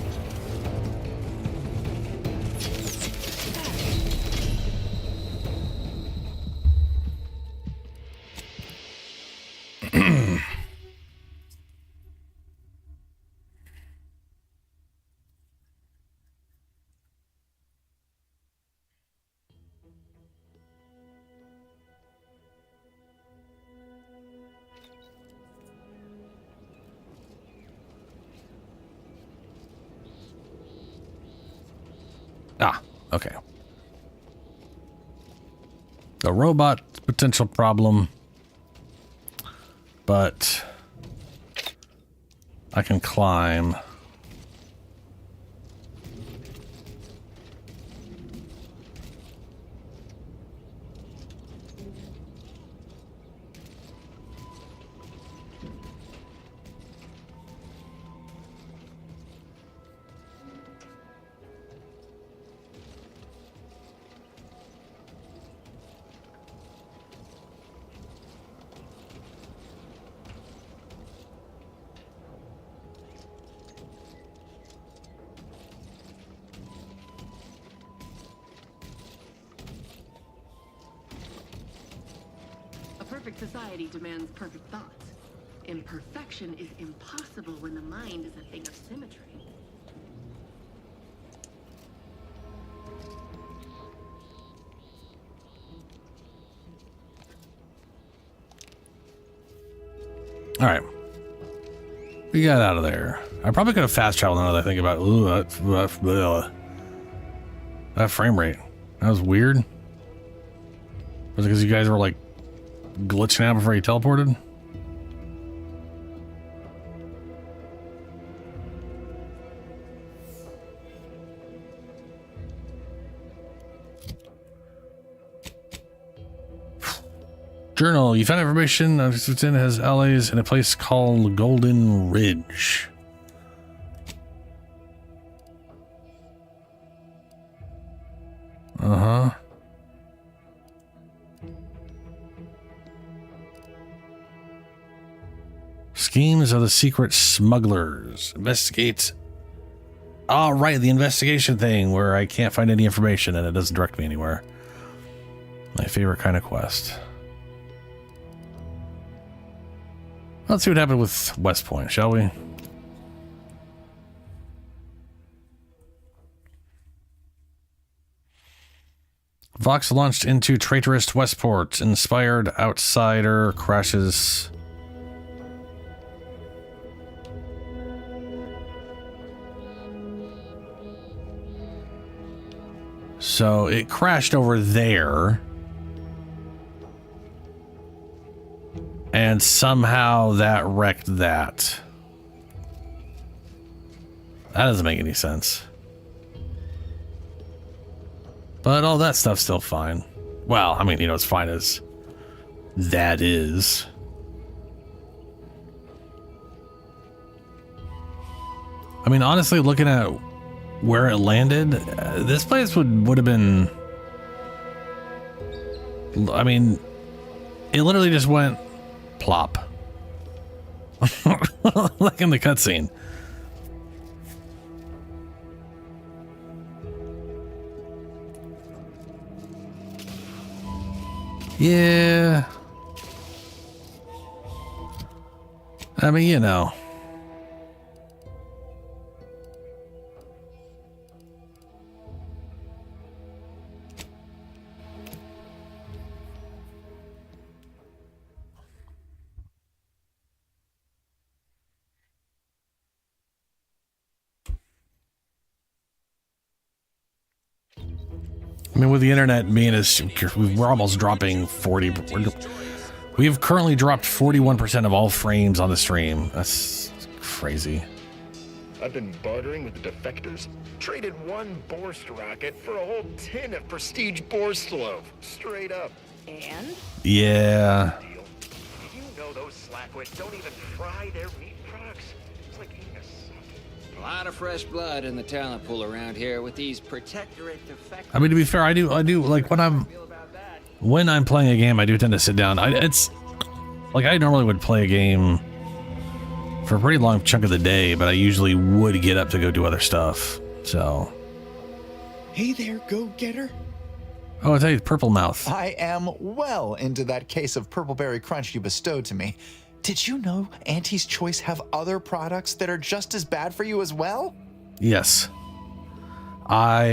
Ah, okay. The robot potential problem, but I can climb. Perfect society demands perfect thoughts. Imperfection is impossible when the mind is a thing of symmetry. All right. We got out of there. I probably could have fast traveled now that I think about it. Ooh, that frame rate. That was weird. Was it because you guys were like glitching out before you teleported? Journal. You found information on Sutan has allies in a place called Golden Ridge. Uh-huh. Schemes of the secret smugglers. Investigate. Oh, right, the investigation thing where I can't find any information and it doesn't direct me anywhere. My favorite kind of quest. Let's see what happened with West Point, shall we? Vox launched into traitorous Westport. Inspired outsider crashes. So it crashed over there. And somehow that wrecked that. That doesn't make any sense. But all that stuff's still fine. Well, I mean, you know, it's fine as that is. I mean, honestly, looking at where it landed, this place would have been... I mean, it literally just went plop. Like in the cutscene. Yeah. I mean, you know. I mean, with the internet being as we're almost dropping 40. We have currently dropped 41% of all frames on the stream. That's crazy. I've been bartering with the defectors. Traded one Borst rocket for a whole tin of prestige Borstlove. Straight up. And? Yeah. You know those slackwits don't even fry their meat products. It's like eating a A lot of fresh blood in the talent pool around here with these protectorate defectors. I mean, to be fair, I do like when I'm playing a game, I do tend to sit down. It's like I normally would play a game for a pretty long chunk of the day, but I usually would get up to go do other stuff. So. Hey there, go-getter. Oh, I tell you, Purple Mouth. I am well into that case of Purpleberry Crunch you bestowed to me. Did you know Auntie's Choice have other products that are just as bad for you as well? Yes. Are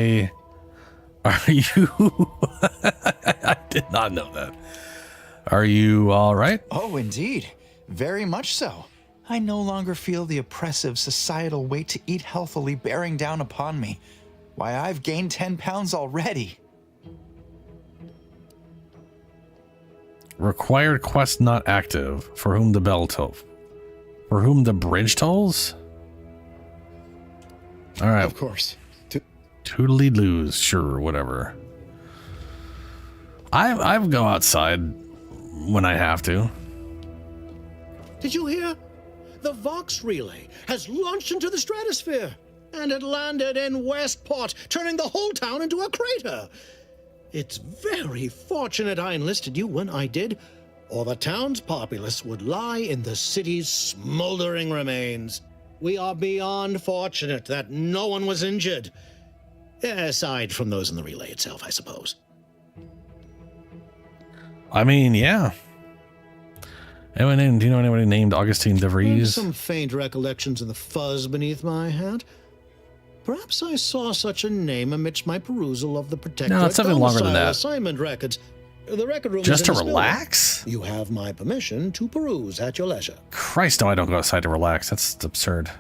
you? I did not know that. Are you all right? Oh, indeed. Very much so. I no longer feel the oppressive societal weight to eat healthily bearing down upon me. Why, I've gained 10 pounds already. Required quest not active. For whom the bell tolls. For whom the bridge tolls? All right. Of course. Toodly loos. Sure, whatever. I go outside when I have to. Did you hear? The Vox relay has launched into the stratosphere, and it landed in Westport, turning the whole town into a crater. It's very fortunate I enlisted you when I did, or the town's populace would lie in the city's smoldering remains. We are beyond fortunate that no one was injured. Aside from those in the relay itself, I suppose. I mean, yeah. Do you know anybody named Augustine DeVries? Some faint recollections of the fuzz beneath my hat. Perhaps I saw such a name amidst my perusal of the Protectorate No, it's something longer than that. assignment records. The record room Just is to in this building. relax? You have my permission to peruse at your leisure. Christ, no, I don't go outside to relax. That's absurd.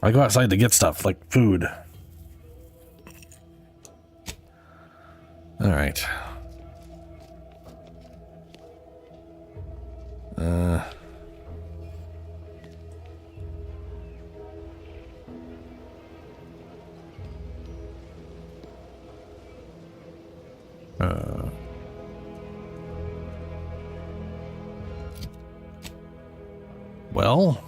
I go outside to get stuff, like food. All right. Well,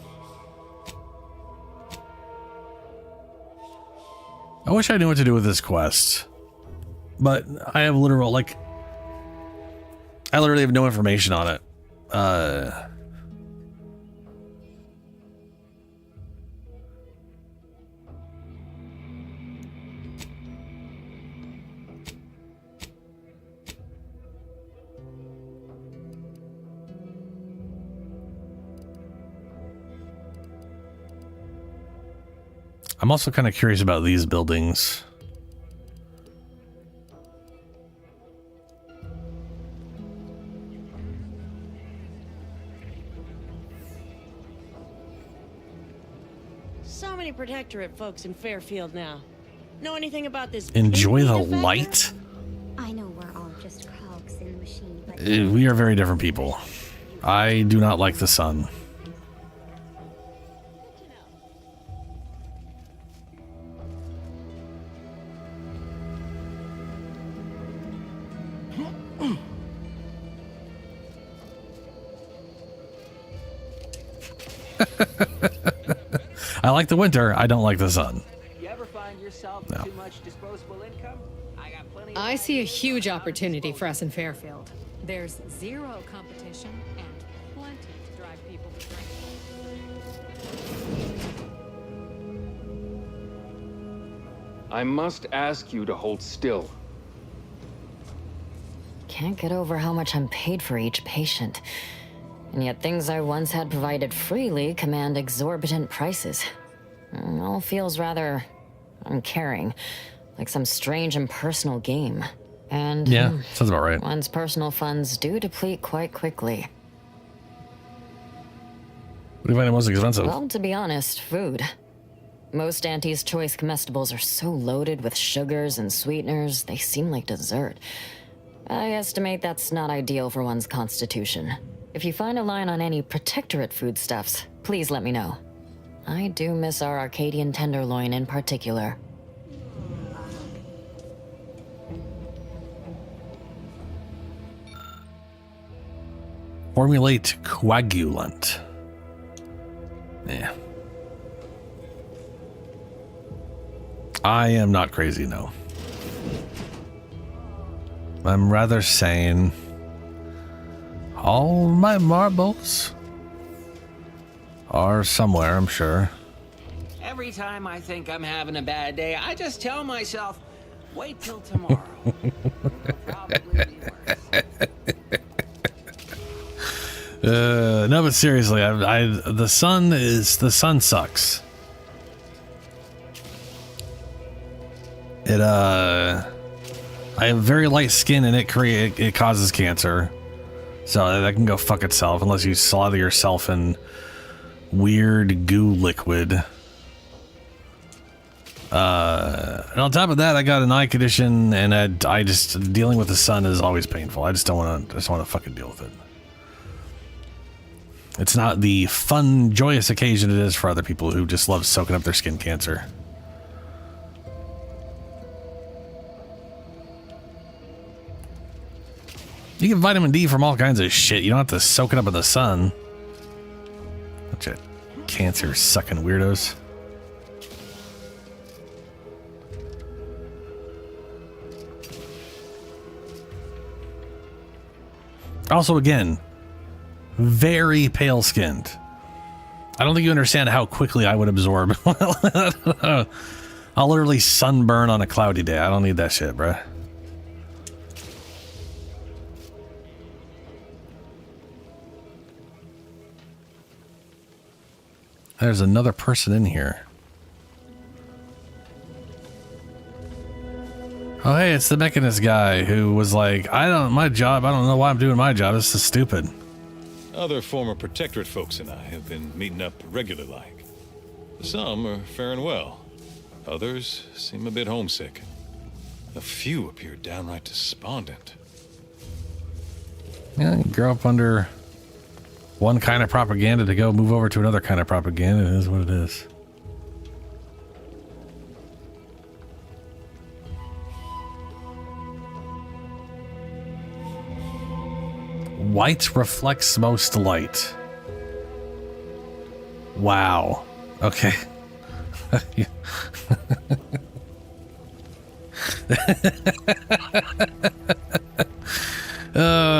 I wish I knew what to do with this quest, but I have literal, like, I literally have no information on it. I'm also kind of curious about these buildings. So many Protectorate folks in Fairfield now. Know anything about this? Enjoy the defender? light? I know we're all just cogs in the machine, but We are very different people. I do not like the sun. I like the winter. I don't like the sun. You ever find yourself No. too much disposable income? I got plenty. I see a huge opportunity for us in Fairfield. There's zero competition and plenty to drive people to drink. I must ask you to hold still. Can't get over how much I'm paid for each patient. And yet things I once had provided freely command exorbitant prices. It all feels rather uncaring, like some strange impersonal game. And Yeah, sounds about right. one's personal funds do deplete quite quickly. What do you find the most expensive? Well, to be honest, food. Most Auntie's Choice comestibles are so loaded with sugars and sweeteners, they seem like dessert. I estimate that's not ideal for one's constitution. If you find a line on any Protectorate foodstuffs, please let me know. I do miss our Arcadian tenderloin in particular. Formulate coagulant. Yeah. I am not crazy, no. I'm rather sane. All my marbles are somewhere, I'm sure. Every time I think I'm having a bad day, I just tell myself, wait till tomorrow. No, but seriously, the sun sucks. I have very light skin and it causes cancer. So that can go fuck itself unless you slather yourself in weird goo liquid. And on top of that, I got an eye condition, and I just dealing with the sun is always painful. I just don't want to fucking deal with it. It's not the fun, joyous occasion it is for other people who just love soaking up their skin cancer. You get vitamin D from all kinds of shit. You don't have to soak it up in the sun. Bunch of cancer-sucking weirdos. Also, again, very pale-skinned. I don't think you understand how quickly I would absorb. I'll literally sunburn on a cloudy day. I don't need that shit, bruh. There's another person in here. Oh, hey, it's the Mechanist guy who was like, I don't know why I'm doing my job. This is stupid. Other former Protectorate folks and I have been meeting up regular like. Some are faring well. Others seem a bit homesick. A few appear downright despondent. Yeah, you grow up under one kind of propaganda to go move over to another kind of propaganda. It is what it is. White reflects most light. Wow. Okay.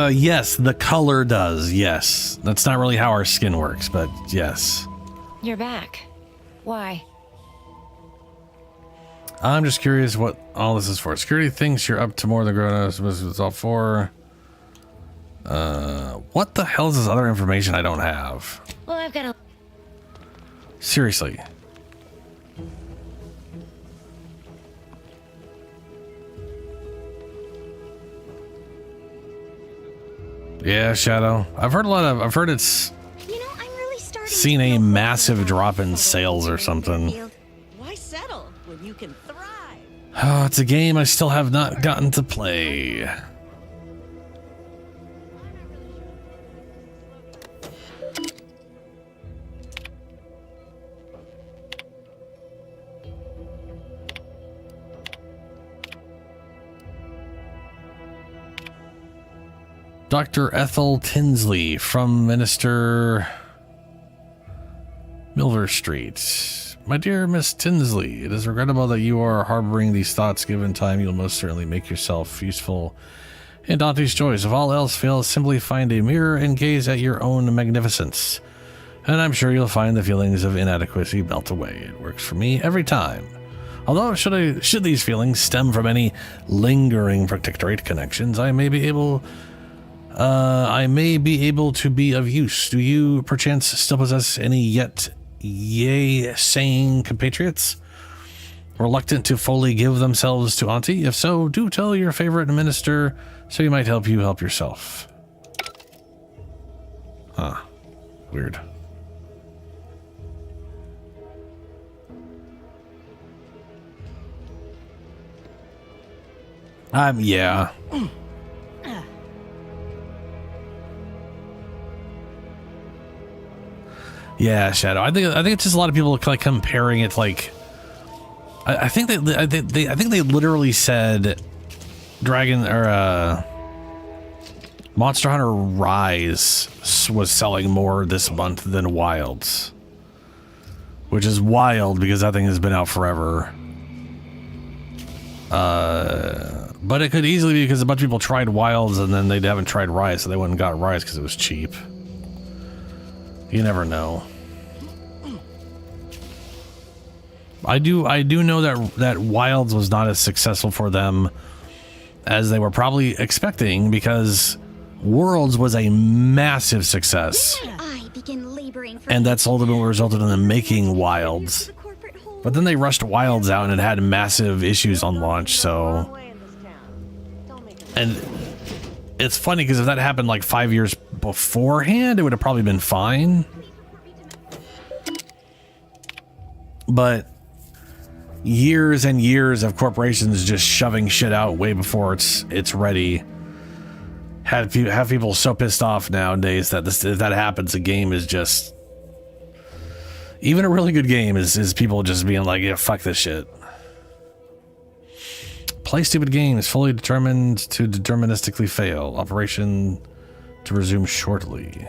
Yes, the color does. Yes. That's not really how our skin works, but yes. You're back. Why? I'm just curious what all this is for. Security thinks you're up to more than grown-ups. It's all for. What the hell is this other information I don't have? Well, I've got a... Seriously. Yeah, Shadow. I've heard it's seen a massive drop in sales or something. Why settle when you can thrive? Oh, it's a game I still have not gotten to play. Dr. Ethel Tinsley from Minister Milver Street. My dear Miss Tinsley, it is regrettable that you are harboring these thoughts. Given time, you'll most certainly make yourself useful in Dante's choice. If all else fails, simply find a mirror and gaze at your own magnificence. And I'm sure you'll find the feelings of inadequacy melt away. It works for me every time. Although, should these feelings stem from any lingering Protectorate connections, I may be able to be of use. Do you, perchance, still possess any yet yea-saying compatriots, reluctant to fully give themselves to Auntie? If so, do tell your favorite minister so he might help you help yourself. Huh. Weird. Yeah. Yeah, Shadow. I think it's just a lot of people like comparing it. Like, I think they literally said Dragon or Monster Hunter Rise was selling more this month than Wilds, which is wild because that thing has been out forever. But it could easily be because a bunch of people tried Wilds and then they haven't tried Rise, so they went and got Rise because it was cheap. You never know. I do know that Wilds was not as successful for them as they were probably expecting, because Worlds was a massive success. And that's ultimately resulted in them making Wilds. But then they rushed Wilds out and it had massive issues on launch, so... And it's funny because if that happened like 5 years beforehand, it would have probably been fine. But years and years of corporations just shoving shit out way before it's ready have people so pissed off nowadays that if that happens, a game is just, even a really good game is people just being like, yeah, fuck this shit. Play stupid games, fully determined to deterministically fail. Operation to resume shortly.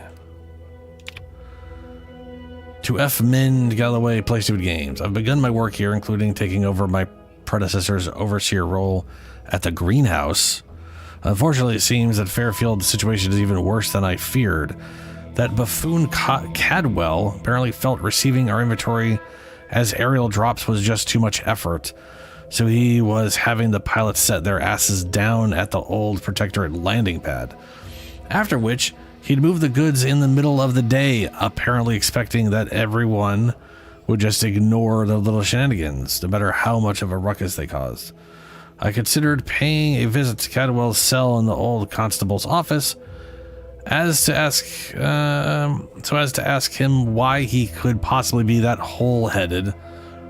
To F. Min Galloway, play stupid games. I've begun my work here, including taking over my predecessor's overseer role at the greenhouse. Unfortunately, it seems that Fairfield's situation is even worse than I feared. That buffoon Cadwell apparently felt receiving our inventory as aerial drops was just too much effort. So he was having the pilots set their asses down at the old Protectorate landing pad. After which, he'd move the goods in the middle of the day, apparently expecting that everyone would just ignore the little shenanigans, no matter how much of a ruckus they caused. I considered paying a visit to Cadwell's cell in the old constable's office, as to ask him why he could possibly be that hole-headed.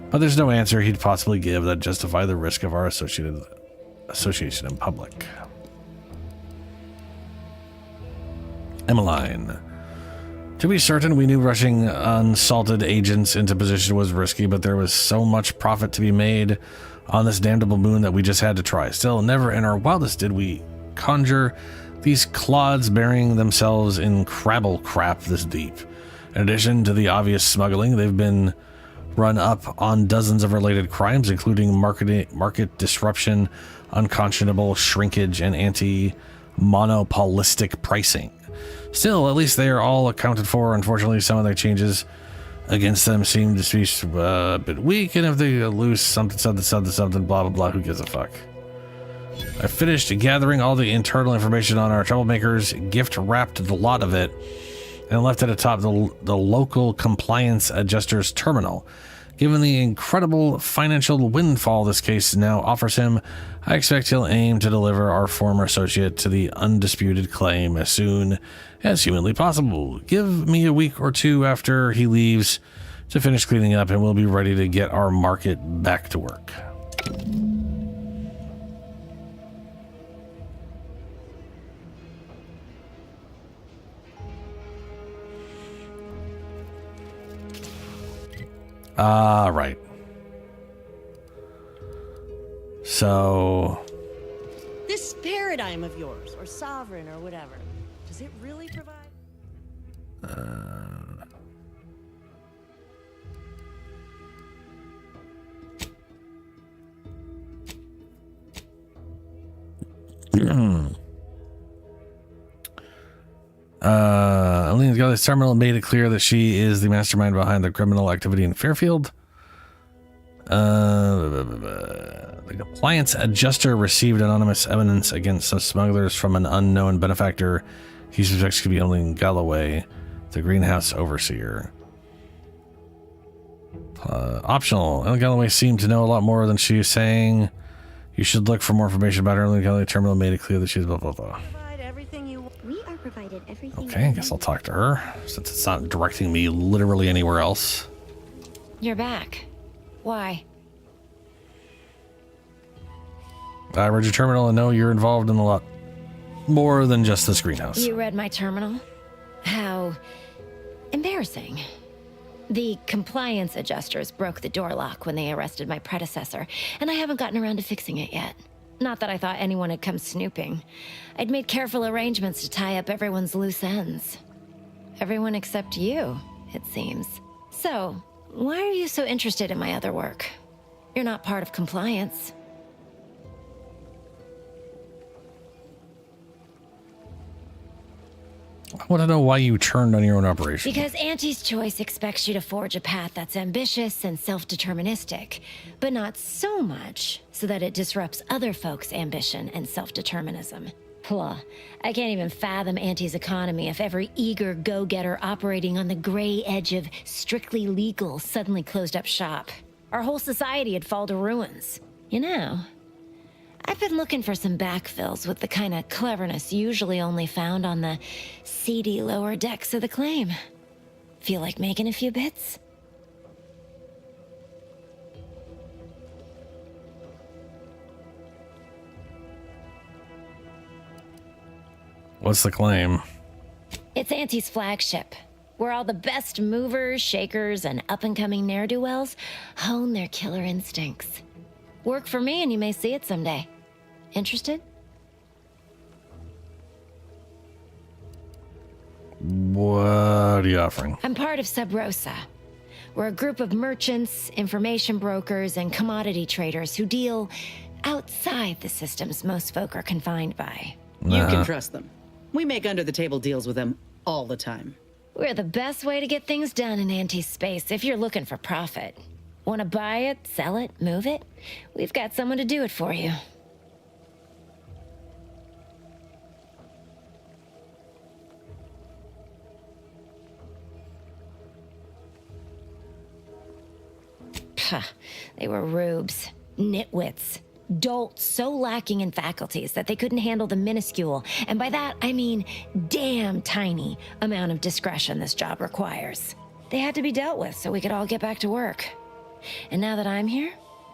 But there's no answer he'd possibly give that justify the risk of our association in public. Emmeline. To be certain, we knew rushing unsalted agents into position was risky, but there was so much profit to be made on this damnable moon that we just had to try. Still, never in our wildest did we conjure these clods burying themselves in crabble crap this deep. In addition to the obvious smuggling, they've been run up on dozens of related crimes, including market disruption, unconscionable shrinkage, and anti-monopolistic pricing. Still, at least they are all accounted for. Unfortunately, some of their changes against them seem to be a bit weak, and if they lose something, blah, blah, blah, who gives a fuck? I finished gathering all the internal information on our troublemakers, gift-wrapped the lot of it, and left it atop the local compliance adjuster's terminal. Given the incredible financial windfall this case now offers him, I expect he'll aim to deliver our former associate to the undisputed claim as soon as humanly possible. Give me a week or two after he leaves to finish cleaning up, and we'll be ready to get our market back to work. Right. So... This paradigm of yours, or sovereign, or whatever, does it really provide... Elena's got this terminal made it clear that she is the mastermind behind the criminal activity in Fairfield. The compliance adjuster received anonymous evidence against some smugglers from an unknown benefactor. He suspects could be Eileen Galloway, the greenhouse overseer. Optional. Eileen Galloway seemed to know a lot more than she was saying. You should look for more information about her. Eileen Galloway terminal made it clear that she's blah blah blah. We are provided everything. Okay, I guess I'll talk to her since it's not directing me literally anywhere else. You're back. Why? I read your terminal and know you're involved in a lot more than just this greenhouse. You read my terminal? How embarrassing. The compliance adjusters broke the door lock when they arrested my predecessor, and I haven't gotten around to fixing it yet. Not that I thought anyone had come snooping. I'd made careful arrangements to tie up everyone's loose ends. Everyone except you, it seems. So, why are you so interested in my other work? You're not part of compliance. I want to know why you turned on your own operation. Because Auntie's Choice expects you to forge a path that's ambitious and self-deterministic, but not so much so that it disrupts other folks' ambition and self-determinism. Blah. I can't even fathom Auntie's economy if every eager go-getter operating on the gray edge of strictly legal suddenly closed up shop. Our whole society would fall to ruins. You know, I've been looking for some backfills with the kind of cleverness usually only found on the seedy lower decks of the claim. Feel like making a few bits? What's the claim? It's Auntie's flagship, where all the best movers, shakers, and up-and-coming ne'er-do-wells hone their killer instincts. Work for me and you may see it someday. Interested? What are you offering? I'm part of Sub Rosa. We're a group of merchants, information brokers, and commodity traders who deal outside the systems most folk are confined by. You can trust them. We make under-the-table deals with them all the time. We're the best way to get things done in anti-space if you're looking for profit. Want to buy it, sell it, move it? We've got someone to do it for you. Puh, they were rubes, nitwits, dolts so lacking in faculties that they couldn't handle the minuscule, and by that I mean damn tiny, amount of discretion this job requires. They had to be dealt with so we could all get back to work. And now that I'm here,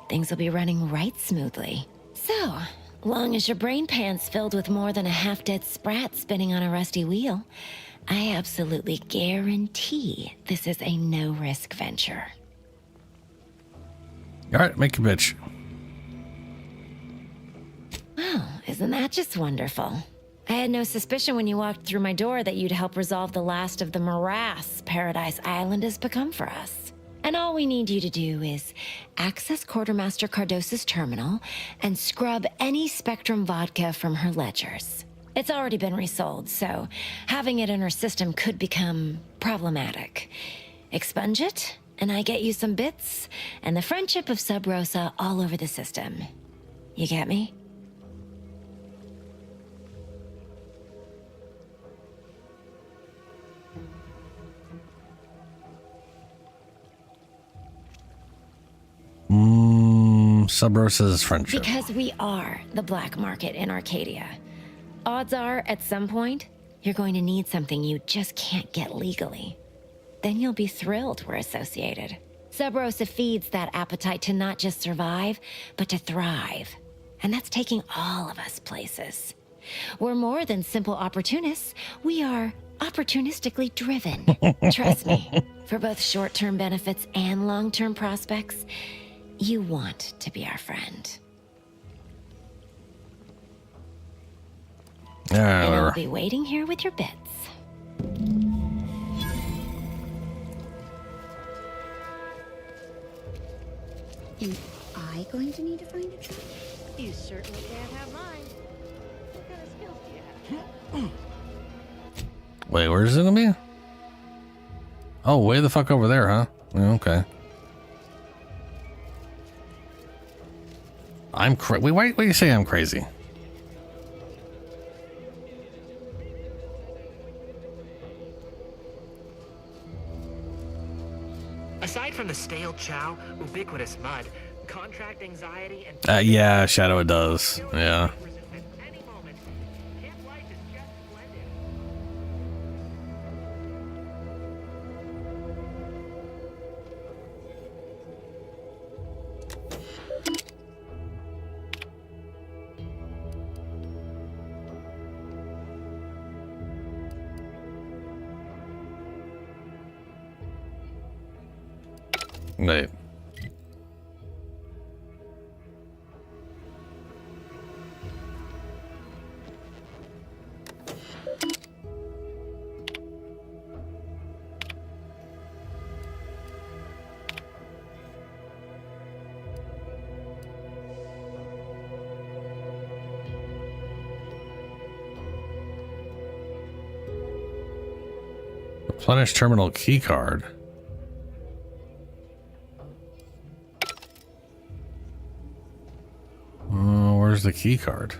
things will be running right smoothly. So, long as your brain pan's filled with more than a half-dead sprat spinning on a rusty wheel, I absolutely guarantee this is a no-risk venture. All right, make your bitch. Well, isn't that just wonderful? I had no suspicion when you walked through my door that you'd help resolve the last of the morass Paradise Island has become for us. And all we need you to do is access Quartermaster Cardos's terminal and scrub any Spectrum vodka from her ledgers. It's already been resold, so having it in her system could become problematic. Expunge it, and I get you some bits, and the friendship of Sub Rosa all over the system. You get me? Subrosa's friendship. Because we are the black market in Arcadia. Odds are, at some point, you're going to need something you just can't get legally. Then you'll be thrilled we're associated. Sub Rosa feeds that appetite to not just survive, but to thrive. And that's taking all of us places. We're more than simple opportunists. We are opportunistically driven. Trust me, for both short-term benefits and long-term prospects, you want to be our friend. And I'll whatever. be waiting here with your bits. Am I going to need to find a truck? You certainly can't have mine. What kind of skills do you have? Wait, where's it gonna be? Oh, way the fuck over there, huh? Yeah, okay. I'm crazy. Wait, why do you say I'm crazy? Aside from the stale chow, ubiquitous mud, contract anxiety, and Yeah, Shadow, it does. Yeah. Wait. Replenish terminal key card. Where's the key card?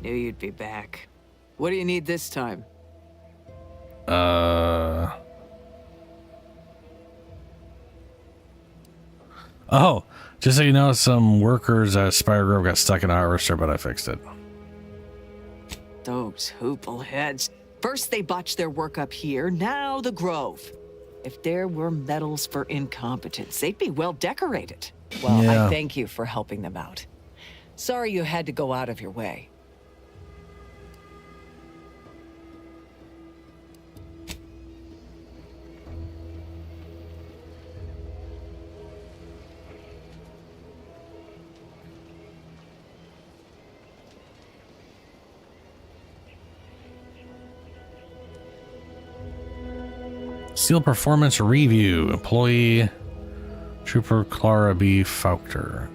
Knew you'd be back. What do you need this time? Oh, just so you know, some workers at Spire Grove got stuck in a harvester, but I fixed it. Those hoople heads. First they botched their work up here, now the Grove. If there were medals for incompetence, they'd be well decorated. Well, Yeah. I thank you for helping them out. Sorry you had to go out of your way. Seal performance review. Employee Trooper Clara B. Faulkner.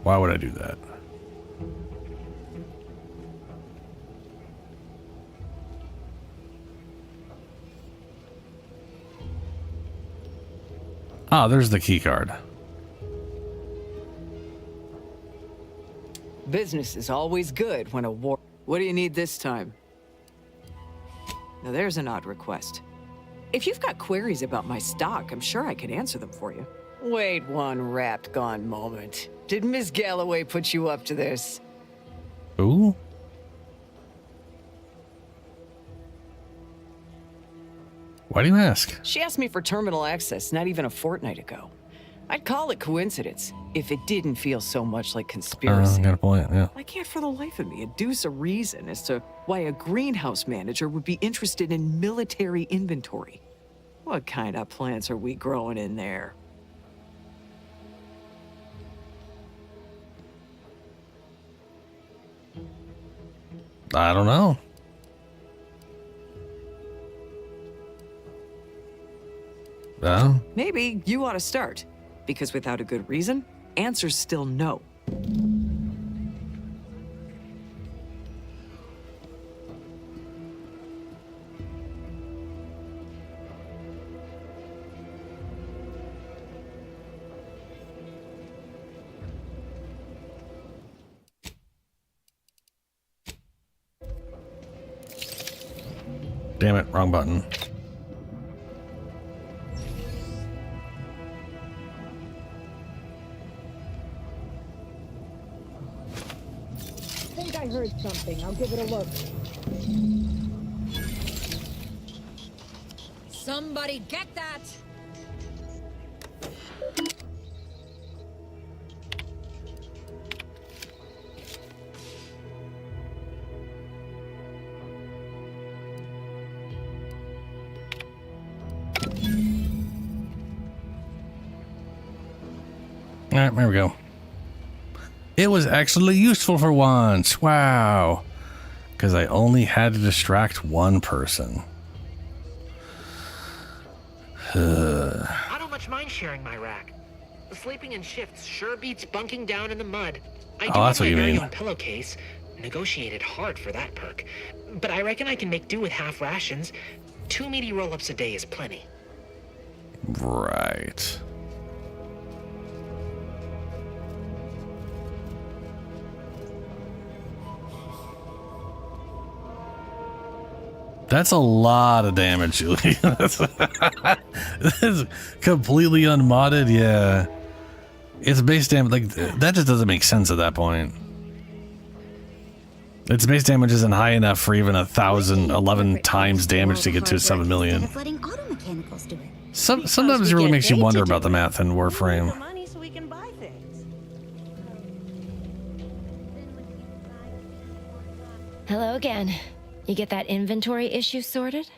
Why would I do that? Ah, there's the key card. Business is always good when a war... What do you need this time? Now there's an odd request. If you've got queries about my stock, I'm sure I can answer them for you. Wait one rapt gone moment. Did Miss Galloway put you up to this? Ooh. Why do you ask? She asked me for terminal access not even a fortnight ago. I'd call it coincidence if it didn't feel so much like conspiracy. Got a point, yeah. I can't for the life of me adduce a reason as to why a greenhouse manager would be interested in military inventory. What kind of plants are we growing in there? I don't know. Maybe you ought to start, because without a good reason, answer's still no. Damn it, wrong button. I think I heard something. I'll give it a look. Somebody get that! All right, there we go. It was actually useful for once. Wow. Because I only had to distract one person. I don't much mind sharing my rack. Sleeping in shifts sure beats bunking down in the mud. I do that's have what you my very mean. own pillowcase. Negotiated hard for that perk. But I reckon I can make do with half rations. 2 meaty roll-ups a day is plenty. Right. That's a lot of damage, Julie. This is completely unmodded. Yeah. It's base damage. Like, that just doesn't make sense at that point. Its base damage isn't high enough for even 11 times damage to get to 7 million. Sometimes it really makes you wonder about the math in Warframe. Money so we can buy things. Hello again. You get that inventory issue sorted?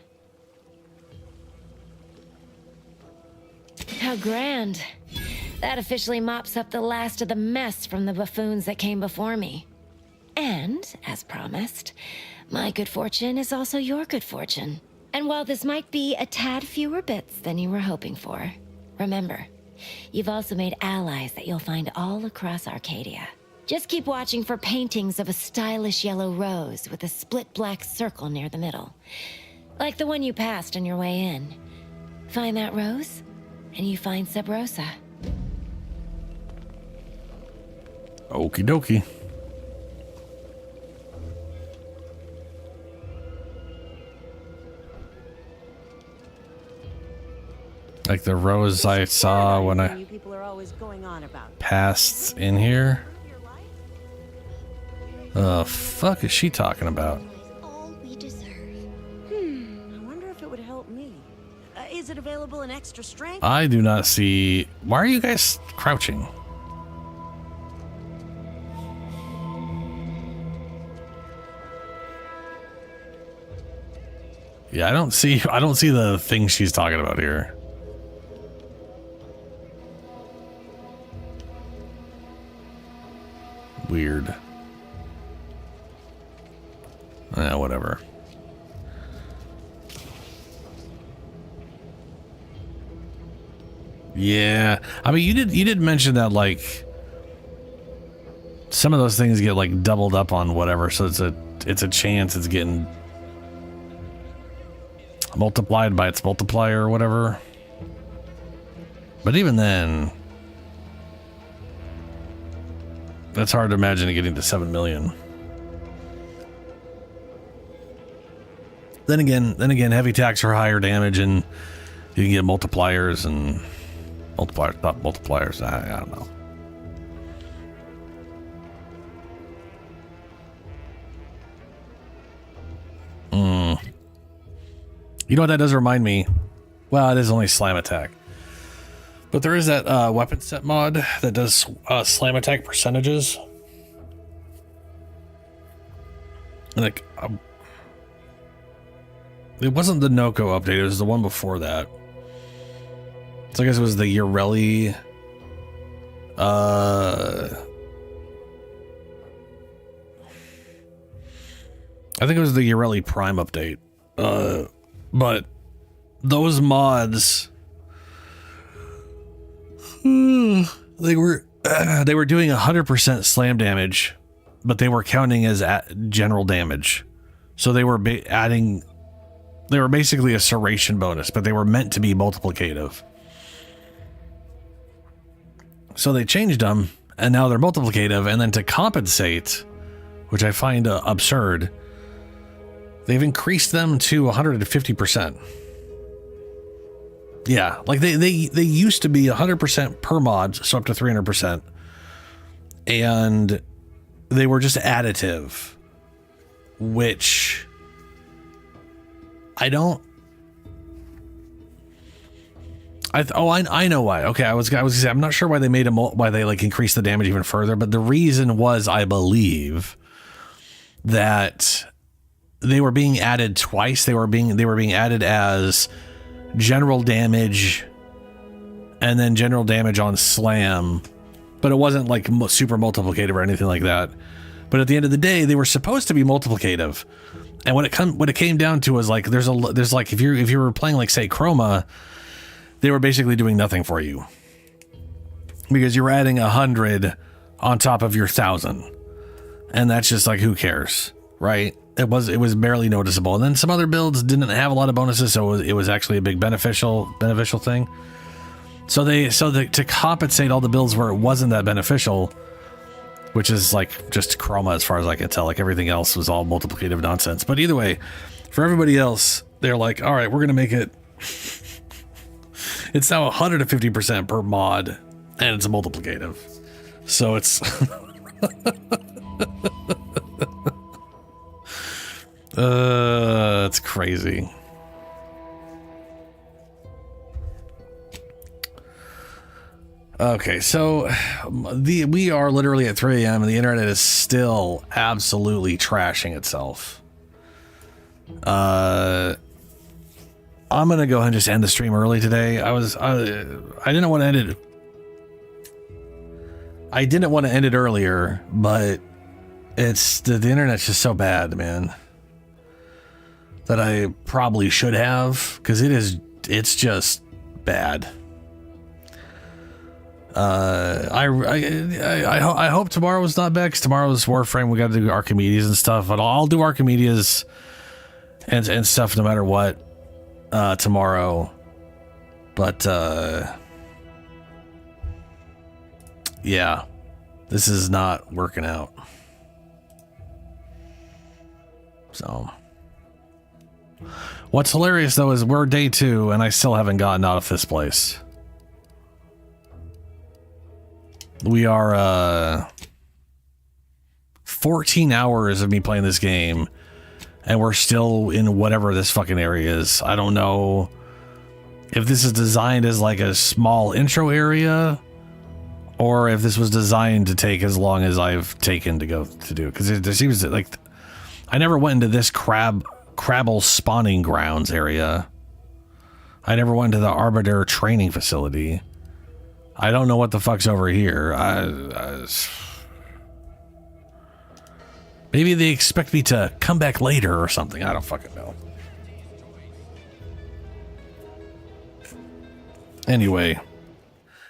How grand. That officially mops up the last of the mess from the buffoons that came before me. And, as promised, my good fortune is also your good fortune. And while this might be a tad fewer bits than you were hoping for, remember, you've also made allies that you'll find all across Arcadia. Just keep watching for paintings of a stylish yellow rose with a split black circle near the middle. Like the one you passed on your way in. Find that rose, and you find Sub Rosa. Okie dokie. Like the rose I saw when I People are always going on about. passed in here. Fuck is she talking about? I wonder if it would help me. Is it available in extra strength? I do not see. Why are you guys crouching? Yeah, I don't see the thing she's talking about here. Weird. Whatever. Yeah, I mean, you did mention that, like, some of those things get like doubled up on whatever, so it's a chance it's getting multiplied by its multiplier or whatever. But even then, that's hard to imagine getting to 7 million. Then again, heavy attacks are higher damage, and you can get multipliers and multipliers. I don't know. You know what that does remind me? Well, it is only slam attack, but there is that weapon set mod that does slam attack percentages. Like, it wasn't the Noko update; it was the one before that. So I guess it was the Ureli. I think it was the Ureli Prime update. But those mods, they were doing 100% slam damage, but they were counting as general damage. So they were they were basically a serration bonus, but they were meant to be multiplicative. So they changed them, and now they're multiplicative, and then to compensate, which I find absurd, They've increased them to 150%. Yeah, like they used to be 100% per mod, so up to 300%. And they were just additive, which I don't. I know why. Okay, I was gonna say I'm not sure why they made why they like increased the damage even further, but the reason was, I believe, that they were being added twice. They were being added as general damage and then general damage on slam, but it wasn't like super multiplicative or anything like that. But at the end of the day, they were supposed to be multiplicative. And what it came down to was like there's like if you were playing like say Chroma, they were basically doing nothing for you because you're adding 100 on top of your 1,000, and that's just like, who cares, right? It was barely noticeable. And then some other builds didn't have a lot of bonuses, so it was actually a big beneficial thing. So to compensate all the builds where it wasn't that beneficial, which is like just Chroma as far as I can tell, like everything else was all multiplicative nonsense. But either way, for everybody else, they're like, all right, we're gonna make it. It's now 150% per mod, and it's multiplicative. So it's it's crazy. Okay, so we are literally at 3 a.m. and the internet is still absolutely trashing itself. I'm gonna go ahead and just end the stream early today. I didn't want to end it. I didn't want to end it earlier, but it's the internet's just so bad, man, that I probably should have, because it's just bad. I hope tomorrow's not bad, because tomorrow's Warframe. We got to do Archimedes and stuff, but I'll do Archimedes and stuff no matter what tomorrow. But yeah, this is not working out. So what's hilarious though is we're day 2 and I still haven't gotten out of this place. We are 14 hours of me playing this game and we're still in whatever this fucking area is. I don't know if this is designed as like a small intro area or if this was designed to take as long as I've taken to go to do, because there seems like I never went into this Crabble spawning grounds area. I never went to the Arbiter training facility. I don't know what the fuck's over here. Maybe they expect me to come back later or something. I don't fucking know. Anyway.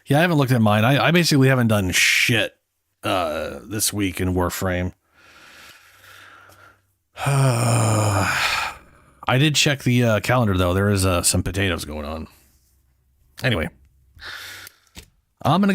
Yeah, I haven't looked at mine. I basically haven't done shit this week in Warframe. I did check the calendar, though. There is some potatoes going on. Anyway. I'm going to get